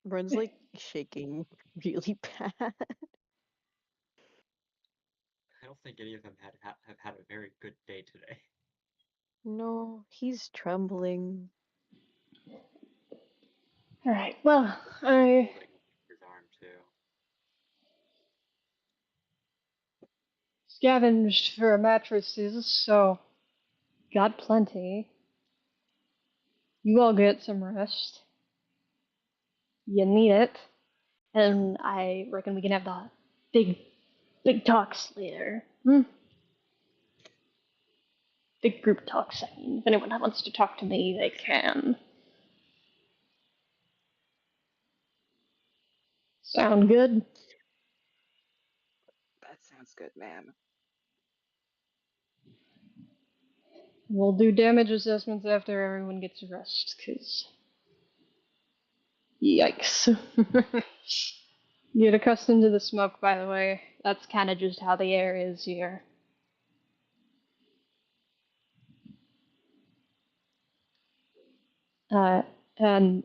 S3: Bryn's like shaking really bad.
S4: I don't think any of them have had a very good day today.
S3: No, he's trembling.
S1: Alright, well, I
S4: Holding his arm too.
S1: scavenged for mattresses, so got plenty. You all get some rest. You need it. And I reckon we can have the big talks later. Hmm? Big group talks, I mean. If anyone wants to talk to me, they can. Sound good?
S5: That sounds good, ma'am.
S1: We'll do damage assessments after everyone gets rest, cause yikes. Get accustomed to the smoke, by the way. That's kind of just how the air is here. And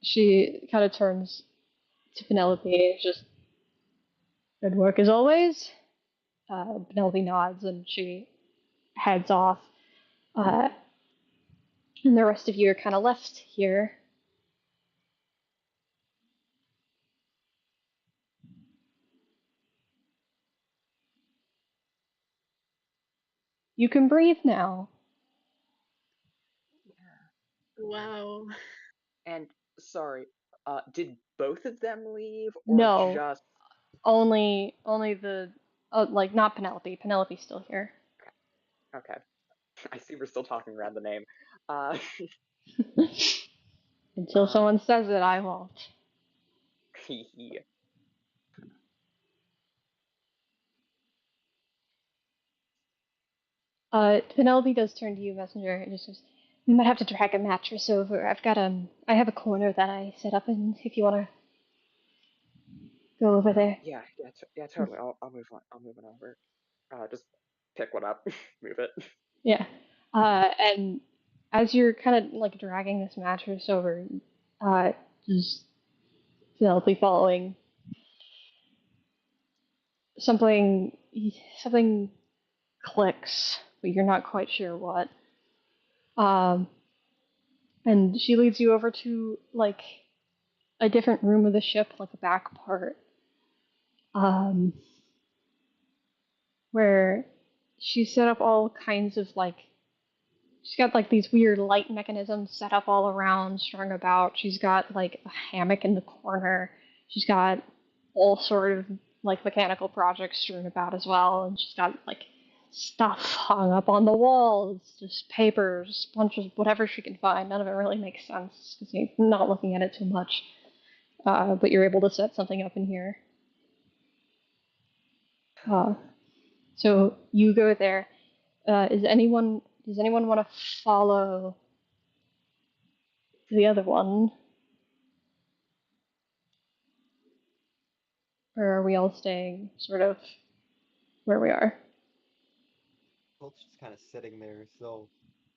S1: she kind of turns to Penelope, just good work as always. Penelope nods and she heads off. Uh, and the rest of you are kind of left here. You can breathe now.
S2: Wow.
S5: And sorry, did both of them leave or
S1: No,
S5: just
S1: only the like not Penelope. Penelope's still here.
S5: okay? I see we're still talking around the name. Uh,
S1: Until someone says it, I won't.
S5: yeah.
S1: Penelope does turn to you, Messenger, and just says, "We might have to drag a mattress over. I have a corner that I set up in. If you wanna go over there."
S5: Yeah, totally. I'll move on. I'll move it over. Just pick one up, move it.
S1: Yeah. And as you're kind of like dragging this mattress over, uh, just Penelope following, something something clicks, but you're not quite sure what. Um, and she leads you over to like a different room of the ship, like a back part, um, where she set up all kinds of like she's got like these weird light mechanisms set up all around, strung about. She's got like a hammock in the corner. She's got all sort of like mechanical projects strewn about as well, and she's got like stuff hung up on the walls, just papers, bunches, whatever she can find. None of it really makes sense because you're not looking at it too much. But you're able to set something up in here. Uh, so you go there. Does anyone want to follow the other one, or are we all staying sort of where we are?
S4: Colt's just kind of sitting there, so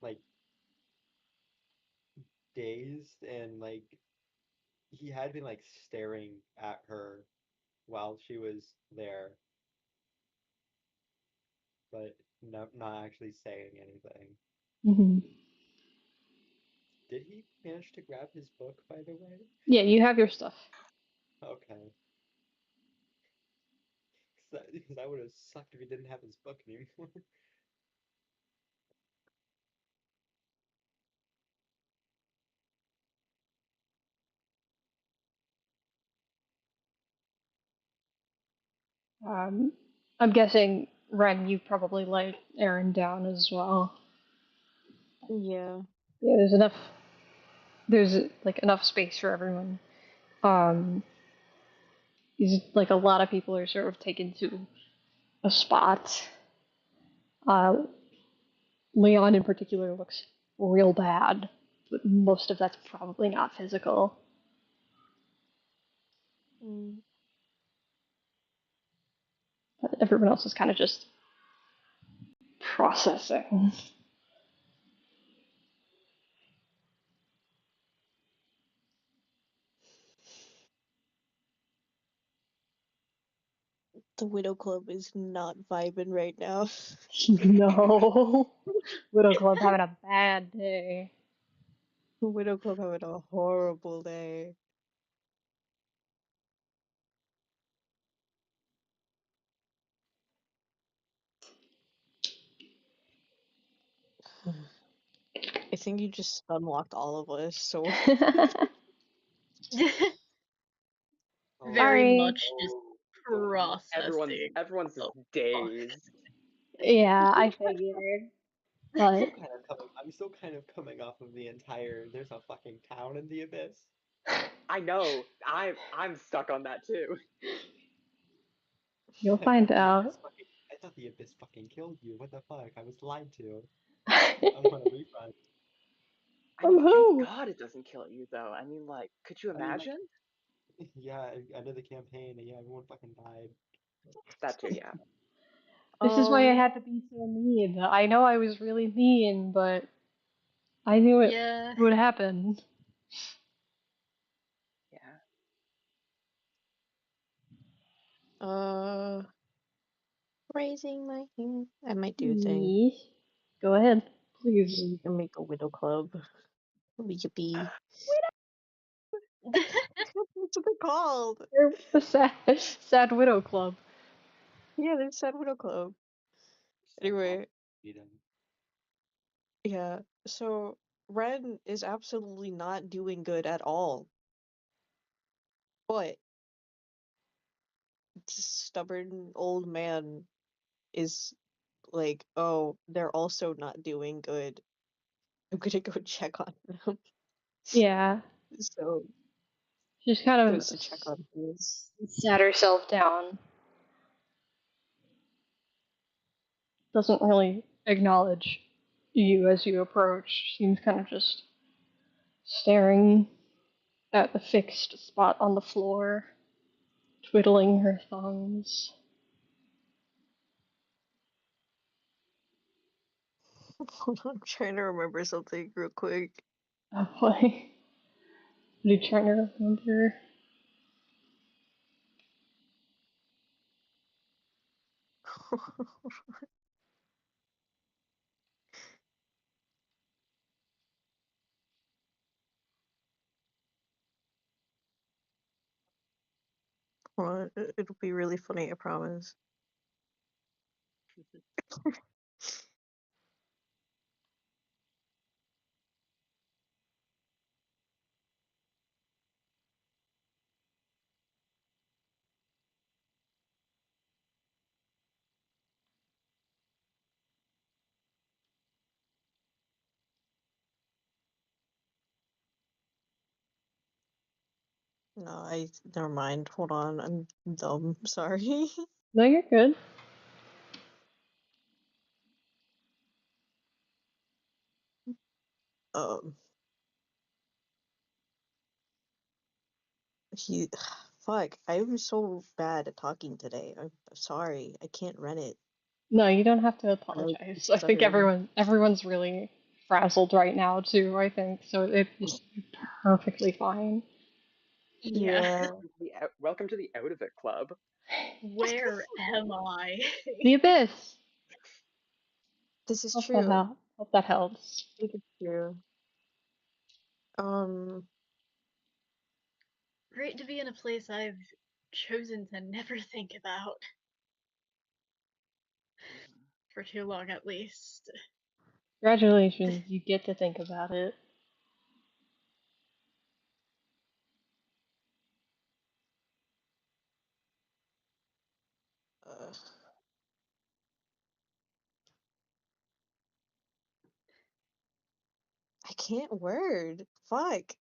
S4: like dazed and like he had been like staring at her while she was there, but not actually saying anything.
S1: Mm-hmm.
S4: Did he manage to grab his book, by the way?
S1: Yeah, you have your stuff.
S4: Okay. Because that would have sucked if he didn't have his book anymore.
S1: I'm guessing Ren, you probably let Aaron down as well.
S3: Yeah.
S1: Yeah, there's enough. There's like enough space for everyone. Um, like a lot of people are sort of taken to a spot. Uh, Leon in particular looks real bad, but most of that's probably not physical.
S3: Mm.
S1: But everyone else is kind of just processing.
S3: The Widow Club is not vibing right now.
S1: No, Widow Club having a bad day.
S3: The Widow Club having a horrible day. I think you just unlocked all of us, so
S4: Oh,
S2: Very
S1: Sorry.
S2: much just processing.
S5: Everyone's just
S2: Oh,
S5: dazed.
S1: Yeah, I figured. But
S4: I'm still kind of coming off of the entire. There's a fucking town in the abyss.
S5: I know. I'm stuck on that too.
S1: you'll find out.
S4: I thought the abyss fucking killed you. What the fuck? I was lied to. I want a refund.
S5: I
S1: From
S5: mean, thank
S1: who?
S5: God it doesn't kill you though. I mean, like, could you
S4: I mean, like,
S5: imagine?
S4: yeah, end of the campaign, yeah, everyone fucking died.
S5: That too, yeah.
S1: This is why I had to be so mean. I know I was really mean, but I knew it
S2: yeah.
S1: would happen.
S5: Yeah.
S3: raising my hand. I might do a thing.
S1: Yes. Go ahead, please.
S3: We can make a Widow Club. We could be. What's it called?
S1: They're the sad widow club.
S3: Yeah, there's that Widow Club. Anyway,
S4: Beat him.
S3: Yeah, so Ren is absolutely not doing good at all. But this stubborn old man is like, oh, they're also not doing good. I'm gonna go check on them.
S1: Yeah.
S3: So
S1: She's kind
S3: goes
S1: of
S3: to check on his.
S1: sat herself down. Doesn't really acknowledge you as you approach. Seems kind of just staring at the fixed spot on the floor, twiddling her thumbs.
S3: Hold on, I'm trying to remember something real quick.
S1: Oh boy. What are you trying to remember?
S3: Hold on, it'll be really funny, I promise. No, never mind. Hold on, I'm dumb. Sorry.
S1: No, you're good.
S3: um, he, fuck, I'm so bad at talking today. I'm sorry. I can't run it.
S1: No, you don't have to
S3: I like
S1: apologize. I think
S3: stuttering.
S1: everyone's really frazzled right now too, I think. So it's perfectly fine.
S2: Yeah.
S3: Yeah,
S5: Welcome to the Out of It Club.
S2: Where am I?
S1: The abyss.
S3: this is
S1: Hope that
S3: true.
S1: hope that helps.
S3: I think it's true. Um,
S2: Great to be in a place I've chosen to never think about. For too long, at least.
S1: Congratulations, you get to think about it.
S3: uh, I can't word. Fuck.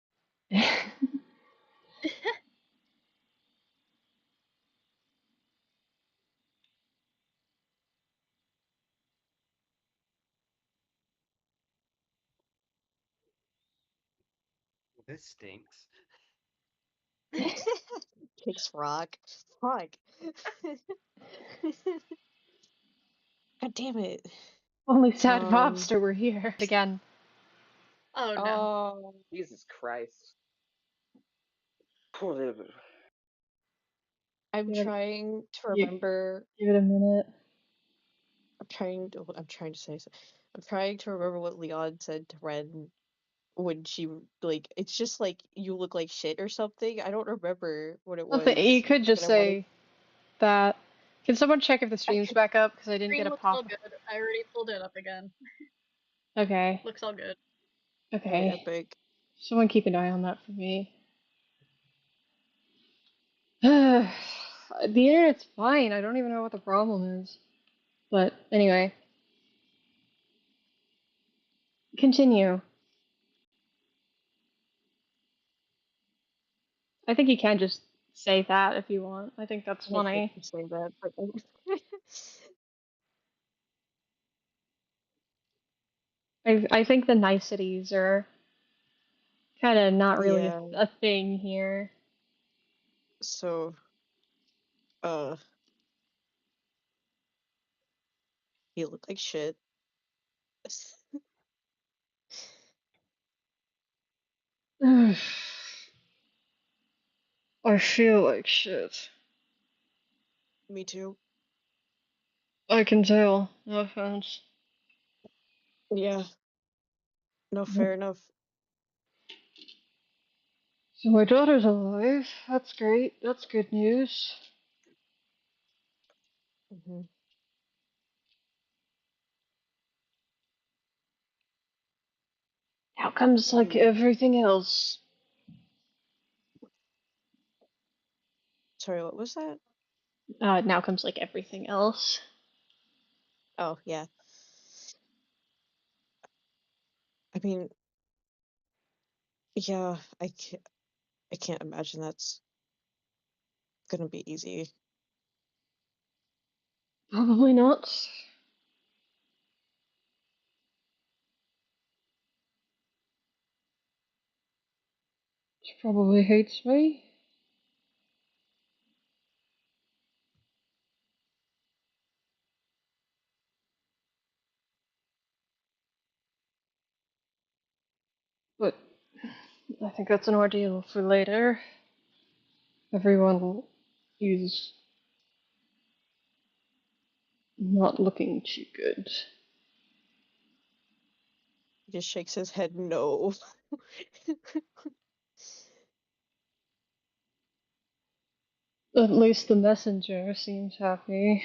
S4: This stinks.
S3: Kicks rock. Fuck. God damn it.
S1: Only sad
S3: Um,
S1: mobster were here again.
S2: Oh no.
S3: oh,
S5: Jesus Christ.
S3: I'm
S1: Give it,
S3: trying to
S1: you,
S3: remember.
S1: give it a minute.
S3: I'm trying to say. I'm trying to remember what Leon said to Ren when she like. It's just like you look like shit or something. I don't remember what it
S1: You
S3: was,
S1: could just
S3: but I wanted.
S1: say that. Can someone check if the stream's back up? Because I didn't get
S2: Screen
S1: a
S2: looks all
S1: pop.
S2: good. I already pulled it up again.
S1: Okay.
S2: Looks all good.
S3: Okay,
S1: Okay.
S3: epic.
S1: Someone keep an eye on that for me. The internet's fine. I don't even know what the problem is. But anyway, continue. I think you can just say that if you want. I think that's
S3: I hate
S1: funny.
S3: to say that, but
S1: I think the niceties are kind of not really
S3: yeah.
S1: a thing here.
S3: So, uh, he looked like shit.
S1: I feel like shit.
S3: Me too.
S1: I can tell. No offense.
S3: Yeah. No,
S1: Yep.
S3: fair enough.
S1: So my daughter's alive. That's great. That's good news.
S3: Hmm.
S1: Outcomes like everything else.
S3: Sorry, what was that?
S1: Now comes like everything else.
S3: Oh, yeah. I mean, yeah, I can't imagine that's gonna be easy.
S1: Probably not. She probably hates me. But I think that's an ordeal for later. Everyone is not looking too good.
S3: He just shakes his head no.
S1: At least the messenger seems happy.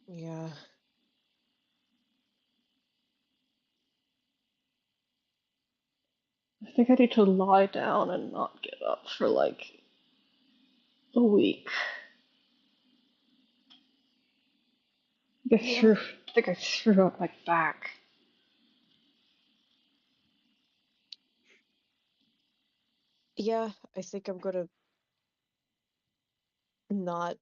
S3: Yeah.
S1: I think I need to lie down and not get up for like a week.
S3: Yeah.
S1: I think I threw up my back.
S3: Yeah, I think I'm gonna not.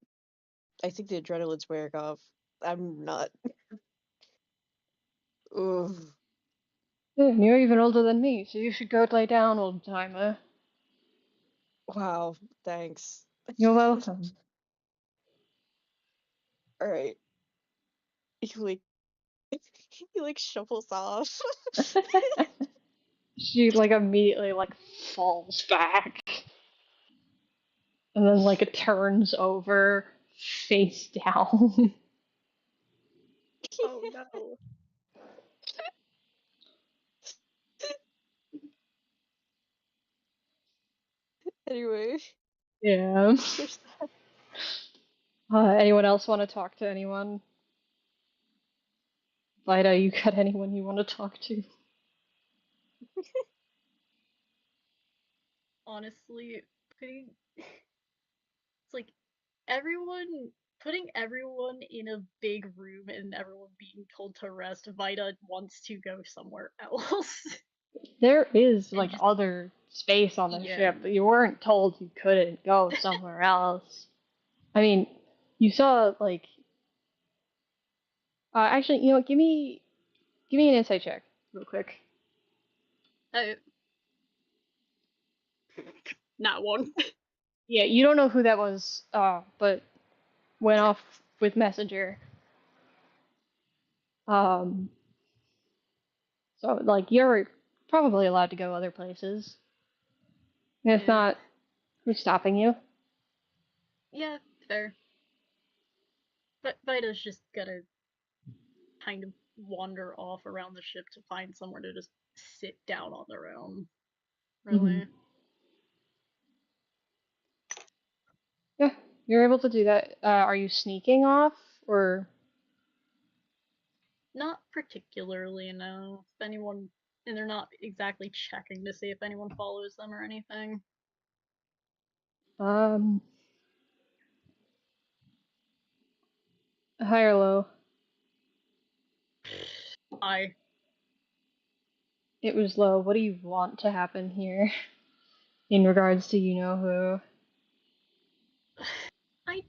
S3: I think the adrenaline's wearing off. I'm not. Ugh.
S1: Yeah, you're even older than me, so you should go lay down, old timer.
S3: Wow, thanks.
S1: You're welcome.
S3: Alright. He like he like shuffles off.
S1: She like immediately like falls back, and then like it turns over, face down.
S2: Oh no.
S3: Anyway,
S1: Yeah.
S3: there's
S1: Anyone else want to talk to anyone? Vida, you got anyone you want to talk to?
S2: Honestly, it's like everyone putting everyone in a big room and everyone being told to rest. Vida wants to go somewhere else.
S1: There is
S2: And
S1: like
S2: just
S1: other space on the
S2: yeah.
S1: ship, but you weren't told you couldn't go somewhere else. I mean, you saw like actually, you know, give me an insight check real quick.
S2: Uh, not one.
S1: Yeah, you don't know who that was, but went off with messenger. Um, so like you're probably allowed to go other places. And if
S2: Yeah.
S1: not, who's stopping you?
S2: Yeah, fair. But Vida's just gonna kind of wander off around the ship to find somewhere to just sit down on their own.
S1: Mm-hmm.
S2: Really.
S1: Yeah, you're able to do that. Are you sneaking off or?
S2: Not particularly, no. If anyone and they're not exactly checking to see if anyone follows them or anything.
S1: Um, high or low?
S2: I
S1: It was low. What do you want to happen here in regards to you know who?
S2: I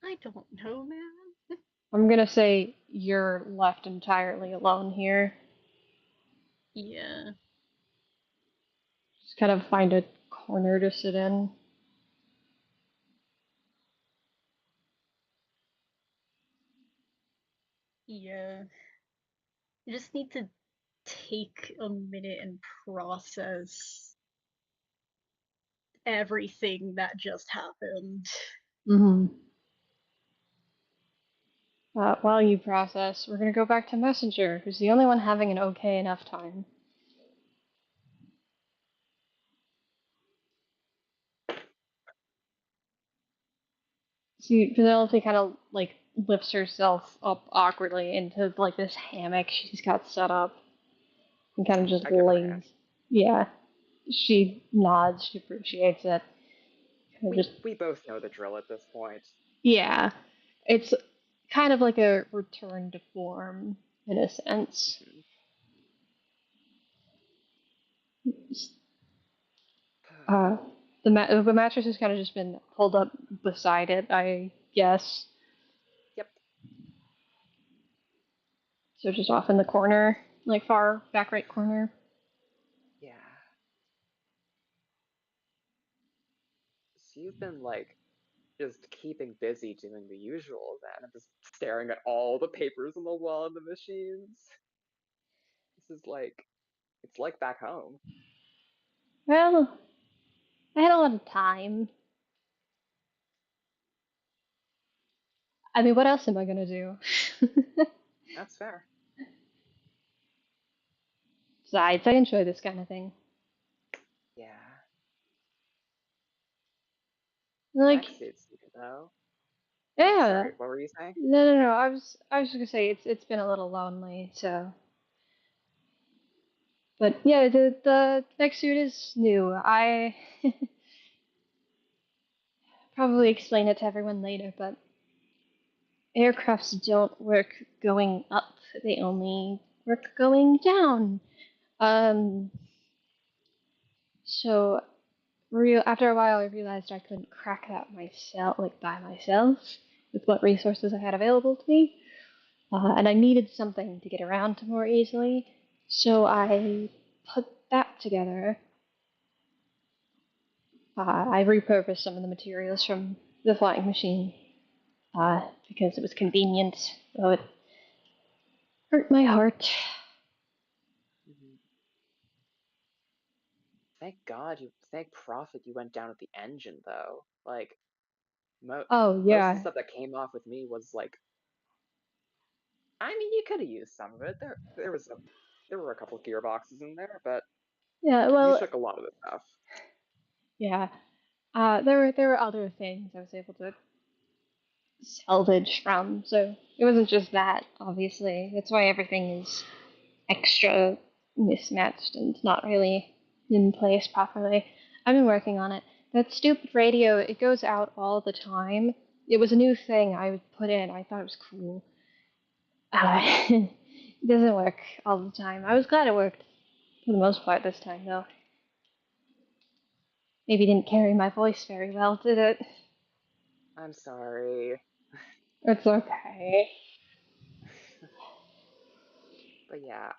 S2: I don't know, man.
S1: I'm gonna say you're left entirely alone here.
S2: Yeah.
S1: Just kind of find a corner to sit in.
S2: Yeah. You just need to take a minute and process everything that just happened.
S1: Mm-hmm. While you process, we're gonna go back to Messenger, who's the only one having an okay enough time. See, Penelope kind of like lifts herself up awkwardly into like this hammock she's got set up and kind of just
S5: I give her a hand.
S1: lays. Yeah, she nods. She appreciates it. Kind of just
S5: We both know the drill at this point.
S1: yeah, it's kind of like a return to form in a sense.
S5: Mhm.
S1: Uh, the mattress has kind of just been pulled up beside it, I guess.
S5: Yep.
S1: So just off in the corner, like far back right corner.
S5: Yeah. So you've been like just keeping busy doing the usual then. I'm just staring at all the papers on the wall and the machines. This is like it's like back home.
S1: Well, I had a lot of time. I mean, what else am I gonna do?
S5: That's fair.
S1: Besides, I enjoy this kind of thing.
S5: Yeah.
S1: Like,
S5: That suits you though. Oh,
S1: yeah.
S5: sorry, what were you saying?
S1: No. I was just gonna say it's been a little lonely, so. But yeah, the next suit is new. I probably explain it to everyone later, but aircrafts don't work going up. They only work going down. Um, so after a while, I realized I couldn't crack that myself, like by myself, with what resources I had available to me, and I needed something to get around more easily. So I put that together. I repurposed some of the materials from the flying machine because it was convenient, though it hurt my heart.
S5: Mhm. Thank Prophet you went down with the engine though. Like
S1: Oh
S5: most of the
S1: yeah,
S5: stuff that came off with me was like, I mean, you could have used some of it. There were a couple of gearboxes in there, but
S1: yeah.
S5: you
S1: Well,
S5: took a lot of the stuff.
S1: yeah. There were other things I was able to salvage from, so it wasn't just that. Obviously, that's why everything is extra mismatched and not really in place properly. I've been working on it. That stupid radio, it goes out all the time. It was a new thing I would put in. I thought it was cool. It doesn't work all the time. I was glad it worked for the most part this time, though. Maybe didn't carry my voice very well, did it?
S5: I'm sorry.
S1: It's okay.
S5: But yeah,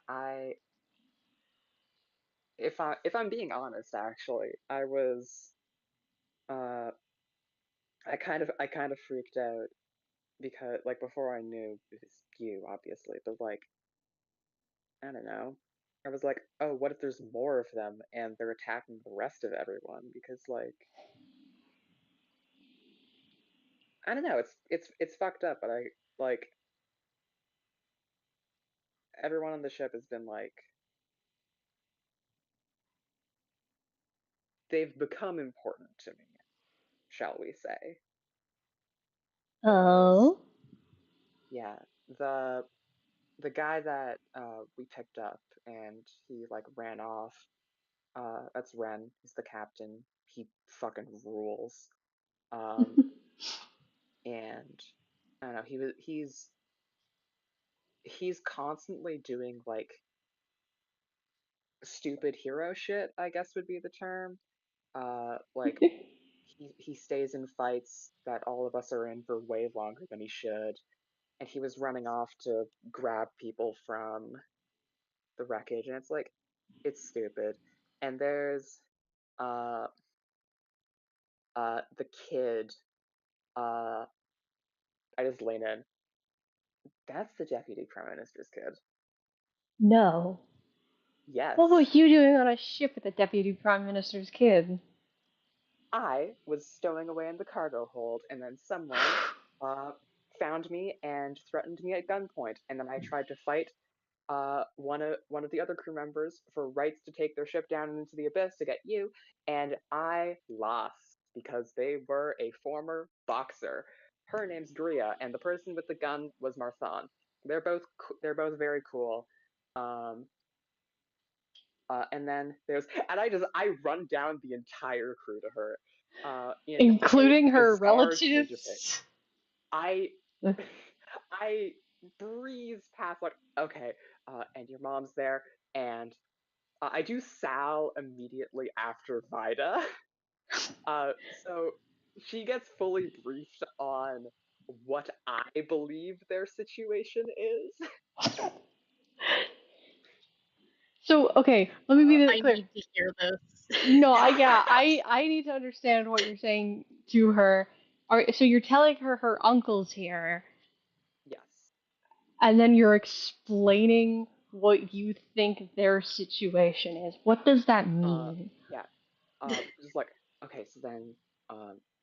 S5: if I'm being honest, actually, I was uh I kind of freaked out because like before I knew it was you, obviously, but like I don't know. I was like, oh, what if there's more of them and they're attacking the rest of everyone? Because like I don't know, it's fucked up, but I like everyone on the ship has been like they've become important to me, shall we say? Because
S1: Oh?
S5: yeah, the the guy that we picked up and he like ran off. That's Ren. He's the captain. He fucking rules. Um, and I don't know. He's constantly doing like stupid hero shit. I guess would be the term. Like he stays in fights that all of us are in for way longer than he should, and he was running off to grab people from the wreckage, and it's like it's stupid. And there's uh the kid. Uh, I just lean in. That's the deputy prime minister's kid.
S1: No. What were
S5: Yes,
S1: you doing on a ship with the deputy prime minister's kid?
S5: I was stowing away in the cargo hold, and then someone uh found me and threatened me at gunpoint, and then I tried to fight one of the other crew members for rights to take their ship down into the abyss to get you, and I lost because they were a former boxer. her name's Drea, and the person with the gun was Marthon. They're both very cool. Um, and then I run down the entire crew to her, in a
S1: Including her
S5: bizarre change of pace.
S1: relatives.
S5: I I breeze past like, okay, and your mom's there, and I do Sal immediately after Vida. So she gets fully briefed on what I believe their situation is.
S1: So, okay, let me be
S2: I
S1: clear.
S2: need to hear this.
S1: No, I need to understand what you're saying to her. So you're telling her her uncle's here,
S5: Yes.
S1: and then you're explaining what you think their situation is. What does that mean?
S5: Yeah. Just like, okay, so then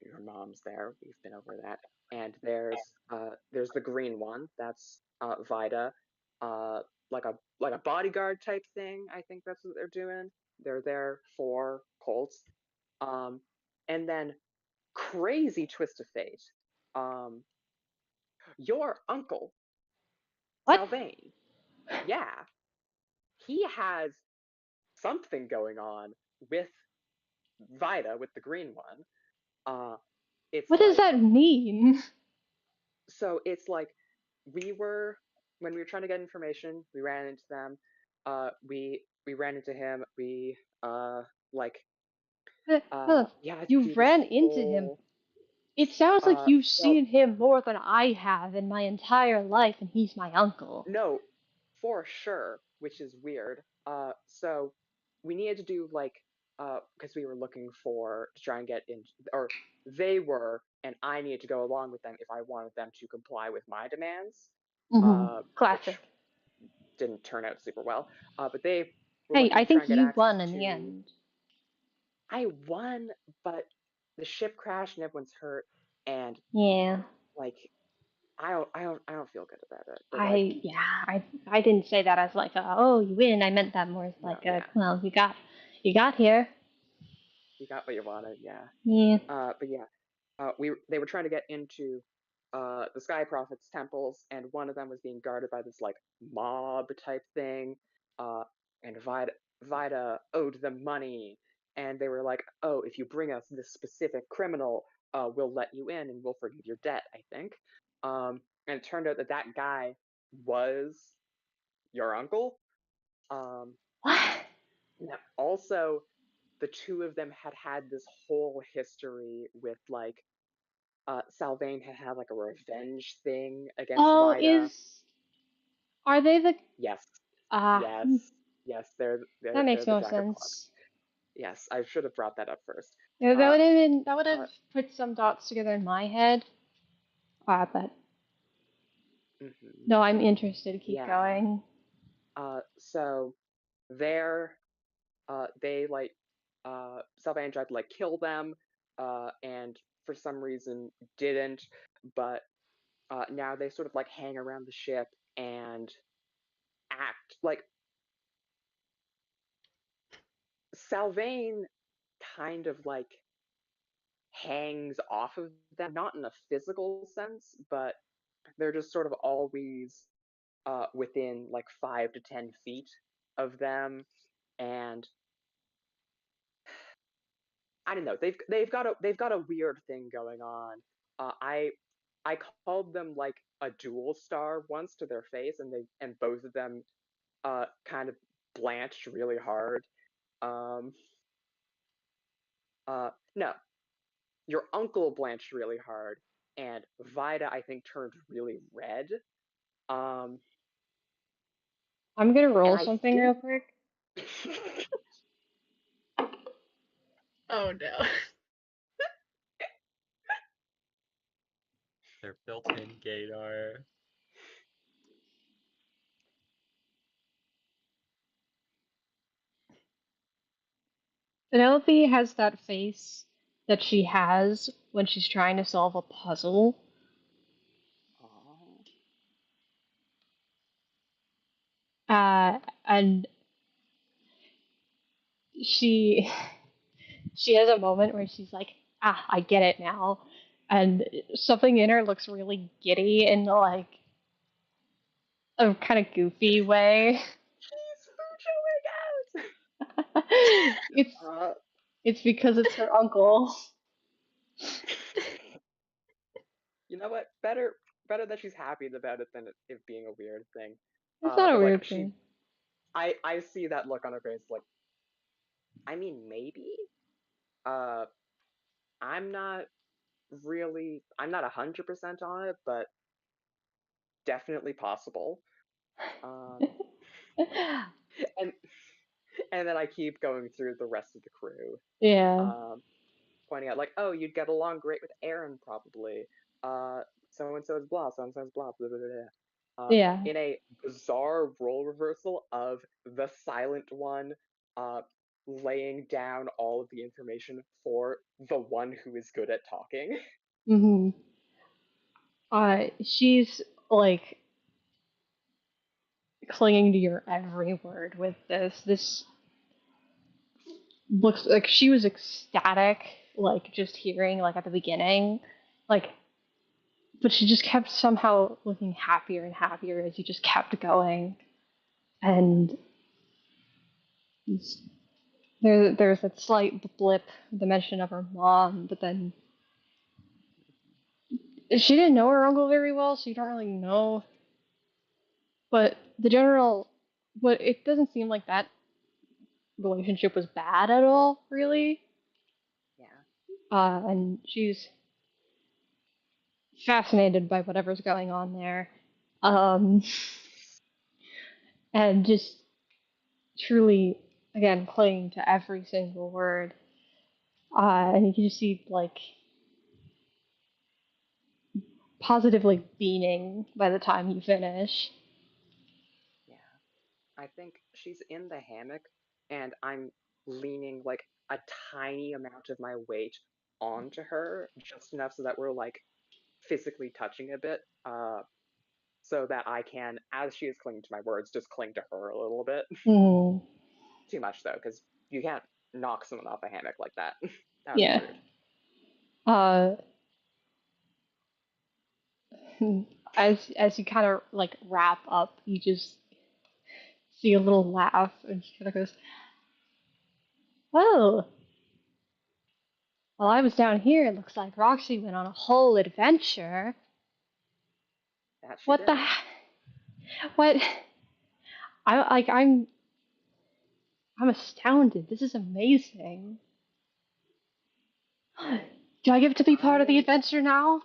S5: your mom's there. We've been over that, and there's the green one. That's Vida, uh, like a bodyguard type thing. I think that's what they're doing. They're there for Colts. Um, and then crazy twist of fate. Um, your uncle
S1: What?
S5: Salvain, yeah, he has something going on with Vida, with the green one. Uh, it's
S1: What does
S5: like
S1: that mean?
S5: so it's like we were when we were trying to get information, we ran into them. We ran into him. We like
S1: Look,
S5: we had to
S1: you
S5: do this
S1: ran into him.
S5: whole
S1: It sounds like you've
S5: well
S1: seen him more than I have in my entire life, and he's my uncle.
S5: no, for sure, which is weird. So we needed to do like because we were looking for to try and get in, or they were, and I needed to go along with them if I wanted them to comply with my demands, which
S1: Classic.
S5: didn't turn out super well. But they were
S1: Hey,
S5: looking
S1: I
S5: to try
S1: think
S5: and get
S1: you
S5: access
S1: won in the
S5: to.
S1: end.
S5: I won, but the ship crashed and everyone's hurt, and
S1: Yeah.
S5: like I don't feel good about it. But like
S1: I didn't say that as like a, oh, you win. I meant that more as
S5: no,
S1: like a,
S5: yeah,
S1: well, you got here.
S5: you got what you wanted, yeah.
S1: Yeah.
S5: But yeah, they were trying to get into the Sky Prophet's temples, and one of them was being guarded by this like mob type thing. Uh, and Vida owed them money, and they were like, "Oh, if you bring us this specific criminal, we'll let you in and we'll forgive your debt." I think. And it turned out that that guy was your uncle. Um,
S1: What?
S5: Also, the two of them had this whole history with like Salvain had like a revenge thing against
S1: Oh,
S5: Vida.
S1: are they the,
S5: Yes,
S1: ah,
S5: yes, yes. They're
S1: that
S5: they're
S1: makes
S5: they're the
S1: more
S5: Dagger Clogs.
S1: sense.
S5: Yes, I should have brought that up first.
S1: Yeah,
S5: Uh,
S1: that would have
S5: uh,
S1: put some dots together in my head. But
S5: mhm,
S1: no, I'm interested. Keep
S5: yeah.
S1: going.
S5: So there, they like Salvain tried to like kill them, and for some reason didn't. But now they sort of like hang around the ship and act like Salvain kind of like hangs off of them, not in a physical sense, but they're just sort of always within like 5 to 10 feet of them, and I don't know. They've got a weird thing going on. I called them like a dual star once to their face, and both of them kind of blanched really hard. Um, no, your uncle blanched really hard, and Vida I think turned really red. Um,
S1: I'm gonna
S5: and
S1: roll
S5: I
S1: something
S5: think
S1: real quick.
S2: Oh no.
S4: Their built-in gaydar.
S1: Penelope has that face that she has when she's trying to solve a puzzle.
S5: oh,
S1: And she she has a moment where she's like, ah, I get it now. and something in her looks really giddy in like a kind of goofy way.
S5: He's Fujoing
S1: it's
S5: out!
S1: it's because it's her uncle.
S5: You know what? Better that she's happy about it than it being a weird thing.
S1: It's not a
S5: But like
S1: weird thing.
S5: I see that look on her face. Like, I mean, maybe. Uh, I'm not I'm not 100% on it, but definitely possible. And and then I keep going through the rest of the crew,
S1: Yeah.
S5: pointing out like, oh, you'd get along great with Aaron probably. So and so is blah, so and so is blah, blah blah blah.
S1: Yeah.
S5: In a bizarre role reversal of the silent one, uh, laying down all of the information for the one who is good at talking.
S1: Mhm. She's like clinging to your every word with this. This looks like she was ecstatic, like just hearing like at the beginning, like, but she just kept somehow looking happier and happier as you just kept going, and there's that slight blip, the mention of her mom, but then she didn't know her uncle very well, so you don't really know. But the general, but it doesn't seem like that relationship was bad at all, really.
S5: Yeah.
S1: And she's fascinated by whatever's going on there. Um, and just truly, again, clinging to every single word. And you can just see, like, positively beaming by the time you finish.
S5: Yeah. I think she's in the hammock, and I'm leaning like a tiny amount of my weight onto her, just enough so that we're like physically touching a bit, so that I can, as she is clinging to my words, just cling to her a little bit.
S1: Mm,
S5: Too much though, because you can't knock someone off a hammock like that. That would be
S1: yeah.
S5: rude.
S1: Uh, as you kind of like wrap up, you just see a little laugh, and she kind of goes, "Oh, while I was down here, it looks like Roxy went on a whole adventure.
S5: That she
S1: What the?
S5: did.
S1: What? I'm astounded. This is amazing. Do I get to be part of the
S5: I.
S1: adventure now?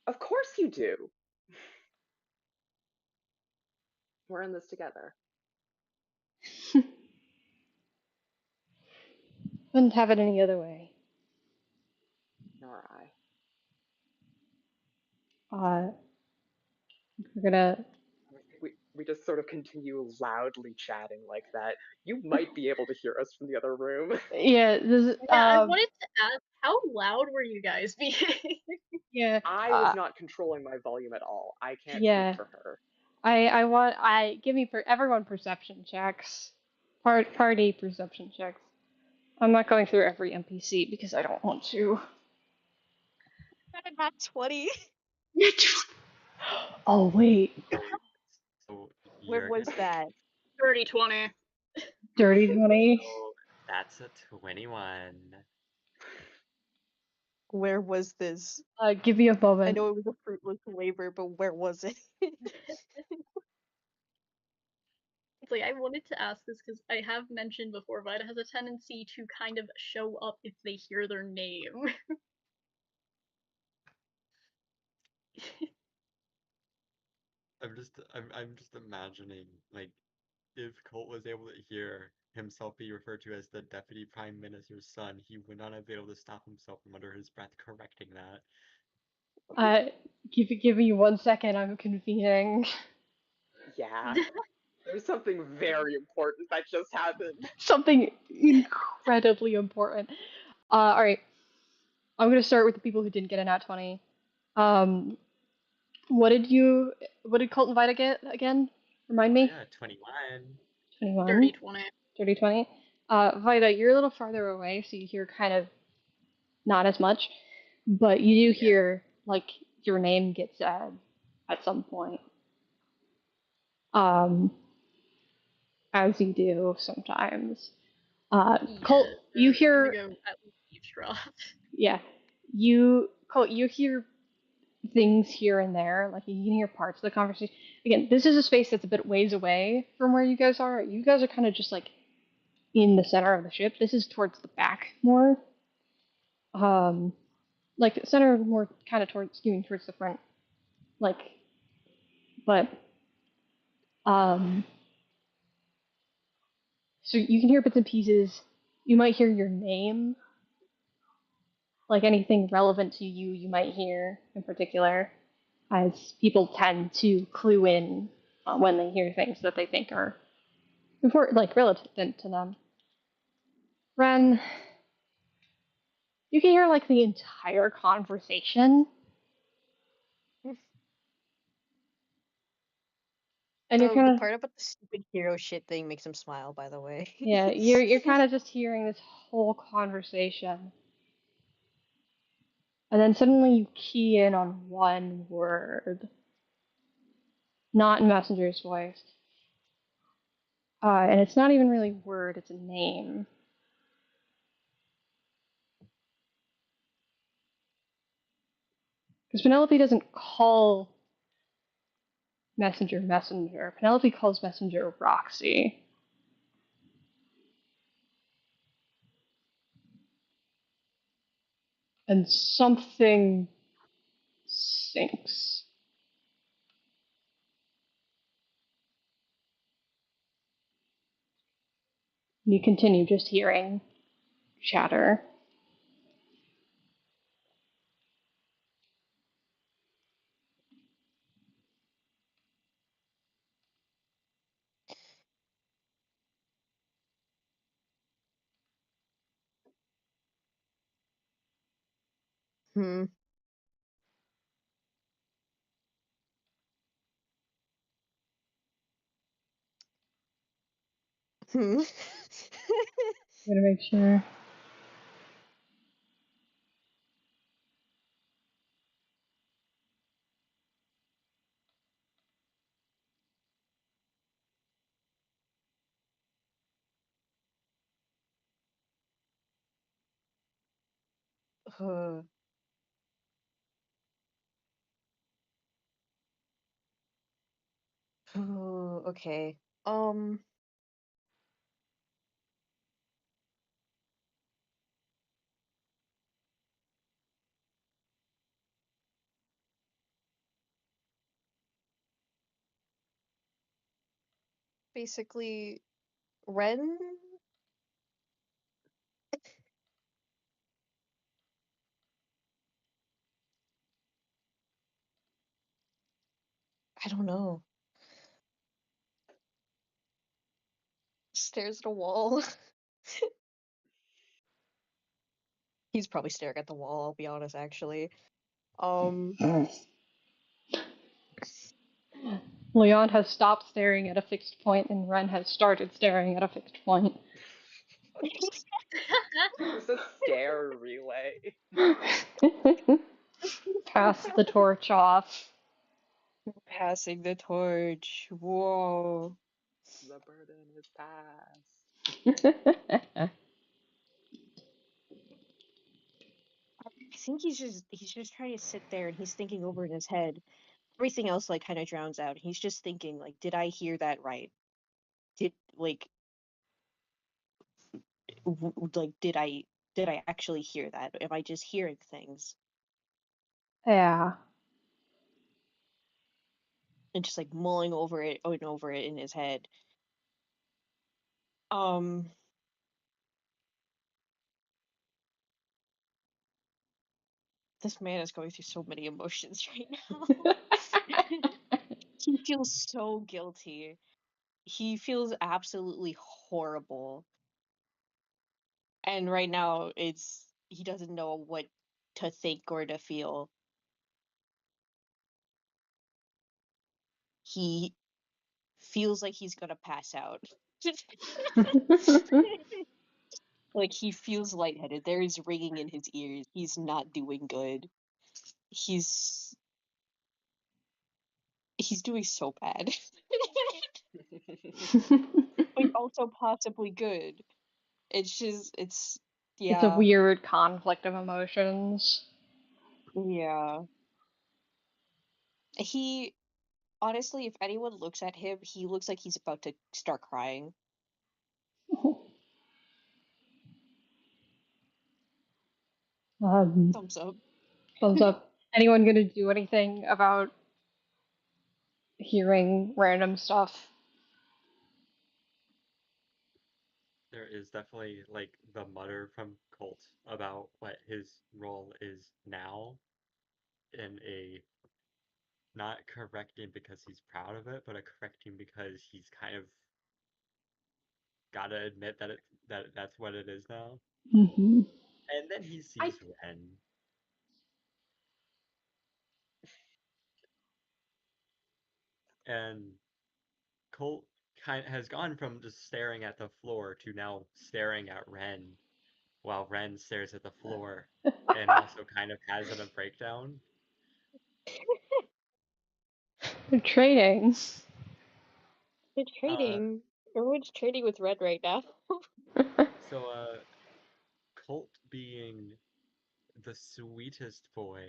S5: Of course you do. We're in this together.
S1: Wouldn't have it any other way.
S5: Nor I.
S1: Uh, we're gonna.
S5: We just sort of continue loudly chatting like that. You might be able to hear us from the other room.
S1: Yeah, this.
S2: Yeah, I wanted to ask, how loud were you guys being?
S1: Yeah.
S5: I was not controlling my volume at all. I can't speak
S1: Yeah.
S5: for her.
S1: I give me for everyone perception checks. Party perception checks. I'm not going through every NPC because I don't want to.
S3: Not 20.
S1: Oh wait,
S4: So
S3: Where
S4: you're
S3: was
S4: gonna.
S3: that?
S2: 30-20.
S1: dirty 20.
S4: So that's a 21.
S3: Where was this?
S1: Give me a
S3: I
S1: moment.
S3: know it was a fruitless labor, but where was it?
S2: It's like I wanted to ask this because I have mentioned before, Vida has a tendency to kind of show up if they hear their name.
S4: I'm just imagining like if Colt was able to hear himself be referred to as the Deputy Prime Minister's son, he would not have been able to stop himself from under his breath correcting that.
S1: Uh, give me 1 second. I'm convening.
S5: Yeah. There's something very important that just happened.
S1: Something incredibly important. All right. I'm gonna start with the people who didn't get a nat 20. Um, what did you? What did Colton Vita get again? Remind
S4: Oh
S1: me.
S4: yeah, 21.
S1: 21.
S2: 30-20.
S1: Dirty 20. Vita, you're a little farther away, so you hear kind of not as much. but you do
S5: Yeah.
S1: hear like your name get said at some point. Um, as you do sometimes. Colt, you
S2: we're gonna
S1: hear,
S2: go at least eavesdrop.
S1: yeah, Colt, you hear things here and there, like you can hear parts of the conversation. Again, this is a space that's a bit ways away from where you guys are. You guys are kind of just like in the center of the ship. This is towards the back more. Like the center more kind of towards skewing towards the front. Like, but um, so you can hear bits and pieces. You might hear your name, like anything relevant to you. You might hear in particular, as people tend to clue in when they hear things that they think are important, like relevant to them. Ren, you can hear like the entire conversation, and you're
S3: Oh, the
S1: kind of
S3: part about the stupid hero shit thing makes him smile, by the way.
S1: yeah, you're kind of just hearing this whole conversation, and then suddenly you key in on one word, not in Messenger's voice, and it's not even really a word; it's a name. Because Penelope doesn't call Messenger Messenger. Penelope calls Messenger Roxy. And something sinks. You continue just hearing chatter.
S3: Hmm. Hmm.
S1: Gotta make sure.
S3: Uh, oh, okay. Um, basically, Ren. I don't know. Stares at a wall. He's probably staring at the wall, I'll be honest, actually. Um,
S1: Leon has stopped staring at a fixed point, and Ren has started staring at a fixed point.
S5: Just a stare relay.
S1: Pass the torch off.
S3: passing the torch. Whoa.
S5: The burden is passed.
S3: I think he's just trying to sit there and he's thinking over in his head. Everything else like kind of drowns out. He's just thinking like, did I hear that right? Did like like did I actually hear that? Am I just hearing things?
S1: Yeah.
S3: And just like mulling over it and over it in his head. Um, this man is going through so many emotions right now. He feels so guilty. He feels absolutely horrible. And right now he doesn't know what to think or to feel. He feels like he's gonna pass out. Like, he feels lightheaded. There is ringing in his ears. He's not doing good. He's he's doing so bad. But also possibly good. It's
S1: It's a
S3: yeah.
S1: weird conflict of emotions.
S3: Yeah. He honestly, if anyone looks at him, he looks like he's about to start crying.
S1: Um,
S3: Thumbs up.
S1: thumbs up. Anyone gonna do anything about hearing random stuff?
S4: There is definitely like the mutter from Colt about what his role is now in a not correcting because he's proud of it, but a correcting because he's kind of gotta admit that that's what it is now.
S1: Hmm.
S4: And then he
S5: I
S4: sees Ren, and Colt kind has gone from just staring at the floor to now staring at Ren, while Ren stares at the floor, and also kind of has a breakdown.
S1: They're trading.
S3: They're
S4: Uh,
S3: trading. Everyone's trading with Red right now.
S4: so Colt being the sweetest boy,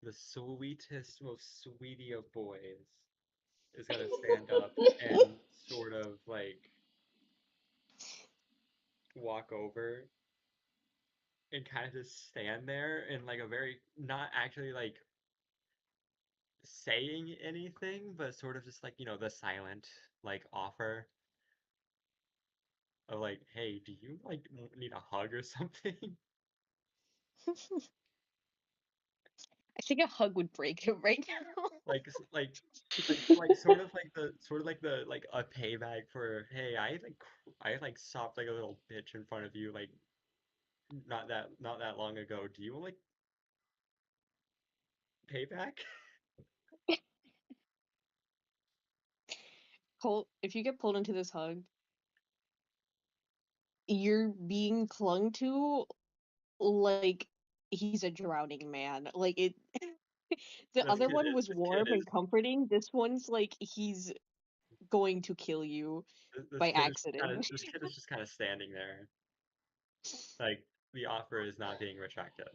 S4: the sweetest, most sweetie of boys, is gonna stand up and sort of like walk over and kind of just stand there in like a very not actually like saying anything, but sort of just like, the silent like offer of like, hey, do you like need a hug or something?
S3: I think a hug would break him right now.
S4: like sort of like the like a payback for, hey, I like sobbed like a little bitch in front of you like not that long ago. Do you like payback?
S3: Colt, if you get pulled into this hug, you're being clung to like he's a drowning man. Like it the
S4: This
S3: other
S4: kid
S3: one
S4: is
S3: was
S4: this kid
S3: warm
S4: is
S3: and comforting. This one's like he's going to kill you by accident.
S4: this kid is just kind of standing there. Like the offer is not being retracted.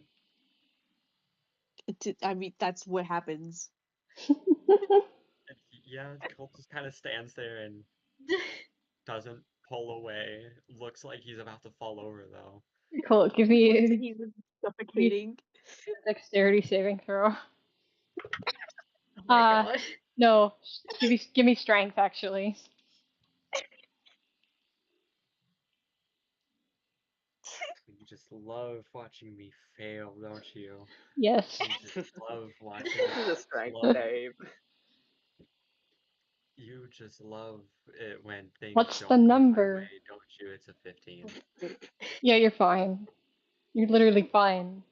S3: I mean, that's what happens.
S4: And yeah, Colt just kind of stands there and doesn't pull away. Looks like he's about to fall over though.
S1: Cool. Give
S3: Looks like
S1: me,
S3: he's
S1: give me
S3: suffocating.
S1: a dexterity saving throw.
S2: Oh my
S1: Uh,
S2: god.
S1: no. Give me strength actually.
S4: You just love watching me fail, don't you?
S1: Yes.
S4: You just love watching me
S5: this is a strength
S4: love
S5: save.
S4: you just love it when things
S1: What's the
S4: don't go my way,
S1: number?
S4: don't you? It's a 15.
S1: Yeah, you're fine. You're literally fine.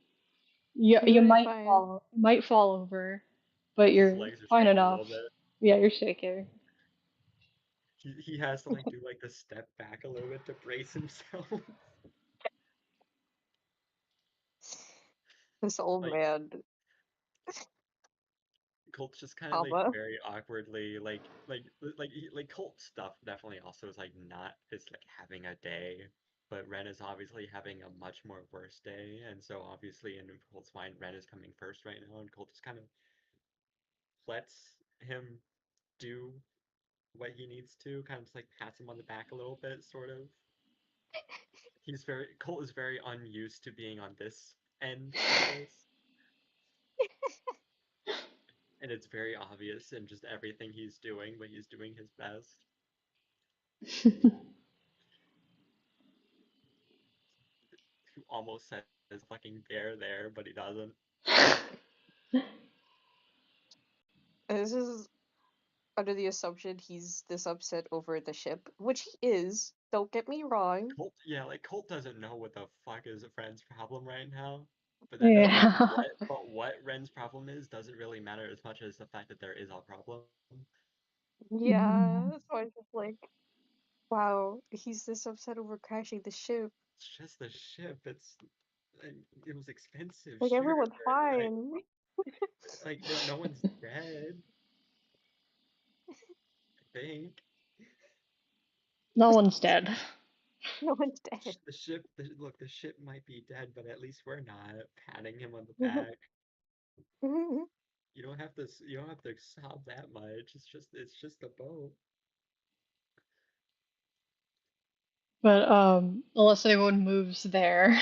S1: You
S3: Really
S1: might
S3: fine.
S1: fall. You might fall over, but
S4: His
S1: you're
S4: legs are
S1: fine
S4: shaking a
S1: enough.
S4: little bit.
S1: Yeah, you're shaking.
S4: He has to like do like the step back a little bit to brace himself.
S3: This old
S4: Like
S3: man,
S4: Colt's just kind of like
S3: Papa.
S4: very awkwardly like Colt stuff definitely also is like not is like having a day, but Ren is obviously having a much more worse day, and so obviously in Colt's mind Ren is coming first right now, and Colt just kind of lets him do what he needs to, kind of just like pats him on the back a little bit, sort of. Colt is very unused to being on this end of this, and it's very obvious in just everything he's doing, but he's doing his best. Who almost says fucking bear there, but he doesn't.
S3: This is under the assumption he's this upset over the ship, which he is. Don't get me wrong.
S4: Colt doesn't know what the fuck is a friend's problem right now. But that doesn't.
S1: Yeah.
S4: What Ren's problem is doesn't really matter as much as the fact that there is a problem.
S3: Yeah, that's why I'm just like, Wow, he's this upset over crashing the ship.
S4: It's just a ship. It was expensive,
S3: Like,
S4: sure.
S3: everyone's
S4: I,
S3: fine.
S4: like no one's dead. I think
S1: No one's dead.
S3: No one's dead.
S4: look, the ship might be dead, but at least we're not patting him on the back. You don't have to sob that much. It's just a boat.
S1: But unless anyone moves there,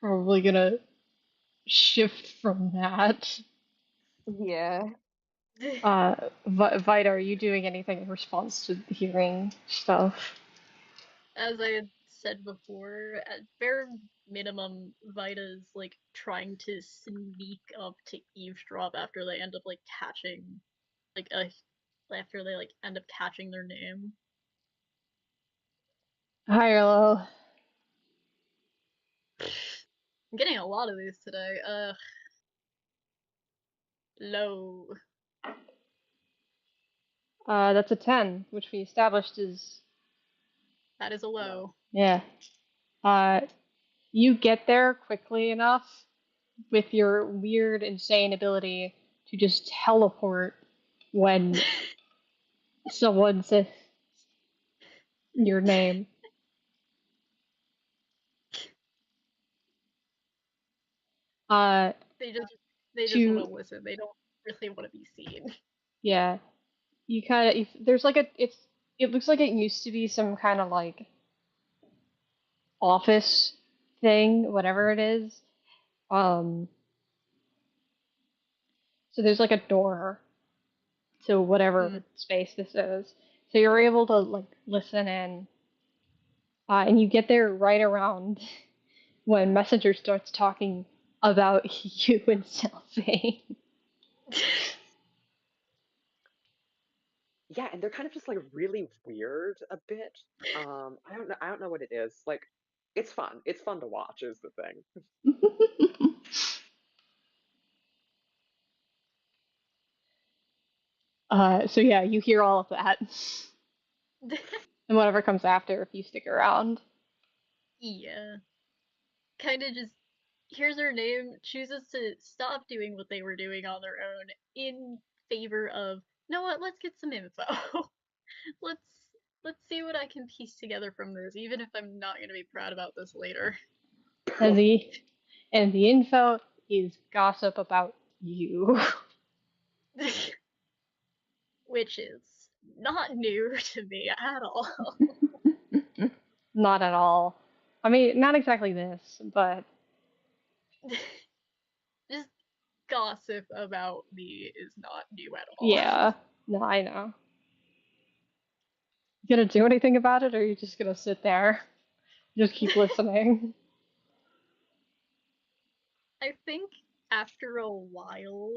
S1: probably gonna shift from that.
S3: Yeah.
S1: Vita, are you doing anything in response to hearing stuff?
S2: As I had said before, at bare minimum, Vita's like trying to sneak up to eavesdrop after they end up like catching like after they like end up catching their name.
S1: Hi, hello.
S2: I'm getting a lot of these today. Low.
S1: That's a 10, which we established is,
S2: That is a low.
S1: yeah. Uh, you get there quickly enough with your weird, insane ability to just teleport when someone says your name. Uh,
S2: They just want
S1: to,
S2: to listen. They don't really want to be seen.
S1: yeah, you kind of, there's like it looks like it used to be some kind of like office thing, whatever it is. Um, so there's like a door to whatever
S2: Mm.
S1: space this is. So you're able to like listen in, and you get there right around when Messenger starts talking about you and Sylvain.
S5: Yeah, and they're kind of just like really weird a bit. I don't know what it is. Like, it's fun. It's fun to watch, is the thing.
S1: So yeah, you hear all of that, and whatever comes after if you stick around.
S2: Yeah. Kind of just here's her name, chooses to stop doing what they were doing on their own in favor of, you know what, let's get some info. let's let's see what I can piece together from this, even if I'm not gonna be proud about this later.
S1: And the info is gossip about you.
S2: Which is not new to me at all.
S1: Not at all. I mean, not exactly this, but
S2: Just gossip about me is not new at all.
S1: yeah. No, I know. You gonna do anything about it, or are you just gonna sit there, just keep listening?
S2: I think after a while,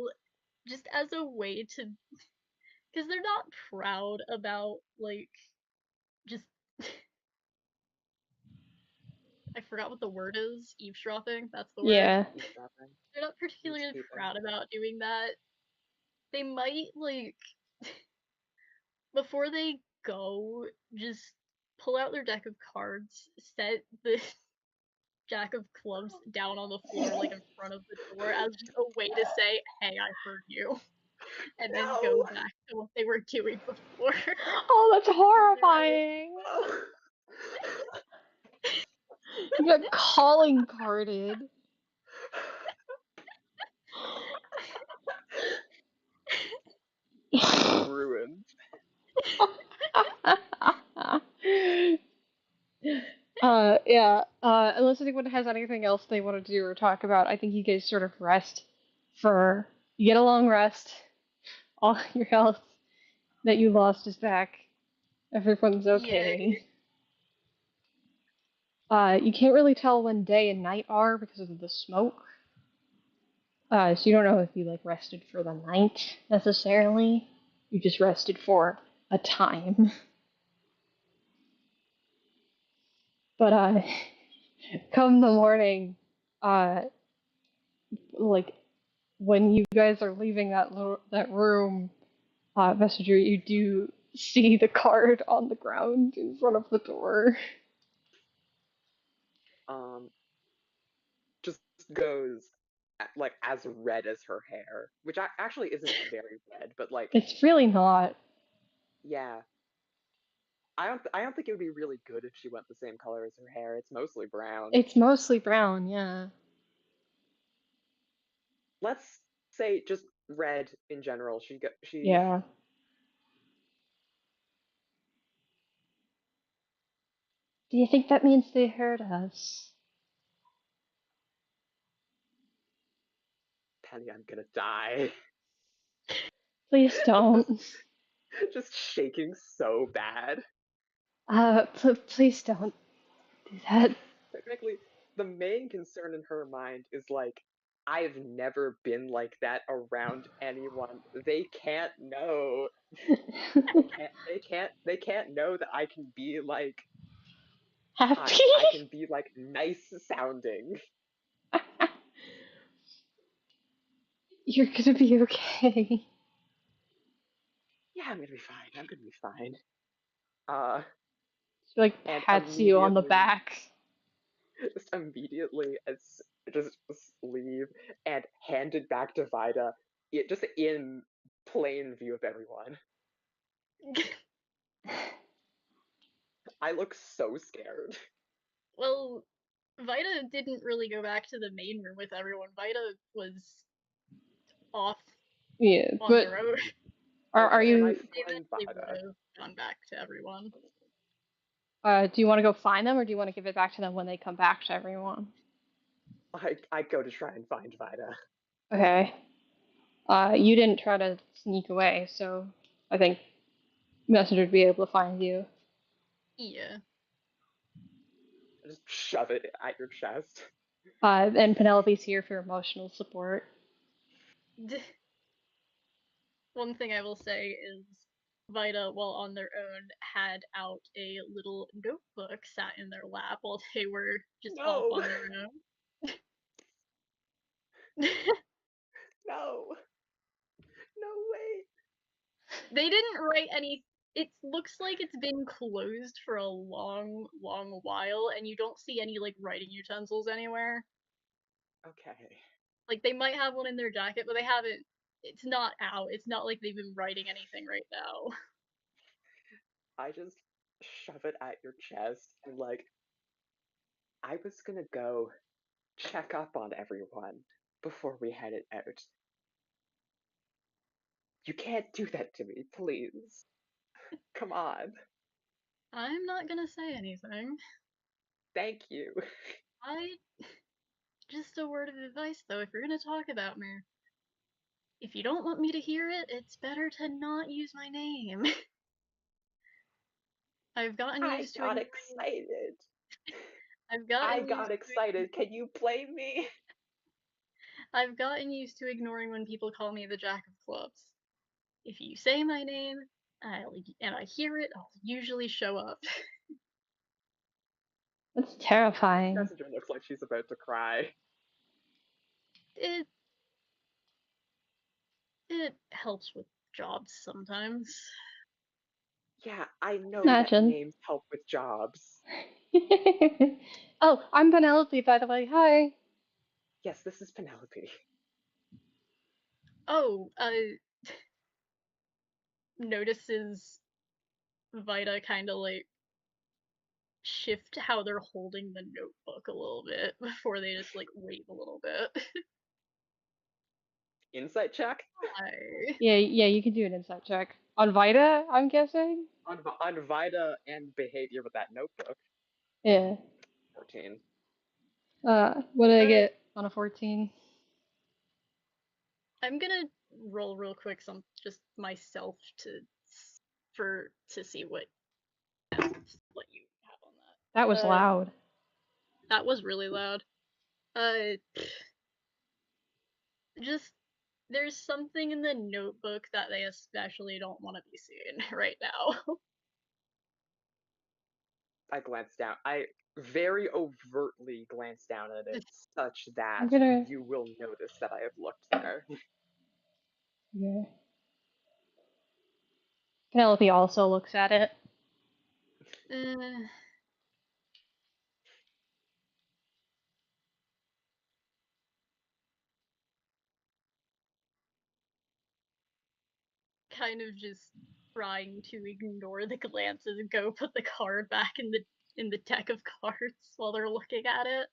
S2: just as a way to, because they're not proud about like just I forgot what the word is. Eavesdropping. That's the word.
S1: Yeah.
S5: Eavesdropping.
S2: They're not particularly
S5: Eavespeeping.
S2: proud about doing that. They might like before they go, just pull out their deck of cards, set the jack of clubs down on the floor like in front of the door as just a way to say, "Hey, I heard you," and then go
S5: No!
S2: back to what they were doing before.
S1: Oh, that's horrifying. You got calling carded.
S5: Ruined.
S1: Yeah. Unless anyone has anything else they want to do or talk about, I think you guys sort of rest for. You get a long rest. All your health that you lost is back. Everyone's
S2: Yay.
S1: okay. You can't really tell when day and night are because of the smoke. So you don't know if you like rested for the night necessarily. You just rested for a time. But come the morning, uh, like when you guys are leaving that room, Messenger, you do see the card on the ground in front of the door.
S5: Just goes like as red as her hair, which actually isn't very red, but like
S1: It's really not.
S5: yeah. I don't think it would be really good if she went the same color as her hair. It's mostly brown.
S1: It's mostly brown, yeah.
S5: Let's say just red in general. She
S1: Yeah. Do you think that means they heard us?
S5: Penny, I'm gonna die.
S1: Please don't.
S5: Just shaking so bad.
S1: Please don't do that.
S5: Technically, the main concern in her mind is like, I've never been like that around anyone. They can't know. They can't know that I can be like
S1: Happy?
S5: I can be like nice sounding.
S1: You're gonna be okay.
S5: Yeah, I'm gonna be fine. I'm gonna be fine. Uh,
S1: She like
S5: and
S1: pats you on the back.
S5: just immediately as just leave and hand it back to Vida, just in plain view of everyone. I look so scared.
S2: Well, Vida didn't really go back to the main room with everyone. Vida was off
S1: Yeah,
S2: on
S1: but
S2: their own.
S1: are
S5: Okay, and I
S1: you?
S2: They
S5: find
S2: eventually would
S5: Vida.
S2: have gone back to everyone.
S1: Do you want to go find them, or do you want to give it back to them when they come back to everyone?
S5: I go to try and find Vida.
S1: Okay. You didn't try to sneak away, so I think Messenger would be able to find you.
S2: Yeah.
S5: Just shove it at your chest.
S1: And Penelope's here for emotional support.
S2: One thing I will say is Vida, while on their own, had out a little notebook sat in their lap while they were just off
S5: No,
S2: on their own.
S5: no, no way.
S2: They didn't write any. It looks like it's been closed for a long, long while, and you don't see any like writing utensils anywhere.
S5: Okay.
S2: Like they might have one in their jacket, but they haven't. It's not out. It's not like they've been writing anything right now.
S5: I just shove it at your chest and like, I was gonna go check up on everyone before we headed out. You can't do that to me, please. Come on.
S2: I'm not gonna say anything.
S5: Thank you.
S2: I just a word of advice though, if you're gonna talk about me, if you don't want me to hear it, it's better to not use my name. I've gotten
S5: I
S2: used to
S5: got
S2: ignoring.
S5: excited.
S2: I've
S5: I
S2: gotten
S5: got
S2: used
S5: excited. Can you blame me?
S2: I've gotten used to ignoring when people call me the Jack of Clubs. If you say my name, and I hear it, I'll usually show up.
S1: That's terrifying.
S5: Messenger looks like she's about to cry.
S2: It it helps with jobs sometimes.
S5: Yeah, I know that
S1: Imagine.
S5: names help with jobs.
S1: Oh, I'm Penelope, by the way. Hi.
S5: Yes, this is Penelope.
S2: Oh, notices Vida kind of like shift how they're holding the notebook a little bit before they just like wait a little bit.
S5: Insight check?
S2: Hi.
S1: Yeah, you can do an insight check. On Vita, I'm guessing?
S5: On Vida and behavior with that notebook.
S1: Yeah.
S5: 14.
S1: What did I get on a 14?
S2: I'm gonna roll real quick some just myself to see what you have on that.
S1: That was loud.
S2: That was really loud. Just there's something in the notebook that they especially don't want to be seen right now.
S5: I glanced down. very overtly glance down at it, such that
S1: I'm gonna.
S5: you will notice that I have looked there.
S1: Yeah. Penelope also looks at it.
S2: Uh, kind of just trying to ignore the glances and go put the card back in the deck of cards while they're looking at it.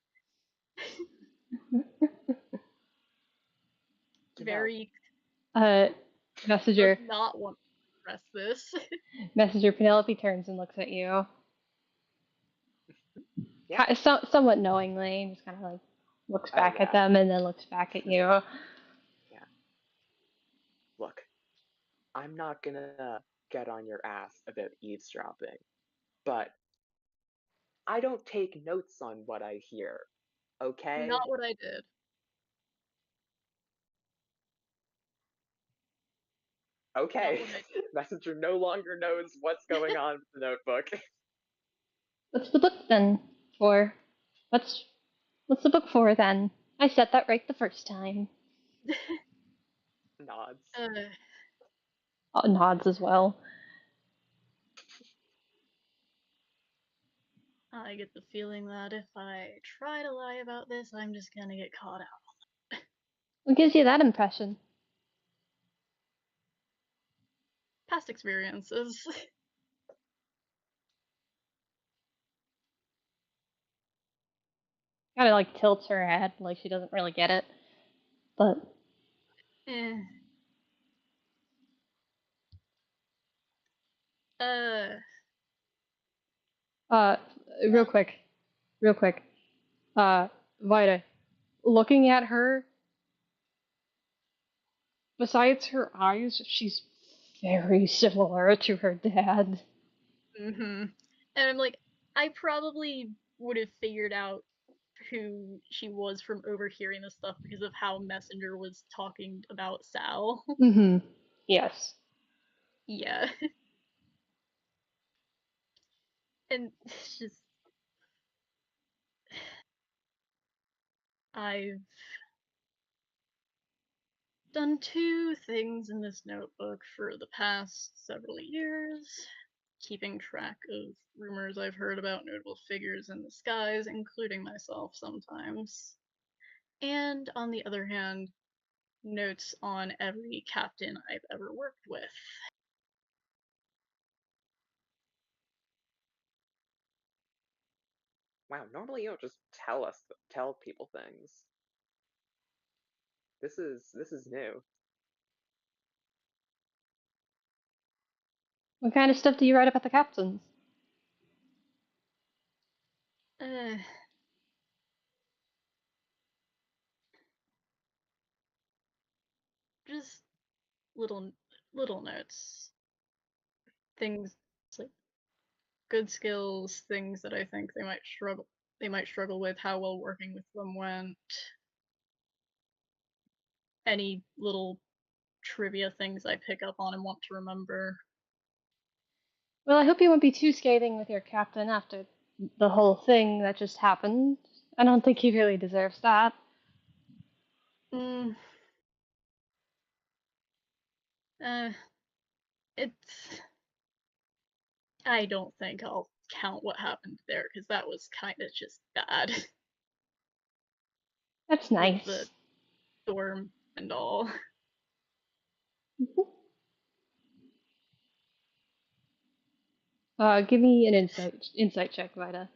S5: You know,
S2: Very
S1: Messenger.
S2: does not want to press this.
S1: Messenger Penelope turns and looks at you.
S5: yeah,
S1: Somewhat knowingly, and just kind of like looks
S5: oh
S1: back at
S5: yeah,
S1: them and then looks back at you.
S5: yeah. Look, I'm not gonna get on your ass about eavesdropping, but I don't take notes on what I hear, okay?
S2: Not what I did. Not
S5: Okay.
S2: what I
S5: Messenger no longer knows what's going on with the notebook.
S1: What's the book then for? What's the book for then? I said that right the first time.
S2: did.
S5: Nods.
S1: Nods as well.
S2: I get the feeling that if I try to lie about this, I'm just gonna get caught out.
S1: What gives you that impression?
S2: Past experiences.
S1: Kind of like tilts her head, like she doesn't really get it. But
S2: eh. Uh,
S1: uh, real quick, real quick. Vida, looking at her, besides her eyes, she's very similar to her dad.
S2: And I'm like, I probably would have figured out who she was from overhearing this stuff because of how Messenger was talking about Sal.
S1: Mm-hmm. Yes.
S2: Yeah. And it's just I've done two things in this notebook for the past several years, keeping track of rumors I've heard about notable figures in the skies, including myself sometimes. And on the other hand, notes on every captain I've ever worked with.
S5: Wow, normally you don't just tell people things. This is new.
S1: What kind of stuff do you write about the captains?
S2: Uh, just little little notes, things like good skills, things that I think they might struggle with, how well working with them went, any little trivia things I pick up on and want to remember.
S1: Well, I hope you won't be too scathing with your captain after the whole thing that just happened. I don't think he really deserves that.
S2: Mm, uh, it's. I don't think I'll count what happened there because that was kind of just bad
S1: That's
S2: with the
S1: nice.
S2: storm and all.
S1: Give me an insight check, Vida.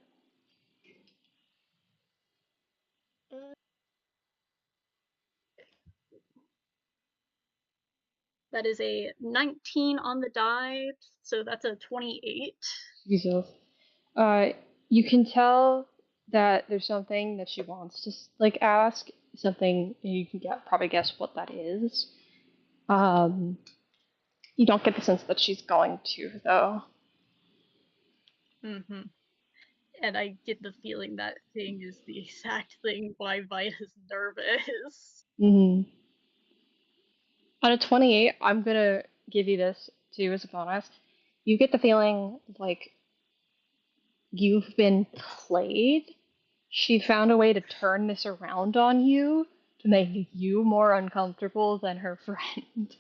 S2: That is a 19 on the die, so that's a 28.
S1: Jesus. Uh, you can tell that there's something that she wants to like ask. Something you can probably guess what that is. Um, you don't get the sense that she's going to though.
S2: Mm-hmm. And I get the feeling that thing is the exact thing why Vita's nervous.
S1: Mm-hmm. On a 28, I'm gonna give you this too as a bonus. You get the feeling like you've been played. She found a way to turn this around on you to make you more uncomfortable than her friend.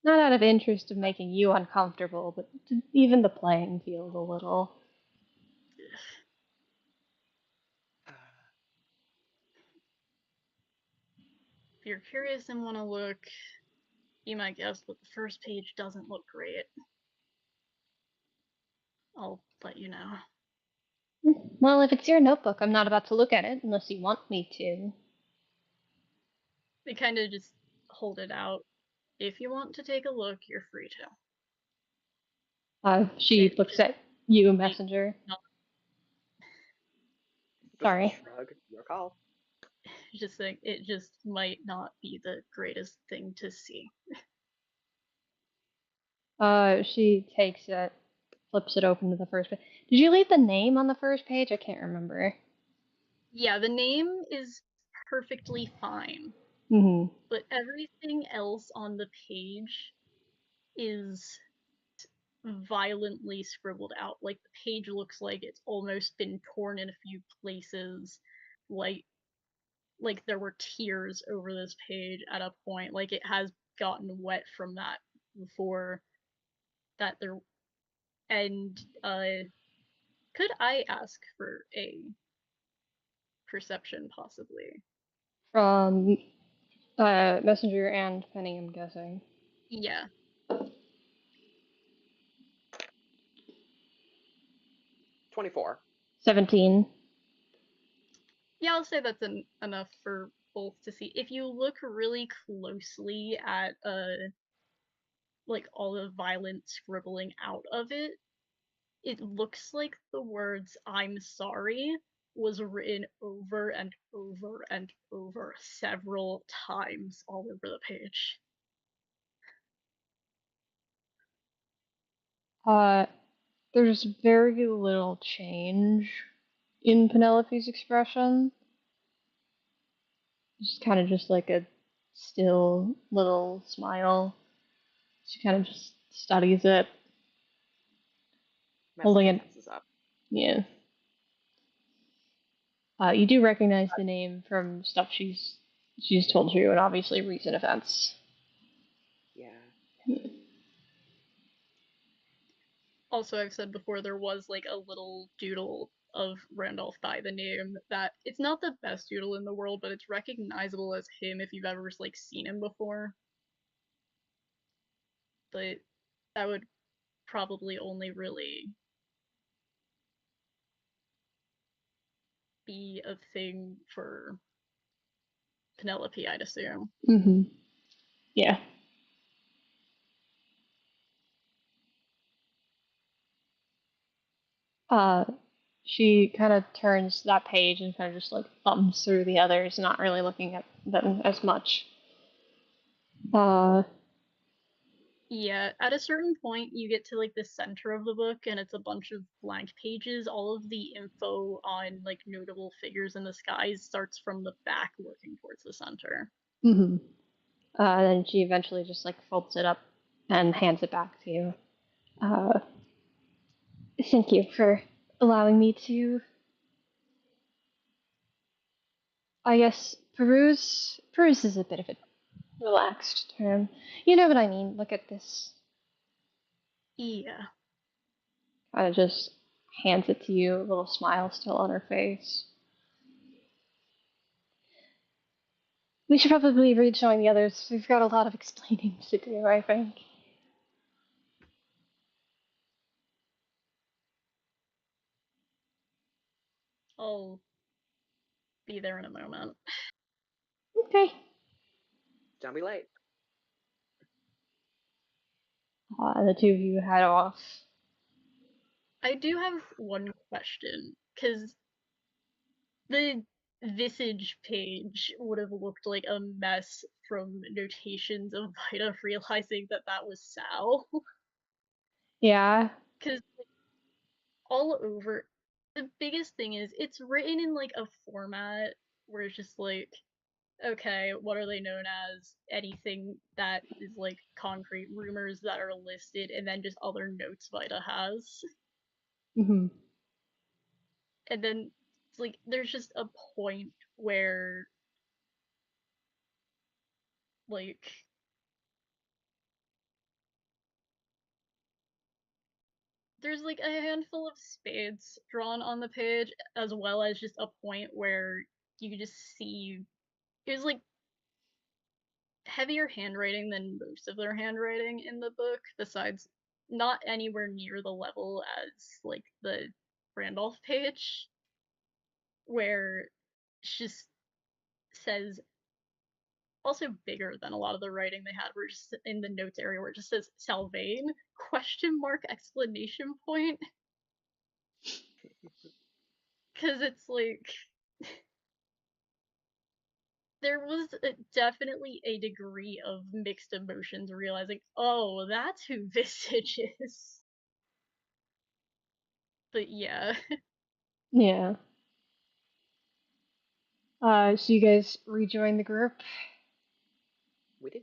S1: Not out of interest of making you uncomfortable, but to even the playing field a little.
S2: If you're curious and want to look, be my guest, but the first page doesn't look great. I'll let you know.
S1: Well, if it's your notebook, I'm not about to look at it unless you want me to.
S2: They kind of just hold it out. If you want to take a look, you're free to.
S1: She
S2: It
S1: looks
S2: just
S1: at you,
S2: might
S1: messenger.
S2: not,
S1: Sorry.
S5: Shrug. Your call.
S2: just saying, it just might not be the greatest thing to see.
S1: She takes it, flips it open to the first page. Did you leave the name on the first page? I can't remember.
S2: Yeah, the name is perfectly fine,
S1: Mm-hmm.
S2: but everything else on the page is violently scribbled out. Like, the page looks like it's almost been torn in a few places. Like there were tears over this page at a point. Like, it has gotten wet from that before. That there and could I ask for a perception, possibly?
S1: From messenger and Penny, I'm guessing.
S2: Yeah.
S5: 24.
S1: 17.
S2: Yeah, I'll say that's enough for both to see. If you look really closely at like all the violent scribbling out of it, it looks like the words "I'm sorry" was written over and over and over several times all over the page.
S1: There's very little change in Penelope's expression. Just kind of just like a still little smile. She kind of just studies it, holding
S5: Messenger
S1: it.
S5: passes up.
S1: Yeah. You do recognize the name from stuff she's told you, and obviously recent events.
S5: Yeah.
S2: Also, I've said before, there was like a little doodle of Randolph by the name that it's not the best doodle in the world, but it's recognizable as him if you've ever like seen him before. But that would probably only really be a thing for Penelope, I'd assume.
S1: Mm-hmm. Yeah. Uh, she kind of turns that page and kind of just like thumbs through the others, not really looking at them as much.
S2: Yeah, at a certain point, you get to like the center of the book, and it's a bunch of blank pages. All of the info on like notable figures in the skies starts from the back, working towards the center.
S1: Mm-hmm. Then she eventually just like folds it up and hands it back to you. Uh, Thank you for allowing me to, I guess, peruse. Peruse is a bit of a relaxed term. You know what I mean. Look at this.
S2: Yeah.
S1: Kind of just hands it to you, a little smile still on her face. We should probably rejoin the others. We've got a lot of explaining to do, I think.
S2: I'll be there in a moment.
S1: Okay.
S5: Don't be late.
S1: The two of you head off.
S2: I do have one question, because the visage page would have looked like a mess from notations of Vita realizing that that was Sal.
S1: Yeah.
S2: Because like, all over, the biggest thing is it's written in like a format where it's just like, okay, what are they known as? Anything that is like concrete rumors that are listed, and then just other notes Vita has.
S1: Mm-hmm.
S2: And then it's like there's just a point where like there's like a handful of spades drawn on the page, as well as just a point where you could just see it was like heavier handwriting than most of their handwriting in the book, besides not anywhere near the level as like the Randolph page, where it just says also bigger than a lot of the writing they had, where just in the notes area where it just says Salvain question mark exclamation point, because it's like there was definitely a degree of mixed emotions realizing, oh, that's who Visage is. But yeah.
S1: Yeah. So you guys rejoin the group?
S5: We did.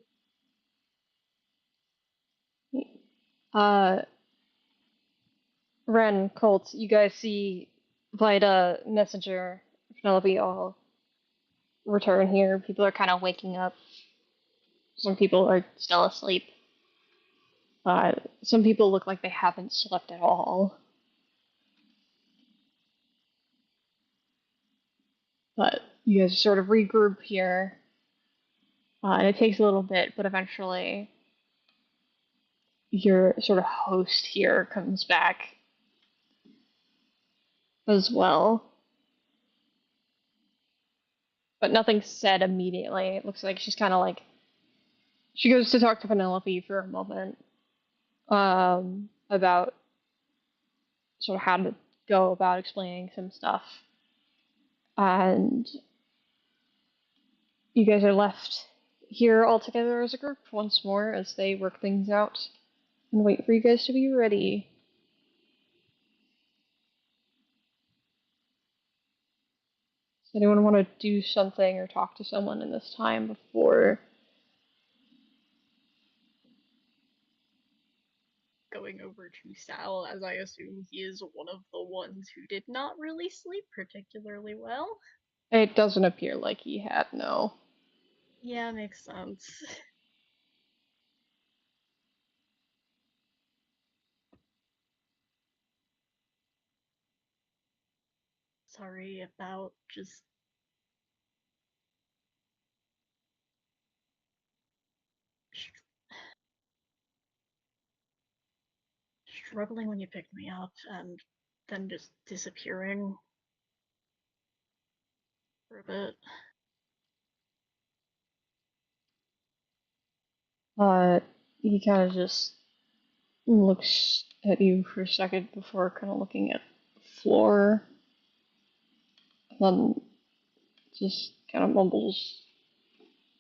S1: Uh, Ren, Colt, you guys see Vita, Messenger, Penelope all return here. People are kind of waking up. Some people are still asleep. Some people look like they haven't slept at all. But you guys sort of regroup here. And it takes a little bit, but eventually your sort of host here comes back as well. But nothing's said immediately. It looks like she's kind of like she goes to talk to Penelope for a moment about sort of how to go about explaining some stuff, and you guys are left here all together as a group once more as they work things out and wait for you guys to be ready. Does anyone want to do something or talk to someone in this time before?
S2: Going over to Sal, as I assume he is one of the ones who did not really sleep particularly well.
S1: It doesn't appear like he had, no.
S2: Yeah, makes sense. Sorry about just struggling when you picked me up and then just disappearing for a bit.
S1: He kind of just looks at you for a second before kind of looking at the floor, and then just kind of mumbles,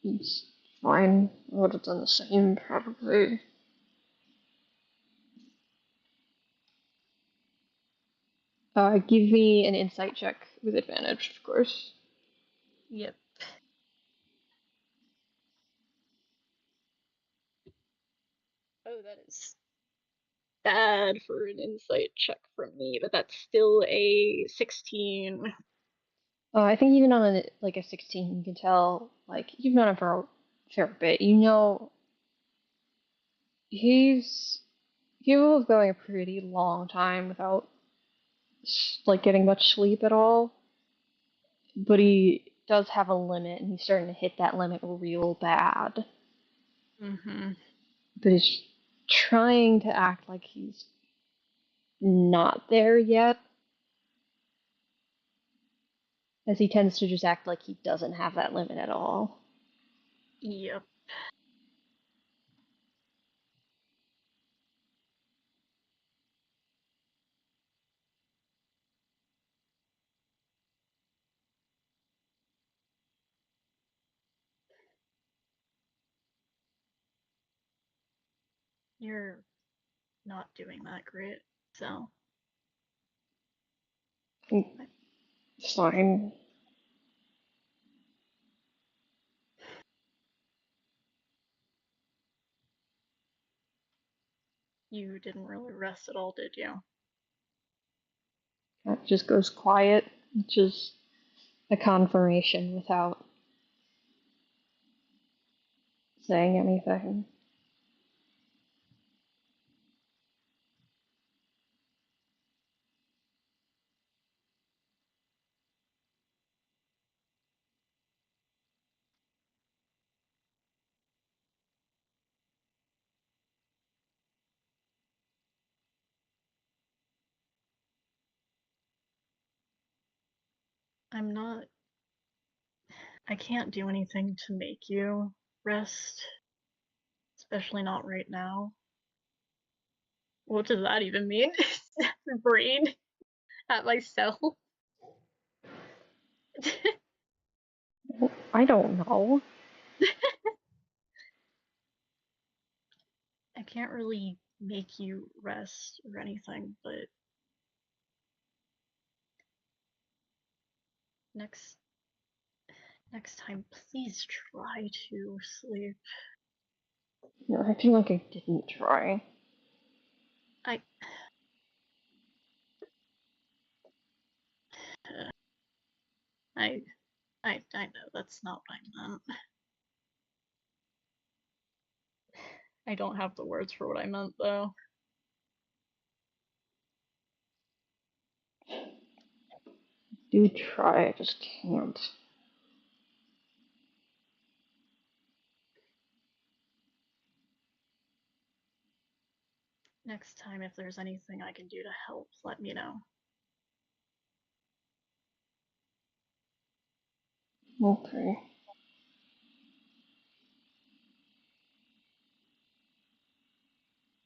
S1: "It's fine. I would have done the same, probably." Give me an insight check with advantage, of course.
S2: Yep. Oh, that is bad for an insight check from me, but that's still a 16.
S1: I think even on a 16, you can tell, like, you've known him for a fair bit. You know, he's capable of going a pretty long time without, like, getting much sleep at all. But he does have a limit, and he's starting to hit that limit real bad.
S2: Mm-hmm.
S1: But he's trying to act like he's not there yet, as he tends to just act like he doesn't have that limit at all.
S2: Yep. You're not doing that great, so.
S1: Fine.
S2: You didn't really rest at all, did you?
S1: It just goes quiet, which is a confirmation without saying anything.
S2: I can't do anything to make you rest, especially not right now. What does that even mean? Brain at myself?
S1: I don't know.
S2: I can't really make you rest or anything, but next time, please try to sleep.
S1: You're acting like I didn't try.
S2: I know that's not what I meant. I don't have the words for what I meant, though.
S1: Do try, I just can't.
S2: Next time, if there's anything I can do to help, let me know.
S1: Okay.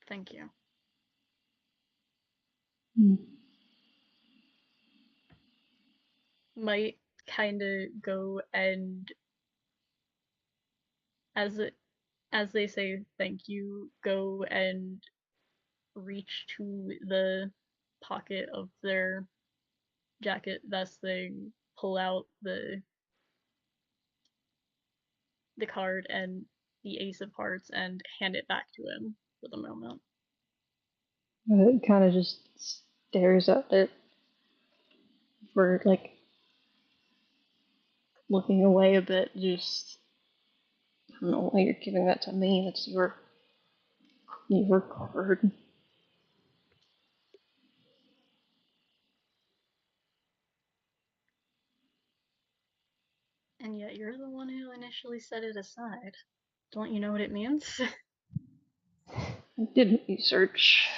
S2: Thank you. Might kind of go and, as they say thank you, go and reach to the pocket of their jacket vest thing, pull out the card and the ace of hearts and hand it back to him for the moment.
S1: It kind of just stares at it for, like, looking away a bit, just, I don't know why you're giving that to me, that's your card.
S2: And yet you're the one who initially set it aside. Don't you know what it means?
S1: I did research.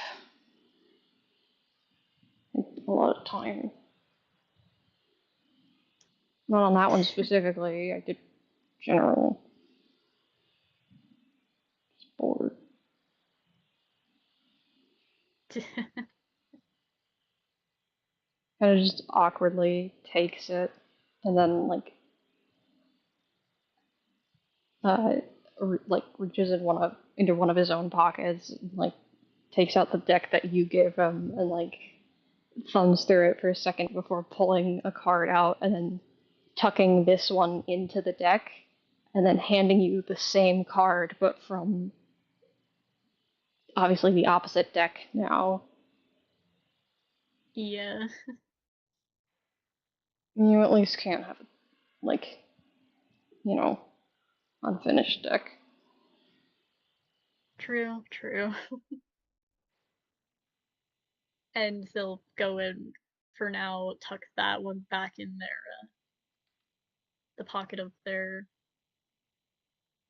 S1: A lot of time. Not on that one specifically, I did general. Bored. Kind of just awkwardly takes it, and then, like, reaches into one of his own pockets, and, like, takes out the deck that you gave him, and, like, thumbs through it for a second before pulling a card out, and then tucking this one into the deck, and then handing you the same card, but from obviously the opposite deck now.
S2: Yeah.
S1: You at least can't have, like, unfinished deck.
S2: True. And they'll go and, for now, tuck that one back in the pocket of their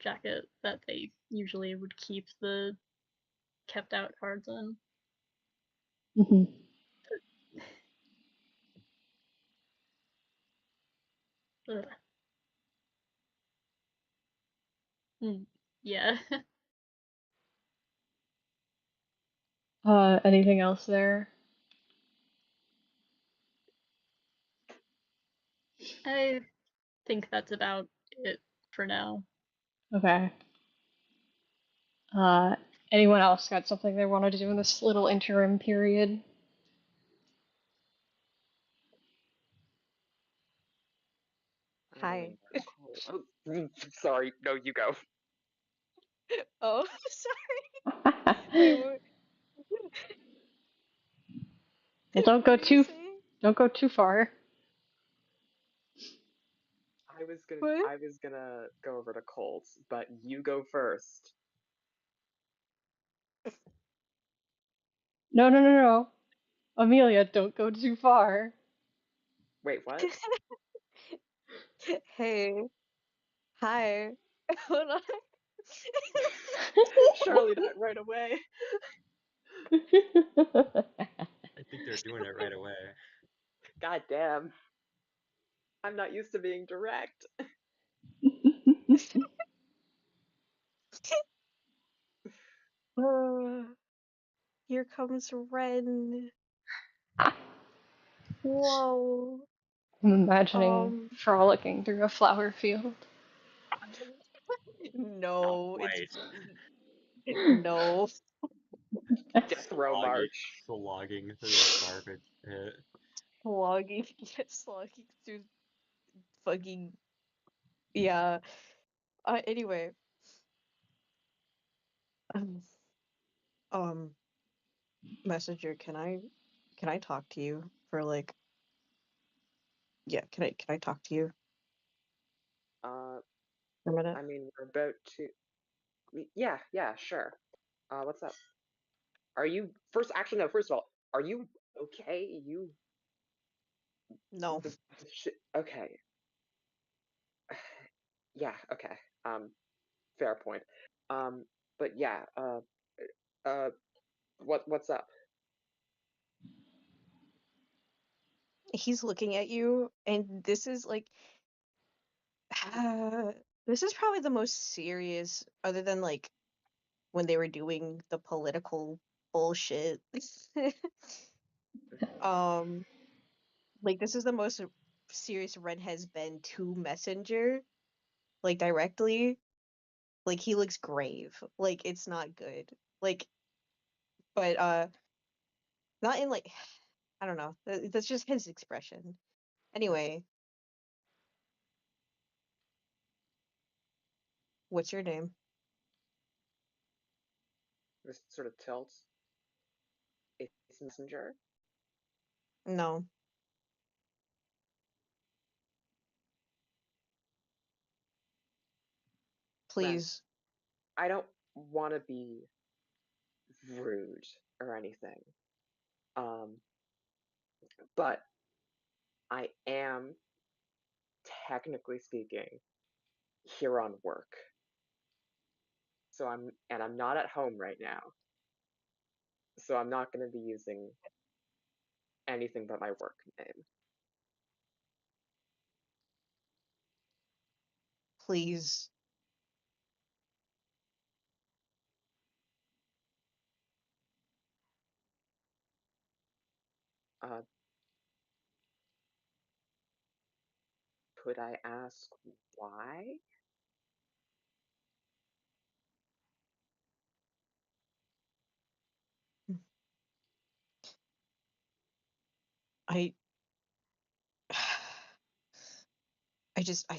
S2: jacket that they usually would keep the kept out cards in.
S1: Mm-hmm.
S2: Yeah.
S1: Anything else there?
S2: I think that's about it for now.
S1: Okay. Uh, Anyone else got something they wanted to do in this little interim period?
S3: Hi.
S5: Sorry, no, you go.
S3: Oh, sorry. Wait,
S1: Well, don't go
S3: What are you
S1: too
S3: saying?
S1: don't go too far.
S3: What?
S5: I was gonna go over to Colt, but you go first.
S1: No, no, no, no. Amelia, don't go too far.
S5: Wait, what?
S3: Hey. Hi. Hold on.
S5: Surely not right away.
S4: I think they're doing it right away.
S5: God damn. I'm not used to being direct.
S3: Here comes Ren. Whoa.
S1: I'm imagining
S3: Um,
S1: frolicking through a flower field.
S4: Not
S3: no, it's
S4: quite.
S3: no.
S5: Death row
S4: Slogging,
S5: march.
S4: slogging through a garbage pit.
S3: Slogging, slogging through fucking yeah. Anyway, um, um, messenger, can I talk to you for like yeah? Can I talk to you
S5: Uh,
S3: for a minute?
S5: I mean, we're about to. Yeah, yeah, sure. What's up? Are you first? Actually, no. First of all, are you okay? You
S3: No,
S5: the okay. Yeah, okay. Um, fair point. Um, but yeah. Uh, what's up?
S3: he's looking at you, and this is like this is probably the most serious, other than like when they were doing the political bullshit. um, like this is the most serious Red has been to Messenger, like directly. Like he looks grave. Like it's not good. Like, but not in like I don't know. That's just his expression. Anyway, what's your name?
S5: This sort of tilts. It's messenger.
S3: No,
S5: Ren.
S3: please.
S5: I don't want to be rude or anything. Um, but I am, technically speaking, here on work. So I'm not at home right now. So I'm not going to be using anything but my work name.
S3: Please.
S5: Uh, could I ask why?
S3: I I just I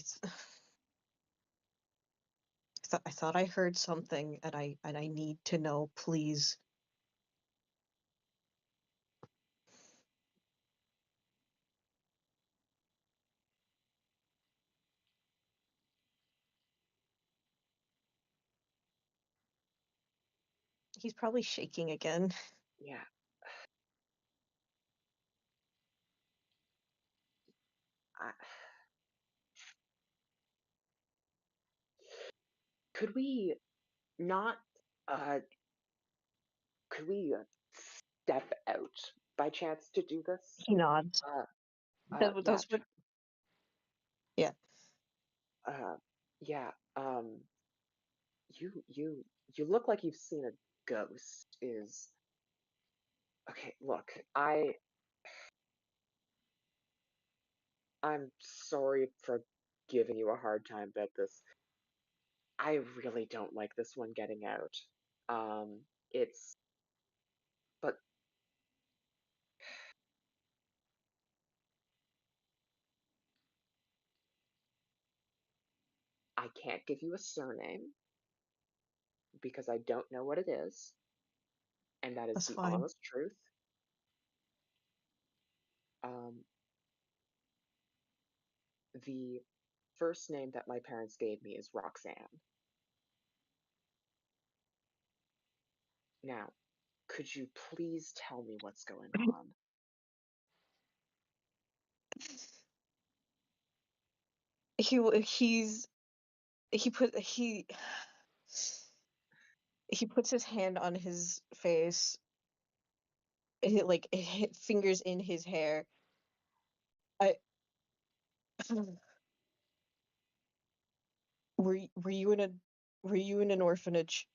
S3: thought I heard something and I need to know, please. He's probably shaking again.
S5: Yeah. I, could we not, uh, could we step out by chance to do this?
S3: He nods.
S5: Uh, yeah,
S3: That's what yeah.
S5: uh, yeah, you look like you've seen a ghost is, okay, look, I'm sorry for giving you a hard time about this. I really don't like this one getting out. It's, but I can't give you a surname because I don't know what it is. and that is
S3: That's
S5: the
S3: fine.
S5: honest truth. Um, the first name that my parents gave me is Roxanne. Now, could you please tell me what's going on?
S3: He's he put he puts his hand on his face, like it hit fingers in his hair. I were you in a were you in an orphanage?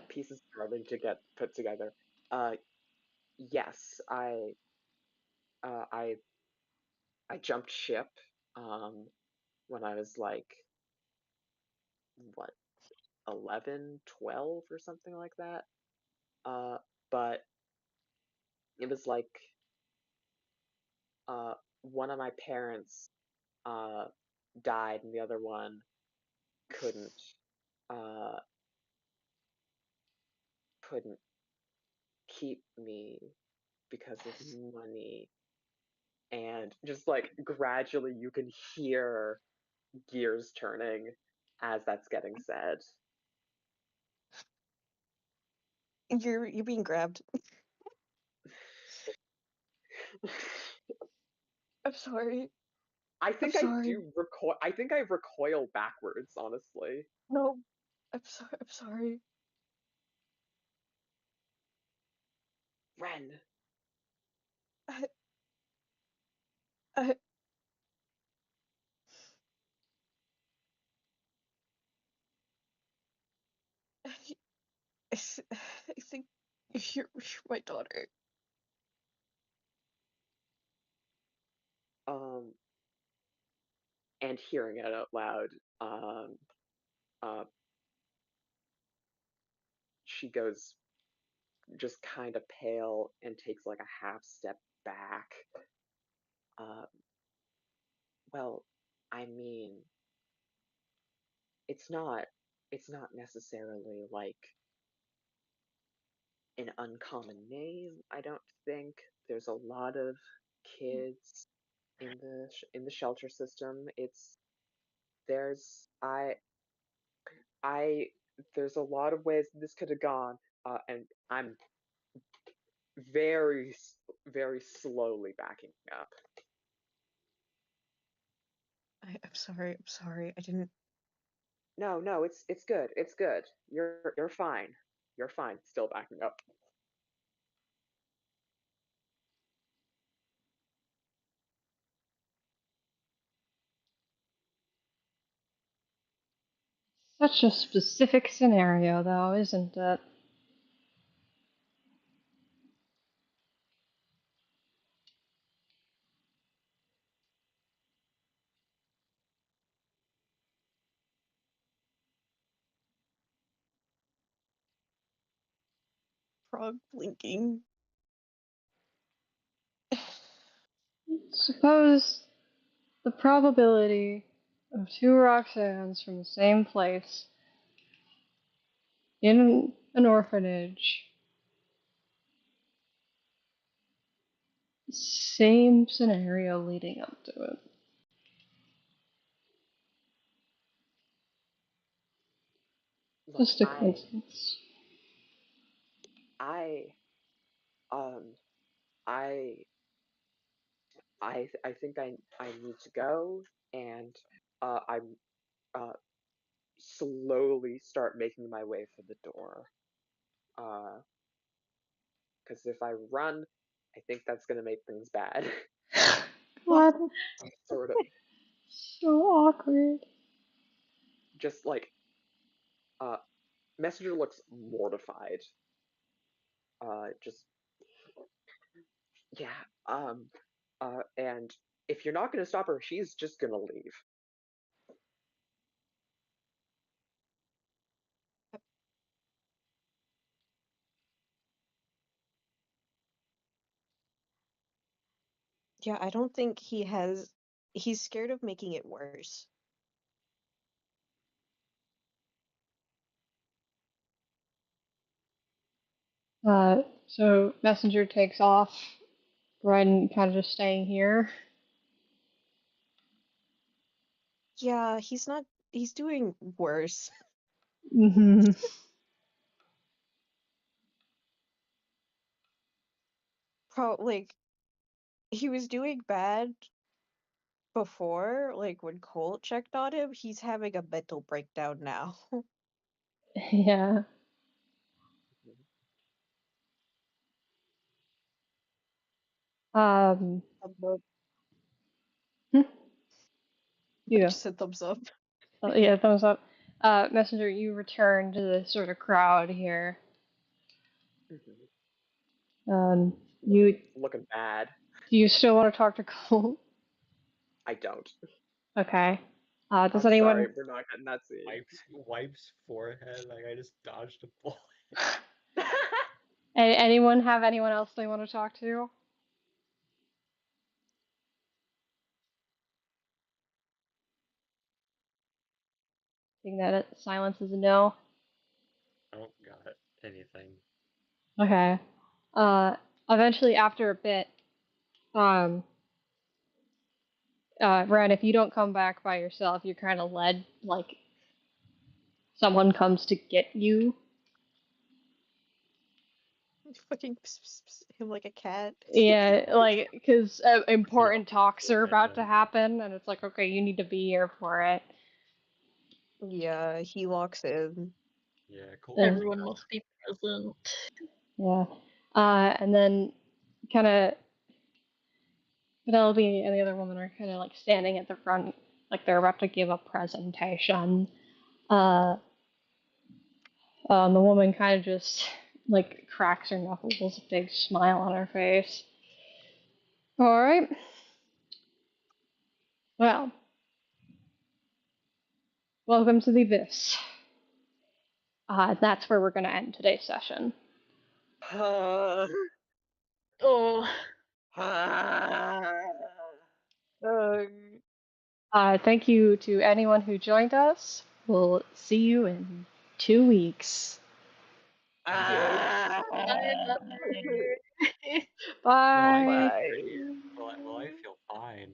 S5: Pieces starting to get put together. Yes, uh, I I jumped ship when I was like what 11, 12, or something like that. Uh, but it was like uh one of my parents uh died and the other one couldn't uh couldn't keep me because of money. And just like gradually you can hear gears turning as that's getting said.
S3: You're being grabbed. I'm sorry.
S5: I
S3: I'm
S5: think I
S3: sorry.
S5: do recoil. I think I recoil backwards, honestly.
S3: No. I'm sorry.
S5: Ren,
S3: I I I, I think you're my daughter.
S5: um, and hearing it out loud, um, uh, she goes just kind of pale and takes like a half step back. Uh, well, I mean, it's not, it's not necessarily like an uncommon name. I don't think there's a lot of kids in the shelter system. It's there's I there's a lot of ways this could have gone, and I'm very very slowly backing up.
S3: I'm sorry. I'm sorry. I didn't.
S5: No, no, it's good. It's good. You're fine. You're fine. Still backing up.
S1: Such a specific scenario, though, isn't it?
S3: Frog blinking.
S1: Suppose the probability of two Roxannes from the same place in an orphanage, same scenario leading up to it.
S5: Look,
S1: Just a coincidence.
S5: I um I I think I need to go, and I'm uh slowly start making my way for the door. Uh, because if I run, I think that's gonna make things bad.
S1: God,
S5: Sort of,
S1: so awkward.
S5: just like uh, Messenger looks mortified. Just yeah. And if you're not gonna stop her, she's just gonna leave.
S3: Yeah, I don't think he has. He's scared of making it worse.
S1: So Messenger takes off. Ren kind of just staying here.
S3: Yeah, he's doing worse.
S1: Mm-hmm.
S3: Like, he was doing bad before, like when Colt checked on him. He's having a mental breakdown now.
S1: Yeah. Um.
S3: Thumbs up.
S1: hmm,
S3: I
S1: Yeah.
S3: just said thumbs up.
S1: Yeah. Thumbs up. Messenger, you return to the sort of crowd here. Um. You
S5: Looking bad.
S1: do you still want to talk to Colt?
S5: I don't.
S1: Okay. Does
S5: I'm sorry,
S1: anyone?
S5: we're not getting that scene.
S4: Wipes forehead like I just dodged a bullet.
S1: Anyone have anyone else they want to talk to? Seeing that silence is a no.
S4: I don't got anything.
S1: Okay. Uh. Eventually, after a bit, um. Ren, if you don't come back by yourself, you're kind of led like someone comes to get you.
S3: Fucking him like a cat.
S1: Yeah, like because important
S4: Yeah.
S1: talks are about to
S4: And
S1: happen, and it's like, okay, you need to be here for it.
S3: Yeah, he walks in.
S4: yeah, Colt.
S1: Uh,
S2: Everyone must be present.
S1: yeah. And then kind of Penelope and the other woman are kind of like standing at the front, like they're about to give a presentation. Uh, the woman kind of just like cracks her knuckles, a big smile on her face. All right. Well, welcome to the Abyss. That's where we're going to end today's session.
S2: Oh,
S1: Thank you to anyone who joined us. We'll see you in 2 weeks.
S2: bye bye.
S1: Bye.
S5: Bye.
S4: Well, I feel fine.